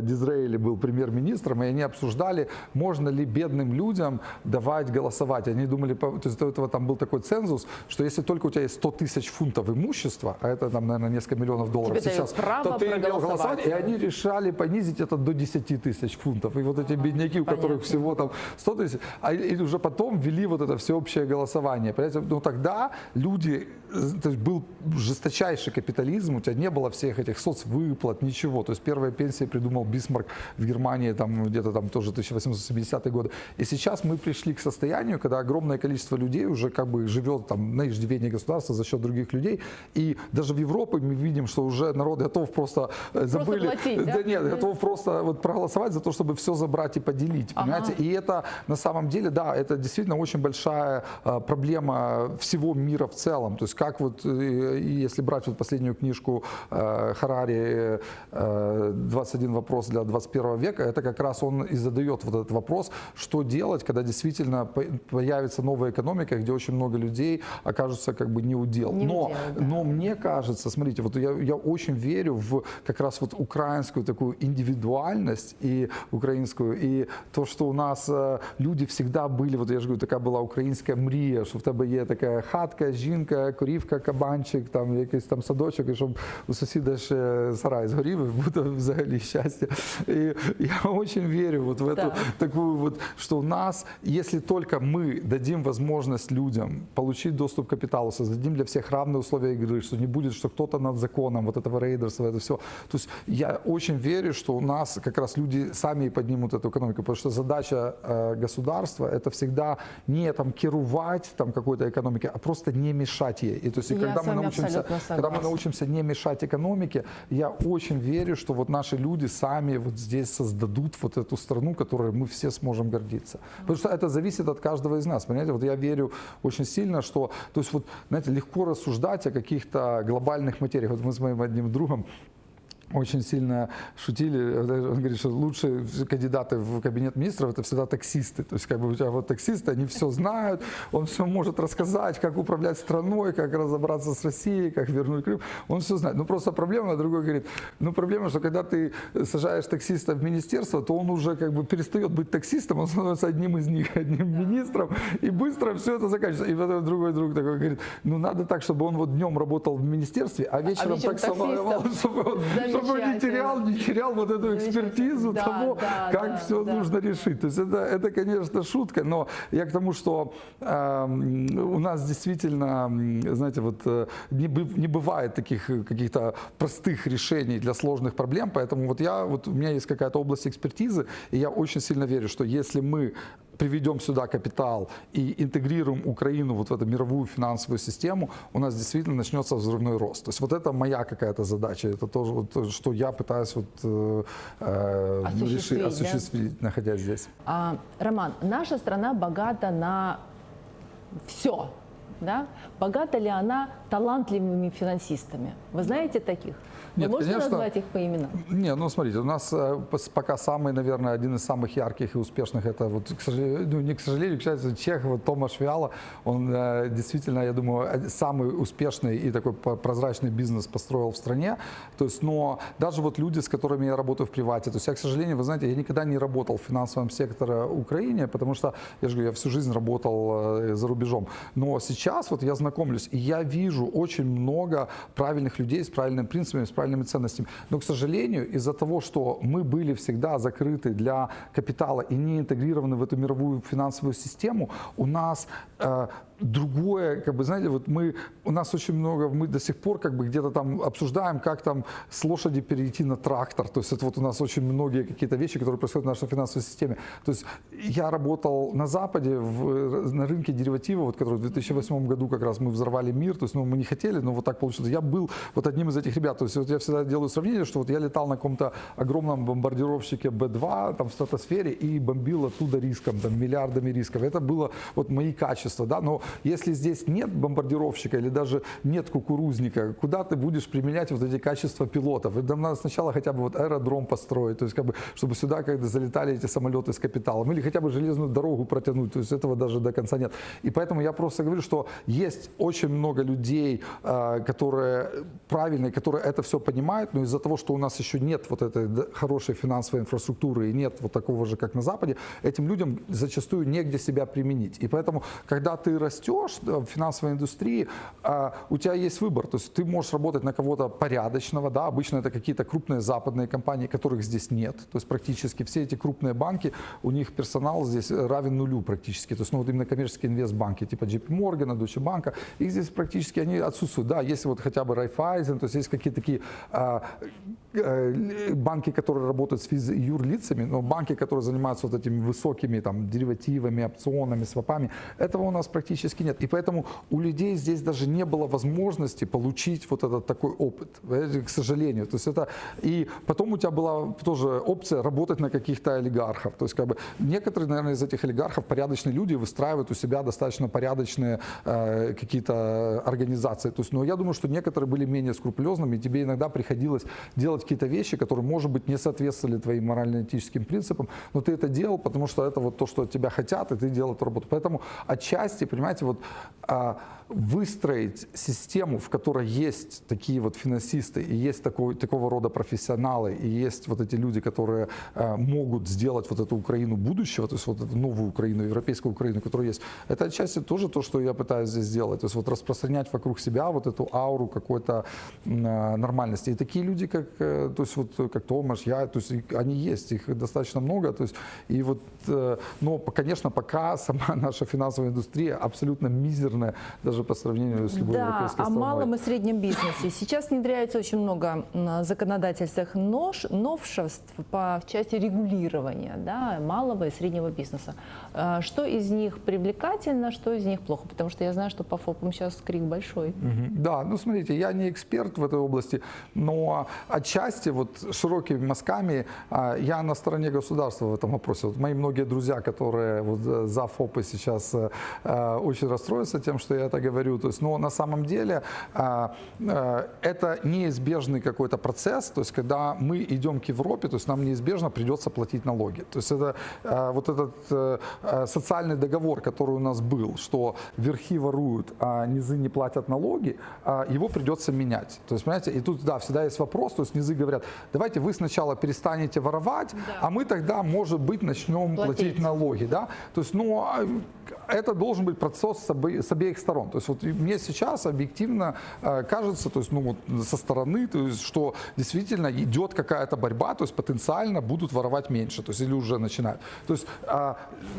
Дизраэли был премьер-министром, и они обсуждали, можно ли бедным людям давать голосовать. Они думали, то есть до этого там был такой цензус, что если только у тебя есть 100 тысяч фунтов имущества, фунта, а это там, наверное, несколько миллионов долларов Тебе сейчас, дают право то ты имел проголосовать. голосовать, и они решали понизить это до 10 тысяч фунтов. И вот эти бедняки, у которых всего там 100 тысяч, и уже потом ввели вот это всеобщее голосование. Понимаете? Ну тогда люди, то есть был жесточайший капитализм, у тебя не было всех этих соцвыплат, ничего. То есть первые пенсии придумал Бисмарк в Германии, там где-то там тоже 1870-е годы. И сейчас мы пришли к состоянию, когда огромное количество людей уже как бы живет там на иждивении государства за счет других людей. И даже в Европе мы видим, что уже народ готов просто забыли. Платить, да? Нет, готов просто вот проголосовать за то, чтобы все забрать и поделить. Понимаете? И это на самом деле, да, это действительно очень большая проблема всего мира в целом. То есть как вот, если брать вот последнюю книжку Харари «21 вопрос для 21 века», это как раз он и задает вот этот вопрос, что делать, когда действительно появится новая экономика, где очень много людей окажутся как бы не удел. Но мне кажется, смотрите, вот я очень верю в как раз вот украинскую такую индивидуальность и украинскую, и то, что у нас люди всегда были, вот я же говорю, такая была українська мрія, що в тебе є така хатка, жінка, корівка, кабанчик, там якийсь там садочок, і щоб у сусіда ще сарай згорів, і буде взагалі щастя. И я очень верю вот в эту такую вот, что у нас, если только мы дадим возможность людям получить доступ к капиталу, создадим для всех равные условия игры, что не будет, что кто-то над законом, вот этого рейдерства, это все. То есть я очень верю, что у нас как раз люди сами поднимут эту экономику, потому что задача государства это всегда не там керовать там какой-то экономикой, а просто не мешать ей. И то есть когда мы научимся не мешать экономике, я очень верю, что вот наши люди сами вот здесь создадут вот эту страну, которой мы все сможем гордиться. Потому что это зависит от каждого из нас, понимаете? Вот я верю очень сильно, что, то есть вот, знаете, легко рассуждать о каких-то глобальных материях. Вот мы с моим одним другом очень сильно шутили. Он говорит, что лучшие кандидаты в кабинет министров это всегда таксисты. То есть как бы у тебя вот таксисты, они все знают, он все может рассказать, как управлять страной, как разобраться с Россией, как вернуть Крым. Он все знает. Ну просто проблема, другой говорит, ну проблема, что когда ты сажаешь таксиста в министерство, то он уже как бы перестает быть таксистом, он становится одним из них, одним министром, и быстро все это заканчивается. И потом другой друг такой говорит, ну надо так, чтобы он вот днем работал в министерстве, а вечером таксовал, чтобы он не терял вот эту экспертизу того, как все нужно решить. То есть это, конечно, шутка, но я к тому, что у нас действительно, знаете, вот не бывает таких каких-то простых решений для сложных проблем, поэтому вот у меня есть какая-то область экспертизы, и я очень сильно верю, что если мы приведем сюда капитал и интегрируем Украину вот в эту мировую финансовую систему, у нас действительно начнется взрывной рост. То есть вот это моя какая-то задача, это тоже вот, что я пытаюсь вот, осуществить, находясь здесь. Роман, наша страна богата на все. Да? Богата ли она талантливыми финансистами? Вы знаете таких? Нет, вы можете конечно, назвать их по именам? Не, ну смотрите, у нас пока самый, наверное, один из самых ярких и успешных, это вот, к сожалению, ну не к сожалению, к счастью, чех, вот Томаш Виала, он действительно, я думаю, самый успешный и такой прозрачный бизнес построил в стране. То есть, но даже вот люди, с которыми я работаю в привате, то есть я, к сожалению, вы знаете, я никогда не работал в финансовом секторе Украины, потому что, я же говорю, я всю жизнь работал за рубежом. Но сейчас вот я знакомлюсь, и я вижу очень много правильных людей с правильными принципами, с правильными ценностями. Но, к сожалению, из-за того, что мы были всегда закрыты для капитала и не интегрированы в эту мировую финансовую систему, у нас другое, как бы, знаете, вот у нас очень много, мы до сих пор как бы где-то там обсуждаем, как там с лошади перейти на трактор. То есть это вот у нас очень многие какие-то вещи, которые происходят в нашей финансовой системе. То есть я работал на Западе, на рынке деривативов, вот, который в 2008 году как раз мы взорвали мир, то есть ну, мы не хотели, но вот так получилось. Я был вот одним из этих ребят. То есть вот я всегда делаю сравнение, что вот я летал на каком-то огромном бомбардировщике Б-2 там в стратосфере и бомбил оттуда риском, там миллиардами рисков. Это было вот мои качества, да, но если здесь нет бомбардировщика или даже нет кукурузника, куда ты будешь применять вот эти качества пилотов? Нам надо сначала хотя бы вот аэродром построить, то есть как бы, чтобы сюда когда залетали эти самолеты с капиталом, или хотя бы железную дорогу протянуть, то есть этого даже до конца нет. И поэтому я просто говорю, что что есть очень много людей, которые правильные, которые это все понимают, но из-за того, что у нас еще нет вот этой хорошей финансовой инфраструктуры и нет вот такого же, как на Западе, этим людям зачастую негде себя применить. И поэтому, когда ты растешь в финансовой индустрии, у тебя есть выбор. То есть ты можешь работать на кого-то порядочного, да, обычно это какие-то крупные западные компании, которых здесь нет. То есть практически все эти крупные банки, у них персонал здесь равен нулю практически. То есть, ну, вот именно коммерческие инвестбанки, типа JP Morgan, Deutsche Bank, их здесь практически они отсутствуют. Да, если вот хотя бы Raiffeisen, то есть есть какие-то такие банки, которые работают с физ- и юрлицами, но банки, которые занимаются вот этими высокими там деривативами, опционами, свопами, этого у нас практически нет. И поэтому у людей здесь даже не было возможности получить вот этот такой опыт, к сожалению. То есть это и потом у тебя была тоже опция работать на каких-то олигархов. То есть как бы некоторые, наверное, из этих олигархов порядочные люди выстраивают у себя достаточно порядочные какие-то организации. То есть, но я думаю, что некоторые были менее скрупулезными, и тебе иногда приходилось делать какие-то вещи, которые, может быть, не соответствовали твоим морально-этическим принципам, но ты это делал, потому что это вот то, что от тебя хотят, и ты делал эту работу. Поэтому отчасти, понимаете, вот выстроить систему, в которой есть такие вот финансисты, и есть такого рода профессионалы, и есть вот эти люди, которые могут сделать вот эту Украину будущего, то есть вот эту новую Украину, европейскую Украину, которая есть, это отчасти тоже то, что я пытаюсь здесь сделать. То есть вот распространять вокруг себя вот эту ауру какой-то нормальности. И такие люди, как, то есть вот, как Томаш, я, то есть они есть, их достаточно много. То есть, и вот, но, конечно, пока сама наша финансовая индустрия абсолютно мизерная, даже по сравнению с любой европейской Да, о страной. малом и среднем бизнесе. Сейчас внедряется очень много законодательных новшеств в части регулирования, да, малого и среднего бизнеса. Что из них привлекательно, что из них плохо? Потому что я знаю, что по ФОПам сейчас крик большой. Да, ну смотрите, я не эксперт в этой области, но отчасти вот широкими мазками я на стороне государства в этом вопросе. Вот мои многие друзья, которые вот за ФОПы сейчас очень расстроятся тем, что я это говорю. То есть, но на самом деле это неизбежный какой-то процесс. То есть, когда мы идем к Европе, то есть нам неизбежно придется платить налоги. То есть это вот этот социальный договор, который у нас был, что верхи воруют, а низы не платят налоги, его придется менять. То есть, понимаете, и тут, да, всегда есть вопрос, то есть низы говорят, давайте вы сначала перестанете воровать, да, а мы тогда, может быть, начнем платить налоги, да. То есть, но это должен быть процесс с обеих сторон. То есть вот мне сейчас объективно кажется, то есть, ну, вот со стороны, то есть, что действительно идет какая-то борьба, то есть потенциально будут воровать меньше, то есть или уже начинают. То есть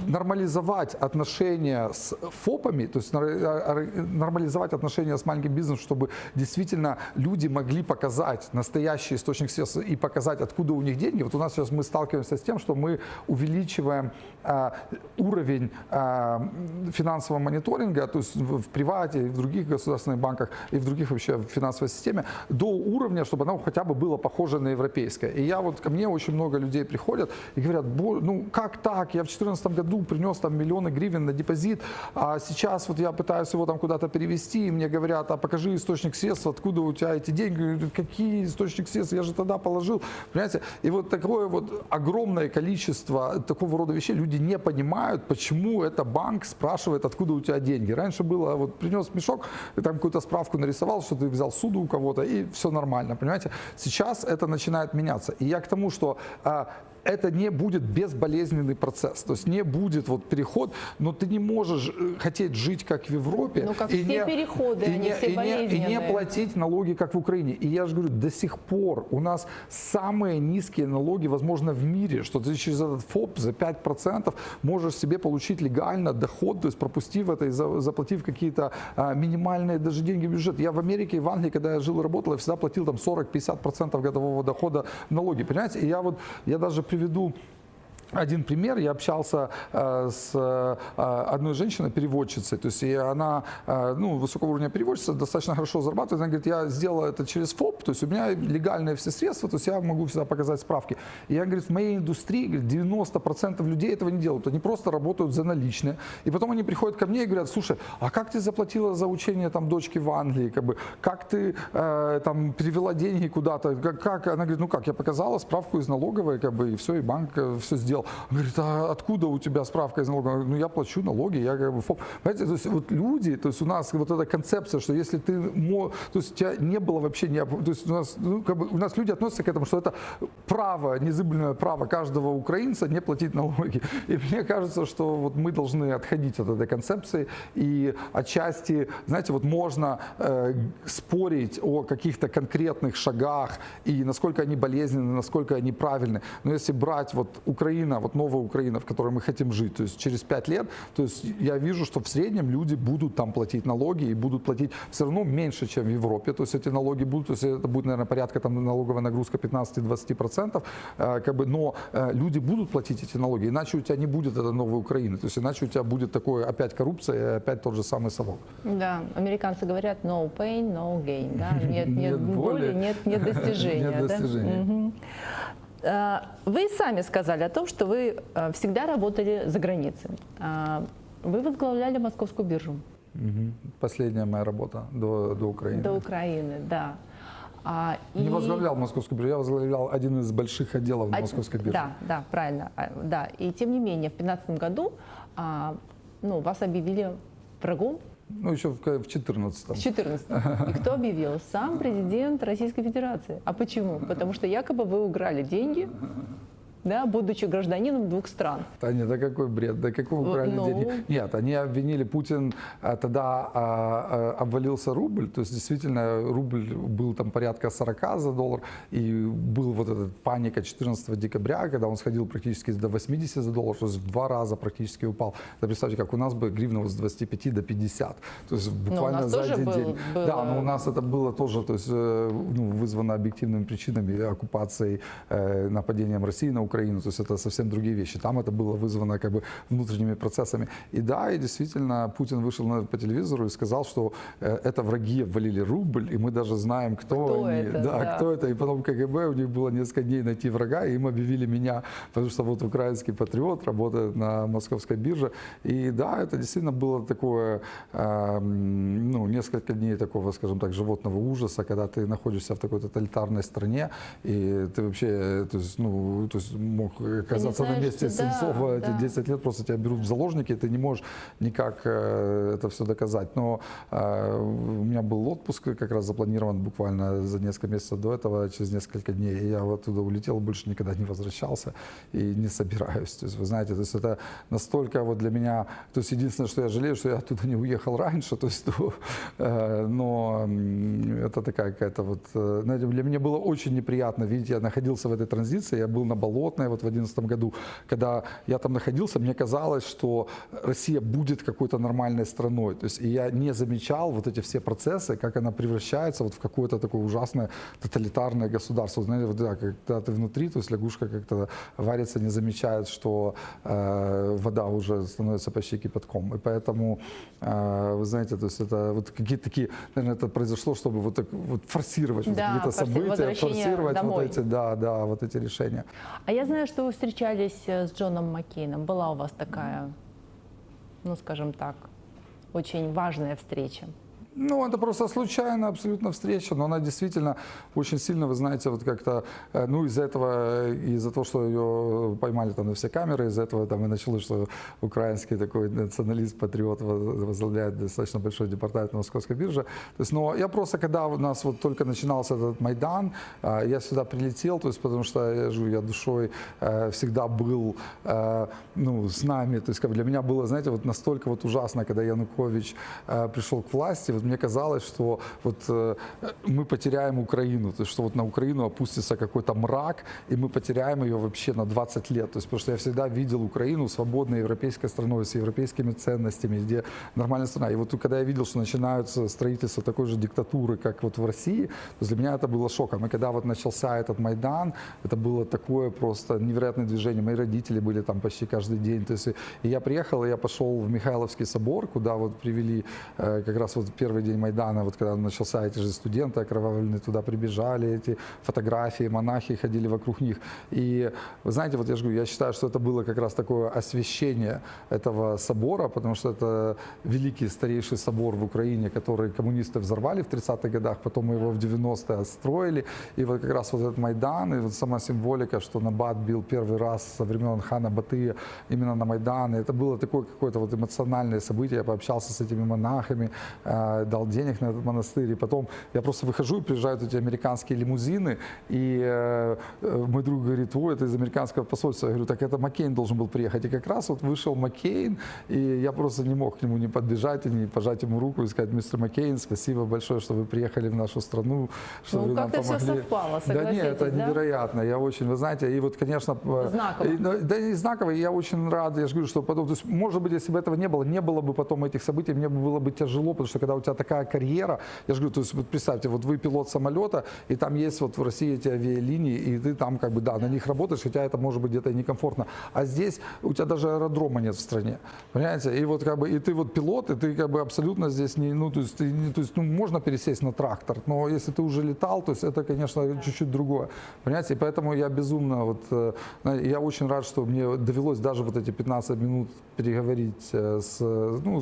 нормализовать отношения с ФОПами, то есть нормализовать отношения с маленьким бизнесом, чтобы действительно люди могли показать настоящий источник средств и показать, откуда у них деньги. Вот у нас сейчас мы сталкиваемся с тем, что мы увеличиваем уровень финансового мониторинга, то есть в привате, и в других государственных банках, и в других вообще финансовой системе, до уровня, чтобы она хотя бы была похожа на европейское. И я вот, ко мне очень много людей приходят и говорят, ну как так, я в 2014 году принес там миллионы гривен на депозит, а сейчас вот я пытаюсь его там куда-то перевести, и мне говорят, а покажи источник средств, откуда у тебя эти деньги. Я говорю, какие источник средств, я же тогда положил. Понимаете? И вот такое вот огромное количество такого рода вещей люди не понимают, почему это банк спрашивает, откуда у тебя деньги. Раньше было, вот принес мешок, ты там какую-то справку нарисовал, что ты взял суду у кого-то, и все нормально, понимаете? Сейчас это начинает меняться. И я к тому, что это не будет безболезненный процесс, то есть не будет вот переход, но ты не можешь хотеть жить как в Европе, ну, как и все переходы, они все болезненные. И не платить налоги как в Украине. И я же говорю, до сих пор у нас самые низкие налоги, возможно, в мире, что ты через этот ФОП за 5% можешь себе получить легально доход, то есть пропустив это и заплатив какие-то минимальные даже деньги в бюджет. Я в Америке и в Англии, когда я жил и работал, я всегда платил там 40-50% годового дохода в налоги, понимаете? И я даже приведу один пример. Я общался с одной женщиной, переводчицей, то есть и она, ну, высокого уровня переводчица, достаточно хорошо зарабатывает. Она говорит, я сделала это через ФОП, то есть у меня легальные все средства, то есть я могу всегда показать справки. И я, говорит, в моей индустрии, говорит, 90% людей этого не делают. Они просто работают за наличные. И потом они приходят ко мне и говорят, слушай, а как ты заплатила за учение там дочки в Англии? Как ты там перевела деньги куда-то? Как? Она говорит, ну как, я показала справку из налоговой, и все, и банк все сделал. сказал, он говорит, а откуда у тебя справка из налога? Я говорю, ну я плачу налоги, я как бы, понимаете, то есть вот люди, то есть у нас вот эта концепция, что если ты, то есть у тебя не было вообще, то есть у нас, ну, как бы, у нас люди относятся к этому, что это право, незыблемое право каждого украинца не платить налоги. И мне кажется, что вот мы должны отходить от этой концепции и отчасти, знаете, вот можно спорить о каких-то конкретных шагах и насколько они болезненны, насколько они правильны. Но если брать вот Украина, вот новая Украина, в которой мы хотим жить, то есть через 5 лет, то есть я вижу, что в среднем люди будут там платить налоги и будут платить все равно меньше, чем в Европе. То есть эти налоги будут, то есть это будет, наверное, порядка там налоговая нагрузка 15-20%, как бы, но люди будут платить эти налоги, иначе у тебя не будет этой новой Украины. То есть иначе у тебя будет такое опять коррупция, опять тот же самый совок. Да, американцы говорят no pain, no gain. Да? Нет боли, нет достижения. Нет достижения. Да? Вы сами сказали о том, что вы всегда работали за границей. Вы возглавляли Московскую биржу. Последняя моя работа до Украины. До Украины, да. Не возглавлял Московскую биржу, я возглавлял один из больших отделов на Московской бирже. Да, правильно. Да. И тем не менее, в 2015 году вас объявили врагом. Ну, еще в 2014. В 2014. И кто объявил? Сам президент Российской Федерации. А почему? Потому что якобы вы украли деньги, да, будучи гражданином 2 стран. Да нет, да какой бред, да какой украли деньги? Нет, они обвинили Путин, тогда обвалился рубль, то есть действительно рубль был там порядка 40 за доллар, и был вот эта паника 14 декабря, когда он сходил практически до 80 за доллар, то есть в 2 раза практически упал. Это представьте, как у нас бы гривна с 25 до 50, то есть буквально за один день. Да, но у нас это было тоже, то есть, вызвано объективными причинами, оккупацией, нападением России на Украину. То есть это совсем другие вещи. Там это было вызвано как бы внутренними процессами. И да, и действительно Путин вышел по телевизору и сказал, что это враги обвалили рубль, и мы даже знаем, кто они. Это, да, кто это. И потом КГБ, у них было несколько дней найти врага, и им объявили меня, потому что вот украинский патриот работает на Московской бирже. И да, это действительно было такое, несколько дней такого, скажем так, животного ужаса, когда ты находишься в такой тоталитарной стране, и ты вообще, то есть мог оказаться на месте Сенцова эти 10 лет, просто тебя берут в заложники, и ты не можешь никак это все доказать. Но у меня был отпуск как раз запланирован буквально за несколько месяцев до этого, через несколько дней, и я оттуда улетел, больше никогда не возвращался и не собираюсь. То есть, вы знаете, то есть это настолько вот для меня, то есть единственное, что я жалею, что я оттуда не уехал раньше, то есть, но это такая какая-то вот, знаете, для меня было очень неприятно, видите, я находился в этой транзиции, я был на Болотной вот в 2011 году, когда я там находился, мне казалось, что Россия будет какой-то нормальной страной, то есть и я не замечал вот эти все процессы, как она превращается вот в какое-то такое ужасное тоталитарное государство. Знаете, вот, да, когда ты внутри, то есть лягушка как-то варится, не замечает, что вода уже становится почти кипятком. И поэтому, вы знаете, то есть это вот какие-то такие, наверное, это произошло, чтобы вот так вот форсировать вот какие-то события, форсировать вот эти, вот эти решения. А я знаю, что вы встречались с Джоном Маккейном. Была у вас такая, скажем так, очень важная встреча. Это просто случайная абсолютно встреча, но она действительно очень сильно, вы знаете, вот как-то, из-за этого, из-за того, что ее поймали там на все камеры, из-за этого там и началось, что украинский такой националист, патриот возглавляет достаточно большой департамент Московской биржи. То есть, но я просто, когда у нас вот только начинался этот Майдан, я сюда прилетел, то есть, потому что я душой всегда был, с нами, то есть, как для меня было, знаете, вот настолько вот ужасно, когда Янукович пришел к власти, вот мне казалось, что вот мы потеряем Украину, то есть что вот на Украину опустится какой-то мрак, и мы потеряем ее вообще на 20 лет. То есть, потому что я всегда видел Украину свободной европейской страной, с европейскими ценностями, где нормальная страна. И вот когда я видел, что начинаются строительство такой же диктатуры, как вот в России, то для меня это было шоком. И когда вот начался этот Майдан, это было такое просто невероятное движение. Мои родители были там почти каждый день. То есть, и я приехал, и я пошел в Михайловский собор, куда вот привели как раз вот первый первый день Майдана, вот когда он начался, эти же студенты окровавленные туда прибежали, эти фотографии, монахи ходили вокруг них. И вы знаете, вот я же говорю, я считаю, что это было как раз такое освящение этого собора, потому что это великий старейший собор в Украине, который коммунисты взорвали в 30-х годах, потом его в 90-е отстроили. И вот как раз вот этот Майдан, и вот сама символика, что Набат бил первый раз со времен хана Батыя именно на Майдан. И это было такое какое-то вот эмоциональное событие. Я пообщался с этими монахами, дал денег на этот монастырь. И потом я просто выхожу, и приезжают эти американские лимузины, и мой друг говорит: ой, это из американского посольства. Я говорю: так это Маккейн должен был приехать. И как раз вот вышел Маккейн, и я просто не мог к нему не подбежать и не пожать ему руку и сказать: мистер Маккейн, спасибо большое, что вы приехали в нашу страну, что вы нам помогли. Все совпало, да нет, это да? невероятно. Я очень, вы знаете, и вот, конечно... Знаково. Да и знаково, я очень рад, я же говорю, что потом, то есть, может быть, если бы этого не было бы потом этих событий, мне было бы тяжело, потому что когда у тебя такая карьера, я же говорю, то есть, вот представьте, вот вы пилот самолета, и там есть вот в России эти авиалинии, и ты там как бы, да, на них работаешь, хотя это может быть где-то и некомфортно. А здесь у тебя даже аэродрома нет в стране, понимаете? И вот как бы, и ты вот пилот, и ты как бы абсолютно здесь не, ну, то есть, можно пересесть на трактор, но если ты уже летал, то есть это, конечно, чуть-чуть другое, понимаете? И поэтому я безумно, вот, я очень рад, что мне довелось даже вот эти 15 минут переговорить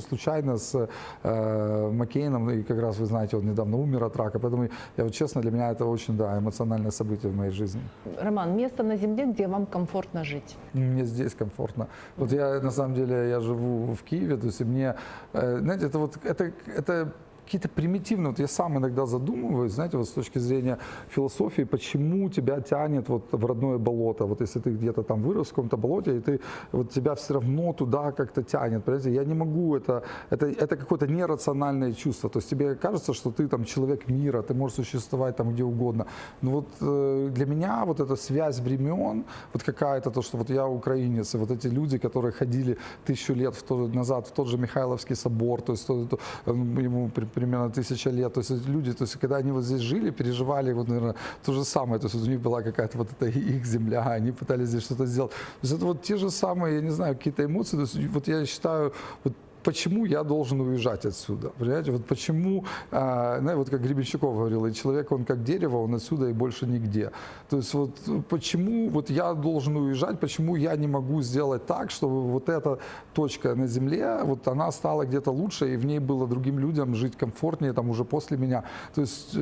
случайно с Маккейном, и как раз, вы знаете, он недавно умер от рака, поэтому я вот честно, для меня это очень, да, эмоциональное событие в моей жизни. Роман, место на земле, где вам комфортно жить? Мне здесь комфортно. Вот я, на самом деле, я живу в Киеве, то есть мне, знаете, это вот, это какие-то примитивные, вот я сам иногда задумываюсь, знаете, вот с точки зрения философии, почему тебя тянет вот в родное болото, вот если ты где-то там вырос в каком-то болоте, и ты, вот тебя все равно туда как-то тянет, понимаете, я не могу, это какое-то нерациональное чувство, то есть тебе кажется, что ты там человек мира, ты можешь существовать там где угодно, но вот для меня вот эта связь времен, вот какая-то то, что вот я украинец, и вот эти люди, которые ходили 1000 лет назад в тот же Михайловский собор, то есть ему примерно 1000 лет, то есть эти люди, то есть когда они вот здесь жили, переживали, вот, наверное, то же самое, то есть вот у них была какая-то вот эта их земля, они пытались здесь что-то сделать. То есть это вот те же самые, я не знаю, какие-то эмоции, то есть вот я считаю, вот почему я должен уезжать отсюда, понимаете, вот почему, вот как Гребенщиков говорил, и человек, он как дерево, он отсюда и больше нигде. То есть вот почему вот я должен уезжать, почему я не могу сделать так, чтобы вот эта точка на земле, вот она стала где-то лучше, и в ней было другим людям жить комфортнее, там уже после меня. То есть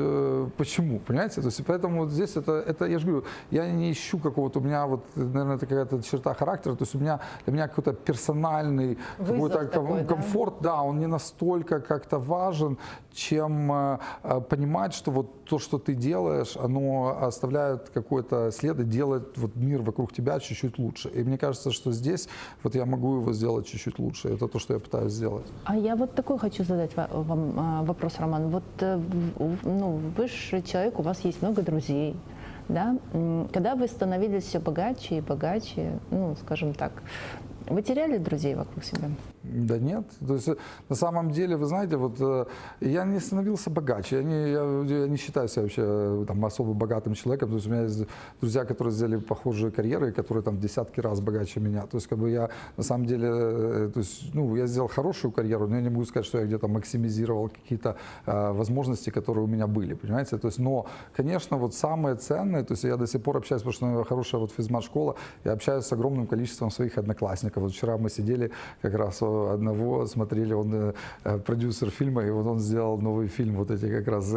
почему, понимаете, то есть поэтому вот здесь это, я же говорю, я не ищу какого-то, у меня вот, наверное, это какая-то черта характера, то есть для меня какой-то персональный, какой-то комфорт, да, он не настолько как-то важен, чем понимать, что вот то, что ты делаешь, оно оставляет какой-то след и делает вот мир вокруг тебя чуть-чуть лучше. И мне кажется, что здесь вот я могу его сделать чуть-чуть лучше. Это то, что я пытаюсь сделать. А я вот такой хочу задать вам вопрос, Роман. Вот вы же человек, у вас есть много друзей, да? Когда вы становились все богаче и богаче, скажем так, вы теряли друзей вокруг себя? Да нет. То есть, на самом деле, вы знаете, вот я не становился богаче. Я не считаю себя вообще там особо богатым человеком. То есть у меня есть друзья, которые сделали похожие карьеры, которые там в десятки раз богаче меня. То есть как бы я на самом деле, то есть, я сделал хорошую карьеру, но я не могу сказать, что я где-то максимизировал какие-то возможности, которые у меня были, понимаете. То есть, но, конечно, вот самое ценное, то есть я до сих пор общаюсь, потому что у меня хорошая вот физмат-школа, я общаюсь с огромным количеством своих одноклассников. Вот вчера мы сидели как раз одного, смотрели, он продюсер фильма, и вот он сделал новый фильм, вот эти как раз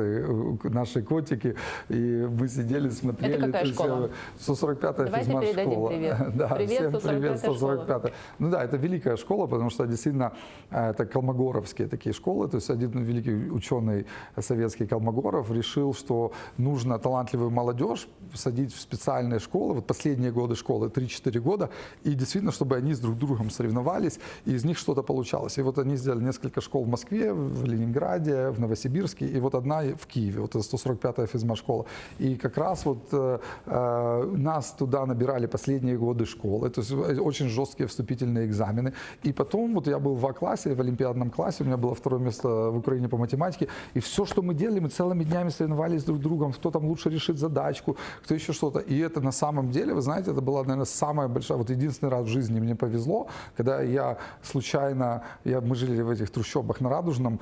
наши котики, и мы сидели, смотрели. Это какая школа? 145-я физмат-школа. Привет. Да, привет, всем привет, 145-я. Ну да, это великая школа, потому что действительно это колмогоровские такие школы, то есть один великий ученый советский Колмогоров решил, что нужно талантливую молодежь садить в специальные школы, вот последние годы школы, 3-4 года, и действительно, чтобы они с друг другом соревновались, и из них что-то получалось. И вот они сделали несколько школ в Москве, в Ленинграде, в Новосибирске, и вот одна в Киеве, вот это 145-я физмат-школа. И как раз вот нас туда набирали последние годы школы, то есть очень жесткие вступительные экзамены. И потом вот я был в А-классе, в олимпиадном классе, у меня было 2-е место в Украине по математике, и все, что мы делали, мы целыми днями соревновались друг с другом, кто там лучше решит задачку, кто еще что-то. И это на самом деле, вы знаете, это была, наверное, самая большая, вот единственный раз в жизни мне повезло, когда я случайно случайно, мы жили в этих трущобах на Радужном,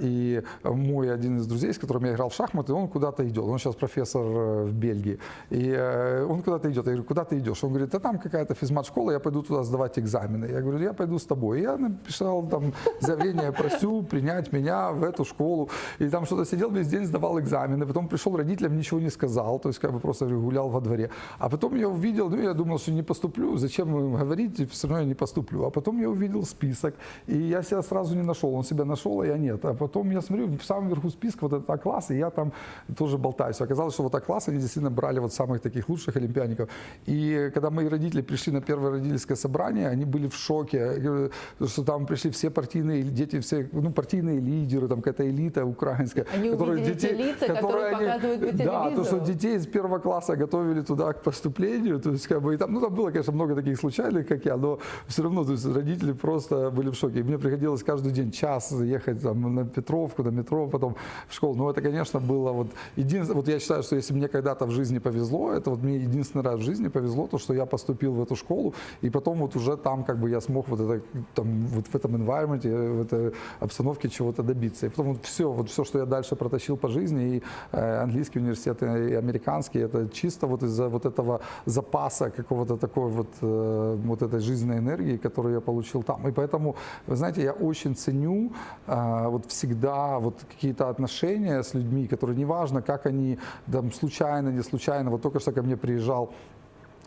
и мой один из друзей, с которым я играл в шахматы, он куда-то идет. Он сейчас профессор в Бельгии. И он куда-то идет. Я говорю, куда ты идешь? Он говорит, да там какая-то физмат-школа, я пойду туда сдавать экзамены. Я говорю, я пойду с тобой. И я написал там заявление, просю принять меня в эту школу. И там что-то сидел весь день, сдавал экзамены. Потом пришел родителям, ничего не сказал. То есть как бы просто гулял во дворе. А потом я увидел, я думал, что не поступлю. Зачем им говорить, все равно я не поступлю. А потом я увидел список. И я себя сразу не нашел. Он себя нашел, а я нет. А потом я смотрю, в самом верху списка вот этот А-класс, и я там тоже болтаюсь. Оказалось, что вот А-класс, они действительно брали вот самых таких лучших олимпиадников. И когда мои родители пришли на первое родительское собрание, они были в шоке, что там пришли все партийные дети, все партийные лидеры, там какая-то элита украинская. Они увидели те лица, которые показывают по телевизору. Да, то, что детей из первого класса готовили туда к поступлению. То есть, как бы, и там, там было, конечно, много таких случайных, как я, но все равно то есть, родители просто были в шоке. И мне приходилось каждый день час ехать там, на Петровку, на метро, потом в школу. Но это, конечно, было вот единственное. Вот я считаю, что если мне когда-то в жизни повезло, это вот мне единственный раз в жизни повезло, то, что я поступил в эту школу, и потом вот уже там как бы я смог вот, это, там, вот в этом environment, в этой обстановке чего-то добиться. И потом вот все, что я дальше протащил по жизни, и английский университет, и американский, это чисто вот из-за вот этого запаса какого-то такой вот этой жизненной энергии, которую я получил там. И поэтому, вы знаете, я очень ценю вот всегда вот какие-то отношения с людьми, которые неважно, как они там случайно, не случайно. Вот только что ко мне приезжал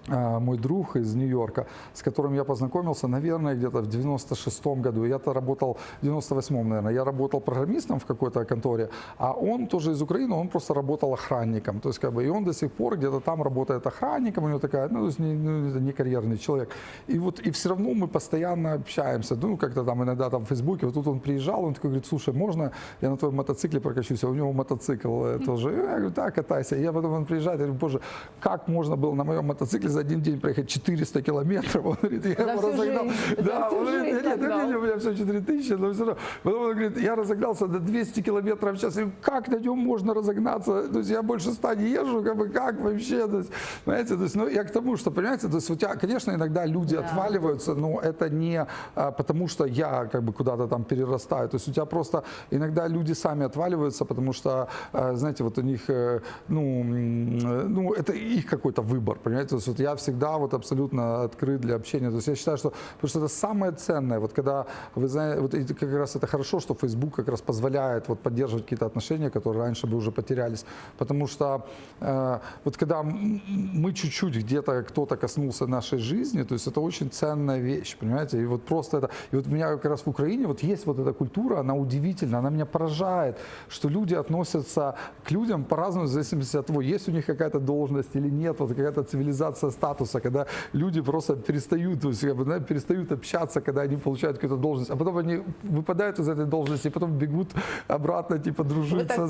мой друг из Нью-Йорка, с которым я познакомился, наверное, где-то в 96-м году. Я-то работал в 98-м, наверное. Я работал программистом в какой-то конторе, а он тоже из Украины, он просто работал охранником. То есть, как бы, и он до сих пор где-то там работает охранником, у него такая, то есть, не карьерный человек. И вот, и все равно мы постоянно общаемся. Ну, как-то там иногда там в Фейсбуке. Вот тут он приезжал, он такой говорит, слушай, можно я на твоем мотоцикле прокачусь? А у него мотоцикл тоже. Я говорю, так, катайся. И я потом он приезжает, я говорю, боже, как можно было на моем мотоцикле за один день проехать 400 километров. Он говорит, я его разогнал. Да, он говорит, нет, у меня все 4000, но все равно. Потом он говорит, я разогнался до 200 километров в час. И как на нем можно разогнаться? То есть я больше 100 не езжу, как вообще? То есть, знаете, то есть, ну, я к тому, что, понимаете, то есть у тебя, конечно, иногда люди отваливаются, но это не потому, что я как бы куда-то там перерастаю. То есть у тебя просто иногда люди сами отваливаются, потому что, знаете, вот у них, ну это их какой-то выбор, понимаете? То есть вот я всегда вот абсолютно открыт для общения. То есть я считаю, что, потому что это самое ценное, вот когда вы знаете, вот как раз это хорошо, что Facebook как раз позволяет вот поддерживать какие-то отношения, которые раньше бы уже потерялись, потому что вот когда мы чуть-чуть где-то кто-то коснулся нашей жизни, то есть это очень ценная вещь, понимаете, и вот просто это, и вот у меня как раз в Украине вот есть вот эта культура, она удивительна, она меня поражает, что люди относятся к людям по-разному, в зависимости от того, есть у них какая-то должность или нет, вот какая-то цивилизация статуса, когда люди просто перестают, то есть, как бы, перестают общаться, когда они получают какую-то должность, а потом они выпадают из этой должности, и потом бегут обратно, типа, дружиться.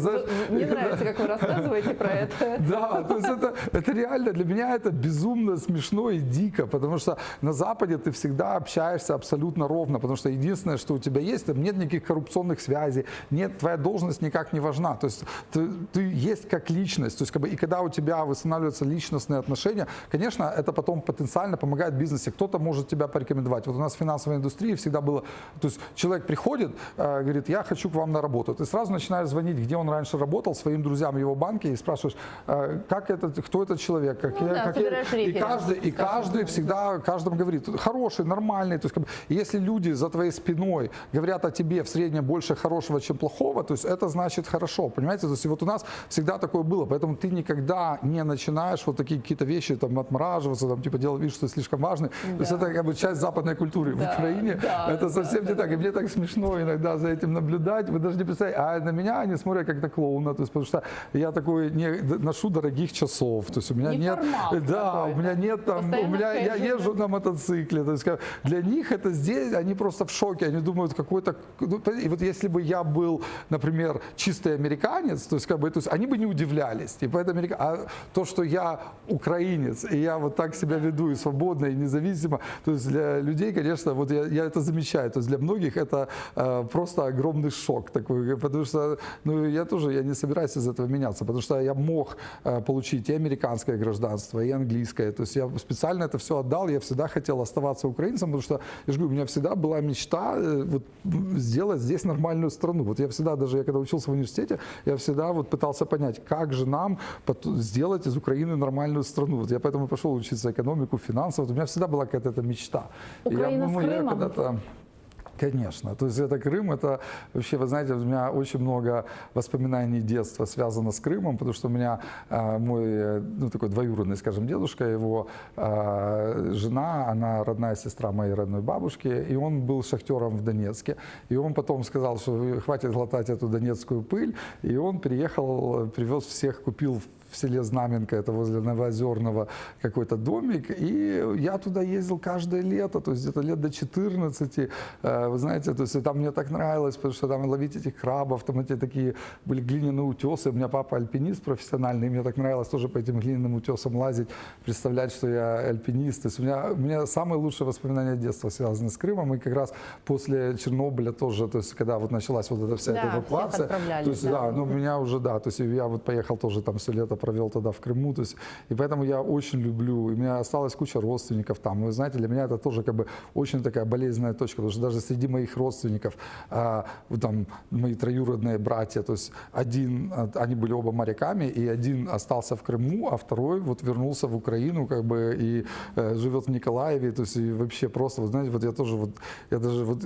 Мне нравится, как вы рассказываете про это. Да, то есть это реально, для меня это безумно смешно и дико, потому что на Западе ты всегда общаешься абсолютно ровно, потому что единственное, что у тебя есть, там нет никаких коррупционных связей, нет, твоя должность никак не важна, то есть ты есть как личность, то есть, как бы, и когда у тебя восстанавливаются личностные отношения, конечно, это потом потенциально помогает в бизнесе. Кто-то может тебя порекомендовать. Вот у нас в финансовой индустрии всегда было, то есть человек приходит, говорит, я хочу к вам на работу. Ты сразу начинаешь звонить, где он раньше работал, своим друзьям в его банке и спрашиваешь, как это, кто этот человек. И каждый всегда каждому говорит, хороший, нормальный. То есть, как бы, если люди за твоей спиной говорят о тебе в среднем больше хорошего, чем плохого, то есть это значит хорошо, понимаете? То есть и вот у нас всегда такое было, поэтому ты никогда не начинаешь вот такие какие-то вещи там отмораживаться, там, типа делать вид, что ты слишком важный. Да. То есть это как бы часть западной культуры. В Украине это совсем не так. И мне так смешно иногда за этим наблюдать. Вы даже не представляете, а на меня они смотрят как на клоуна, то есть, потому что я такой не ношу дорогих часов, то есть у меня нет, у меня нет там, я езжу на мотоцикле, то есть для них это здесь, они просто в шоке, они думают какой-то, и вот если бы я был, например, чистый американец, то есть как бы, то есть они бы не удивлялись, и поэтому, а то, что я украинец, и я вот так себя веду и свободно, и независимо. То есть для людей, конечно, вот я это замечаю. То есть для многих это просто огромный шок такой, потому что, ну, я не собираюсь из этого меняться, потому что я мог получить и американское гражданство, и английское. То есть я специально это все отдал, я всегда хотел оставаться украинцем, потому что, я же говорю, у меня всегда была мечта вот, сделать здесь нормальную страну. Вот я всегда, даже я когда учился в университете, я всегда вот пытался понять, как же нам сделать из Украины нормальную страну. Вот я поэтому пошел учиться экономику, финансов. Вот у меня всегда была какая-то мечта. Украина с Крымом? Конечно. То есть это Крым, это вообще, вы знаете, у меня очень много воспоминаний детства связано с Крымом, потому что у меня мой, ну, такой двоюродный, скажем, дедушка, его жена, она родная сестра моей родной бабушки, и он был шахтером в Донецке. И он потом сказал, что хватит глотать эту донецкую пыль, и он приехал, привез всех, купил в селе Знаменка, это возле Новоозерного, какой-то домик, и я туда ездил каждое лето, то есть где-то лет до 14, вы знаете, то есть там мне так нравилось, потому что там ловить этих крабов, там эти такие были глиняные утесы, у меня папа альпинист профессиональный, и мне так нравилось тоже по этим глиняным утесам лазить, представлять, что я альпинист, то есть у меня самые лучшие воспоминания детства связаны с Крымом, и как раз после Чернобыля тоже, то есть когда вот началась вот эта вся эта эвакуация, то есть ну меня уже, то есть я вот поехал тоже там все лето провел тогда в Крыму, то есть, и поэтому я очень люблю, и у меня осталась куча родственников там, вы знаете, для меня это тоже как бы очень такая болезненная точка, потому что даже среди моих родственников, там мои троюродные братья, то есть один, они были оба моряками, и один остался в Крыму, а второй вот вернулся в Украину, как бы, и живет в Николаеве, то есть, и вообще просто, вы знаете, вот я тоже вот, я даже вот,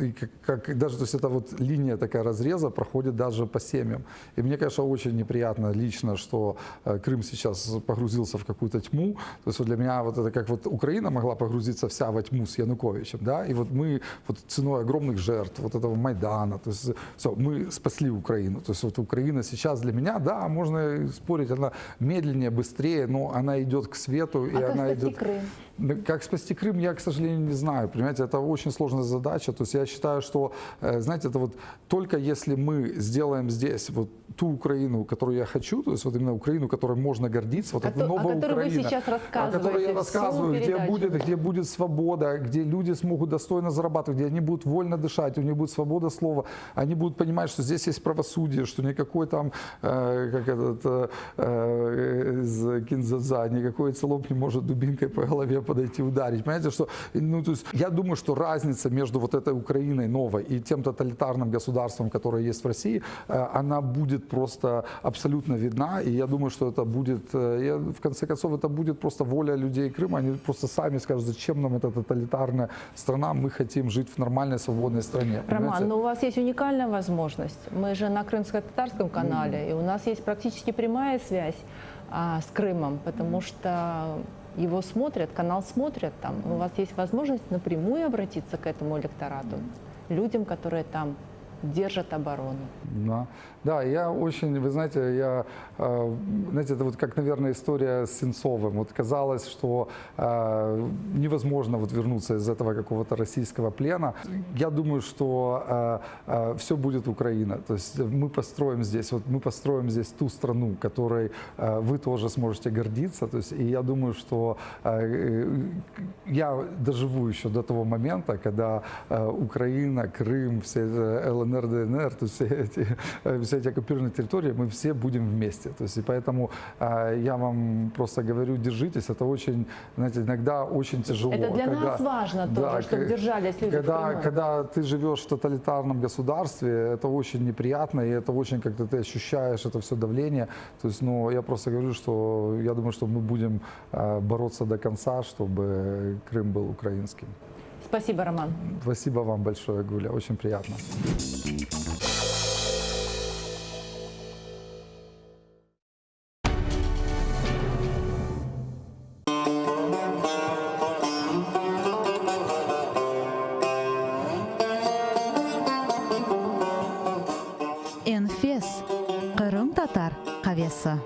даже, то есть, это вот линия такая разреза проходит даже по семьям, и мне, конечно, очень неприятно лично, что Крым сейчас погрузился в какую-то тьму. То есть вот для меня вот это как вот Украина могла погрузиться вся во тьму с Януковичем, да, и вот мы вот ценой огромных жертв, вот этого Майдана, то есть все, мы спасли Украину. То есть вот Украина сейчас для меня, да, можно спорить, она медленнее, быстрее, но она идет к свету, и она идет... Крым? Как спасти Крым, я, к сожалению, не знаю. Понимаете, это очень сложная задача. То есть я считаю, что, знаете, это вот только если мы сделаем здесь вот ту Украину, которую я хочу, то есть вот именно Украину, которой можно гордиться, вот это новая Украина, вы сейчас о которой я рассказываю, где будет свобода, где люди смогут достойно зарабатывать, где они будут вольно дышать, у них будет свобода слова, они будут понимать, что здесь есть правосудие, что никакой там, как этот, из Кинзадза, никакой целок не может дубинкой по голове подойти ударить. Понимаете, что, ну, то есть я думаю, что разница между вот этой Украиной новой и тем тоталитарным государством, которое есть в России, она будет просто абсолютно видна, и я думаю, что это будет, в конце концов, это будет просто воля людей Крыма, они просто сами скажут, зачем нам эта тоталитарная страна, мы хотим жить в нормальной, свободной стране. Роман, но у вас есть уникальная возможность, мы же на крымско-татарском канале, и у нас есть практически прямая связь с Крымом, потому что его смотрят, канал смотрят там. У вас есть возможность напрямую обратиться к этому электорату, людям, которые там держат оборону. Да, я очень, вы знаете, знаете, это вот как, наверное, история с Сенцовым. Вот казалось, что невозможно вот вернуться из этого какого-то российского плена. Я думаю, что все будет Украина. То есть мы построим здесь ту страну, которой вы тоже сможете гордиться. То есть, и я думаю, что я доживу еще до того момента, когда Украина, Крым, все ЛНР, ДНР, то есть все эти оккупированные территории, мы все будем вместе. То есть, и поэтому я вам просто говорю, держитесь. Это очень, знаете, иногда очень тяжело. Это для нас важно тоже, чтобы держались люди. Когда ты живешь в тоталитарном государстве, это очень неприятно, и это очень как-то ты ощущаешь это все давление. То есть, ну, я просто говорю, что я думаю, что мы будем бороться до конца, чтобы Крым был украинским. Спасибо, Роман. Спасибо вам большое, Гуля. Очень приятно. Enfes, Kırım Tatar Kahvesi.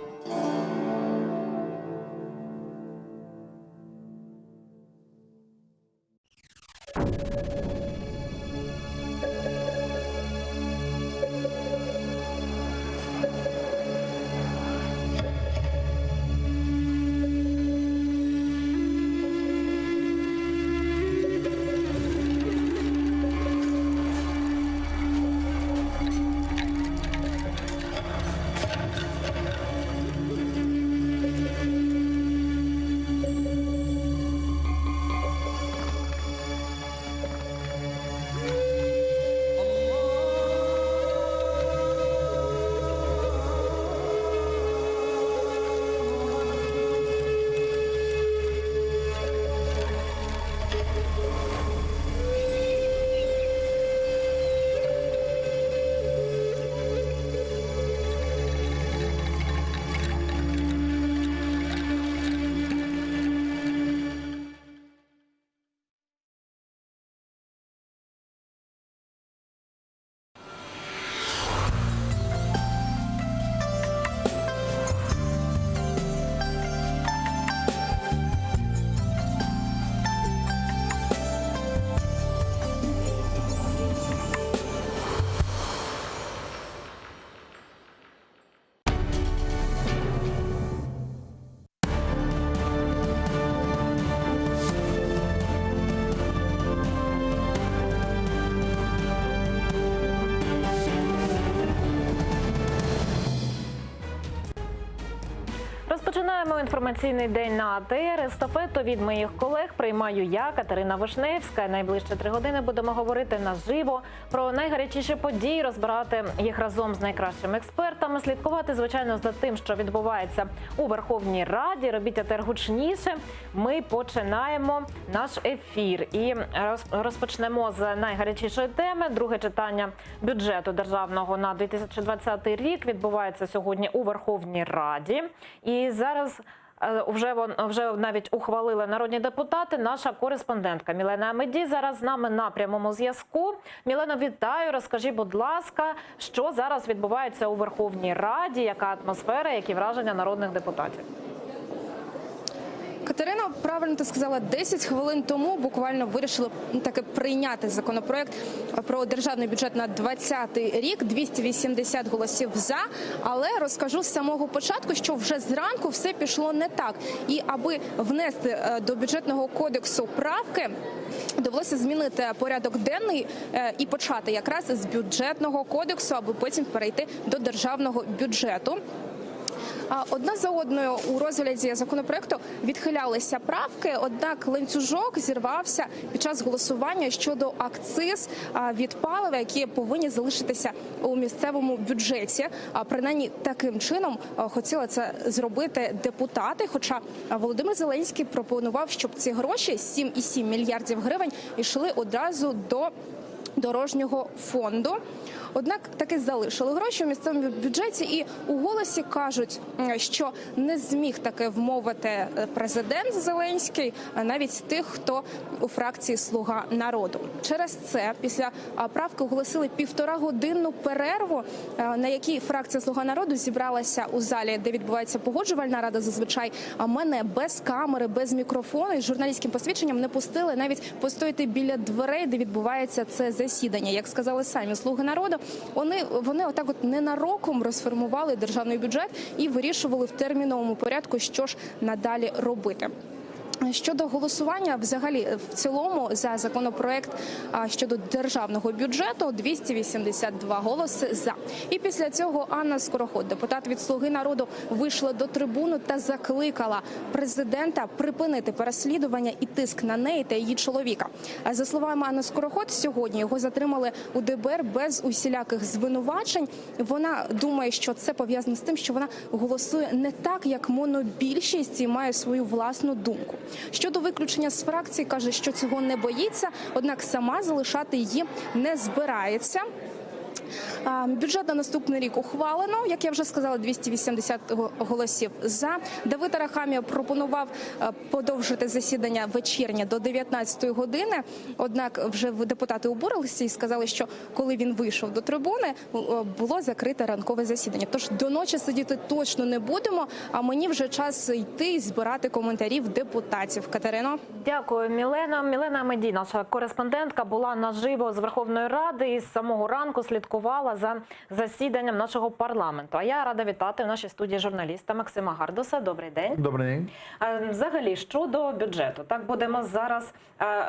Розпочинаємо інформаційний день на АТР. Естафету від моїх колег приймаю я, Катерина Вишневська. Найближчі 3 години будемо говорити наживо про найгарячіші події, розбирати їх разом з найкращими експертами, слідкувати, звичайно, за тим, що відбувається у Верховній Раді. Робіть АТР гучніше. Ми починаємо наш ефір і розпочнемо з найгарячішої теми. Друге читання бюджету державного на 2020 рік відбувається сьогодні у Верховній Раді. І зараз вже навіть ухвалили народні депутати. Наша кореспондентка Мілена Амеді зараз з нами на прямому зв'язку. Мілено, вітаю. Розкажи, будь ласка, що зараз відбувається у Верховній Раді, яка атмосфера, які враження народних депутатів? Катерина, правильно ти сказала, 10 хвилин тому буквально вирішили таки прийняти законопроект про державний бюджет на 2020 рік, 280 голосів за, але розкажу з самого початку, що вже зранку все пішло не так. І аби внести до бюджетного кодексу правки, довелося змінити порядок денний і почати якраз з бюджетного кодексу, аби потім перейти до державного бюджету. Одна за одною у розгляді законопроекту відхилялися правки, однак ланцюжок зірвався під час голосування щодо акциз від палива, які повинні залишитися у місцевому бюджеті. Принаймні таким чином хотіли це зробити депутати, хоча Володимир Зеленський пропонував, щоб ці гроші, 7,7 мільярдів гривень, йшли одразу до дорожнього фонду. Однак таки залишили гроші у місцевому бюджеті і у голосі кажуть, що не зміг таки вмовити президент Зеленський навіть тих, хто у фракції «Слуга народу». Через це після правки оголосили 1,5-годинну перерву, на якій фракція «Слуга народу» зібралася у залі, де відбувається погоджувальна рада зазвичай. А мене без камери, без мікрофону і з журналістським посвідченням не пустили навіть постояти біля дверей, де відбувається це засідання. Як сказали самі «Слуги народу», вони отак от ненароком розформували державний бюджет і вирішували в терміновому порядку, що ж надалі робити. Щодо голосування, взагалі, в цілому, за законопроект щодо державного бюджету 282 голоси «за». І після цього Анна Скороход, депутат від «Слуги народу», вийшла до трибуни та закликала президента припинити переслідування і тиск на неї та її чоловіка. За словами Анни Скороход, сьогодні його затримали у ДБР без усіляких звинувачень. Вона думає, що це пов'язано з тим, що вона голосує не так, як монобільшість, і має свою власну думку. Щодо виключення з фракції, каже, що цього не боїться, однак сама залишати її не збирається. Бюджет на наступний рік ухвалено, як я вже сказала, 280 голосів за. Давид Арахамія пропонував подовжити засідання вечірнє до 19-ї години, однак вже депутати обурилися і сказали, що коли він вийшов до трибуни, було закрите ранкове засідання. Тож до ночі сидіти точно не будемо, а мені вже час йти і збирати коментарів депутатів. Катерино? Дякую, Мілена. Мілена Амеді, наша кореспондентка, була наживо з Верховної Ради і з самого ранку слідкувала за засіданням нашого парламенту. А я рада вітати в нашій студії журналіста Максима Гардуса. Добрий день. Добрий день. Взагалі, щодо бюджету, так будемо зараз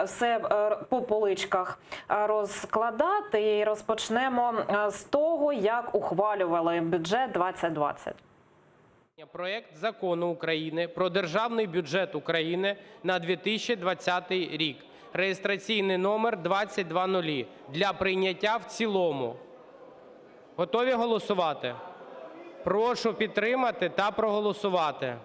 все по поличках розкладати і розпочнемо з того, як ухвалювали бюджет 2020. Проект закону України про державний бюджет України на 2020 рік. Реєстраційний номер 2000 для прийняття в цілому. Готові голосувати? Прошу підтримати та проголосувати.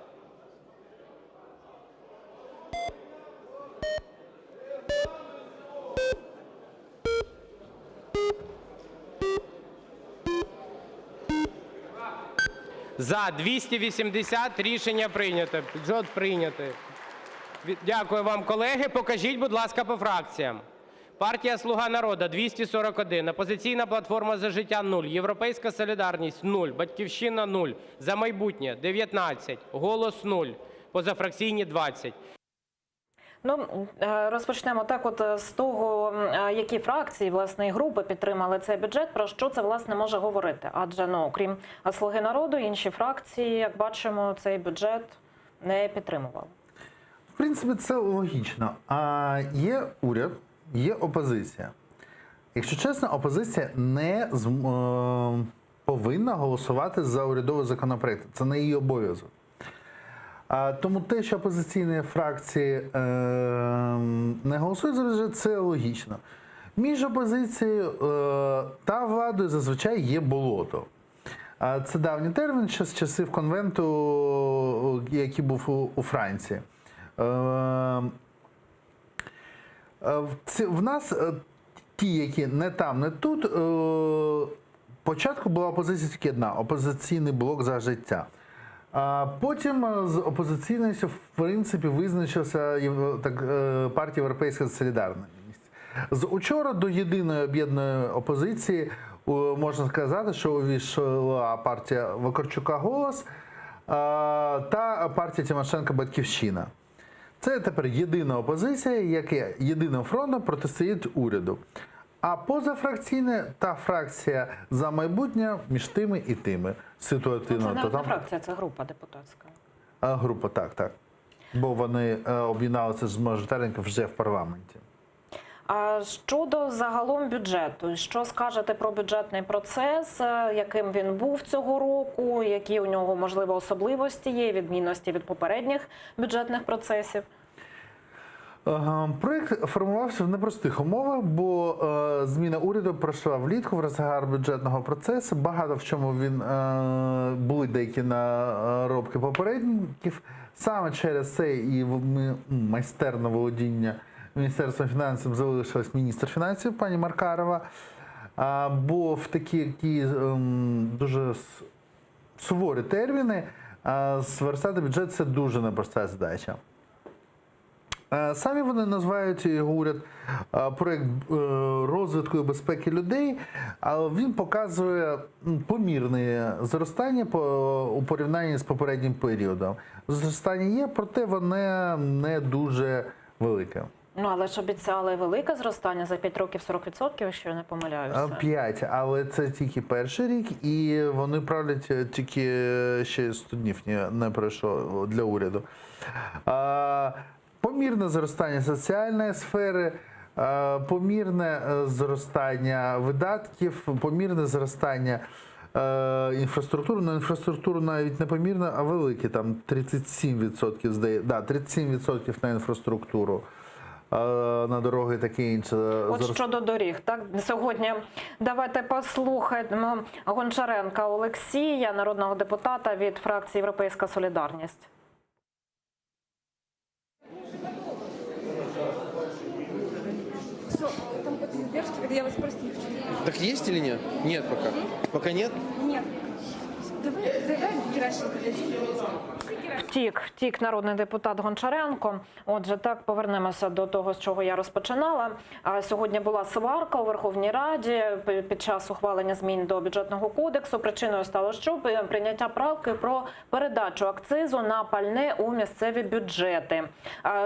За 280 рішення прийнято. Бюджет прийнятий. Дякую вам, колеги. Покажіть, будь ласка, по фракціям. Партія «Слуга народу» – 241, «Опозиційна платформа – За життя» – 0, «Європейська солідарність» – 0, «Батьківщина» – 0, «За майбутнє» – 19, «Голос» – 0, позафракційні – 20. Ну, розпочнемо так от з того, які фракції, власне, і групи підтримали цей бюджет, про що це, власне, може говорити. Адже, окрім «Слуги народу», інші фракції, як бачимо, цей бюджет не підтримували. В принципі, це логічно. Є уряд, є опозиція. Якщо чесно, опозиція не повинна голосувати за урядовий законопроект. Це не її обов'язок. Тому те, що опозиційні фракції не голосують за бюджет, це логічно. Між опозицією та владою зазвичай є болото. Це давній термін ще з часів конвенту, який був у Франції. В нас ті, які не там, не тут, спочатку була опозиція тільки одна – опозиційний блок «За життя». Потім з опозиційністю, в принципі, визначилася партія «Європейська солідарність». З учора до єдиної об'єднаної опозиції можна сказати, що увійшла партія Вакарчука «Голос» та партія Тимошенко «Батьківщина». Це тепер єдина опозиція, яка єдиним фронтом протистоїть уряду. А позафракційна та фракція «За майбутнє» між тими і тими. Ситуативно. Це не фракція, це група депутатська. Група, так. Бо вони об'єдналися з мажоритарників вже в парламенті. А щодо загалом бюджету, що скажете про бюджетний процес, яким він був цього року, які у нього, можливо, особливості є, відмінності від попередніх бюджетних процесів? Проєкт формувався в непростих умовах, бо зміна уряду пройшла влітку в розгар бюджетного процесу. Багато в чому були деякі наробки попередників. Саме через це і майстерне володіння Міністерством фінансів залишилась міністр фінансів пані Маркарова, бо в такі дуже суворі терміни сверстати бюджет – це дуже непроста задача. Самі вони називають його уряд проєкт розвитку і безпеки людей, але він показує помірне зростання у порівнянні з попереднім періодом. Зростання є, проте воно не дуже велике. Але ж обіцяли велике зростання за 5 років 40%, якщо я не помиляюся. 5, але це тільки перший рік, і вони правлять тільки ще 100 днів не пройшло для уряду. Помірне зростання соціальної сфери, помірне зростання видатків, помірне зростання інфраструктури. На інфраструктуру навіть не помірне, а велике, там 37%, здається. Да, 37% на інфраструктуру, на дороги, таке інше. От щодо доріг, так? Сьогодні давайте послухаємо Гончаренка Олексія, народного депутата від фракції «Європейська солідарність». Я вас прости. Так есть или нет? Нет пока. Пока нет? Нет. Давай Геращенко. Втік народний депутат Гончаренко. Отже, так, повернемося до того, з чого я розпочинала. Сьогодні була сварка у Верховній Раді під час ухвалення змін до бюджетного кодексу. Причиною стало що? Прийняття правки про передачу акцизу на пальне у місцеві бюджети.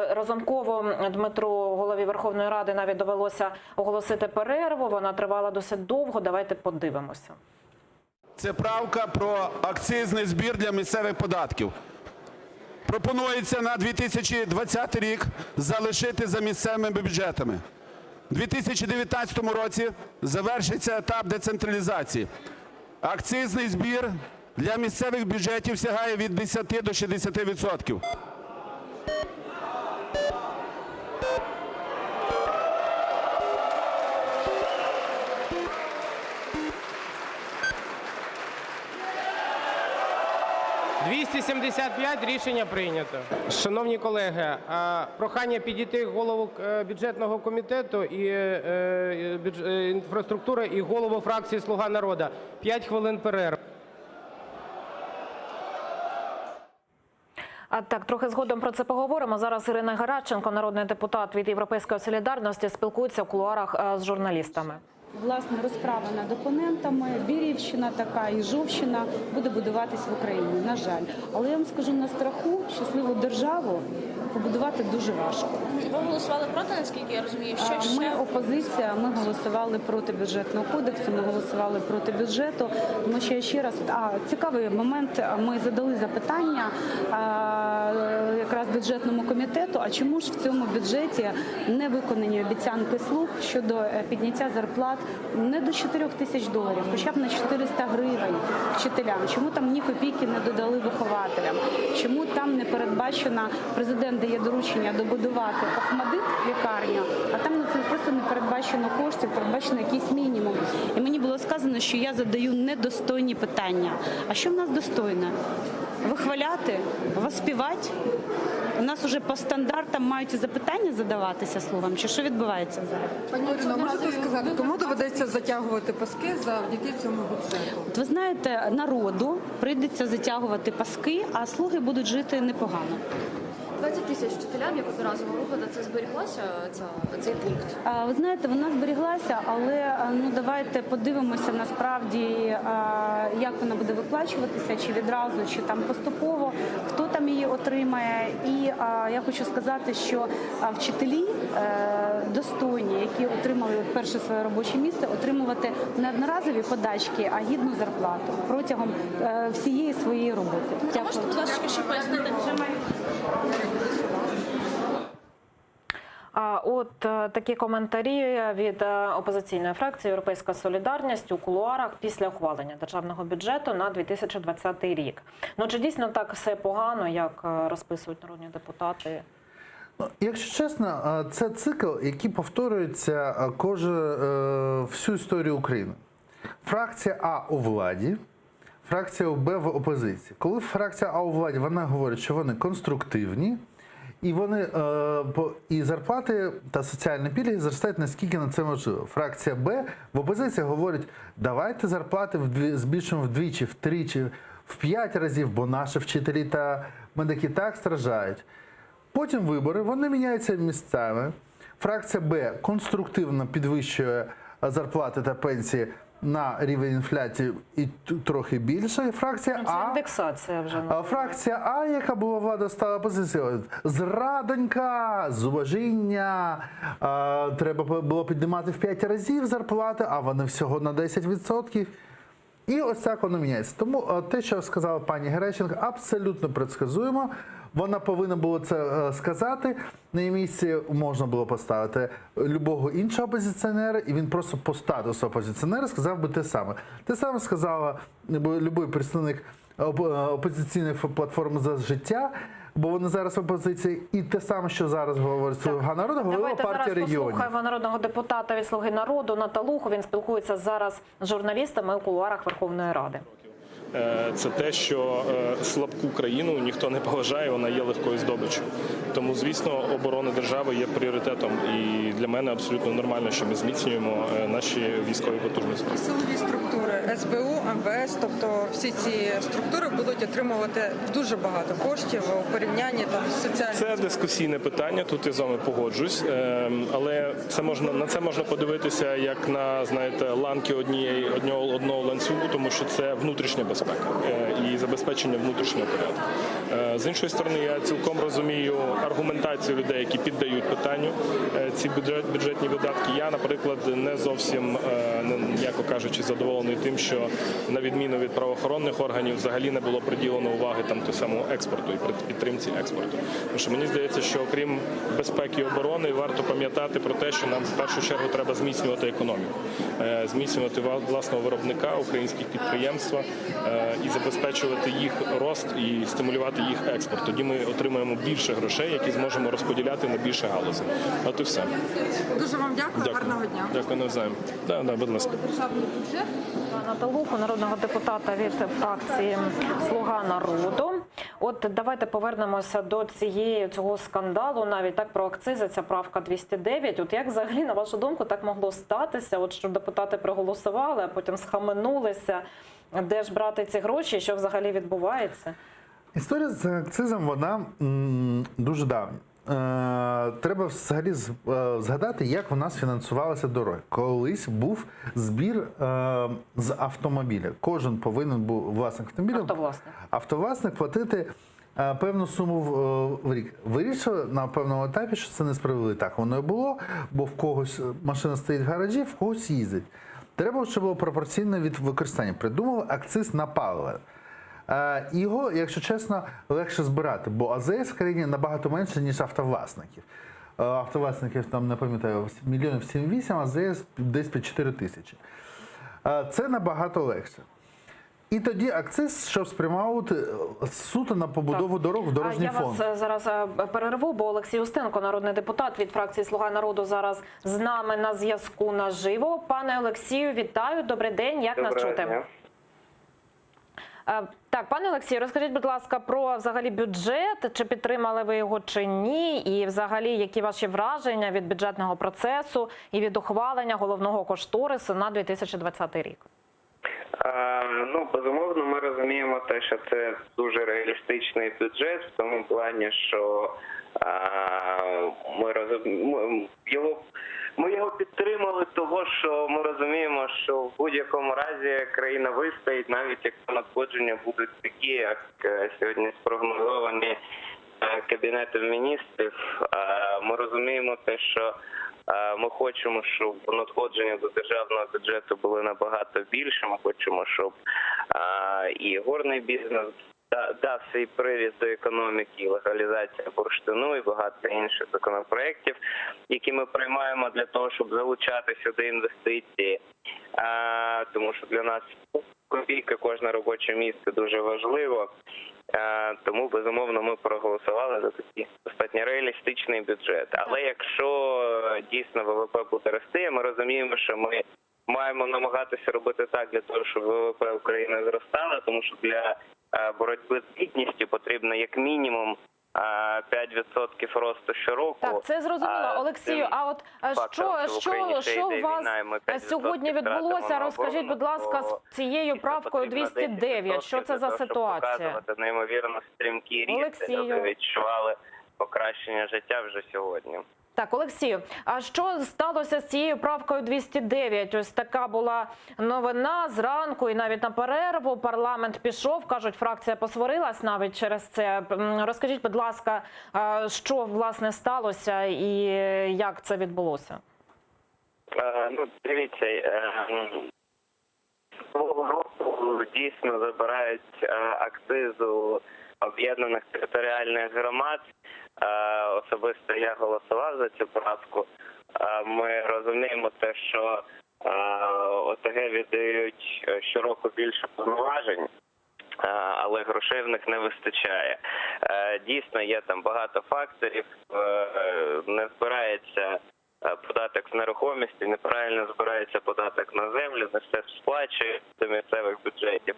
Разумкову Дмитру, голові Верховної Ради, навіть довелося оголосити перерву. Вона тривала досить довго. Давайте подивимося. Це правка про акцизний збір для місцевих податків. Пропонується на 2020 рік залишити за місцевими бюджетами. У 2019 році завершиться етап децентралізації. Акцизний збір для місцевих бюджетів сягає від 10 до 60%. «275» рішення прийнято. Шановні колеги, прохання підійти голову бюджетного комітету і інфраструктури і голову фракції «Слуга народу». 5 хвилин перерви. Так, трохи згодом про це поговоримо. Зараз Ірина Геращенко, народний депутат від «Європейської солідарності», спілкується в кулуарах з журналістами. Власне, розправа над опонентами, Бірівщина така, Іжовщина буде будуватись в Україні, на жаль. Але я вам скажу, на страху щасливу державу побудувати дуже важко. Ви голосували проти, наскільки я розумію? Ми опозиція, ми голосували проти бюджетного кодексу, ми голосували проти бюджету. Тому що я ще раз, цікавий момент, ми задали запитання якраз бюджетному комітету, а чому ж в цьому бюджеті не виконані обіцянки «Слуг» щодо підняття зарплат не до 4 тисяч доларів, хоча б на 400 гривень вчителям. Чому там ні копійки не додали вихователям? Чому там не передбачено, президент дає доручення добудувати Охмадит лікарню, а там просто не передбачено коштів, передбачено якийсь мінімум. І мені було сказано, що я задаю недостойні питання. А що в нас достойне? Вихваляти? Воспівати? У нас уже по стандартам мають і запитання задаватися «Слугам», чи що відбувається взагалі? Пані Ірино, можете сказати, кому доведеться затягувати паски завдяки цьому бюджету? От ви знаєте, народу прийдеться затягувати паски, а «Слуги» будуть жити непогано. 20 тисяч вчителям, як одноразова виплата, це зберіглося, цей пункт? Ви знаєте, вона зберіглася, але давайте подивимося насправді, як вона буде виплачуватися, чи відразу, чи там поступово, хто там її отримає. І я хочу сказати, що вчителі достойні, які отримали перше своє робоче місце, отримувати не одноразові подачки, а гідну зарплату протягом всієї своєї роботи. Дякую. Можете, будь ласка, ще пояснити? От такі коментарі від опозиційної фракції «Європейська солідарність» у кулуарах після ухвалення державного бюджету на 2020 рік. Ну, чи дійсно так все погано, як розписують народні депутати? Якщо чесно, це цикл, який повторюється всю історію України. Фракція А у владі, фракція Б в опозиції. Коли фракція А у владі, вона говорить, що вони конструктивні, і вони і зарплати та соціальні пільги зростають наскільки на це можливо. Фракція Б в опозиції говорить, давайте зарплати збільшимо вдвічі, втричі, в 5 разів, бо наші вчителі та медики так страждають. Потім вибори, вони міняються місцями. Фракція Б конструктивно підвищує зарплати та пенсії на рівень інфляції і трохи більше. Фракція Це А, індексація вже. фракція А, яка була влада, стала опозицією. Зрадонька, зубожіння, треба було піднімати в 5 разів зарплати, а вони всього на 10%. І ось так воно міняється. Тому те, що сказала пані Геращенко, абсолютно предсказуємо. Вона повинна була це сказати. На її місці можна було поставити любого іншого опозиціонера, і він просто по статусу опозиціонера сказав би те саме. Те саме сказала будь-який представник опозиційної платформи «За життя», бо вони зараз в опозиції, і те саме, що зараз говорить «Слуга народу», говорила партія регіонів. Давайте зараз послухаємо народного депутата від «Слуги народу» Наталуху. Він спілкується зараз з журналістами у кулуарах Верховної Ради. Це те, що слабку країну ніхто не поважає, вона є легкою здобиччю. Тому, звісно, оборона держави є пріоритетом. І для мене абсолютно нормально, що ми зміцнюємо наші військові потужності. Силові структури СБУ, МВС, тобто всі ці структури будуть отримувати дуже багато коштів у порівнянні з соціальними. Це дискусійне питання, тут я з вами погоджусь. Але на це можна подивитися як на, знаєте, ланки одного ланцюгу, тому що це внутрішня безпека і забезпечення внутрішнього порядку. З іншої сторони, я цілком розумію аргументацію людей, які піддають питанню ці бюджетні видатки. Я, наприклад, не зовсім, м'яко кажучи, задоволений тим, що на відміну від правоохоронних органів взагалі не було приділено уваги там самому експорту і підтримці експорту. Тому що мені здається, що окрім безпеки і оборони, варто пам'ятати про те, що нам в першу чергу треба зміцнювати економіку, зміцнювати власного виробника, українських підприємства, і забезпечувати їх рост і стимулювати їх експорт. Тоді ми отримаємо більше грошей, які зможемо розподіляти на більше галузей. От і все. Дуже вам дякую. Гарного дня. Дякую навзаєм. Да, будь ласка. Державний бюджет. Наталуху, народного депутата від фракції «Слуга народу». От давайте повернемося до цього скандалу, навіть так про акцизи, ця правка 209. От як взагалі, на вашу думку, так могло статися, от що депутати проголосували, а потім схаменулися? Де ж брати ці гроші, що взагалі відбувається? Історія з акцизом, вона дуже давня. Треба взагалі згадати, як у нас фінансувалися дороги. Колись був збір з автомобіля. Кожен повинен був власник автомобіля, автовласник платити певну суму в рік. Вирішили на певному етапі, що це несправедливо. Так воно і було, бо в когось машина стоїть в гаражі, в когось їздить. Треба, щоб було пропорційно від використання. Придумали акциз на паливо. Його, якщо чесно, легше збирати, бо АЗС в країні набагато менше, ніж автовласників. Автовласників, там, не пам'ятаю, мільйонів 7-8, а АЗС десь під 4 тисячі. Це набагато легше. І тоді акциз, щоб спрямовувати суто на побудову дорог в дорожній фонд. Я вас зараз перерву, бо Олексій Устенко, народний депутат від фракції «Слуга народу», зараз з нами на зв'язку наживо. Пане Олексію, вітаю, добрий день, як нас чути? Так, пане Олексію, розкажіть, будь ласка, про взагалі бюджет, чи підтримали ви його чи ні, і взагалі які ваші враження від бюджетного процесу і від ухвалення головного кошторису на 2020 рік? Ну, безумовно, ми розуміємо те, що це дуже реалістичний бюджет, в тому плані, що ми його підтримали, того, що ми розуміємо, що в будь-якому разі країна вистоїть, навіть якщо надходження будуть такі, як сьогодні спрогнозовані Кабінетом міністрів. Ми розуміємо те, що ми хочемо, щоб надходження до державного бюджету були набагато більше. Ми хочемо, щоб і горний бізнес дав свій привід до економіки, легалізація бурштину і багато інших законопроєктів, які ми приймаємо для того, щоб залучати сюди інвестиції. Тому що для нас копійка, кожне робоче місце дуже важливо. Тому, безумовно, ми проголосували за такий достатньо реалістичний бюджет. Але якщо дійсно ВВП буде рости, ми розуміємо, що ми маємо намагатися робити так для того, щоб ВВП України зростало, тому що для боротьби з бідністю потрібно як мінімум 5% росту щороку. Так, це зрозуміло. Олексію, а от що у вас сьогодні відбулося? Розкажіть, будь ласка, з цією правкою 209. Що це за ситуація? Неймовірно стрімкі ріст, люди відчували покращення життя вже сьогодні. Так, Олексію, а що сталося з цією правкою 209? Ось така була новина зранку і навіть на перерву парламент пішов, кажуть, фракція посварилась навіть через це. Розкажіть, будь ласка, що, власне, сталося і як це відбулося? Ну, дивіться, цього року дійсно забирають акцизу об'єднаних територіальних громад. Особисто я голосував за цю правку. Ми розуміємо те, що ОТГ віддають щороку більше повноважень, але грошей в них не вистачає. Дійсно, є там багато факторів, не збирається податок з нерухомості, неправильно збирається податок на землю, не все сплачує до місцевих бюджетів.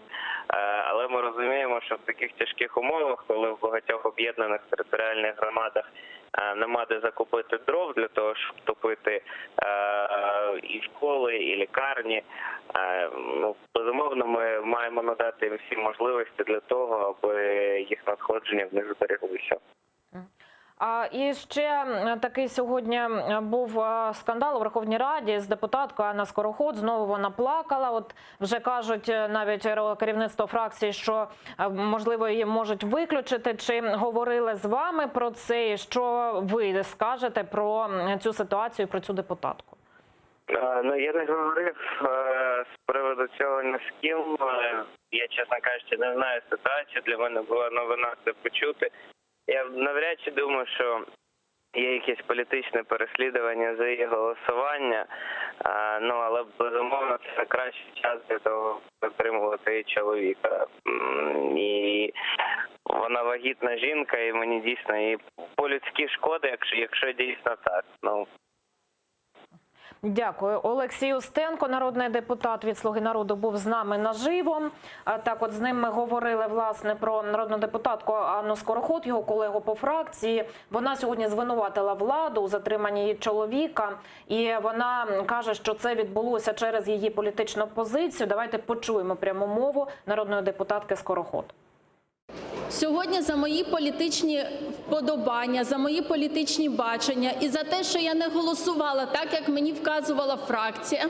Але ми розуміємо, що в таких тяжких умовах, коли в багатьох об'єднаних територіальних громадах нема де закупити дров для того, щоб топити і школи, і лікарні, ну, безумовно, ми маємо надати їм всі можливості для того, аби їх надходження в них збереглися. І ще такий сьогодні був скандал у Верховній Раді з депутаткою Анна Скороход. Знову вона плакала. От вже кажуть навіть керівництво фракції, що, можливо, її можуть виключити. Чи говорили з вами про це? І що ви скажете про цю ситуацію, про цю депутатку? Ну, я не говорив з приводу цього ні з ким. Я, чесно кажучи, не знаю ситуацію. Для мене була новина це почути. Я навряд чи думаю, що є якесь політичне переслідування за її голосування, ну, але, безумовно, це кращий час для того, щоб підтримувати її чоловіка. І вона вагітна жінка, і мені дійсно її по-людськи шкода, якщо дійсно так. Ну. Дякую. Олексій Устенко, народний депутат від «Слуги народу», був з нами наживо. Так от з ним ми говорили, власне, про народну депутатку Анну Скороход, його колегу по фракції. Вона сьогодні звинуватила владу у затриманні її чоловіка. І вона каже, що це відбулося через її політичну позицію. Давайте почуємо пряму мову народної депутатки Скороход. Сьогодні за мої політичні вподобання, за мої політичні бачення і за те, що я не голосувала так, як мені вказувала фракція,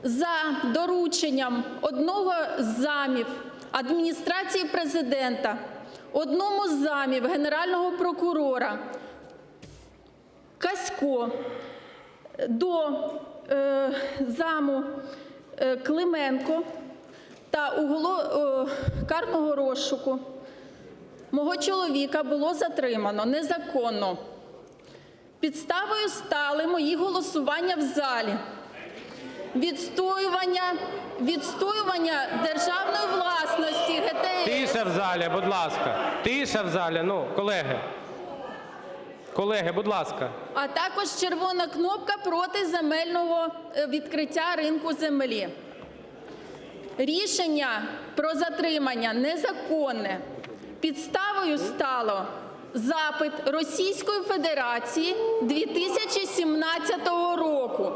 за дорученням одного з замів адміністрації президента одному з замів Генерального прокурора Касько до заму Клименко та карного розшуку мого чоловіка було затримано незаконно. Підставою стали мої голосування в залі, відстоювання державної власності ГТС. Тиша в залі, будь ласка. Тиша в залі. Ну, колеги. Колеги, будь ласка. А також червона кнопка проти земельного відкриття ринку землі. Рішення про затримання незаконне. Підставою стало запит Російської Федерації 2017 року.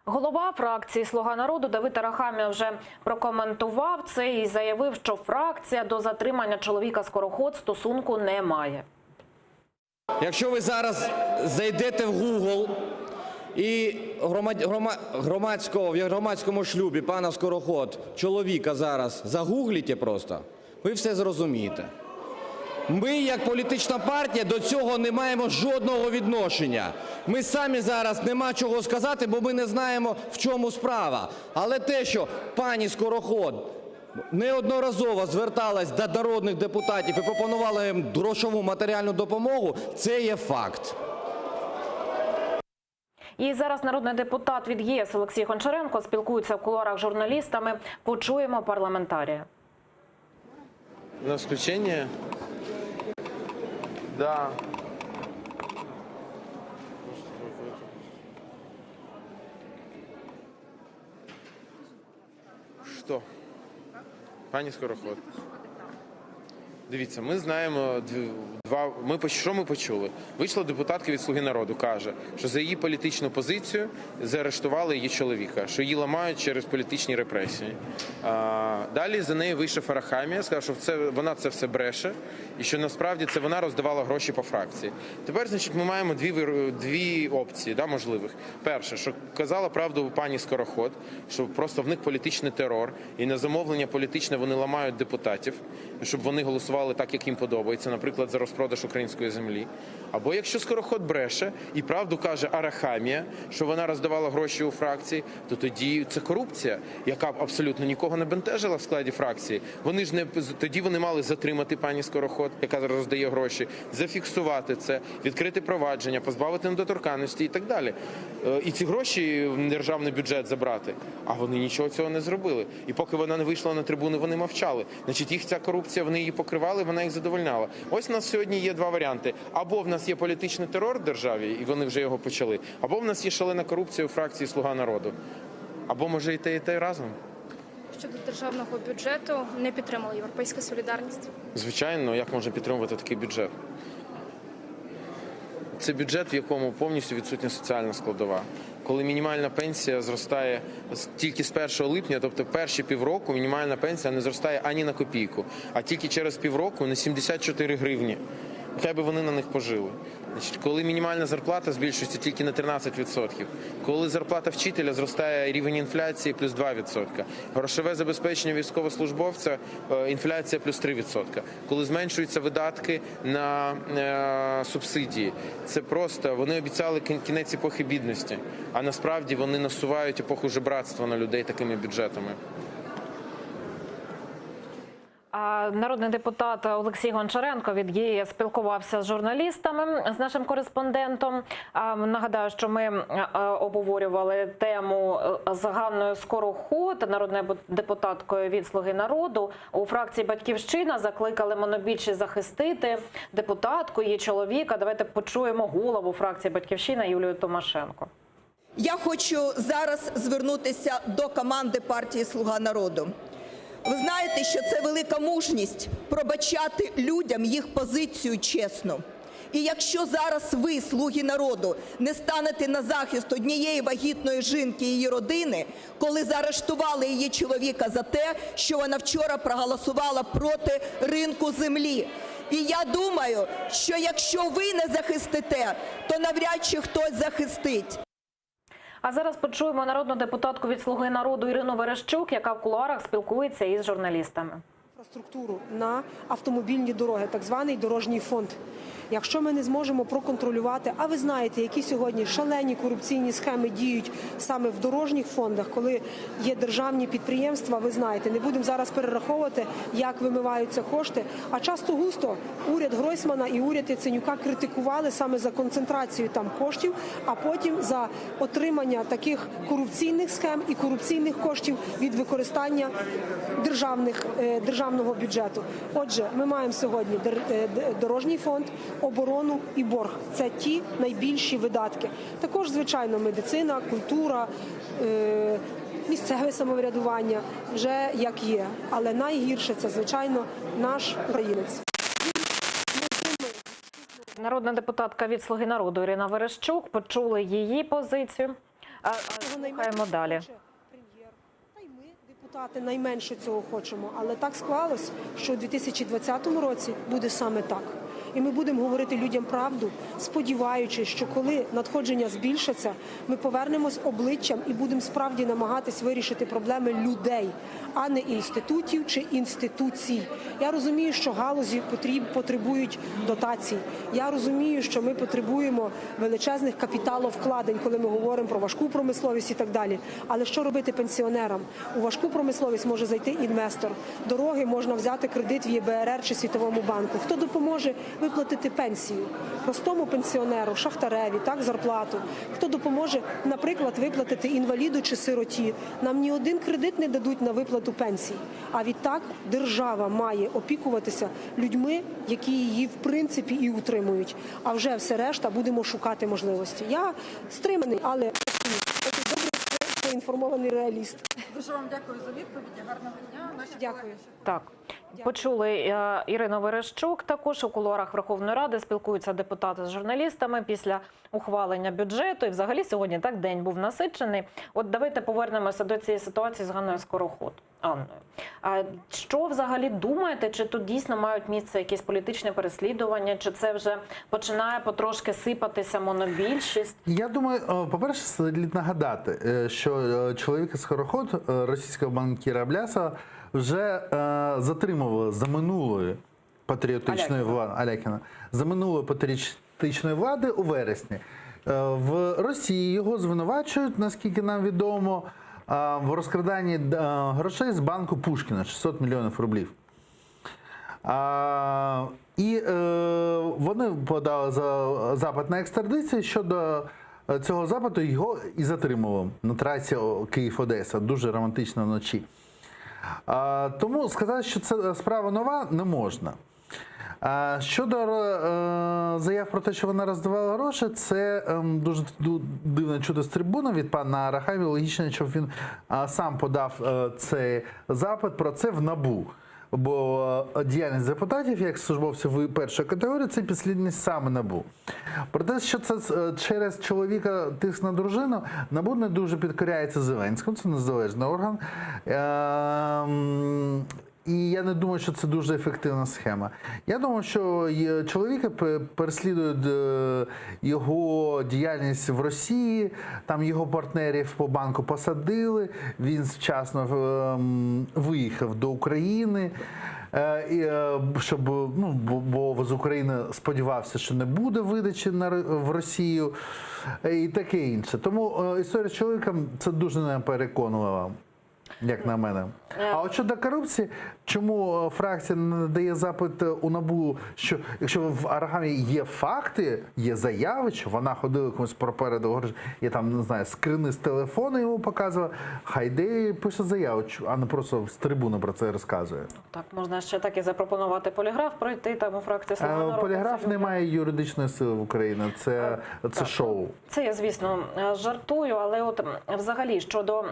Голова фракції «Слуга народу» Давид Арахамія вже прокоментував це і заявив, що фракція до затримання чоловіка Скороход стосунку не має. Якщо ви зараз зайдете в Google і в громадському шлюбі пана Скороход, чоловіка зараз загуглите просто, ви все зрозумієте. Ми, як політична партія, до цього не маємо жодного відношення. Ми самі зараз нема чого сказати, бо ми не знаємо, в чому справа. Але те, що пані Скороход неодноразово зверталась до народних депутатів і пропонувала їм грошову матеріальну допомогу, це є факт. І зараз народний депутат від ЄС Олексій Гончаренко спілкується в кулуарах з журналістами. Почуємо парламентарія. У нас включение. Да. Що? Пані Скороход. Дивіться, ми знаємо що ми почули? Вийшла депутатка від «Слуги народу», каже, що за її політичну позицію заарештували її чоловіка, що її ламають через політичні репресії. Далі за нею вийшов Арахамія, сказав, що вона це все бреше, і що насправді це вона роздавала гроші по фракції. Тепер, значить, ми маємо дві опції, можливих. Перше, що казала правду пані Скороход, що просто в них політичний терор, і на замовлення політичне вони ламають депутатів, щоб вони голосували так, як їм подобається, наприклад, за розпродаж української землі. Або якщо Скороход бреше і правду каже Арахамія, що вона роздавала гроші у фракції, то тоді це корупція, яка абсолютно нікого не бентежила в складі фракції. Тоді вони мали затримати пані Скороход, яка роздає гроші, зафіксувати це, відкрити провадження, позбавити недоторканності і так далі. І ці гроші в державний бюджет забрати. А вони нічого цього не зробили. І поки вона не вийшла на трибуну, вони мовчали. Значить, їх ця корупція, вони її покривали, вона їх задовольняла. Ось у нас сьогодні є два варіанти. Або в нас є політичний терор в державі, і вони вже його почали, або в нас є шалена корупція у фракції «Слуга народу». Або, може, і те разом. Щодо державного бюджету не підтримала «Європейська солідарність»? Звичайно, як можна підтримувати такий бюджет? Це бюджет, в якому повністю відсутня соціальна складова. Коли мінімальна пенсія зростає тільки з 1 липня, тобто перші півроку мінімальна пенсія не зростає ані на копійку, а тільки через півроку на 74 гривні. Хай би вони на них пожили. Значить, коли мінімальна зарплата збільшується тільки на 13%, коли зарплата вчителя зростає рівень інфляції плюс 2%, грошове забезпечення військовослужбовця інфляція плюс 3%, коли зменшуються видатки на субсидії, це просто вони обіцяли кінець епохи бідності, а насправді вони насувають епоху жебратства на людей такими бюджетами. Народний депутат Олексій Гончаренко від ЄС спілкувався з журналістами, з нашим кореспондентом. Нагадаю, що ми обговорювали тему з Ганною Скороход, народною депутаткою від «Слуги народу». У фракції «Батьківщина» закликали монобільшість захистити депутатку, її чоловіка. Давайте почуємо голову фракції «Батьківщина» Юлію Томашенко. Я хочу зараз звернутися до команди партії «Слуга народу». Ви знаєте, що це велика мужність пробачати людям їх позицію чесно. І якщо зараз ви, «Слуги народу», не станете на захист однієї вагітної жінки і її родини, коли заарештували її чоловіка за те, що вона вчора проголосувала проти ринку землі. І я думаю, що якщо ви не захистите, то навряд чи хтось захистить. А зараз почуємо народну депутатку від «Слуги народу» Ірину Верещук, яка в кулуарах спілкується із журналістами. Інфраструктуру на автомобільні дороги, так званий дорожній фонд. Якщо ми не зможемо проконтролювати, а ви знаєте, які сьогодні шалені корупційні схеми діють саме в дорожніх фондах, коли є державні підприємства, ви знаєте, не будемо зараз перераховувати, як вимиваються кошти, а часто густо уряд Гройсмана і уряд Яценюка критикували саме за концентрацію там коштів, а потім за отримання таких корупційних схем і корупційних коштів від використання державного бюджету. Отже, ми маємо сьогодні дорожній фонд, оборону і борг. Це ті найбільші видатки. Також, звичайно, медицина, культура, місцеве самоврядування вже як є. Але найгірше це, звичайно, наш українець. Народна депутатка від «Слуги народу» Ірина Верещук. Почули її позицію. Слухаємо далі. Депутати найменше цього хочемо, але так склалось, що у 2020 році буде саме так. І ми будемо говорити людям правду, сподіваючись, що коли надходження збільшаться, ми повернемось обличчям і будемо справді намагатись вирішити проблеми людей, а не інститутів чи інституцій. Я розумію, що галузі потребують дотацій. Я розумію, що ми потребуємо величезних капіталовкладень, коли ми говоримо про важку промисловість і так далі. Але що робити пенсіонерам? У важку промисловість може зайти інвестор. Дороги можна взяти кредит в ЄБРР чи Світовому банку. Хто допоможе виплатити пенсію? Простому пенсіонеру, шахтареві, так, зарплату. Хто допоможе, наприклад, виплатити інваліду чи сироті? Нам ні один кредит не дадуть на виплату пенсій. А відтак держава має опікуватися людьми, які її в принципі і утримують. А вже все решта будемо шукати можливості. Я стриманий, але добре інформований реаліст. Дуже вам дякую за відповіді. Гарного дня. Дякую. Так. Почули Ірину Верещук. Також у кулуарах Верховної Ради спілкуються депутати з журналістами після ухвалення бюджету. І взагалі сьогодні так день був насичений. От давайте повернемося до цієї ситуації з Ганною Скороход. Анною. А що взагалі думаєте? Чи тут дійсно мають місце якісь політичні переслідування? Чи це вже починає потрошки сипатися монобільшість? Я думаю, по-перше, слід нагадати, що чоловіка Скороход, російського банкіра Аблясова, вже затримували за минулої патріотичної влади Алякіна, за минулої патріотичної влади у вересні. В Росії його звинувачують, наскільки нам відомо, в розкраданні грошей з банку Пушкіна, 600 мільйонів рублів. І вони подали запит на екстрадицію. Щодо цього запиту його і затримували на трасі Київ-Одеса, дуже романтично вночі. Тому сказати, що це справа нова, не можна. Щодо заяв про те, що вона роздавала гроші, це дуже дивно чути з трибуни від пана Арахамії. Логічно, щоб він сам подав цей запит про це в НАБУ. Бо діяльність депутатів, як службовців першої категорії, це підслідність саме НАБУ. Про те, що це через чоловіка тиск на дружину, НАБУ не дуже підкоряється Зеленському, це незалежний орган. І я не думаю, що це дуже ефективна схема. Я думаю, що чоловіка переслідують його діяльність в Росії, там його партнерів по банку посадили, він вчасно виїхав до України, бо з України сподівався, що не буде видачі в Росію і таке інше. Тому історія з чоловіком – це дуже непереконливо, як на мене. А от щодо корупції, чому фракція не надає запит у НАБУ, що якщо в Арахамії є факти, є заяви, що вона ходила комусь попереду, я там, не знаю, скрини з телефону йому показувала, хай йде пише заяву, а не просто з трибуни про це розказує. Так, можна ще так і запропонувати поліграф, пройти там у фракції «Слуга народу». Поліграф не має юридичної сили в Україні, це шоу. Це я, звісно, жартую, але от взагалі щодо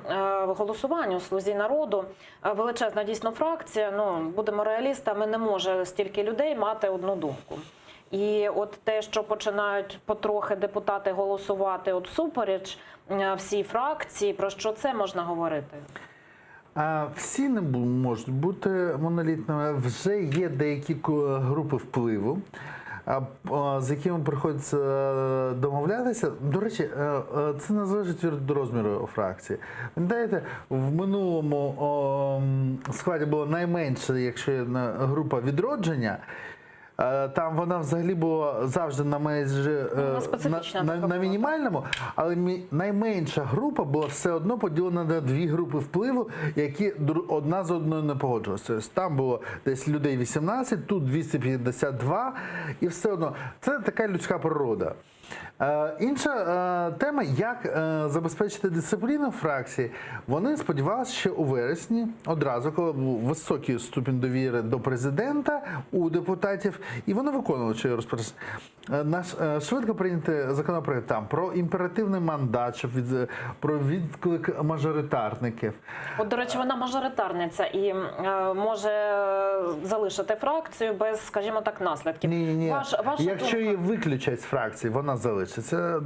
голосування у «Слузі народу», величезна дійсно фракція, будемо реалістами, не може стільки людей мати одну думку. І от те, що починають потрохи депутати голосувати от супереч всій фракції, про що це можна говорити? Всі не можуть бути монолітними. Вже є деякі групи впливу, з якими приходиться домовлятися. До речі, це не залежить від розміру фракції. Пам'ятаєте, в минулому складі було найменше, якщо є група «Відродження», там вона взагалі була завжди на майже на мінімальному, але найменша група була все одно поділена на дві групи впливу, які одна з одною не погоджувалися. Тобто там було десь людей 18, тут 252, і все одно. Це така людська природа. Інша тема, як забезпечити дисципліну фракції. Вони сподівалися ще у вересні, одразу, коли був високий ступінь довіри до президента у депутатів, і вони виконували цей розпорядження. Наш швидко прийнятий законопроект там про імперативний мандат, щоб про відклик мажоритарників. От, до речі, вона мажоритарниця і може залишити фракцію без, скажімо так, наслідків. Ні. Якщо її виключать з фракції, вона залишиться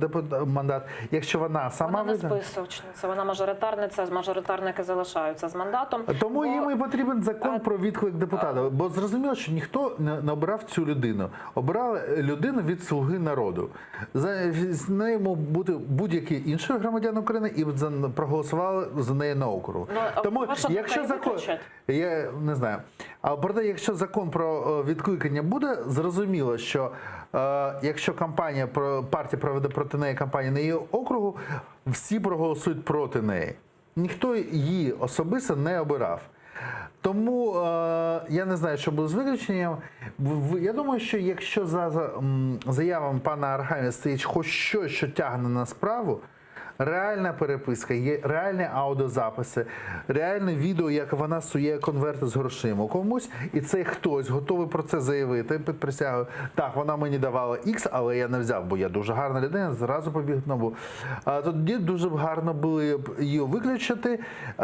мандат. Якщо вона сама вона не списочниця, вона мажоритарниця, мажоритарники залишаються з мандатом. Тому їм і потрібен закон про відклик депутата. Бо зрозуміло, що ніхто не обирав цю людину. Обирали людину від «Слуги народу». З нею мог бути будь-який інший громадян України і проголосували за неї на округу. Тому, якщо закон... Я не знаю. А проте, якщо закон про відкликання буде, зрозуміло, що якщо партія проведе проти неї кампанію на її округу, всі проголосують проти неї. Ніхто її особисто не обирав. Тому я не знаю, що буде з виключенням. Я думаю, що якщо за заявами пана Арахамія стоїть хоч щось, що тягне на справу, реальна переписка, є реальні аудіозаписи, реальне відео, як вона сує конверти з грошима комусь, і цей хтось готовий про це заявити під присягою. Так, вона мені давала X, але я не взяв, бо я дуже гарна людина, зразу побіг на НАБУ. Тоді дуже гарно було її виключити,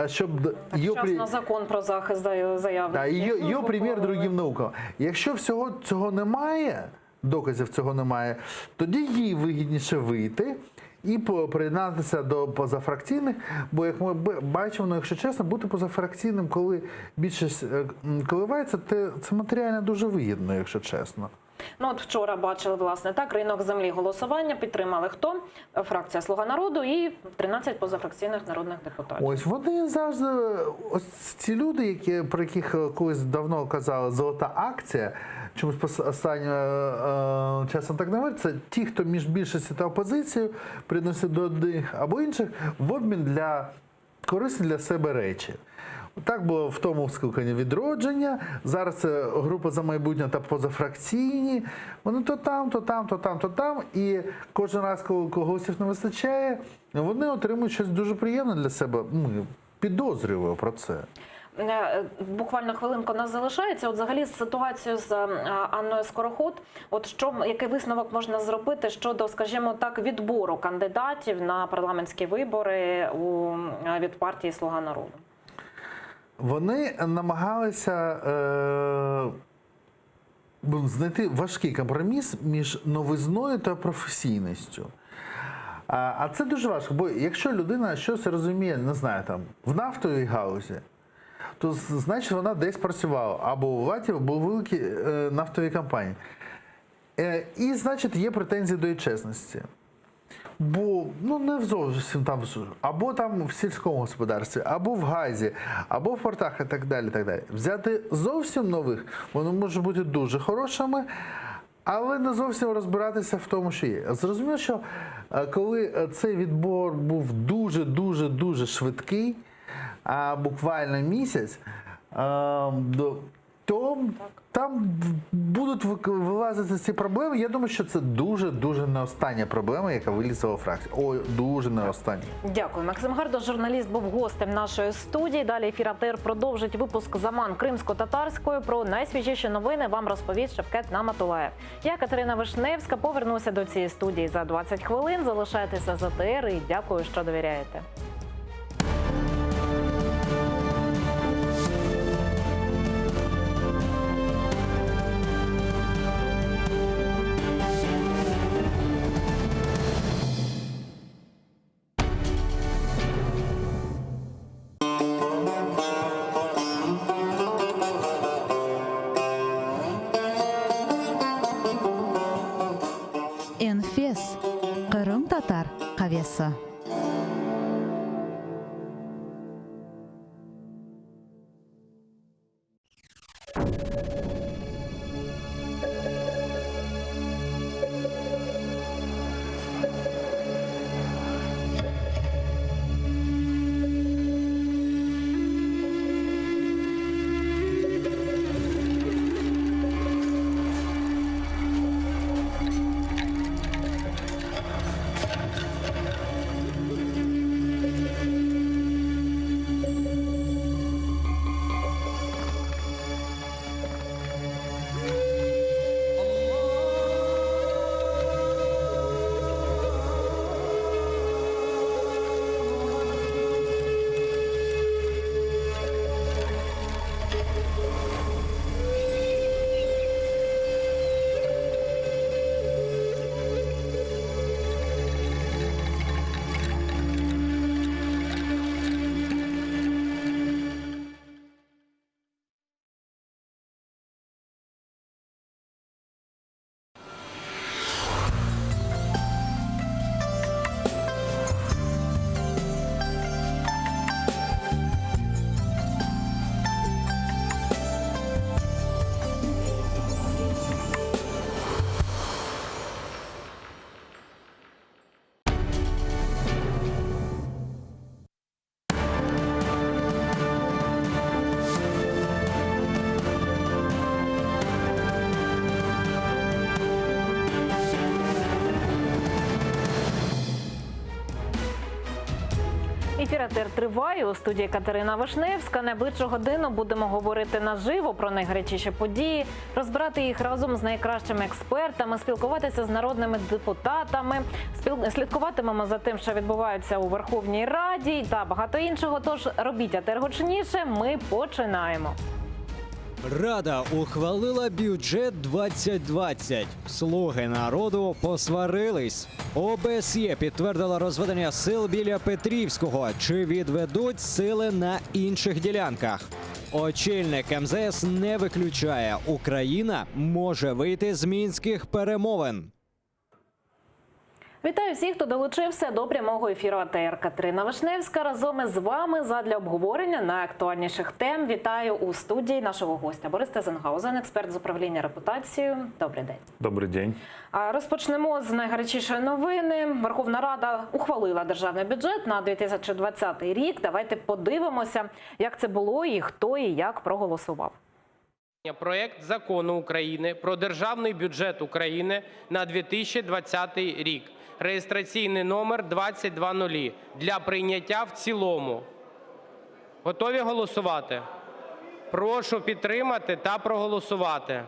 щоб... Вчасно закон про захист заявників. Її примір другим наукам. Якщо всього цього немає, доказів цього немає, тоді їй вигідніше вийти і приєднатися до позафракційних, бо, як ми бачимо, якщо чесно, бути позафракційним, коли більшість коливається, це матеріально дуже вигідно, якщо чесно. Ну от вчора бачили, власне, так, ринок землі голосування, підтримали хто? Фракція «Слуга народу» і 13 позафракційних народних депутатів. Ось вони завжди, ось ці люди, про яких колись давно казали «золота акція», чомусь останнім часом так не говорять, це ті, хто між більшістю та опозицією приносить до одних або інших в обмін для корисні для себе речі. Так було в тому скликанні «Відродження», зараз це група «За майбутнє» та позафракційні. Вони то там, то там, то там, то там. І кожен раз, коли голосів не вистачає, вони отримують щось дуже приємне для себе. Підозрюю про це. Буквально хвилинку нас залишається. От взагалі ситуацію з Анною Скороход. От який висновок можна зробити щодо, скажімо так, відбору кандидатів на парламентські вибори від партії «Слуга народу»? Вони намагалися знайти важкий компроміс між новизною та професійністю. А це дуже важко, бо якщо людина щось розуміє, не знаю, там, в нафтовій галузі, то значить вона десь працювала або у владі, або у великій нафтовій компанії. І, значить, є претензії до її чесності. Бо, не зовсім там, або там в сільському господарстві, або в газі, або в портах і так далі, і так далі. Взяти зовсім нових, вони можуть бути дуже хорошими, але не зовсім розбиратися в тому, що є. Зрозуміло, що коли цей відбор був дуже швидкий, буквально місяць, то там будуть вилазити ці проблеми. Я думаю, що це дуже не остання проблема, яка вилізла у фракції. Ой, дуже не остання. Дякую. Максим Гардо, журналіст, був гостем нашої студії. Далі ефір АТР продовжить випуск «Заман кримсько-татарською». Про найсвіжіші новини вам розповість Шевкет Наматулаєв. Я, Катерина Вишневська, повернуся до цієї студії за 20 хвилин. Залишайтеся з АТР і дякую, що довіряєте. Enfes. Кырым татар кавесы. Ефір «Етер» триває. У студії Катерина Вишневська. Найближчу годину будемо говорити наживо про найгарячіші події, розбирати їх разом з найкращими експертами, спілкуватися з народними депутатами, слідкуватимемо за тим, що відбувається у Верховній Раді та багато іншого. Тож робіть «Етер» гучніше, ми починаємо. Рада ухвалила бюджет 2020. Слуги народу посварились. ОБСЄ підтвердила розведення сил біля Петрівського. Чи відведуть сили на інших ділянках? Очільник МЗС не виключає. Україна може вийти з мінських перемовин. Вітаю всіх, хто долучився до прямого ефіру АТР. Катерина Вишневська разом із вами задля обговорення найактуальніших тем. Вітаю у студії нашого гостя Борис Тезенгаузен, експерт з управління репутацією. Добрий день. Добрий день. Розпочнемо з найгарячішої новини. Верховна Рада ухвалила державний бюджет на 2020 рік. Давайте подивимося, як це було і хто і як проголосував. Проект закону України про державний бюджет України на 2020 рік. Реєстраційний номер 2020 для прийняття в цілому. Готові голосувати? Прошу підтримати та проголосувати.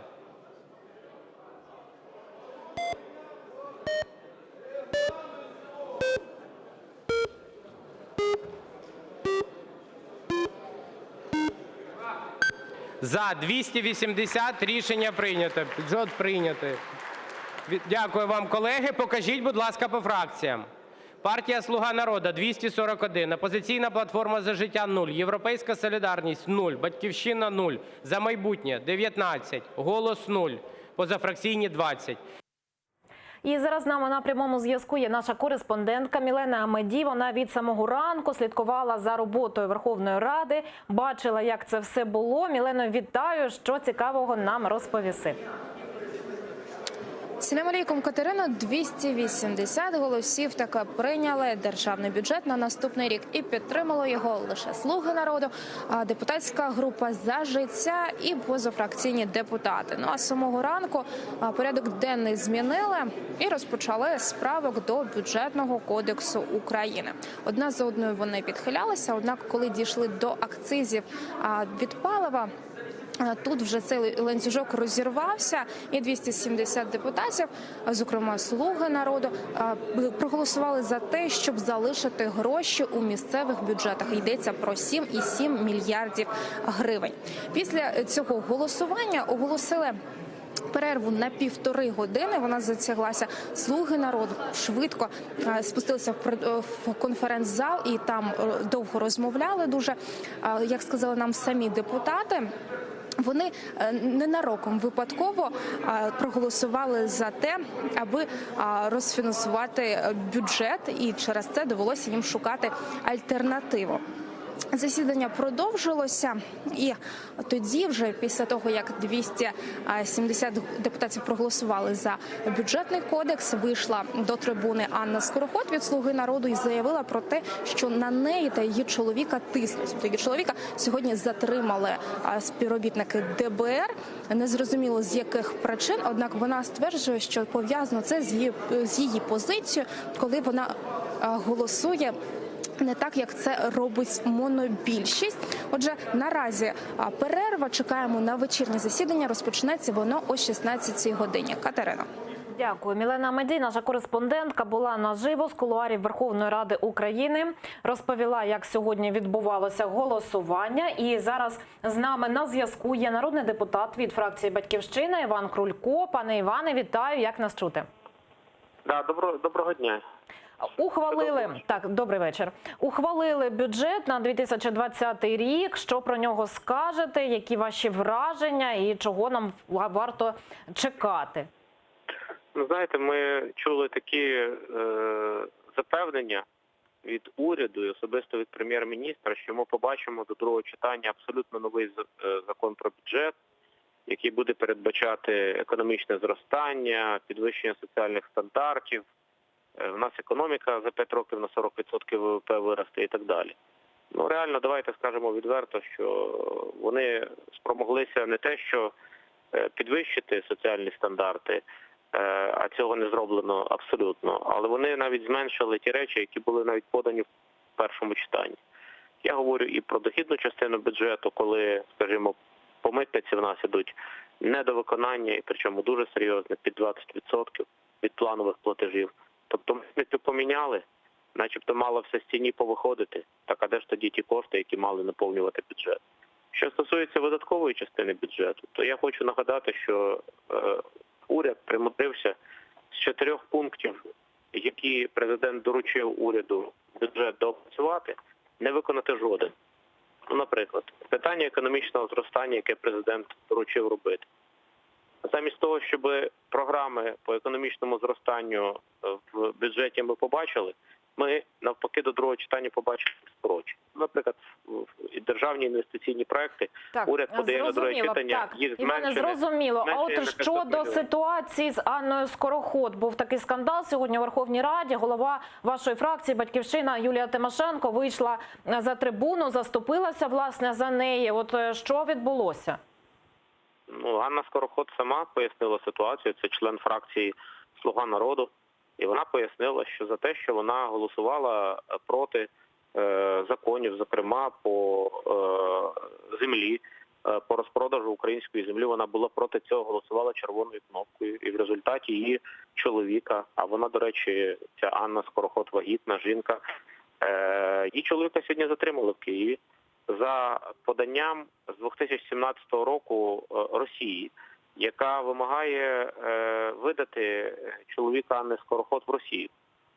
За 280 рішення прийнято. Бюджет прийнятий. Дякую вам, колеги. Покажіть, будь ласка, по фракціям. Партія «Слуга народу» – 241, «Опозиційна платформа – За життя» – 0, «Європейська солідарність» – 0, «Батьківщина» – 0, «За майбутнє» – 19, «Голос» – 0, позафракційні – 20. І зараз з нами на прямому зв'язку є наша кореспондентка Мілена Амеді. Вона від самого ранку слідкувала за роботою Верховної Ради, бачила, як це все було. Мілено, вітаю. Що цікавого нам розповіси? Салям алейкум, Катерино. 280 голосів таки прийняли державний бюджет на наступний рік і підтримало його лише «Слуги народу», депутатська група «За життя» і позафракційні депутати. Ну а з самого ранку порядок денний змінили і розпочали з правок до Бюджетного кодексу України. Одна за одною вони підхилялися, однак коли дійшли до акцизів від палива, тут вже цей ланцюжок розірвався, і 270 депутатів, зокрема «Слуги народу», проголосували за те, щоб залишити гроші у місцевих бюджетах. Йдеться про 7,7 мільярдів гривень. Після цього голосування оголосили перерву на 1,5 години. Вона затяглася. «Слуги народу» швидко спустилися в конференц-зал і там довго розмовляли дуже, як сказали нам самі депутати. Вони ненароком випадково проголосували за те, аби розфінансувати бюджет, і через це довелося їм шукати альтернативу. Засідання продовжилося, і тоді, вже після того, як 270 депутатів проголосували за бюджетний кодекс, вийшла до трибуни Анна Скороход від «Слуги народу» і заявила про те, що на неї та її чоловіка тиснуть. Її чоловіка сьогодні затримали співробітники ДБР. Незрозуміло з яких причин, однак вона стверджує, що пов'язано це з її позицією, коли вона голосує не так, як це робить монобільшість. Отже, наразі перерва, чекаємо на вечірнє засідання, розпочнеться воно о 16-й годині. Катерина. Дякую. Мілена Медій, наша кореспондентка, була наживо з кулуарів Верховної Ради України. Розповіла, як сьогодні відбувалося голосування. І зараз з нами на зв'язку є народний депутат від фракції «Батьківщина» Іван Крулько. Пане Іване, вітаю. Як нас чути? Доброго дня. Добрий вечір. Ухвалили бюджет на 2020 рік. Що про нього скажете? Які ваші враження і чого нам варто чекати? Ну, знаєте, ми чули такі запевнення від уряду і особисто від прем'єр-міністра, що ми побачимо до другого читання абсолютно новий закон про бюджет, який буде передбачати економічне зростання, підвищення соціальних стандартів. В нас економіка за 5 років на 40% ВВП виросте і так далі. Ну, реально, давайте скажемо відверто, що вони спромоглися не те, що підвищити соціальні стандарти, а цього не зроблено абсолютно, але вони навіть зменшили ті речі, які були навіть подані в першому читанні. Я говорю і про дохідну частину бюджету, коли, скажімо, по митниці в нас ідуть недовиконання, і причому дуже серйозне, під 20% від планових платежів. Тобто митницю поміняли, начебто мало все з тіні повиходити. Так, а де ж тоді ті кошти, які мали наповнювати бюджет? Що стосується видаткової частини бюджету, то я хочу нагадати, що уряд примудрився з 4 пунктів, які президент доручив уряду бюджет доопрацювати, не виконати жоден. Ну, наприклад, питання економічного зростання, яке президент доручив робити. Замість того, щоб програми по економічному зростанню в бюджеті ми побачили, ми навпаки до другого читання побачили скорочення. Наприклад, державні інвестиційні проекти уряд подає на друге читання, їх зменшили. Зрозуміло. А от щодо ситуації з Анною Скороход, був такий скандал сьогодні у Верховній Раді. Голова вашої фракції «Батьківщина» Юлія Тимошенко вийшла за трибуну, заступилася, власне, за неї. От що відбулося? Ну, Анна Скороход сама пояснила ситуацію, це член фракції «Слуга народу», і вона пояснила, що за те, що вона голосувала проти законів, зокрема по землі, по розпродажу української землі, вона була проти цього, голосувала червоною кнопкою, і в результаті її чоловіка, а вона, до речі, ця Анна Скороход вагітна жінка, її чоловіка сьогодні затримали в Києві за поданням з 2017 року Росії, яка вимагає видати чоловіка Анни Скороход в Росію.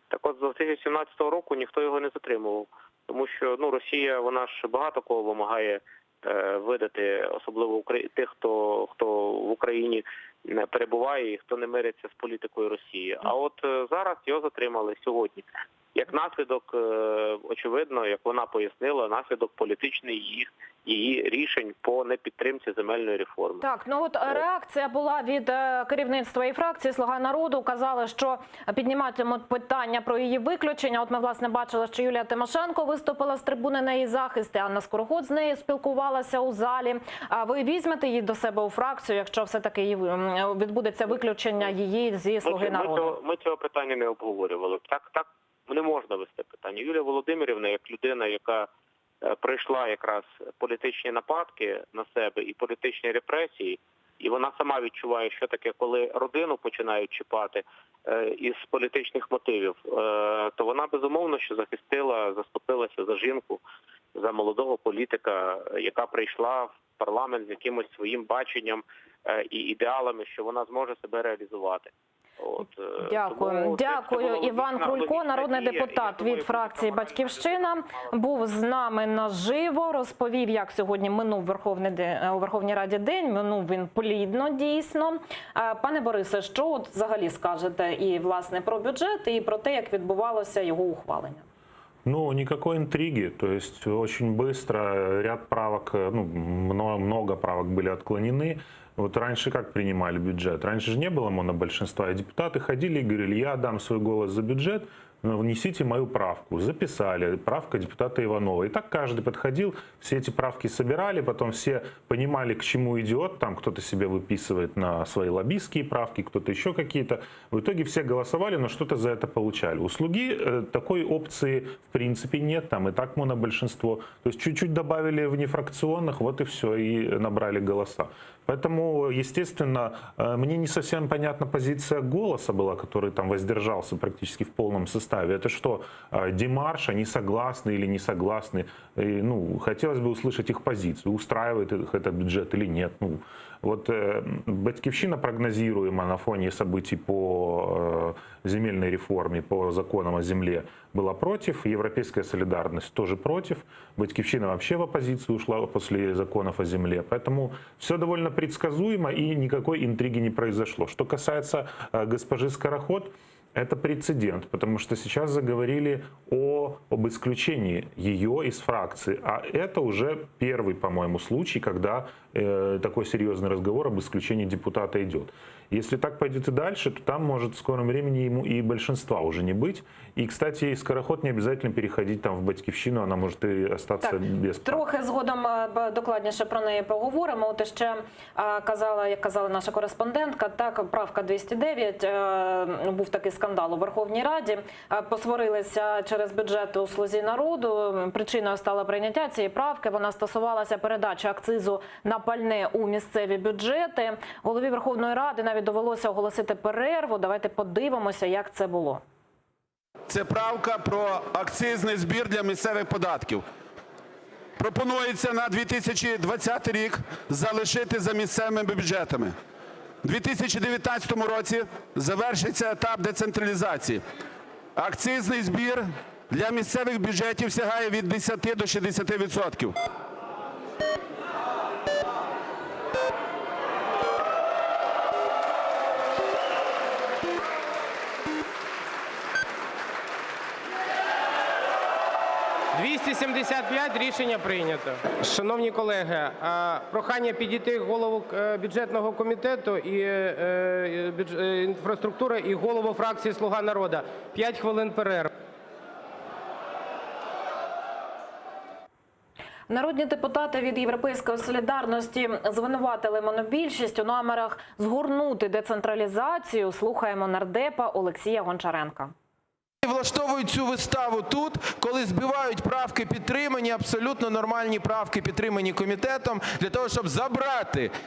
Так от з 2017 року ніхто його не затримував, тому що Росія, вона ж багато кого вимагає видати, особливо тих, хто в Україні перебуває і хто не мириться з політикою Росії. А от зараз його затримали сьогодні. Як наслідок, очевидно, як вона пояснила, наслідок політичний її рішень по непідтримці земельної реформи. Так, ну от реакція була від керівництва і фракції «Слуга народу». Казали, що підніматимуть питання про її виключення. От ми, власне, бачили, що Юлія Тимошенко виступила з трибуни на її захист, і Анна Скороход з нею спілкувалася у залі. А ви візьмете її до себе у фракцію, якщо все-таки відбудеться виключення її зі «Слуги народу»? Ми цього питання не обговорювали. Так не можна вести питання. Юлія Володимирівна, як людина, яка пройшла якраз політичні нападки на себе і політичні репресії, і вона сама відчуває, що таке, коли родину починають чіпати із політичних мотивів, то вона безумовно, що заступилася за жінку, за молодого політика, яка прийшла в парламент з якимось своїм баченням і ідеалами, що вона зможе себе реалізувати. Дякую. Дякую. Іван Крулько, народний депутат від фракції «Батьківщина», був з нами наживо, розповів, як сьогодні минув у Верховній Раді день. Минув він плідно, дійсно. Пане Борисе, що от взагалі скажете і, власне, про бюджет, і про те, як відбувалося його ухвалення? Ну, никакой интриги, то есть очень быстро ряд правок, ну, много правок были отклонены. Вот раньше как принимали бюджет? Раньше же не было монобольшинства, и депутаты ходили и говорили: я дам свой голос за бюджет, но внесите мою правку. Записали, правка депутата Иванова. И так каждый подходил, все эти правки собирали, потом все понимали, к чему идет. Там кто-то себе выписывает на свои лоббистские правки, кто-то еще какие-то. В итоге все голосовали, но что-то за это получали. У «Слуги» такой опции в принципе нет, там и так монобольшинство. То есть чуть-чуть добавили внефракционных, вот и все, и набрали голоса. Поэтому, естественно, мне не совсем понятна позиция «Голоса» была, который там воздержался практически в полном составе. Это что, демарш, они согласны или не согласны? И, ну, хотелось бы услышать их позицию, устраивает их этот бюджет или нет. Ну, вот «Батьківщина» прогнозируема на фоне событий по земельной реформе, по законам о земле была против, Европейская солидарность тоже против, «Батьківщина» вообще в оппозицию ушла после законов о земле. Поэтому все довольно предсказуемо и никакой интриги не произошло. Что касается госпожи Скороход, это прецедент, потому что сейчас заговорили об исключении ее из фракции. А это уже первый, по-моему, случай, когда такой серьезный разговор об исключении депутата идет. Если так пойдет и дальше, то там может в скором времени ему и большинства уже не быть. И, кстати, Скороход не обязательно переходить там в «Батьківщину», она может и остаться без прав. Трохи згодом докладніше про неї поговоримо. От ще казала, як казала наша кореспондентка, так, правка 209, був такий скандал у Верховній Раді, посварилися через бюджет у «Слузі народу». Причиною стало прийняття цієї правки. Вона стосувалася передачі акцизу на пальне у місцеві бюджети. Голові Верховної Ради навіть довелося оголосити перерву. Давайте подивимося, як це було. Це правка про акцизний збір для місцевих податків. Пропонується на 2020 рік залишити за місцевими бюджетами. У 2019 році завершиться етап децентралізації. Акцизний збір для місцевих бюджетів сягає від 10 до 60%. Рішення прийнято. Шановні колеги, прохання підійти голову бюджетного комітету і інфраструктури і голову фракції «Слуга народу». 5 хвилин перерви. Народні депутати від «Європейської солідарності» звинуватили монобільшість у намірах згорнути децентралізацію. Слухаємо нардепа Олексія Гончаренка. Влаштовують цю виставу тут, коли збивають правки підтримані, абсолютно нормальні правки підтримані комітетом, для того, щоб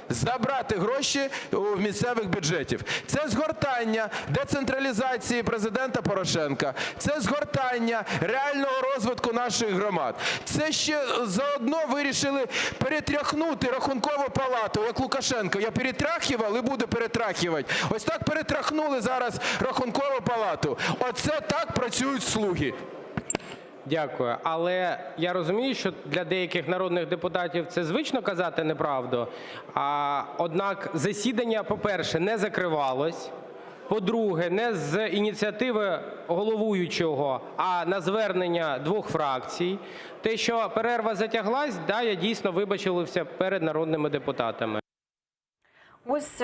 забрати гроші в місцевих бюджетів. Це згортання децентралізації президента Порошенка, це згортання реального розвитку наших громад. Це ще заодно вирішили перетряхнути Рахункову палату, як Лукашенко. Я перетряхував і буду перетряхувати. Ось так перетряхнули зараз Рахункову палату. Оце так працюють «Слуги». Дякую. Але я розумію, що для деяких народних депутатів це звично казати неправду. Однак засідання, по-перше, не закривалось. По-друге, не з ініціативи головуючого, а на звернення двох фракцій. Те, що перерва затяглась, да, я дійсно вибачився перед народними депутатами. Ось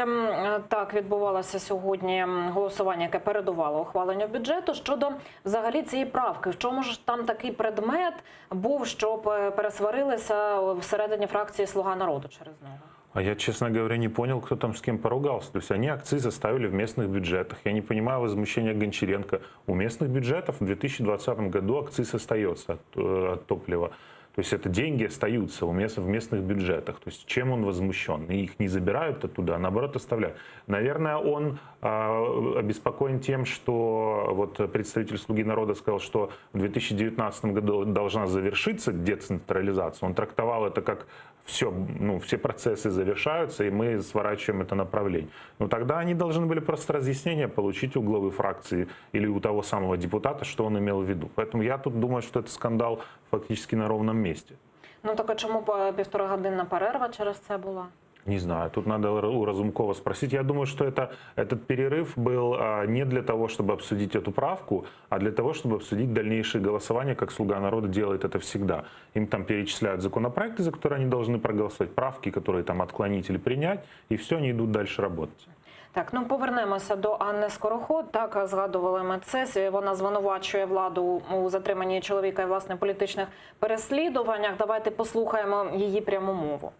так відбувалося сьогодні голосування, яке передувало ухваленню бюджету. Щодо взагалі цієї правки, в чому ж там такий предмет був, що пересварилися всередині фракції «Слуга народу» через нього? А я, честно говоря, не понял, кто там с кем поругался. То есть они акцизы ставили в местных бюджетах. Я не понимаю возмущения Гончаренко. У местных бюджетов в 2020 году акциз остается от топлива. То есть это деньги остаются в местных бюджетах. То есть чем он возмущен? И их не забирают оттуда, а наоборот оставляют. Наверное, он обеспокоен тем, что вот представитель «Слуги народа» сказал, что в 2019 году должна завершиться децентрализация. Он трактовал это как все процессы завершаются, и мы сворачиваем это направление. Но тогда они должны были просто разъяснение получить у главы фракции или у того самого депутата, что он имел в виду. Поэтому я тут думаю, что это скандал фактически на ровном месте. Ну так а чому півторагодинна перерва через це була? Не знаю, тут надо у Разумкова спросить. Я думаю, что этот перерыв был не для того, чтобы обсудить эту правку, а для того, чтобы обсудить дальнейшие голосования, как «Слуга народа» делает это всегда. Им там перечисляют законопроекты, за которые они должны проголосовать, правки, которые там отклонить или принять, и все, они идут дальше работать. Так, ну повернемося до Анни Скороход. Так, згадували ми це. Вона звинувачує владу у затриманні чоловіка і, власне, політичних переслідуваннях. Давайте послухаємо її пряму мову.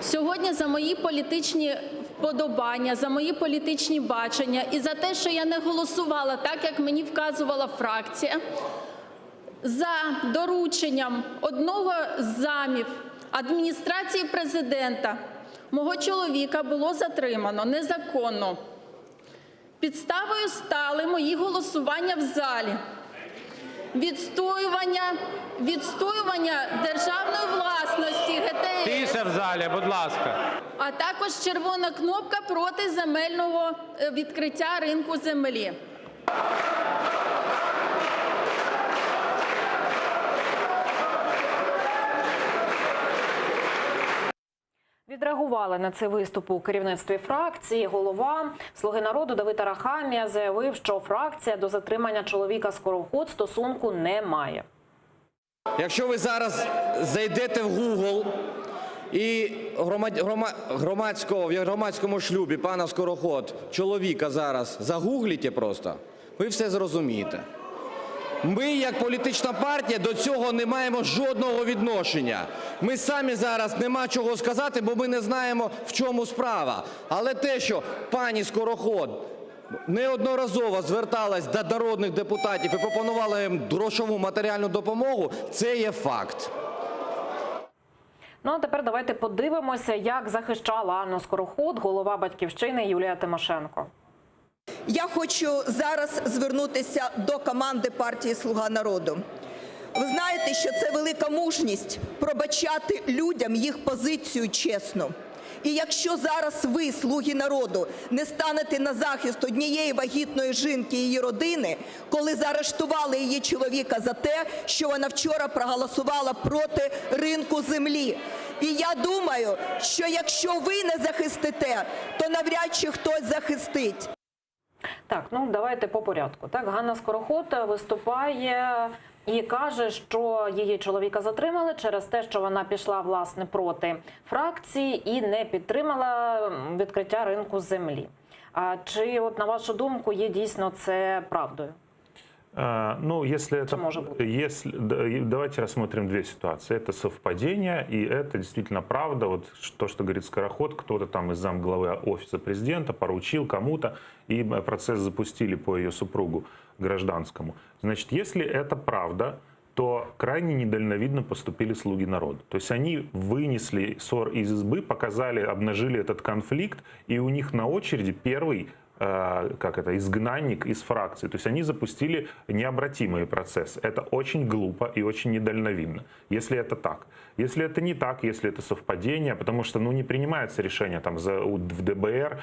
Сьогодні за мої політичні вподобання, за мої політичні бачення і за те, що я не голосувала так, як мені вказувала фракція, за дорученням одного з замів адміністрації президента мого чоловіка було затримано незаконно. Підставою стали мої голосування в залі. Відстоювання державної власності ГТС. Тише в залі, будь ласка. А також червона кнопка проти земельного відкриття ринку землі. Відреагували на цей виступ у керівництві фракції. Голова «Слуги народу» Давид Арахамія заявив, що фракція до затримання чоловіка Скороход стосунку не має. Якщо ви зараз зайдете в Google і в громадському шлюбі пана Скороход, чоловіка зараз загуглите просто, ви все зрозумієте. Ми, як політична партія, до цього не маємо жодного відношення. Ми самі зараз нема чого сказати, бо ми не знаємо, в чому справа. Але те, що пані Скороход неодноразово зверталась до народних депутатів і пропонувала їм грошову матеріальну допомогу, це є факт. Ну а тепер давайте подивимося, як захищала Анну Скороход голова «Батьківщини» Юлія Тимошенко. Я хочу зараз звернутися до команди партії «Слуга народу». Ви знаєте, що це велика мужність пробачати людям їх позицію чесно. І якщо зараз ви, «Слуги народу», не станете на захист однієї вагітної жінки і її родини, коли заарештували її чоловіка за те, що вона вчора проголосувала проти ринку землі. І я думаю, що якщо ви не захистите, то навряд чи хтось захистить. Так, ну давайте по порядку. Так, Ганна Скороход виступає і каже, що її чоловіка затримали через те, що вона пішла, власне, проти фракції і не підтримала відкриття ринку землі. А чи, от, на вашу думку, є дійсно це правдою? Ну, давайте рассмотрим две ситуации. Это совпадение, и это действительно правда. Вот то, что говорит Скороход, кто-то там из замглавы офиса президента поручил кому-то, и процесс запустили по ее супругу гражданскому. Значит, если это правда, то крайне недальновидно поступили «Слуги народа». То есть они вынесли ссор из избы, показали, обнажили этот конфликт, и у них на очереди первый изгнанник из фракции. То есть они запустили необратимые процессы. Это очень глупо и очень недальновидно, если это так. Если это не так, если это совпадение, потому что не принимается решение там, в ДБР,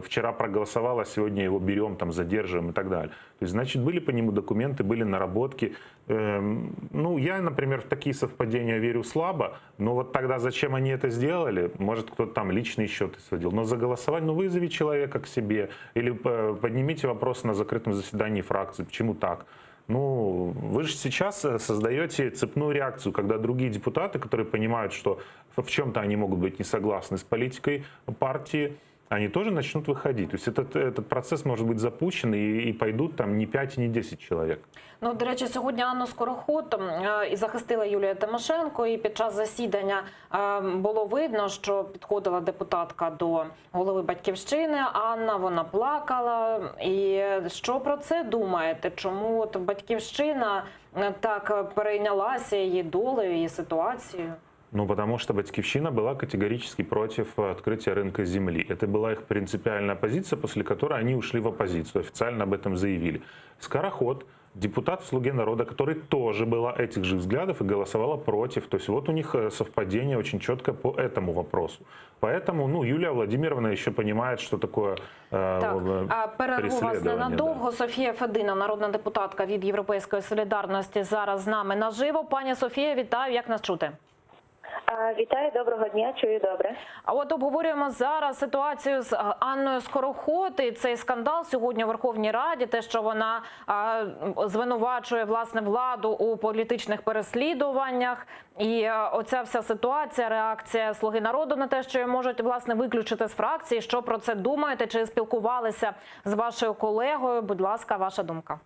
вчера проголосовало, сегодня его берем, там, задерживаем и так далее. То есть, значит, были по нему документы, были наработки. Я, например, в такие совпадения верю слабо, но вот тогда зачем они это сделали? Может, кто-то там личные счеты сводил. Но заголосовать, вызови человека к себе или поднимите вопрос на закрытом заседании фракции. Почему так? Вы же сейчас создаете цепную реакцию, когда другие депутаты, которые понимают, что в чем-то они могут быть не согласны с политикой партии, они тоже начнут выходить. То есть этот процесс может быть запущен, и пойдут там не 5, не 10 человек. Ну, до речі, сьогодні Анну Скороход і захистила Юлія Тимошенко, і під час засідання було видно, що підходила депутатка до голови Батьківщини Анна, вона плакала. І що про це думаєте? Чому от Батьківщина так перейнялася її долею, її ситуацією? Ну, потому что Батьківщина была категорически против открытия рынка земли. Это была их принципиальная позиция, после которой они ушли в оппозицию, официально об этом заявили. Скороход, депутат в «Слуге народа», который тоже была этих же взглядов и голосовала против. То есть вот у них совпадение очень четко по этому вопросу. Поэтому, ну, Юлия Владимировна еще понимает, что такое перерву вас ненадовго. Да. Софія Федина, народна депутатка від Європейської солідарності, зараз з нами наживо. Пані Софія, вітаю, як нас чути? Вітаю, доброго дня, чую добре. А от обговорюємо зараз ситуацію з Анною Скороход і цей скандал сьогодні у Верховній Раді, те, що вона звинувачує, власне, владу у політичних переслідуваннях. І оця вся ситуація, реакція «Слуги народу» на те, що її можуть, власне, виключити з фракції. Що про це думаєте? Чи спілкувалися з вашою колегою? Будь ласка, ваша думка.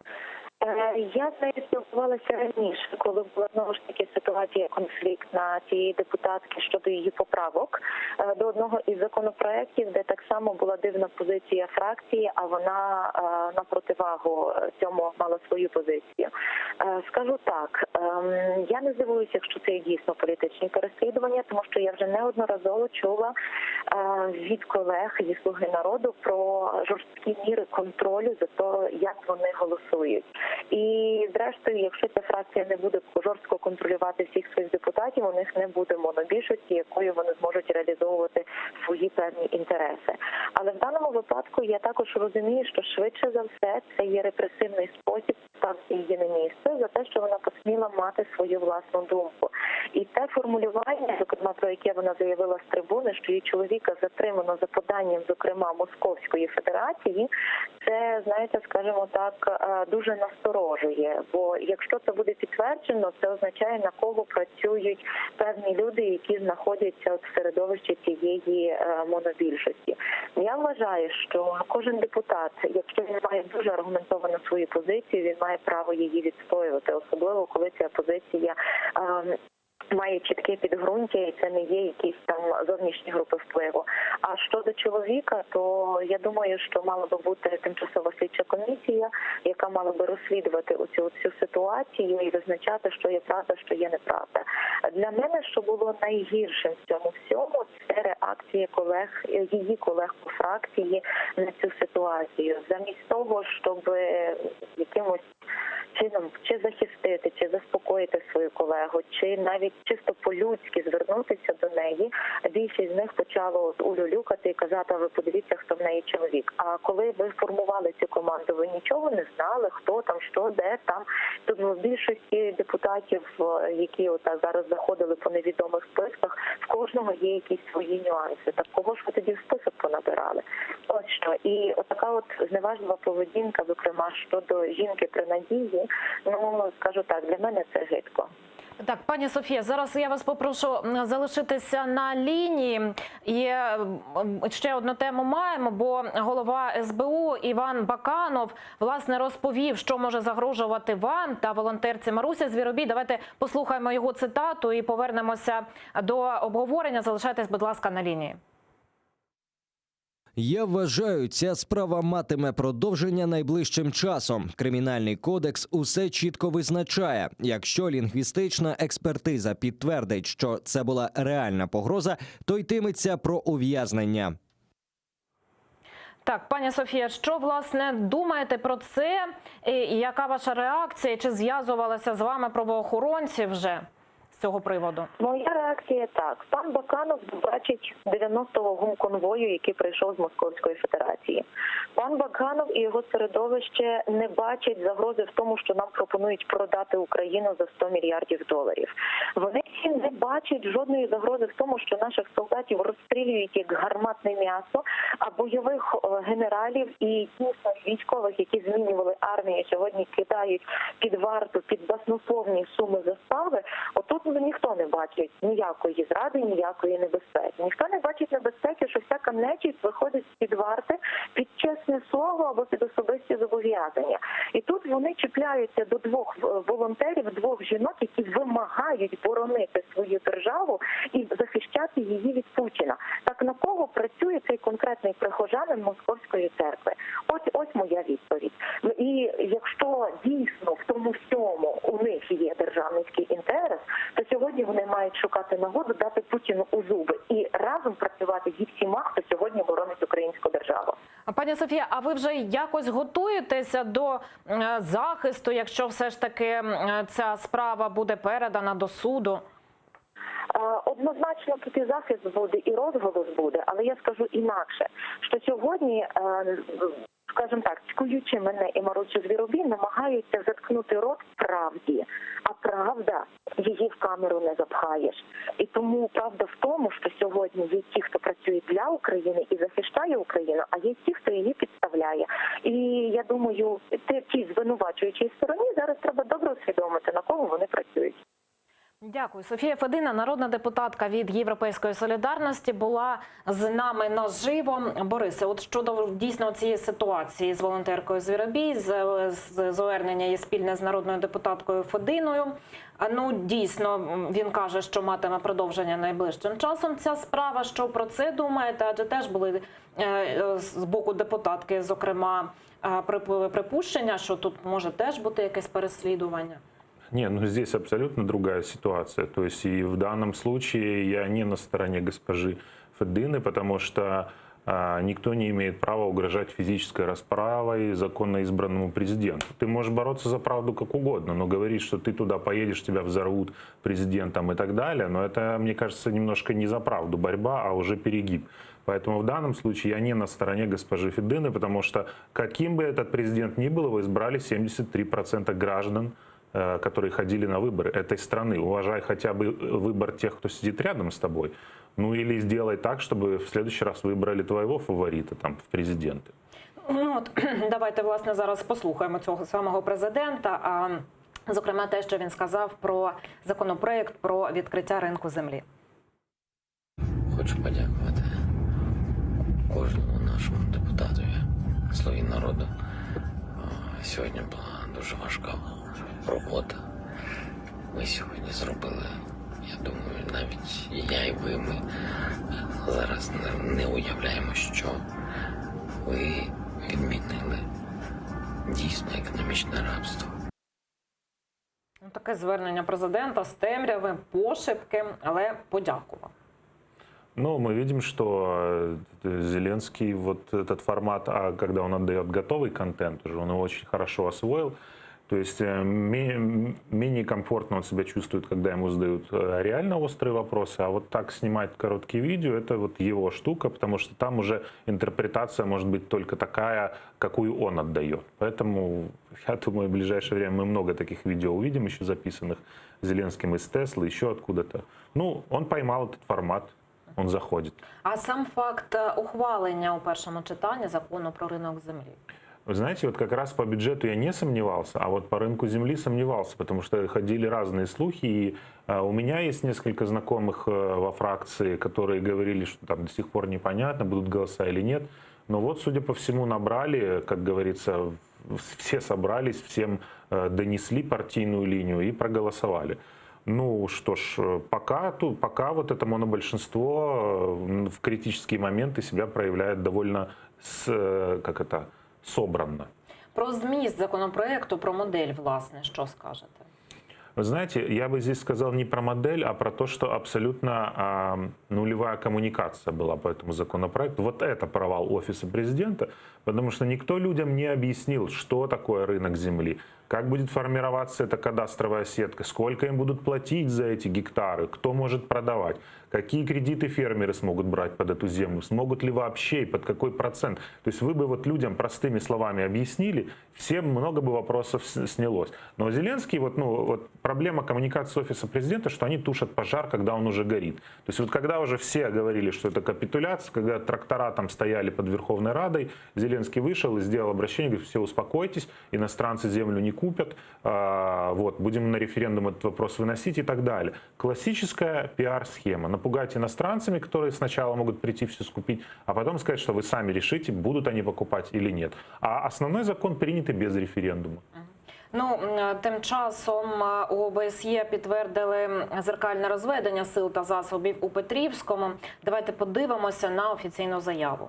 Я з нею спілкувалася раніше, коли була знову ж таки ситуація конфліктна цієї депутатки щодо її поправок до одного із законопроєктів, де так само була дивна позиція фракції, а вона на противагу цьому мала свою позицію. Скажу так, я не здивуюся, якщо це дійсно політичні переслідування, тому що я вже неодноразово чула від колег зі «Слуги народу» про жорсткі міри контролю за те, як вони голосують. І зрештою, якщо ця фракція не буде жорстко контролювати всіх своїх депутатів, у них не буде монобільшості, якою вони зможуть реалізовувати свої певні інтереси. Але в даному випадку я також розумію, що швидше за все це є репресивний спосіб ставити її на місце за те, що вона посміла мати свою власну думку. І те формулювання, зокрема, про яке вона заявила з трибуни, що її чоловіка затримано за поданням, зокрема, Московської Федерації, це, знаєте, скажімо так, дуже насторожує. Бо якщо це буде підтверджено, це означає, на кого працюють певні люди, які знаходяться в середовищі цієї монобільшості. Я вважаю, що кожен депутат, якщо він має дуже аргументовану свою позицію, він має право її відстоювати, особливо коли ця позиція має чітке підґрунтя, і це не є якісь там зовнішні групи впливу. А щодо чоловіка, то я думаю, що мала би бути тимчасова слідча комісія, яка мала би розслідувати оцю ситуацію і визначати, що є правда, що є неправда. Для мене, що було найгіршим в цьому всьому, це реакція колег, її колег по фракції на цю ситуацію. Замість того, щоб якимось чином чи захистити, чи заспокоїти свою колегу, чи навіть чисто по-людськи звернутися до неї, більшість з них почало улюлюкати і казати: а ви подивіться, хто в неї чоловік. А коли ви формували цю команду, ви нічого не знали, хто там, що, де там. Тут в більшості депутатів, які отак зараз заходили по невідомих списках, в кожного є якісь свої нюанси. Так кого ж ви тоді в список понабирали? Ось що. І отака от зневажлива поведінка, зокрема, щодо жінки при Надії, ну, скажу так, для мене це гидко. Так, пані Софія, зараз я вас попрошу залишитися на лінії. І ще одну тему маємо, бо голова СБУ Іван Баканов, власне, розповів, що може загрожувати вам та волонтерці Марусі Звіробій. Давайте послухаємо його цитату і повернемося до обговорення. Залишайтесь, будь ласка, на лінії. Я вважаю, ця справа матиме продовження найближчим часом. Кримінальний кодекс усе чітко визначає. Якщо лінгвістична експертиза підтвердить, що це була реальна погроза, то йтиметься про ув'язнення. Так, пані Софія, що, власне, думаєте про це? І яка ваша реакція? Чи зв'язувалися з вами правоохоронці вже з цього приводу? Моя реакція так. Пан Баканов бачить 90-го гумконвою, який прийшов з Московської Федерації. Пан Баканов і його середовище не бачать загрози в тому, що нам пропонують продати Україну за $100 мільярдів. Вони всі не бачать жодної загрози в тому, що наших солдатів розстрілюють як гарматне м'ясо, а бойових генералів і дійсно військових, які змінювали армію, сьогодні кидають під варту, під баснословні суми застави. Отут ніхто не бачить ніякої зради, ніякої небезпеки. Ніхто не бачить небезпеки, що всяка нечість виходить з-під варти під чесне слово або під особисті зобов'язання. І тут вони чіпляються до двох волонтерів, двох жінок, які вимагають боронити свою державу і захищати її від Путіна. Так на кого працює цей конкретний прихожанин Московської церкви? Ось моя відповідь. І якщо дійсно в тому всьому у них є державницький інтерес, то сьогодні вони мають шукати нагоду дати Путіну у зуби і разом працювати зі всіма, хто сьогодні боронить українську державу. Пані Софія, а ви вже якось готуєтеся до захисту, якщо все ж таки ця справа буде передана до суду? Однозначно тут і захист буде, і розголос буде, але я скажу інакше, що сьогодні, скажімо так, цькуючи мене і Марусю Звіробій, намагаються заткнути рот правді, а правда її в камеру не запхаєш. І тому правда в тому, що сьогодні є ті, хто працює для України і захищає Україну, а є ті, хто її підставляє. І я думаю, ті звинувачуючій стороні зараз треба добре усвідомити, на кого вони працюють. Дякую. Софія Федина, народна депутатка від Європейської солідарності, була з нами наживо. Борисе, от щодо дійсно цієї ситуації з волонтеркою Звіробій, з звернення є спільне з народною депутаткою Фединою. Ну, дійсно, він каже, що матиме продовження найближчим часом ця справа. Що про це думаєте? Адже теж були з боку депутатки, зокрема, припущення, що тут може теж бути якесь переслідування. Не, ну здесь абсолютно другая ситуация. То есть и в данном случае я не на стороне госпожи Федины, потому что никто не имеет права угрожать физической расправой законно избранному президенту. Ты можешь бороться за правду как угодно, но говорить, что ты туда поедешь, тебя взорвут президентом и так далее, но это, мне кажется, немножко не за правду борьба, а уже перегиб. Поэтому в данном случае я не на стороне госпожи Федины, потому что каким бы этот президент ни был, его избрали 73% граждан, которые ходили на выборы этой страны. Уважай хотя бы выбор тех, кто сидит рядом с тобой. Ну или сделай так, чтобы в следующий раз выбрали твоего фаворита там, в президенти. Ну, от, давайте, власне, зараз послухаємо цього самого президента, а зокрема те, що він сказав про законопроект про відкриття ринку землі. Хочу подякувати кожному нашому депутатові «Слуги народу». Сьогодні була дуже важка робота. Ми сьогодні зробили, я думаю, навіть і я, і ви, ми зараз не уявляємо, що ви відмінили дійсно економічне рабство. Таке звернення президента з темряви, пошепки, але подякував. Ну, мы видим, что Зеленский вот этот формат, когда он отдает готовый контент, уже он его очень хорошо освоил. То есть менее комфортно он себя чувствует, когда ему задают реально острые вопросы, а вот так снимать короткие видео, это вот его штука, потому что там уже интерпретация может быть только такая, какую он отдает. Поэтому, я думаю, в ближайшее время мы много таких видео увидим, еще записанных Зеленским из Теслы, еще откуда-то. Ну, он поймал этот формат. Он заходит. А сам факт ухвалення у першому читанні закону про ринок землі? Вы знаете, вот как раз по бюджету я не сомневался, а вот по рынку земли сомневался, потому что ходили разные слухи, и у меня есть несколько знакомых во фракции, которые говорили, что там до сих пор непонятно, будут голоса или нет. Но вот, судя по всему, набрали, как говорится, все собрались, всем донесли партийную линию и проголосовали. Ну что ж, пока вот это монобольшинство в критические моменты себя проявляет довольно собранно. Про зміст законопроекту, про модель, власне, що скажете? Вы знаете, я бы здесь сказал не про модель, а про то, что абсолютно нулевая коммуникация была по этому законопроекту. Вот это провал Офиса президента, потому что никто людям не объяснил, что такое рынок земли, как будет формироваться эта кадастровая сетка, сколько им будут платить за эти гектары, кто может продавать, какие кредиты фермеры смогут брать под эту землю, смогут ли вообще и под какой процент. То есть вы бы вот людям простыми словами объяснили, всем много бы вопросов снялось. Но Зеленский, вот проблема коммуникации Офиса президента, что они тушат пожар, когда он уже горит. То есть вот когда уже все говорили, что это капитуляция, когда трактора там стояли под Верховной Радой, Зеленский вышел и сделал обращение, говорит, все успокойтесь, иностранцы землю не купят, вот, будем на референдум этот вопрос выносить и так далее. Классическая пиар-схема. Напугать иностранцами, которые сначала могут прийти все скупить, а потом сказать, что вы сами решите, будут они покупать или нет. А основной закон принят и без референдума. Ну, тим часом у ОБСЄ підтвердили зеркальне розведення сил та засобів у Петрівському. Давайте подивимося на офіційну заяву.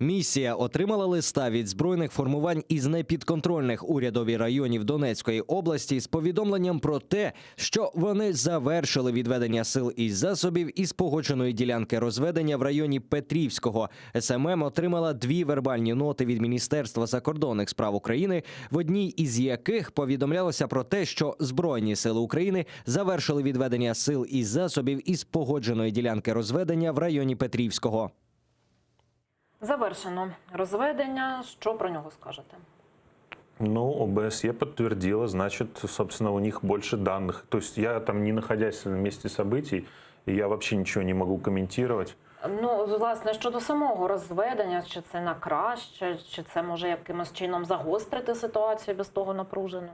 Місія отримала листа від збройних формувань із непідконтрольних урядові районів Донецької області з повідомленням про те, що вони завершили відведення сил і засобів із погодженої ділянки розведення в районі Петрівського. СММ отримала 2 вербальні ноти від Міністерства закордонних справ України, в одній із яких повідомлялося про те, що Збройні сили України завершили відведення сил і засобів із погодженої ділянки розведення в районі Петрівського. Завершено розведення. Що про нього скажете? Ну, ОБСЕ подтвердила, значит, собственно, у них больше данных. То есть я там, не находясь на месте событий, я вообще ничего не могу комментировать. Ну, власне, щодо самого розведення, чи це на краще, чи це може якимось чином загострити ситуацію без того напружено?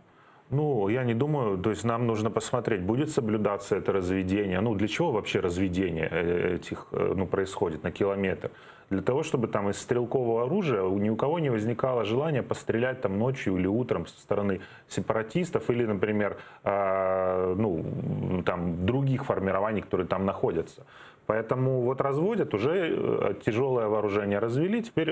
Ну, я не думаю, то есть нам нужно посмотреть, будет соблюдаться это разведение. Ну, для чего вообще разведение этих, происходит на километр? Для того, чтобы там из стрелкового оружия ни у кого не возникало желания пострелять там ночью или утром со стороны сепаратистов или, например, там других формирований, которые там находятся. Поэтому вот разводят, уже тяжелое вооружение развели, теперь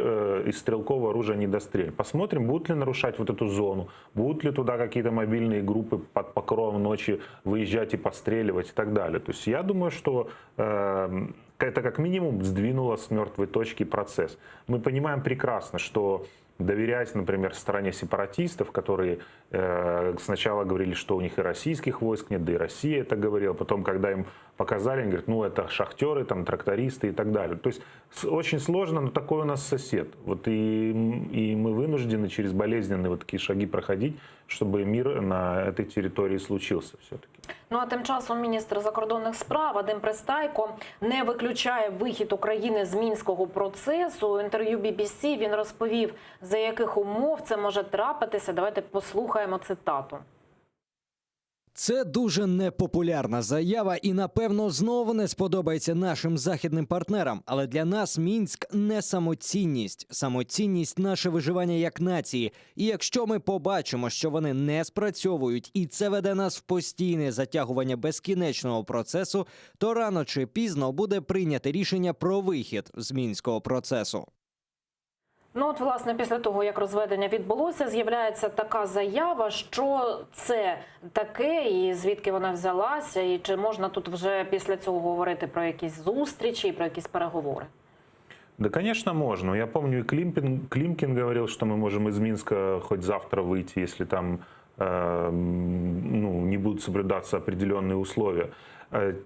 из стрелкового оружия не дострелят. Посмотрим, будут ли нарушать вот эту зону, будут ли туда какие-то мобильные группы под покровом ночи выезжать и постреливать и так далее. То есть я думаю, что это как минимум сдвинуло с мертвой точки процесс. Мы понимаем прекрасно, что доверять, например, стороне сепаратистов, которые сначала говорили, что у них и российских войск нет, да и Россия это говорила, потом, когда им показали, они говорят, ну это шахтеры, там, трактористы и так далее. То есть очень сложно, но такой у нас сосед. Вот и мы вынуждены через болезненные вот такие шаги проходить, чтобы мир на этой территории случился все-таки. Ну а тим часом міністр закордонних справ Вадим Пристайко не виключає вихід України з Мінського процесу. У інтерв'ю BBC він розповів, за яких умов це може трапитися. Давайте послухаємо цитату. Це дуже непопулярна заява і, напевно, знову не сподобається нашим західним партнерам. Але для нас Мінськ – не самоцінність. Самоцінність – наше виживання як нації. І якщо ми побачимо, що вони не спрацьовують, і це веде нас в постійне затягування безкінечного процесу, то рано чи пізно буде прийняте рішення про вихід з Мінського процесу. Ну от, власне, після того, як розведення відбулося, з'являється така заява, що це таке і звідки вона взялася, і чи можна тут вже після цього говорити про якісь зустрічі і про якісь переговори? Да, конечно, можно. Я помню, и Климкин говорил, что мы можем из Минска хоть завтра выйти, если там не будут соблюдаться определенные условия.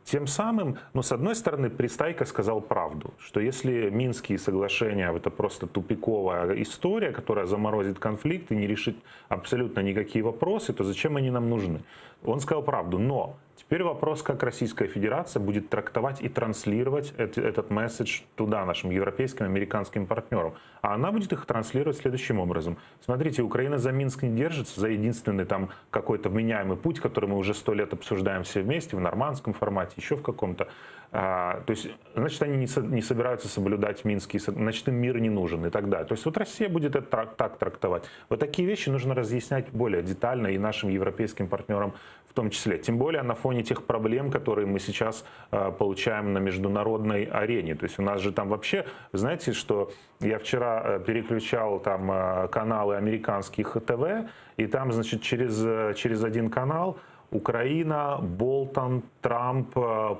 Тем самым, с одной стороны, Пристайко сказал правду, что если Минские соглашения – это просто тупиковая история, которая заморозит конфликт и не решит абсолютно никакие вопросы, то зачем они нам нужны? Он сказал правду, но теперь вопрос, как Российская Федерация будет трактовать и транслировать этот месседж туда, нашим европейским, американским партнерам. А она будет их транслировать следующим образом. Смотрите, Украина за Минск не держится, за единственный там какой-то вменяемый путь, который мы уже 100 лет обсуждаем все вместе, в нормандском формате, еще в каком-то. То есть, значит, они не собираются соблюдать Минские, значит, им мир не нужен и так далее. То есть вот Россия будет это так трактовать. Вот такие вещи нужно разъяснять более детально и нашим европейским партнерам в том числе. Тем более на фоне тех проблем, которые мы сейчас получаем на международной арене. То есть у нас же там вообще, знаете, что я вчера переключал там каналы американских ТВ, и там, значит, через один канал Украина, Болтон, Трамп,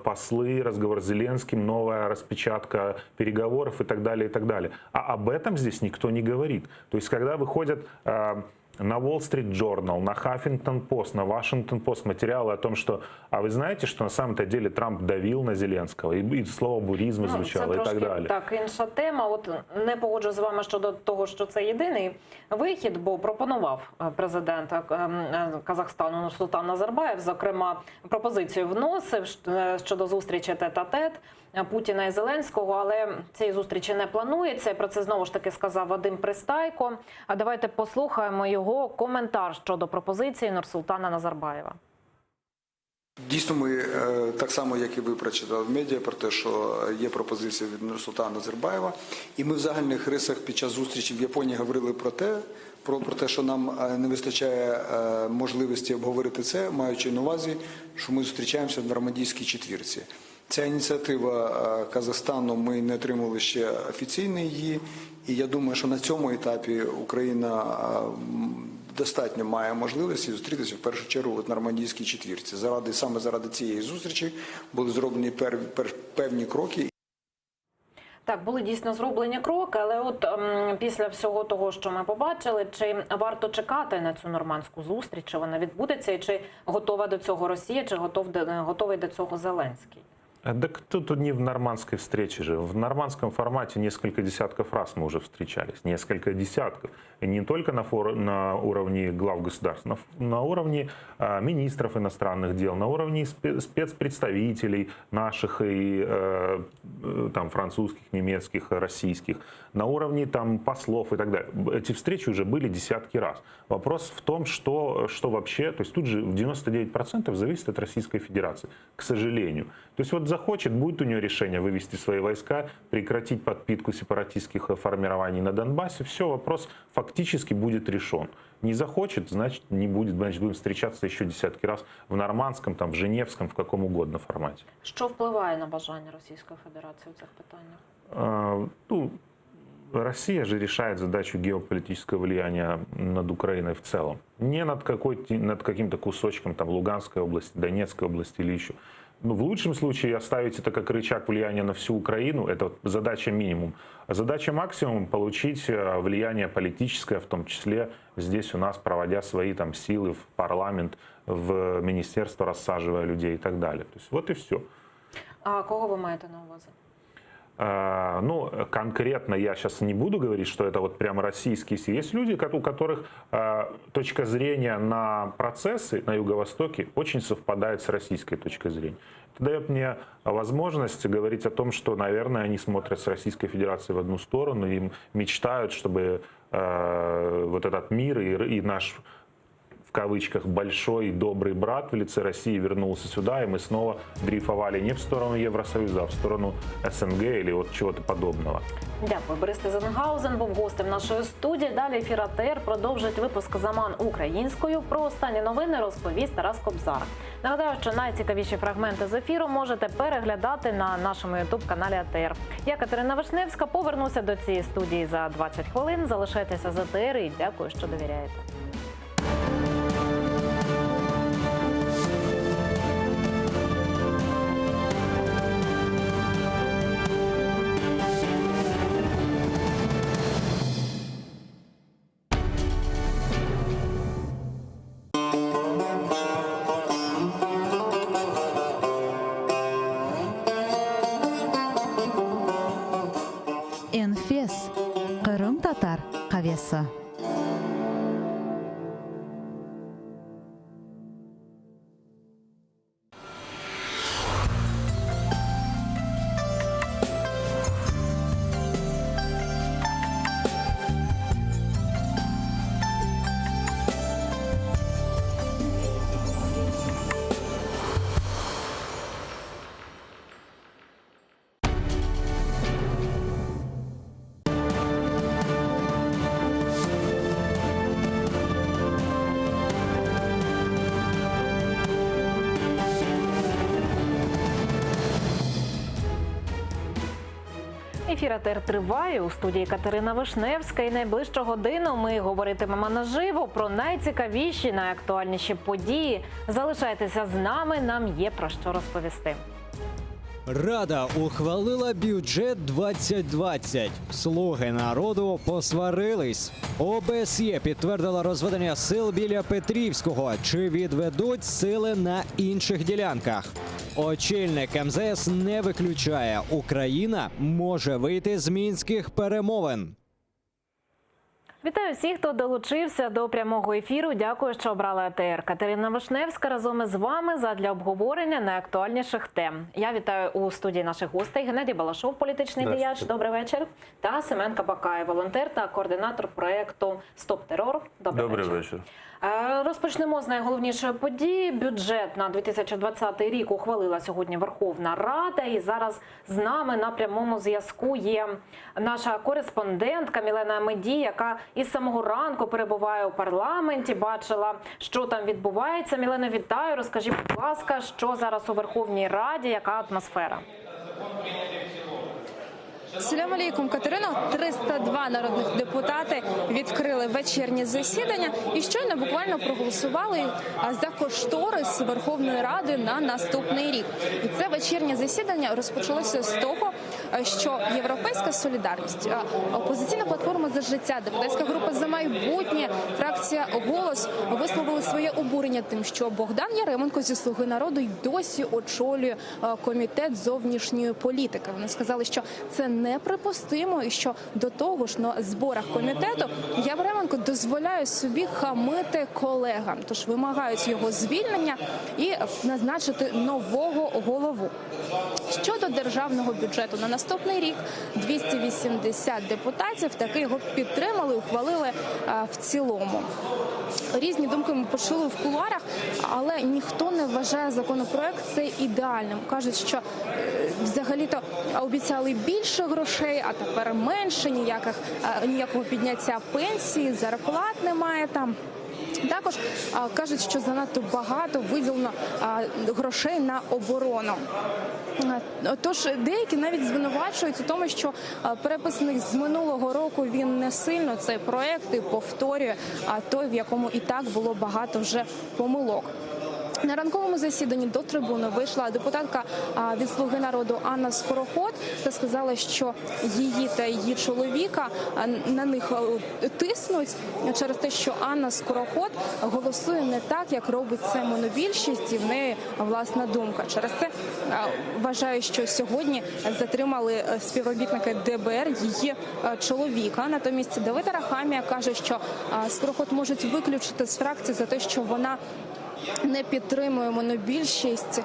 послы, разговор с Зеленским, новая распечатка переговоров и так далее, и так далее. А об этом здесь никто не говорит. То есть, когда выходят на Wall Street Journal, на Huffington Post, на Washington Post материалы о том, что, а вы знаете, что на самом-то деле Трамп давил на Зеленского, и слово буризм звучало, і так далі. Так, інша тема. От не погоджуюсь з вами щодо того, що це єдиний вихід, бо пропонував президент Казахстану Нурсултан Назарбаєв, зокрема, пропозицію вносив щодо зустрічі тет-а-тет Путіна і Зеленського, але цієї зустрічі не планується. Про це знову ж таки сказав Вадим Пристайко. А давайте послухаємо його його коментар щодо пропозиції Нурсултана Назарбаєва. Дійсно, ми так само, як і ви прочитали в медіа, про те, що є пропозиція від Нурсултана Назарбаєва. І ми в загальних рисах під час зустрічі в Японії говорили про те, що нам не вистачає можливості обговорити це, маючи на увазі, що ми зустрічаємося в Нормандійській четвірці. Ця ініціатива Казахстану, ми не отримали ще офіційно її. І я думаю, що на цьому етапі Україна достатньо має можливості зустрітися в першу чергу в Нормандійській четвірці. Саме заради цієї зустрічі були зроблені певні кроки. Так, були дійсно зроблені кроки, але от після всього того, що ми побачили, чи варто чекати на цю нормандську зустріч, чи вона відбудеться, і чи готова до цього Росія, чи готовий до цього Зеленський? Так тут не в нормандской встрече же. В нормандском формате несколько десятков раз мы уже встречались. Несколько десятков. И не только на уровне глав государств, на уровне министров иностранных дел, на уровне спецпредставителей наших и там, французских, немецких, российских, на уровне там, послов и так далее. Эти встречи уже были десятки раз. Вопрос в том, что вообще, то есть тут же в 99% зависит от Российской Федерации, к сожалению. То есть вот захочет, будет у нее решение вывести свои войска, прекратить подпитку сепаратистских формирований на Донбассе, все, вопрос фактически будет решен. Не захочет, значит не будет, значит будем встречаться еще десятки раз в нормандском, там, в женевском, в каком угодно формате. Що впливає на бажання Російської Федерації у цих питаннях? Россия же решает задачу геополитического влияния над Украиной в целом. Не над каким-то кусочком там, Луганской области, Донецкой области или еще. В лучшем случае оставить это как рычаг влияния на всю Украину, это задача минимум. А задача максимум – получить влияние политическое, в том числе здесь у нас, проводя свои там силы в парламент, в министерство, рассаживая людей и так далее. То есть вот и все. А кого ви маєте на увазі? Ну, конкретно я сейчас не буду говорить, что это вот прямо российские силы. Есть люди, у которых точка зрения на процессы на Юго-Востоке очень совпадает с российской точкой зрения. Это дает мне возможность говорить о том, что, наверное, они смотрят с Российской Федерацией в одну сторону и мечтают, чтобы вот этот мир и наш, в кавычках, большой добрый брат в лице России вернулся сюда, и мы снова дрейфовали не в сторону Евросоюза, а в сторону СНГ или вот чего-то подобного. Дякую. Борис Тизенгаузен був гостем нашої студії. Далі ефір АТР продовжить випуск «Заман» українською. Про останні новини розповість Тарас Кобзар. Нагадаю, що найцікавіші фрагменти з ефіру можете переглядати на нашому ютуб-каналі АТР. Я, Катерина Вишневська, повернуся до цієї студії за 20 хвилин. Залишайтеся з АТР і дякую, що довіряєте. Enfes, Kırım Tatar kahvesi. Ефір АТР триває. У студії Катерина Вишневська. І найближчу годину ми говоритимемо наживо про найцікавіші, найактуальніші події. Залишайтеся з нами, нам є про що розповісти. Рада ухвалила бюджет 2020. Слуги народу посварились. ОБСЄ підтвердила розведення сил біля Петрівського. Чи відведуть сили на інших ділянках? Очільник МЗС не виключає, Україна може вийти з мінських перемовин. Вітаю всіх, хто долучився до прямого ефіру. Дякую, що обрали АТР. Катерина Вишневська разом із вами задля обговорення найактуальніших тем. Я вітаю у студії наших гостей: Геннадій Балашов, політичний діяч. Добрий вечір. Та Семен Кабакай, волонтер та координатор проєкту «Стоп терор». Добрий вечір. Розпочнемо з найголовнішої події. Бюджет на 2020 рік ухвалила сьогодні Верховна Рада. І зараз з нами на прямому зв'язку є наша кореспондентка Мілена Амедій, яка із самого ранку перебуває у парламенті, бачила, що там відбувається. Мілено, вітаю. Розкажіть, будь ласка, що зараз у Верховній Раді, яка атмосфера? Салям алейкум, Катерино. 302 народних депутати відкрили вечірнє засідання і щойно буквально проголосували за кошторис Верховної Ради на наступний рік. І це вечірнє засідання розпочалося з того, що Європейська солідарність, Опозиційна платформа «За життя», депутатська група «За майбутнє», фракція «Голос» висловили своє обурення тим, що Богдан Яременко зі «Слуги народу» й досі очолює комітет зовнішньої політики. Вони сказали, що це неприпустимо і що до того ж на зборах комітету Яременко дозволяє собі хамити колегам. Тож вимагають його звільнення і назначити нового голову. Щодо державного бюджету на наступний рік, 280 депутатів таки його підтримали, ухвалили в цілому. Різні думки ми почули в кулуарах, але ніхто не вважає законопроект цей ідеальним. Кажуть, що взагалі-то обіцяли більше грошей, а тепер менше, ніякого підняття пенсії, зарплат немає там. Також кажуть, що занадто багато виділено грошей на оборону. Тож деякі навіть звинувачують у тому, що переписаний з минулого року він не сильно цей проект і повторює той, в якому і так було багато вже помилок. На ранковому засіданні до трибуни вийшла депутатка від «Слуги народу» Анна Скороход та сказала, що її та її чоловіка на них тиснуть через те, що Анна Скороход голосує не так, як робить це монобільшість, і в неї власна думка. Через це вважаю, що сьогодні затримали співробітники ДБР її чоловіка. Натомість Давид Арахамія каже, що Скороход можуть виключити з фракції за те, що вона не підтримує монобільшість,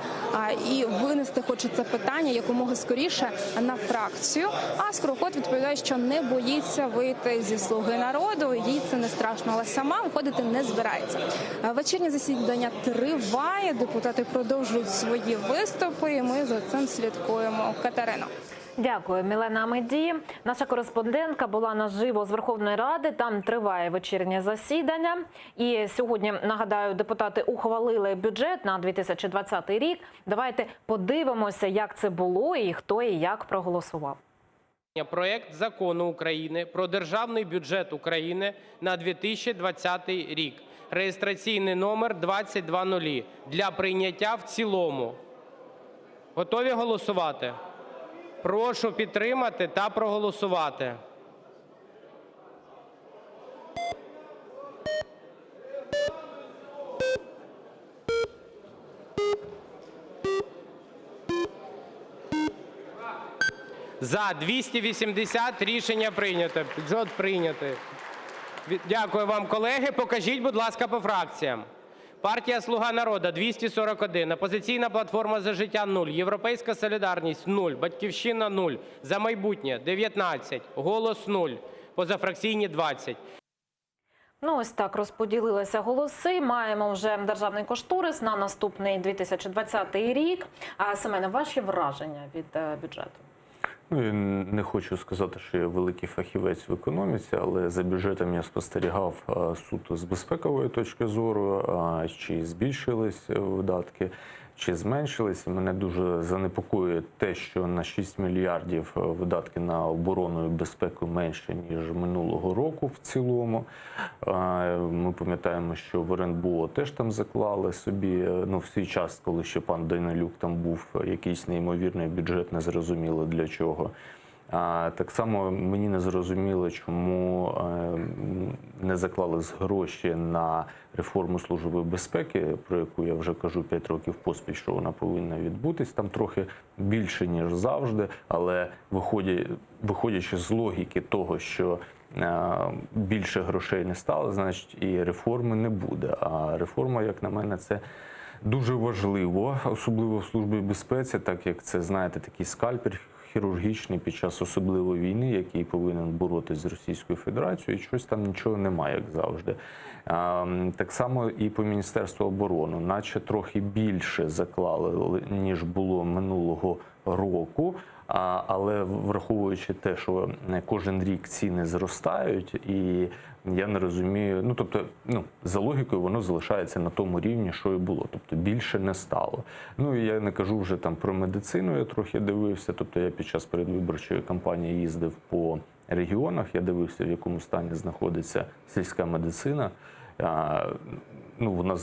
і винести хоче це питання якомога скоріше на фракцію. А Скороход відповідає, що не боїться вийти зі «Слуги народу», їй це не страшно, але сама виходити не збирається. Вечірнє засідання триває, депутати продовжують свої виступи, і ми за цим слідкуємо. Катерино. Дякую, Мілена Амедій. Наша кореспондентка була наживо з Верховної Ради. Там триває вечірнє засідання. І сьогодні, нагадаю, депутати ухвалили бюджет на 2020 рік. Давайте подивимося, як це було і хто і як проголосував. Проект закону України про державний бюджет України на 2020 рік. Реєстраційний номер 2020 для прийняття в цілому. Готові голосувати? Прошу підтримати та проголосувати. За 280 рішення прийнято. Бюджет прийнятий. Дякую вам, колеги. Покажіть, будь ласка, по фракціям. Партія «Слуга народу» – 241, «Опозиційна платформа «За життя» – 0, «Європейська солідарність» – 0, «Батьківщина» – 0, «За майбутнє» – 19, «Голос» – 0, позафракційні – 20. Ну, ось так розподілилися голоси. Маємо вже державний кошторис на наступний 2020 рік. А, Семене, ваші враження від бюджету? Ну, я не хочу сказати, що я великий фахівець в економіці, але за бюджетом я спостерігав суто з безпекової точки зору, чи збільшились видатки, чи зменшились. Мене дуже занепокоює те, що на 6 мільярдів видатки на оборону і безпеку менше, ніж минулого року в цілому. Ми пам'ятаємо, що в РНБО теж там заклали собі, в свій час, коли ще пан Данилюк там був, якийсь неймовірний бюджет, незрозуміло для чого. Так само мені не зрозуміло, чому не заклали гроші на реформу Служби безпеки, про яку я вже кажу 5 років поспіль, що вона повинна відбутись. Там трохи більше, ніж завжди, але виходячи з логіки того, що більше грошей не стало, значить і реформи не буде. А реформа, як на мене, це дуже важливо, особливо в Службі безпеці, так як це, знаєте, такий скальпель хірургічний під час особливої війни, який повинен боротися з Російською Федерацією, і щось там нічого немає, як завжди. Так само і по Міністерству оборони, наче трохи більше заклали, ніж було минулого року, але враховуючи те, що кожен рік ціни зростають, і я не розумію, за логікою воно залишається на тому рівні, що і було, тобто більше не стало. Ну і я не кажу вже там про медицину, я трохи дивився, тобто я під час передвиборчої кампанії їздив по регіонах, я дивився, в якому стані знаходиться сільська медицина. Вона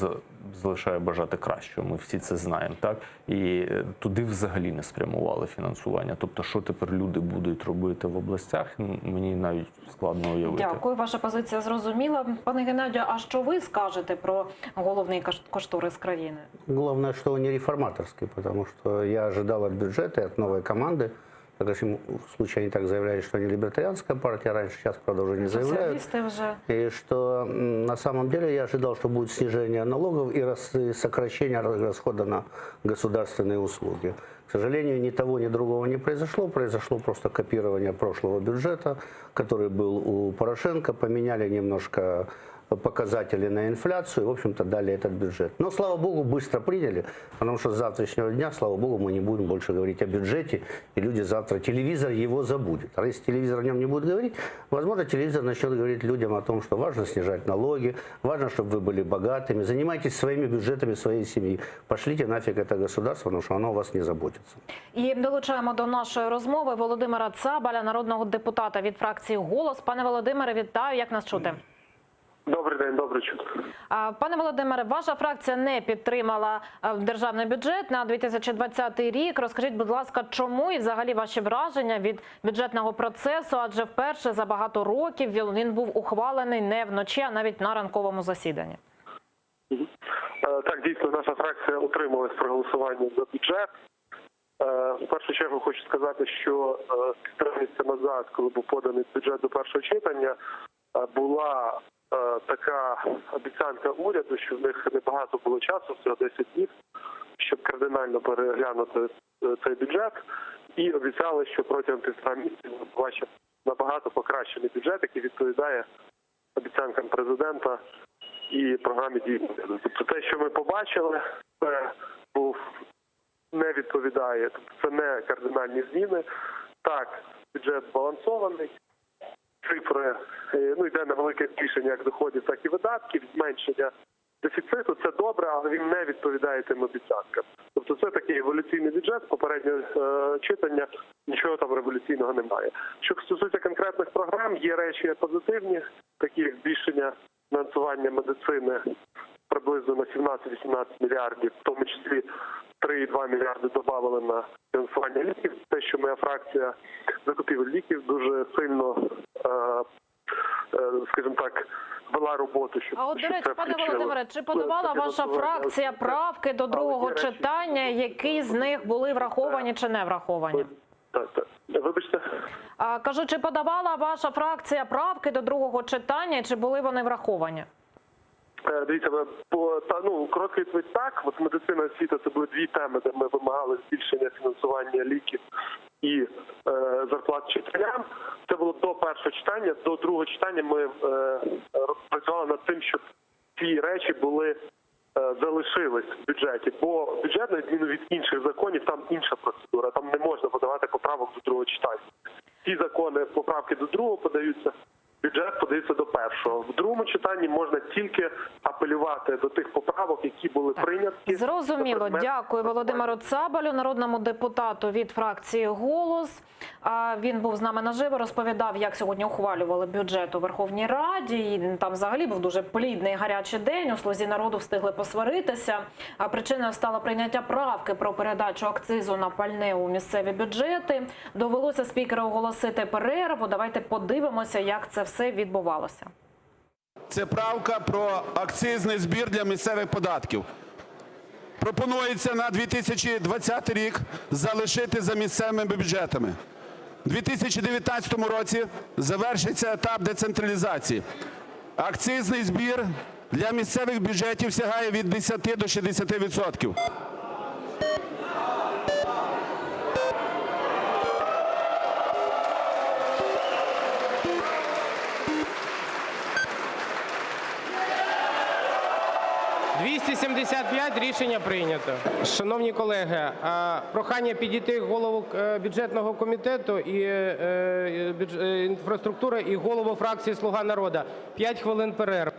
залишає бажати кращого, ми всі це знаємо, так? І туди взагалі не спрямували фінансування. Тобто, що тепер люди будуть робити в областях, мені навіть складно уявити. Дякую, ваша позиція зрозуміла. Пане Геннадію, а що ви скажете про головний кошторис країни? Главное, что он не реформаторский, потому что я ожидал от бюджета, от новой команды. В таком случае они так заявляли, что они либертарианская партия, раньше, сейчас, правда, уже не заявляют. Уже. И что на самом деле я ожидал, что будет снижение налогов и сокращение расхода на государственные услуги. К сожалению, ни того, ни другого не произошло. Произошло просто копирование прошлого бюджета, который был у Порошенко. Поменяли немножко показатели на инфляцию, в общем-то, дали этот бюджет. Но, слава богу, быстро приняли, потому что с завтрашнего дня, слава богу, мы не будем больше говорить о бюджете, и люди завтра, телевизор его забудет. А если телевизор о нем не будет говорить, возможно, телевизор начнет говорить людям о том, что важно снижать налоги, важно, чтобы вы были богатыми, занимайтесь своими бюджетами своей семьи, пошлите нафиг это государство, потому что оно о вас не заботится. І долучаємо до нашої розмови Володимира Цабаля, народного депутата від фракції «Голос». Пане Володимире, вітаю, як нас чути? Добрий день, добре чути. Пане Володимире, ваша фракція не підтримала державний бюджет на 2020 рік. Розкажіть, будь ласка, чому і взагалі ваші враження від бюджетного процесу, адже вперше за багато років він був ухвалений не вночі, а навіть на ранковому засіданні. Так, дійсно, наша фракція утрималась при голосуванні за бюджет. В першу чергу хочу сказати, що 3 місяці назад, коли був поданий бюджет до першого читання, була така обіцянка уряду, що в них небагато було часу, всього 10 днів, щоб кардинально переглянути цей бюджет. І обіцяли, що протягом 1,5 місяця ми побачимо набагато покращений бюджет, який відповідає обіцянкам президента і програмі дій уряду. Тобто те, що ми побачили, це не відповідає, тобто це не кардинальні зміни. Так, бюджет збалансований. Цифри, йде на велике збільшення як доходів, так і видатків, зменшення дефіциту, це добре, але він не відповідає тим обіцянкам. Тобто це такий еволюційний бюджет, попереднього читання, нічого там революційного немає. Що стосується конкретних програм, є речі позитивні, такі як збільшення фінансування медицини приблизно на 17-18 мільярдів, в тому числі 3,2 мільярди додали на фінансування ліків. Те, що моя фракція закупівель ліків дуже сильно, скажімо так, вела роботу. А от, до речі, пане Володимире, чи подавала ваша фракція правки до другого читання, які з них були враховані чи не враховані? Так. Вибачте? Кажу, чи подавала ваша фракція правки до другого читання, чи були вони враховані? Дивіться, коротка відповідь так. От медицина і освіта – це були дві теми, де ми вимагали збільшення фінансування ліків і зарплат вчителям. Це було до першого читання. До другого читання ми працювали над тим, щоб ці речі залишились в бюджеті. Бо бюджет, на відміну від інших законів, там інша процедура. Там не можна подавати поправок до другого читання. Ці закони, поправки до другого подаються, бюджет подається до першого. В другому читанні можна тільки апелювати до тих поправок, які були прийняті. Зрозуміло. Дякую Володимиру Цабалю, народному депутату від фракції «Голос». Він був з нами наживо, розповідав, як сьогодні ухвалювали бюджет у Верховній Раді. І там взагалі був дуже плідний гарячий день. У «Слузі народу» встигли посваритися. Причиною стало прийняття правки про передачу акцизу на пальне у місцеві бюджети. Довелося спікеру оголосити перерву. Давайте подивимося, як це все відбувалося. Це правка про акцизний збір для місцевих податків. Пропонується на 2020 рік залишити за місцевими бюджетами. У 2019 році завершиться етап децентралізації. Акцизний збір для місцевих бюджетів сягає від 10 до 60%. Рішення прийнято. Шановні колеги, прохання підійти голову бюджетного комітету і інфраструктури і голову фракції "Слуга народу". 5 хвилин перерви.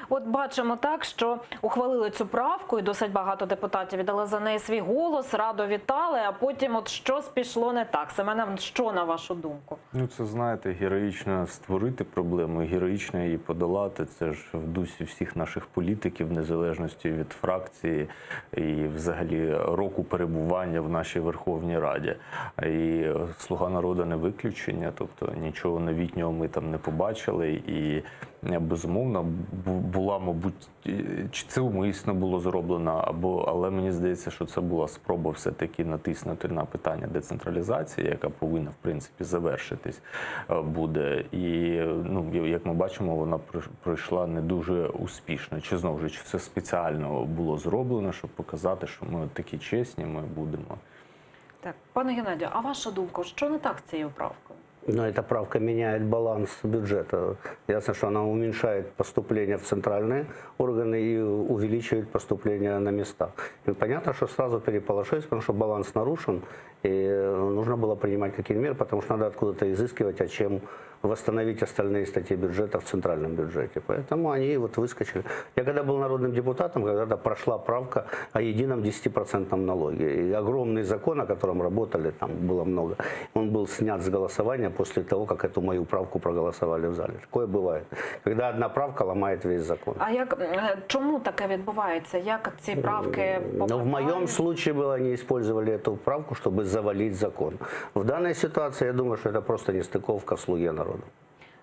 От бачимо так, що ухвалили цю правку, і досить багато депутатів віддали за неї свій голос, радо вітали, а потім от щось пішло не так. Семене, що на вашу думку? Ну, це, знаєте, героїчно створити проблему, героїчно її подолати. Це ж в дусі всіх наших політиків, в незалежності від фракції і взагалі року перебування в нашій Верховній Раді. І «Слуга народу» не виключення, тобто нічого новітнього ми там не побачили. І безумовно була, мабуть, чи це умисно було зроблено, але мені здається, що це була спроба все-таки натиснути на питання децентралізації, яка повинна, в принципі, завершитись буде. І, ну, як ми бачимо, вона пройшла не дуже успішно. Чи, знову ж, чи це спеціально було зроблено, щоб показати, що ми такі чесні, ми будемо. Так, пане Геннадію, а ваша думка, що не так з цією правкою? Но эта правка меняет баланс бюджета. Ясно, что она уменьшает поступления в центральные органы и увеличивает поступления на места. И понятно, что сразу переполошились, потому что баланс нарушен, и нужно было принимать какие-то меры, потому что надо откуда-то изыскивать, а чем восстановить остальные статьи бюджета в центральном бюджете. Поэтому они вот выскочили. Я когда был народным депутатом, когда-то прошла правка о едином 10% налоге. И огромный закон, о котором работали, там было много, он был снят с голосования после того, как эту мою правку проголосовали в зале. Такое бывает. Когда одна правка ломает весь закон. А чому таке відбувається? Як ці правки попадають? Но в моем случае было, они использовали эту правку, чтобы завалить закон. В данной ситуации, я думаю, что это просто нестыковка в «Слуге народу».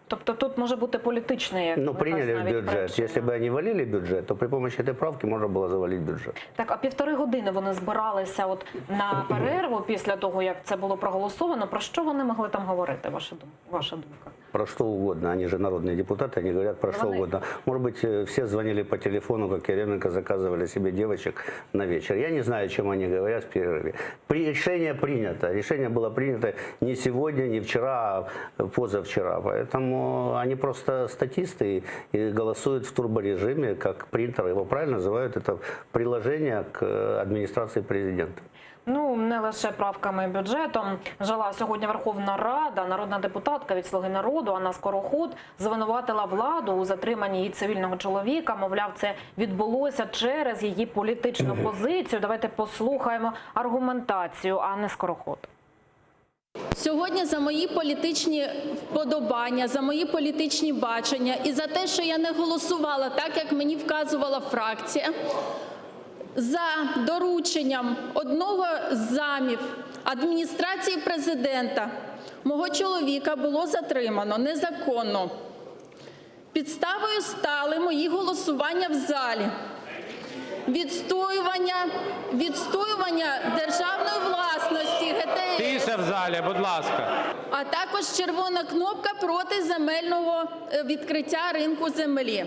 Тобто тут може бути політичний... Ну, приняли бюджет. Если бы они валили бюджет, то при помощи этой правки можно было завалить бюджет. Так, а 1,5 години вони збиралися от на перерву після того, як це було проголосовано. Про що вони могли там говорити, ваша думка? Про что угодно. Они же народные депутаты, они говорят про что угодно. Может быть, все звонили по телефону, как Кириленко, заказывали себе девочек на вечер. Я не знаю, о чем они говорят в перерыве. Решение принято. Решение было принято не сегодня, не вчера, а позавчера. Поэтому они просто статисты и голосуют в турборежиме, как принтер. Его правильно называют, это приложение к администрации президента. Ну, не лише правками і бюджетом. Жила сьогодні Верховна Рада. Народна депутатка від «Слуги народу» Анна Скороход звинуватила владу у затриманні її цивільного чоловіка. Мовляв, це відбулося через її політичну позицію. Давайте послухаємо аргументацію Анни Скороход. Сьогодні за мої політичні вподобання, за мої політичні бачення і за те, що я не голосувала так, як мені вказувала фракція, за дорученням одного з замів адміністрації президента мого чоловіка було затримано незаконно. Підставою стали мої голосування в залі, відстоювання державної власності ГТС. Тиша в залі, будь ласка. А також червона кнопка проти земельного відкриття ринку землі.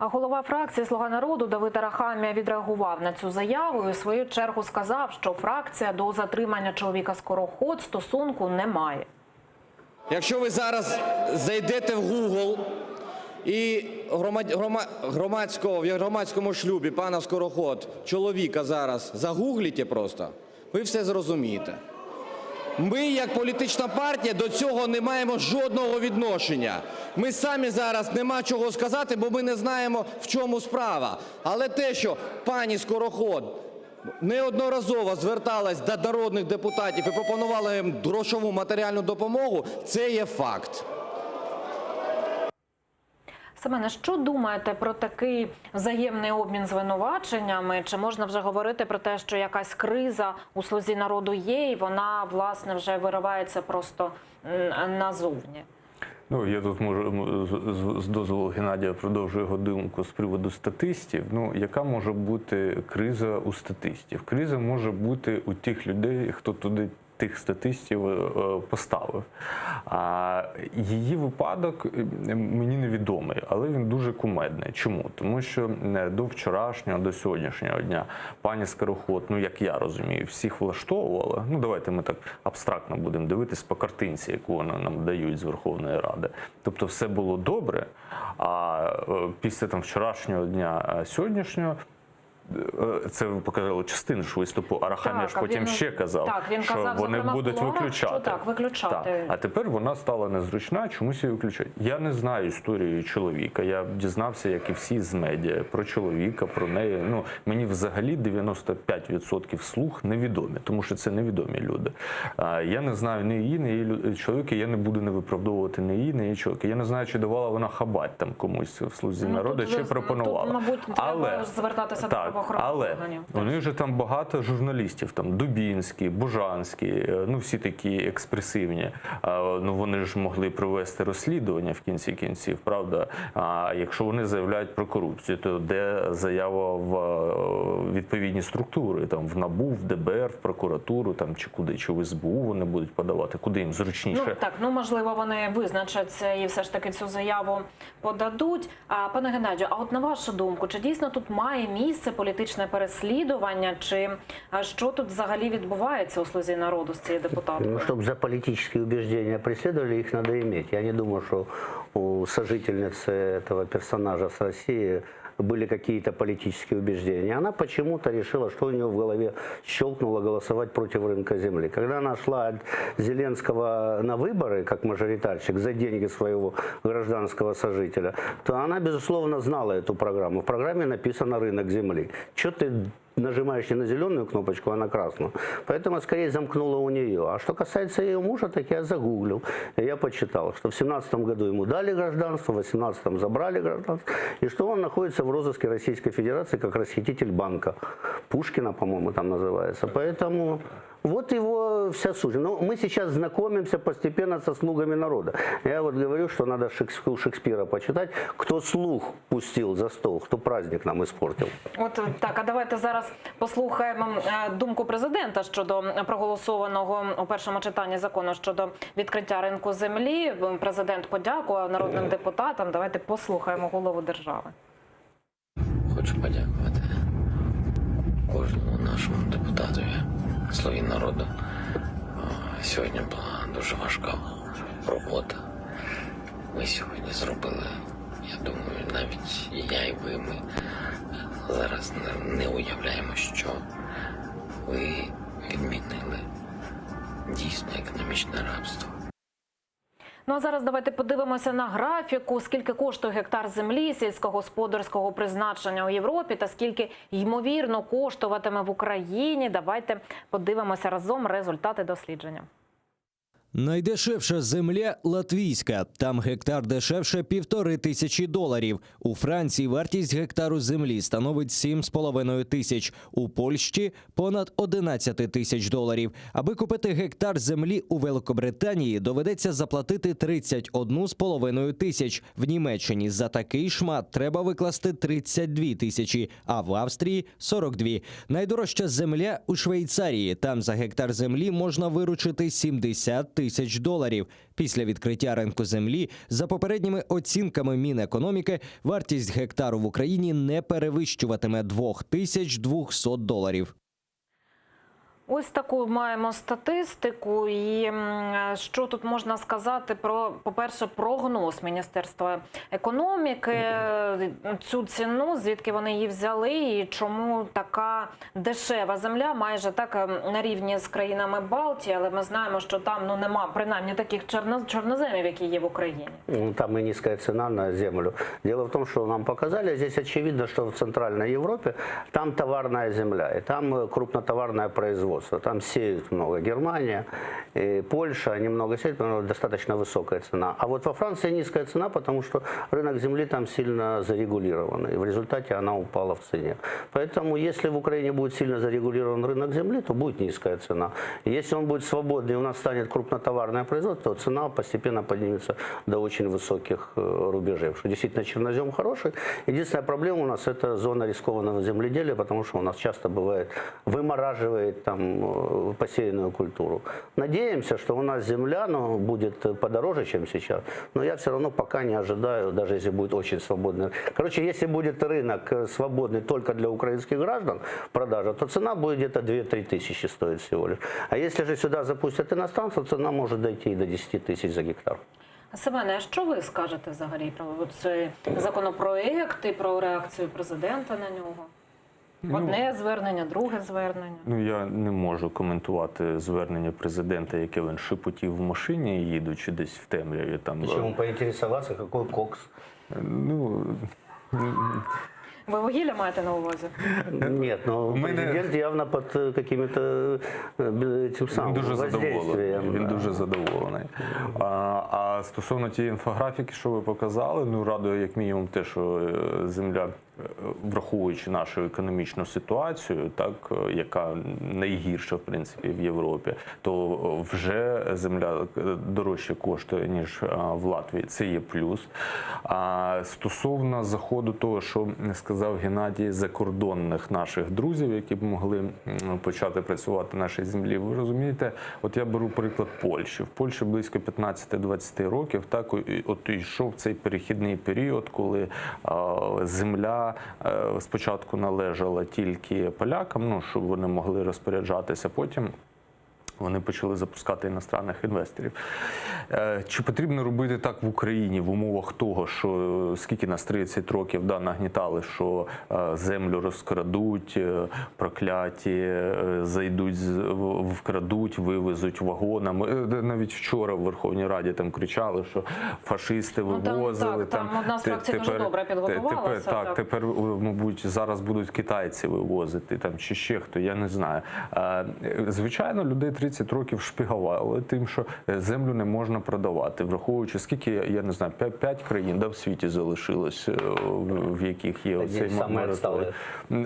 А голова фракції «Слуга народу» Давид Арахамія відреагував на цю заяву і в свою чергу сказав, що фракція до затримання чоловіка Скороход стосунку не має. Якщо ви зараз зайдете в Google і в громадському шлюбі пана Скороход, чоловіка зараз загуглите просто, ви все зрозумієте. Ми, як політична партія, до цього не маємо жодного відношення. Ми самі зараз нема чого сказати, бо ми не знаємо, в чому справа. Але те, що пані Скороход неодноразово зверталась до народних депутатів і пропонувала їм грошову матеріальну допомогу, це є факт. Семене, що думаєте про такий взаємний обмін звинуваченнями? Чи можна вже говорити про те, що якась криза у «Слузі народу» є, і вона, власне, вже виривається просто назовні? Ну, я тут можу з дозволу Геннадія продовжую його думку з приводу статистів. Ну, яка може бути криза у статистів? Криза може бути у тих людей, хто туди тих статистів поставив. А її випадок мені невідомий, але він дуже кумедний. Чому? Тому що до вчорашнього, до сьогоднішнього дня пані Скороход, ну як я розумію, всіх влаштовувала. Ну давайте ми так абстрактно будемо дивитись по картинці, яку вони нам дають з Верховної Ради. Тобто все було добре, а після там вчорашнього дня сьогоднішнього це ви показали частину ж виступу, Арахамія потім ще казав, що казав, вони будуть виключати. Виключати. А тепер вона стала незручна, чомусь її виключають. Я не знаю історію чоловіка, я дізнався, як і всі з медіа, про чоловіка, про неї. Ну, мені взагалі 95% слуг невідомі, тому що це невідомі люди. Я не знаю ні її, ні її чоловіка, я не буду не виправдовувати ні її, ні її чоловіка. Я не знаю, чи давала вона хабать там комусь в «Слузі народу», чи пропонувала. Тут, мабуть, треба звертатися до правоохоронних органів. У них же там багато журналістів, там Дубінський, Бужанський, ну всі такі експресивні. Ну вони ж могли провести розслідування в кінці кінців, правда? А якщо вони заявляють про корупцію, то де заява в відповідні структури, там в НАБУ, в ДБР, в прокуратуру, там чи куди, чи в СБУ вони будуть подавати, куди їм зручніше? Ну так, ну можливо вони визначаться і все ж таки цю заяву подадуть. Пане Геннадію, а от на вашу думку, чи дійсно тут має місце політичне переслідування, чи що тут взагалі відбувається у «Слузі народу» з цією депутаткою? Ну, чтобы за политические убеждения преследовали, их надо иметь. Я не думаю, что у сожительницы этого персонажа с России были какие-то политические убеждения. Она почему-то решила, что у нее в голове щелкнуло голосовать против рынка земли. Когда она шла от Зеленского на выборы, как мажоритарщик, за деньги своего гражданского сожителя, то она, безусловно, знала эту программу. В программе написано «рынок земли». Что ты нажимаешь не на зеленую кнопочку, а на красную. Поэтому скорее замкнуло у нее. А что касается ее мужа, так я загуглил. Я почитал, что в 2017 году ему дали гражданство, в 2018 забрали гражданство, и что он находится в розыске Российской Федерации как расхититель банка. Пушкина, по-моему, там называется. Поэтому вот его вся суть. Но мы сейчас знакомимся постепенно со слугами народа. Я вот говорю, что надо Шекспира почитать. Кто слух пустил за стол, кто праздник нам испортил. От так, а давайте зараз послухаємо думку президента щодо проголосованого у першому читанні закону щодо відкриття ринку землі. Президент подякував народним депутатам. Давайте послухаємо голову держави. Хочу подякувати кожному нашому депутатові, «Слуги народу». Сьогодні була дуже важка робота. Ми сьогодні зробили, я думаю, навіть і я, і ви, ми зараз не уявляємо, що ви відмінили дійсно економічне рабство. Ну а зараз давайте подивимося на графіку, скільки коштує гектар землі сільськогосподарського призначення у Європі та скільки ймовірно коштуватиме в Україні. Давайте подивимося разом результати дослідження. Найдешевша земля – латвійська. Там гектар дешевше $1500. У Франції вартість гектару землі становить $7,5 тисяч. У Польщі – понад $11 тисяч. Аби купити гектар землі у Великобританії, доведеться заплатити $31,5 тисяч. В Німеччині за такий шмат треба викласти 32 тисячі, а в Австрії – 42. Найдорожча земля у Швейцарії. Там за гектар землі можна виручити $70 тисяч. Після відкриття ринку землі, за попередніми оцінками Мінекономіки, вартість гектару в Україні не перевищуватиме $2200. Ось таку маємо статистику. І що тут можна сказати про, по-перше, прогноз Міністерства економіки, цю ціну, звідки вони її взяли і чому така дешева земля, майже так на рівні з країнами Балтії, але ми знаємо, що там нема принаймні таких чорноземів, які є в Україні. Там и низкая цена на землю. Дело в том, что нам показали, здесь очевидно, что в Центральной Европе там товарная земля, и там крупнотоварное производство. производства. Там сеют много Германия, Польша, они много сеют, потому что достаточно высокая цена. А вот во Франции низкая цена, потому что рынок земли там сильно зарегулирован, и в результате она упала в цене. Поэтому если в Украине будет сильно зарегулирован рынок земли, то будет низкая цена. Если он будет свободный, у нас станет крупнотоварное производство, то цена постепенно поднимется до очень высоких рубежей. Потому что действительно чернозем хороший. Единственная проблема у нас — это зона рискованного земледелия, потому что у нас часто бывает вымораживает там посеянную культуру. Надеемся, что у нас земля будет подороже, чем сейчас. Но я все равно пока не ожидаю, даже если будет очень свободный. Короче, если будет рынок свободный только для украинских граждан, продажа, то цена будет где-то 2-3 тысячи стоить всего лишь. А если же сюда запустят иностранцев, цена может дойти и до 10 тысяч за гектар. Семене, а що ви скажете взагалі про цей законопроект і про реакцію президента на нього? Одне звернення, друге звернення. Ну, я не можу коментувати звернення президента, яке він шепотів в машині, їдучи десь в темряві. Чому поінтересуватися, який кокс? Ну... Ви вугілля маєте на увазі? Ні, ну президент явно під какими-то тим самим воздействием. Він дуже задоволений. А стосовно тієї інфографіки, що ви показали, ну радує як мінімум те, що земля, враховуючи нашу економічну ситуацію, так, яка найгірша, в принципі, в Європі, то вже земля дорожче коштує, ніж в Латвії. Це є плюс. А стосовно заходу того, що сказав Геннадій, закордонних наших друзів, які б могли почати працювати на нашій землі, ви розумієте, от я беру приклад Польщі. В Польщі близько 15-20 років, так, от йшов цей перехідний період, коли земля спочатку належала тільки полякам, ну, щоб вони могли розпоряджатися, потім вони почали запускати іностранних інвесторів. Чи потрібно робити так в Україні в умовах того, що скільки нас 30 років нагнітали, що землю розкрадуть, прокляті, зайдуть, вкрадуть, вивезуть вагонами. Навіть вчора в Верховній Раді там кричали, що фашисти вивозили. Там одна з фракцій дуже добре підготувалася. Так, тепер, мабуть, зараз будуть китайці вивозити, там, чи ще хто, я не знаю. Звичайно, людей 30 років шпігували тим, що землю не можна продавати, враховуючи, скільки, я не знаю, 5 країн в світі залишилось, в яких є оцей мораторій.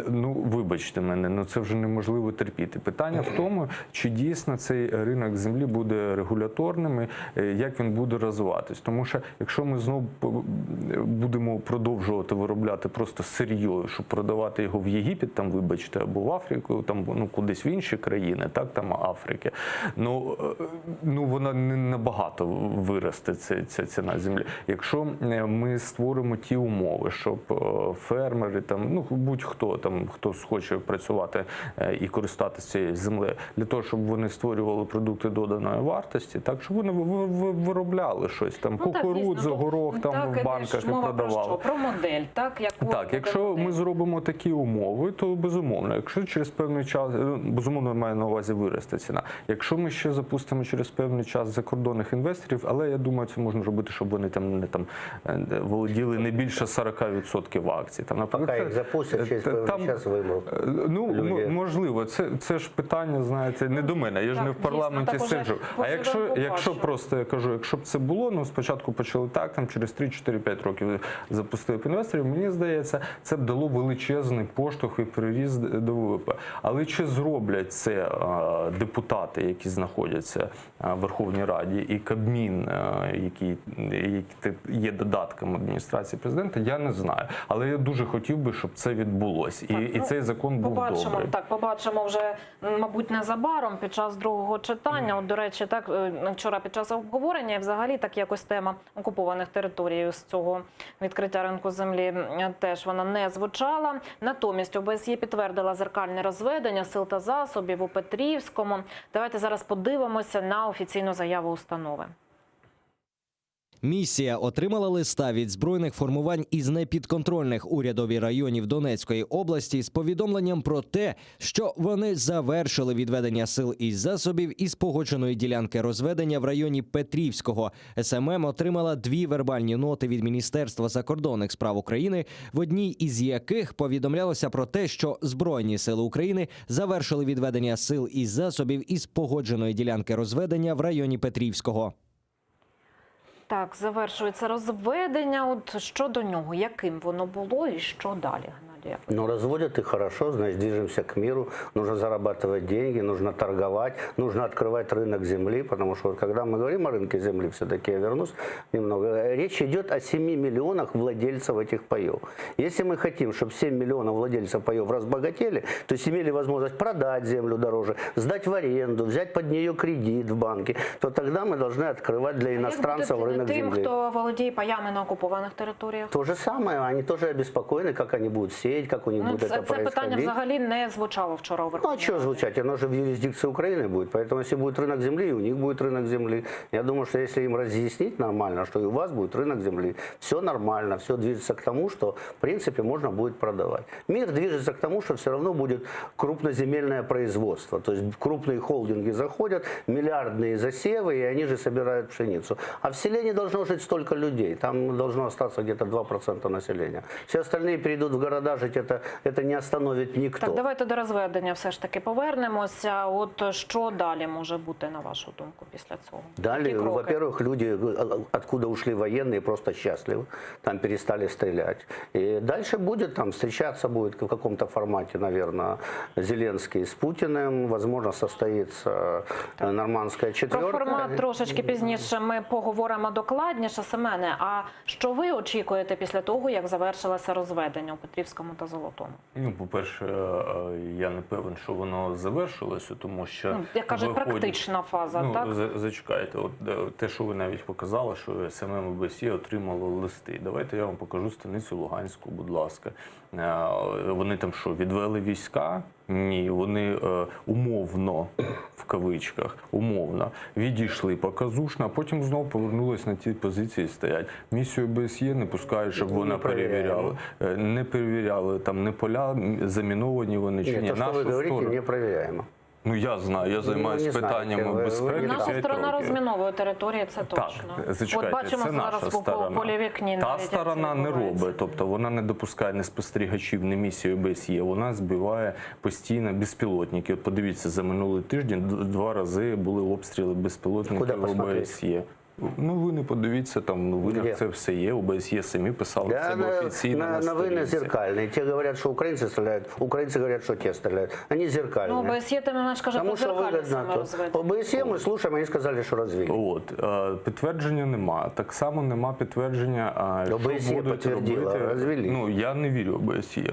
Ну, вибачте мене, ну це вже неможливо терпіти. Питання в тому, чи дійсно цей ринок землі буде регуляторним, як він буде розвиватись. Тому що, якщо ми знову будемо продовжувати виробляти просто сир'ю, щоб продавати його в Єгипет, там, вибачте, або в Африку, там, ну, кудись в інші країни, так, там, Африки, ну вона не набагато виросте, ця ціна землі. Якщо ми створимо ті умови, щоб фермери, там, ну, будь-хто, там, хто схоче працювати і користатися цією землею, для того, щоб вони створювали продукти доданої вартості, так, щоб вони виробляли щось, там, кукурудзу, горох, там, в банках і продавали. Про модель, так? Так, якщо ми зробимо такі умови, то безумовно. Якщо через певний час, безумовно, маю на увазі виросте ціна. Якщо ми ще запустимо через певний час закордонних інвесторів, але я думаю, це можна робити, щоб вони там не володіли не більше 40% акцій. Там, наприклад, поки їх запустять, через певний час вимруть. Ну, можливо, це ж питання, знаєте, не до мене, я ж не в парламенті сиджу. А якщо просто, я кажу, якщо б це було, ну, спочатку почали так, там, через 3-4-5 років запустили б інвесторів, мені здається, це б дало величезний поштовх і приріст до ВВП. Але чи зроблять це депутати, які знаходяться в Верховній Раді, і Кабмін, який є додатком адміністрації президента, я не знаю. Але я дуже хотів би, щоб це відбулося. І цей закон був добрий. Так, побачимо вже, мабуть, незабаром під час другого читання. От, до речі, так, вчора під час обговорення, і взагалі так якось тема окупованих територій з цього відкриття ринку землі теж вона не звучала. Натомість ОБСЄ підтвердила зеркальне розведення сил та засобів у Петрівському. Давайте зараз подивимося на офіційну заяву установи. Місія отримала листа від збройних формувань із непідконтрольних урядові районів Донецької області з повідомленням про те, що вони завершили відведення сил і засобів із погодженої ділянки розведення в районі Петрівського. СММ отримала 2 вербальні ноти від Міністерства закордонних справ України, в одній із яких повідомлялося про те, що Збройні сили України завершили відведення сил і засобів із погодженої ділянки розведення в районі Петрівського. Так, завершується розведення. От щодо нього, яким воно було і що далі, Геннадій? Ну, разводят и хорошо, значит, движемся к миру. Нужно зарабатывать деньги, нужно торговать, нужно открывать рынок земли, потому что вот когда мы говорим о рынке земли, все-таки я вернусь немного, речь идет о 7 миллионах владельцев этих паев. Если мы хотим, чтобы 7 миллионов владельцев паев разбогатели, то есть имели возможность продать землю дороже, сдать в аренду, взять под нее кредит в банке, то тогда мы должны открывать для иностранцев рынок Тим, земли. хто володіє паями на окупованих територіях? То же самое, они тоже обеспокоены, как они будут сеять, как у них будет это Це происходить. питання взагалі не звучало вчора у Ну, Верховній а что звучать? Оно же в юрисдикции Украины будет. Поэтому, если будет рынок земли, и у них будет рынок земли. Я думаю, что если им разъяснить нормально, что и у вас будет рынок земли, все нормально, все движется к тому, что, в принципе, можно будет продавать. Мир движется к тому, что все равно будет крупноземельное производство. То есть крупные холдинги заходят, миллиардные засевы, и они же собирают пшеницу. А в селе не должно жить столько людей. Там должно остаться где-то 2% населения. Все остальные перейдут в города жить, это не остановит никто. Так, давайте до розведення все ж таки повернемося. От що далі може бути, на вашу думку, після цього? Далее, Які кроки? во-первых, люди, откуда ушли военные, просто счастливы. Там перестали стрелять. И дальше будет, там встречаться будет в каком-то формате, наверное, Зеленский с Путиным. Возможно, состоится нормандская четверка. Про формат трошечки пізніше ми поговоримо докладніше. Семене, а що ви очікуєте після того, як завершилося розведення у Петрівському та Золотому? Ну, по-перше, я не певен, що воно завершилося, тому що... Як кажуть, практична фаза, так? Зачекайте, от те, що ви навіть показали, що СММ ОБСЄ отримало листи. Давайте я вам покажу станицю Луганську, будь ласка. Вони там що, відвели війська? Ні, вони умовно, в кавичках, умовно, відійшли показушно, а потім знову повернулись на ті позиції, стоять. Місію ОБСЄ не пускають, щоб вона перевіряла. Не перевіряли, там не поля заміновані вони чи ні. То, що ви говорите, не перевіряємо. Ну, я знаю, я займаюся питаннями безпеки. Наша сторона розміновує території, це точно. Так, зачекайте, От бачимо це зараз наша сторона. по полі вікні. Та сторона не робить, тобто вона не допускає ні спостерігачів, ні місію ОБСЄ, вона збиває постійно безпілотники. От подивіться, за минулий тиждень 2 рази були обстріли безпілотників ОБСЄ. Ну, ви не подивіться, там в новинах це все є, ОБСЄ самі писали, це офіційно на новини сторінці. зеркальні. Ті говорять, що українці стріляють, українці говорять, що ті стріляють. Вони зеркальні. Ну, ОБСЄ, тим не менш, каже, про зеркальні саме розведення. ОБСЄ ми слухаємо, вони сказали, що розвили. От, підтвердження нема. Так само нема підтвердження, що ОБСЄ будуть робити. розвели. Ну, я не вірю ОБСЄ.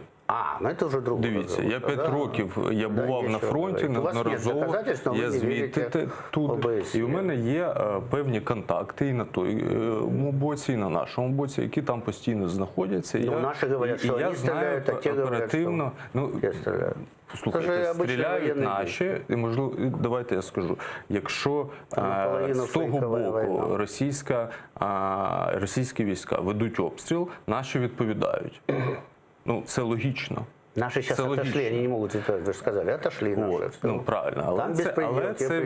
Ну це вже друге. Дивіться, я 5 років я бував на фронті, неодноразово, я звідти тут. І у мене є певні контакти і на тому боці, і на нашому боці, які там постійно знаходяться. Ну, наші говорять, що вони стріляють, а ті говорять, що я стріляю. Слухайте, стріляють наші, і можливо, давайте я скажу, якщо з того боку російські війська ведуть обстріл, наші відповідають. Ну, це логічно. Наши сейчас отошли, они не могут, вы же сказали, отошли наши. Ну, правильно, але це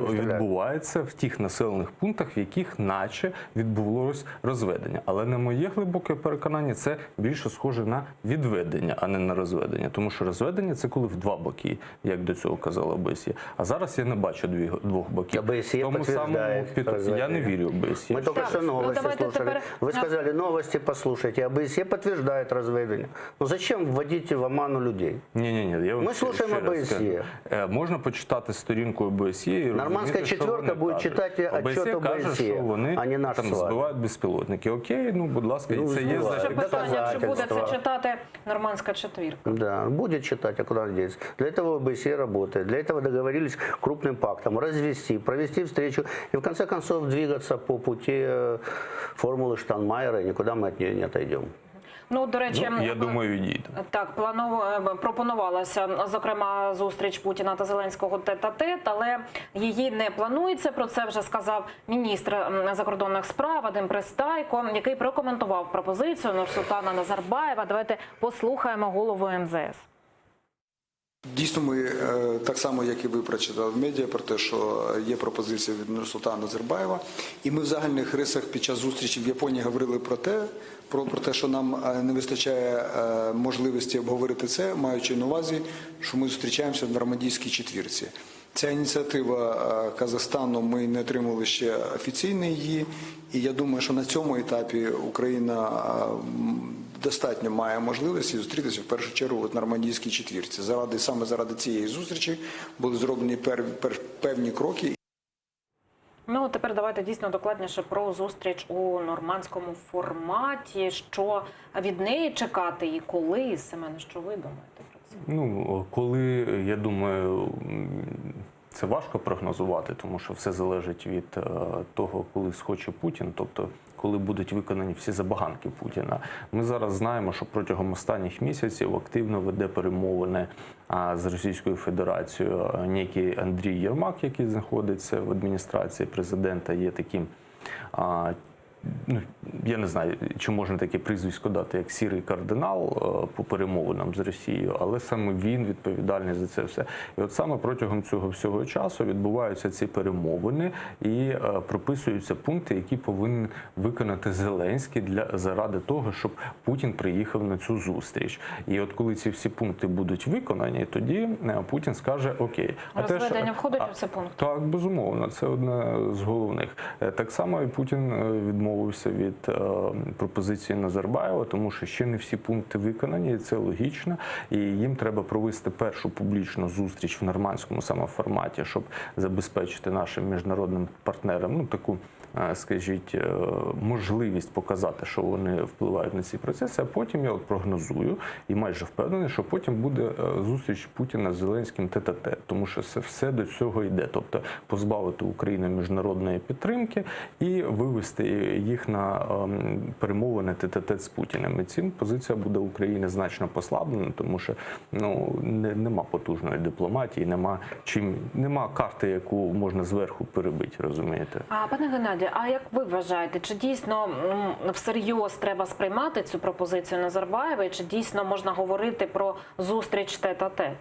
відбувається в тих населених пунктах, в яких наче відбулось розведення. Але на моє глибоке переконання, це більше схоже на відведення, а не на розведення. Тому що розведення – це коли в 2 боки, як до цього казала ОБСЄ. А зараз я не бачу 2 боків. ОБСЄ підтверджує розведення. Я не вірю ОБСЄ. Мы только что новости слушали. Вы сказали, новости послушайте. ОБСЄ подтверждает розведення. Ну зачем вводить в оману людей? Ні. Ми слухаємо ОБСЄ. Можна почитати сторінку ОБСЄ і Нормандська четверка буде читати отчет каже, що вони там збивають безпілотники. Окей, ну, будь ласка, і це є Ще питання, чи буде це читати Нормандська четвірка? Да, будет читать, а куда надеяться. Для этого ОБСЕ работает. Для этого договорились крупным пактом развести, провести встречу и в конце концов двигаться по пути формулы Штайнмайера, и никуда мы от нее не отойдем. Ну, до речі, Я думаю, дійде. так, пропонувалася, зокрема, зустріч Путіна та Зеленського тет-а-тет, але її не планується. Про це вже сказав міністр закордонних справ Вадим Пристайко, який прокоментував пропозицію Нурсултана Назарбаєва. Давайте послухаємо голову МЗС. Дійсно, ми так само, як і ви прочитали в медіа, про те, що є пропозиція від Нурсултана Назарбаєва. І ми в загальних рисах під час зустрічі в Японії говорили про те, що нам не вистачає можливості обговорити це, маючи на увазі, що ми зустрічаємося в Нормандійській четвірці. Ця ініціатива Казахстану, ми не отримали ще офіційно її. І я думаю, що на цьому етапі Україна достатньо має можливості зустрітися в першу чергу в Нормандійській четвірці. Саме заради цієї зустрічі були зроблені певні кроки. Ну, тепер давайте дійсно докладніше про зустріч у нормандському форматі. Що від неї чекати і коли? Семене, що ви думаєте про це? Ну, коли, я думаю, це важко прогнозувати, тому що все залежить від того, коли схоче Путін, тобто коли будуть виконані всі забаганки Путіна. Ми зараз знаємо, що протягом останніх місяців активно веде перемовини з Російською Федерацією некий Андрій Єрмак, який знаходиться в адміністрації президента, є таким, я не знаю, чи можна таке прізвисько дати, як сірий кардинал по перемовинам з Росією, але саме він відповідальний за це все. І от саме протягом цього всього часу відбуваються ці перемовини і прописуються пункти, які повинен виконати Зеленський заради того, щоб Путін приїхав на цю зустріч. І от коли ці всі пункти будуть виконані, тоді Путін скаже окей. Розведення входить у цей пункт? Так, безумовно, це одне з головних. Так само і Путін відмовився від пропозиції Назарбаєва, тому що ще не всі пункти виконані, і це логічно. І їм треба провести першу публічну зустріч в нормандському саме форматі, щоб забезпечити нашим міжнародним партнерам таку, скажіть, можливість показати, що вони впливають на ці процеси, а потім я прогнозую і майже впевнений, що потім буде зустріч Путіна з Зеленським тет-а-тет, тому що це все до цього йде. Тобто позбавити Україну міжнародної підтримки і вивести їх на перемовини тет-а-тет з Путіним. І цим позиція буде України значно послаблена, тому що нема потужної дипломатії, нема карти, яку можна зверху перебити, розумієте? Пане Геннадію, а як ви вважаєте, чи дійсно всерйоз треба сприймати цю пропозицію Назарбаєва, і чи дійсно можна говорити про зустріч тет-а-тет?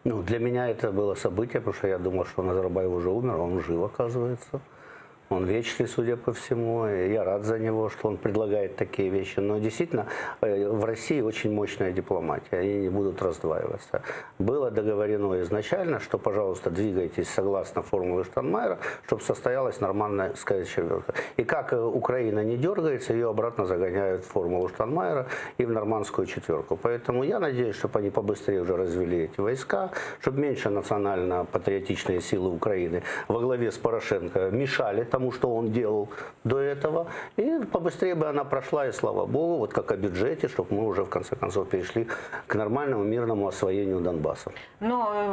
Для меня это было событие, потому что я думал, что Назарбаев уже умер, а он жив, оказывается. Он вечный, судя по всему, и я рад за него, что он предлагает такие вещи. Но действительно, в России очень мощная дипломатия, они не будут раздваиваться. Было договорено изначально, что, пожалуйста, двигайтесь согласно формуле Штайнмайера, чтобы состоялась нормальная четверка. И как Украина не дергается, ее обратно загоняют в формулу Штайнмайера и в нормандскую четверку. Поэтому я надеюсь, чтобы они побыстрее уже развели эти войска, чтобы меньше национально-патриотичные силы Украины во главе с Порошенко мешали тому, что он делал до этого, и побыстрее бы она прошла, и слава богу, вот как о бюджете, чтобы мы уже в конце концов перешли к нормальному мирному освоению Донбасса.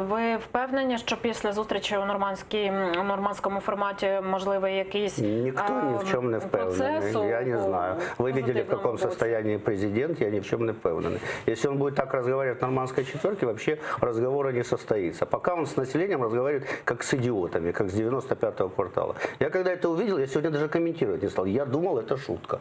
Ви впевнені, що після зустрічі у нормандському форматі можливий якийсь Никто ни в чем не впевнений, я не знаю. Вы видели, в каком состоянии президент, я ни в чем не впевнений. Если он будет так разговаривать в нормандской четверке, вообще разговора не состоится. Пока он с населением разговаривает как с идиотами, как с 95-го квартала. Я когда это увидел, я сегодня даже комментировать не стал. Я думал, это шутка.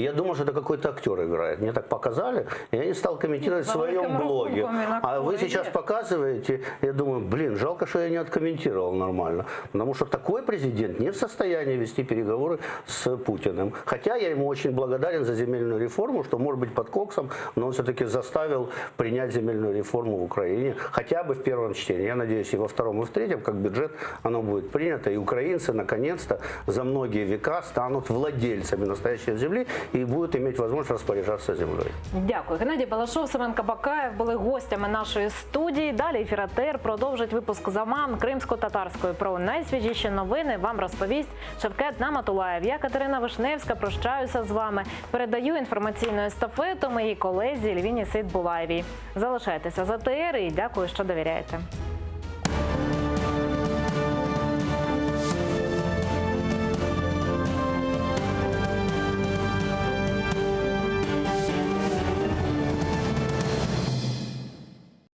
Я думал, что это какой-то актер играет. Мне так показали, и я не стал комментировать в своем блоге. А вы сейчас показываете, я думаю, жалко, что я не откомментировал нормально. Потому что такой президент не в состоянии вести переговоры с Путиным. Хотя я ему очень благодарен за земельную реформу, что, может быть, под коксом, но он все-таки заставил принять земельную реформу в Украине. Хотя бы в первом чтении. Я надеюсь, и во втором, и в третьем, как бюджет, оно будет принято. И украинцы, наконец-то, за многие века станут владельцами настоящей земли і будуть мати можливість розпоряджатися землею. Дякую. Геннадій Балашов, Семен Кабакаєв були гостями нашої студії. Далі ефір АТR продовжить випуск «Заман» кримсько-татарської. Про найсвіжіші новини вам розповість Шевкет Наматулаєв. Я, Катерина Вишневська, прощаюся з вами. Передаю інформаційну естафету моїй колезі Ельвіні Сейдбулаєвій. Залишайтеся з АТR і дякую, що довіряєте.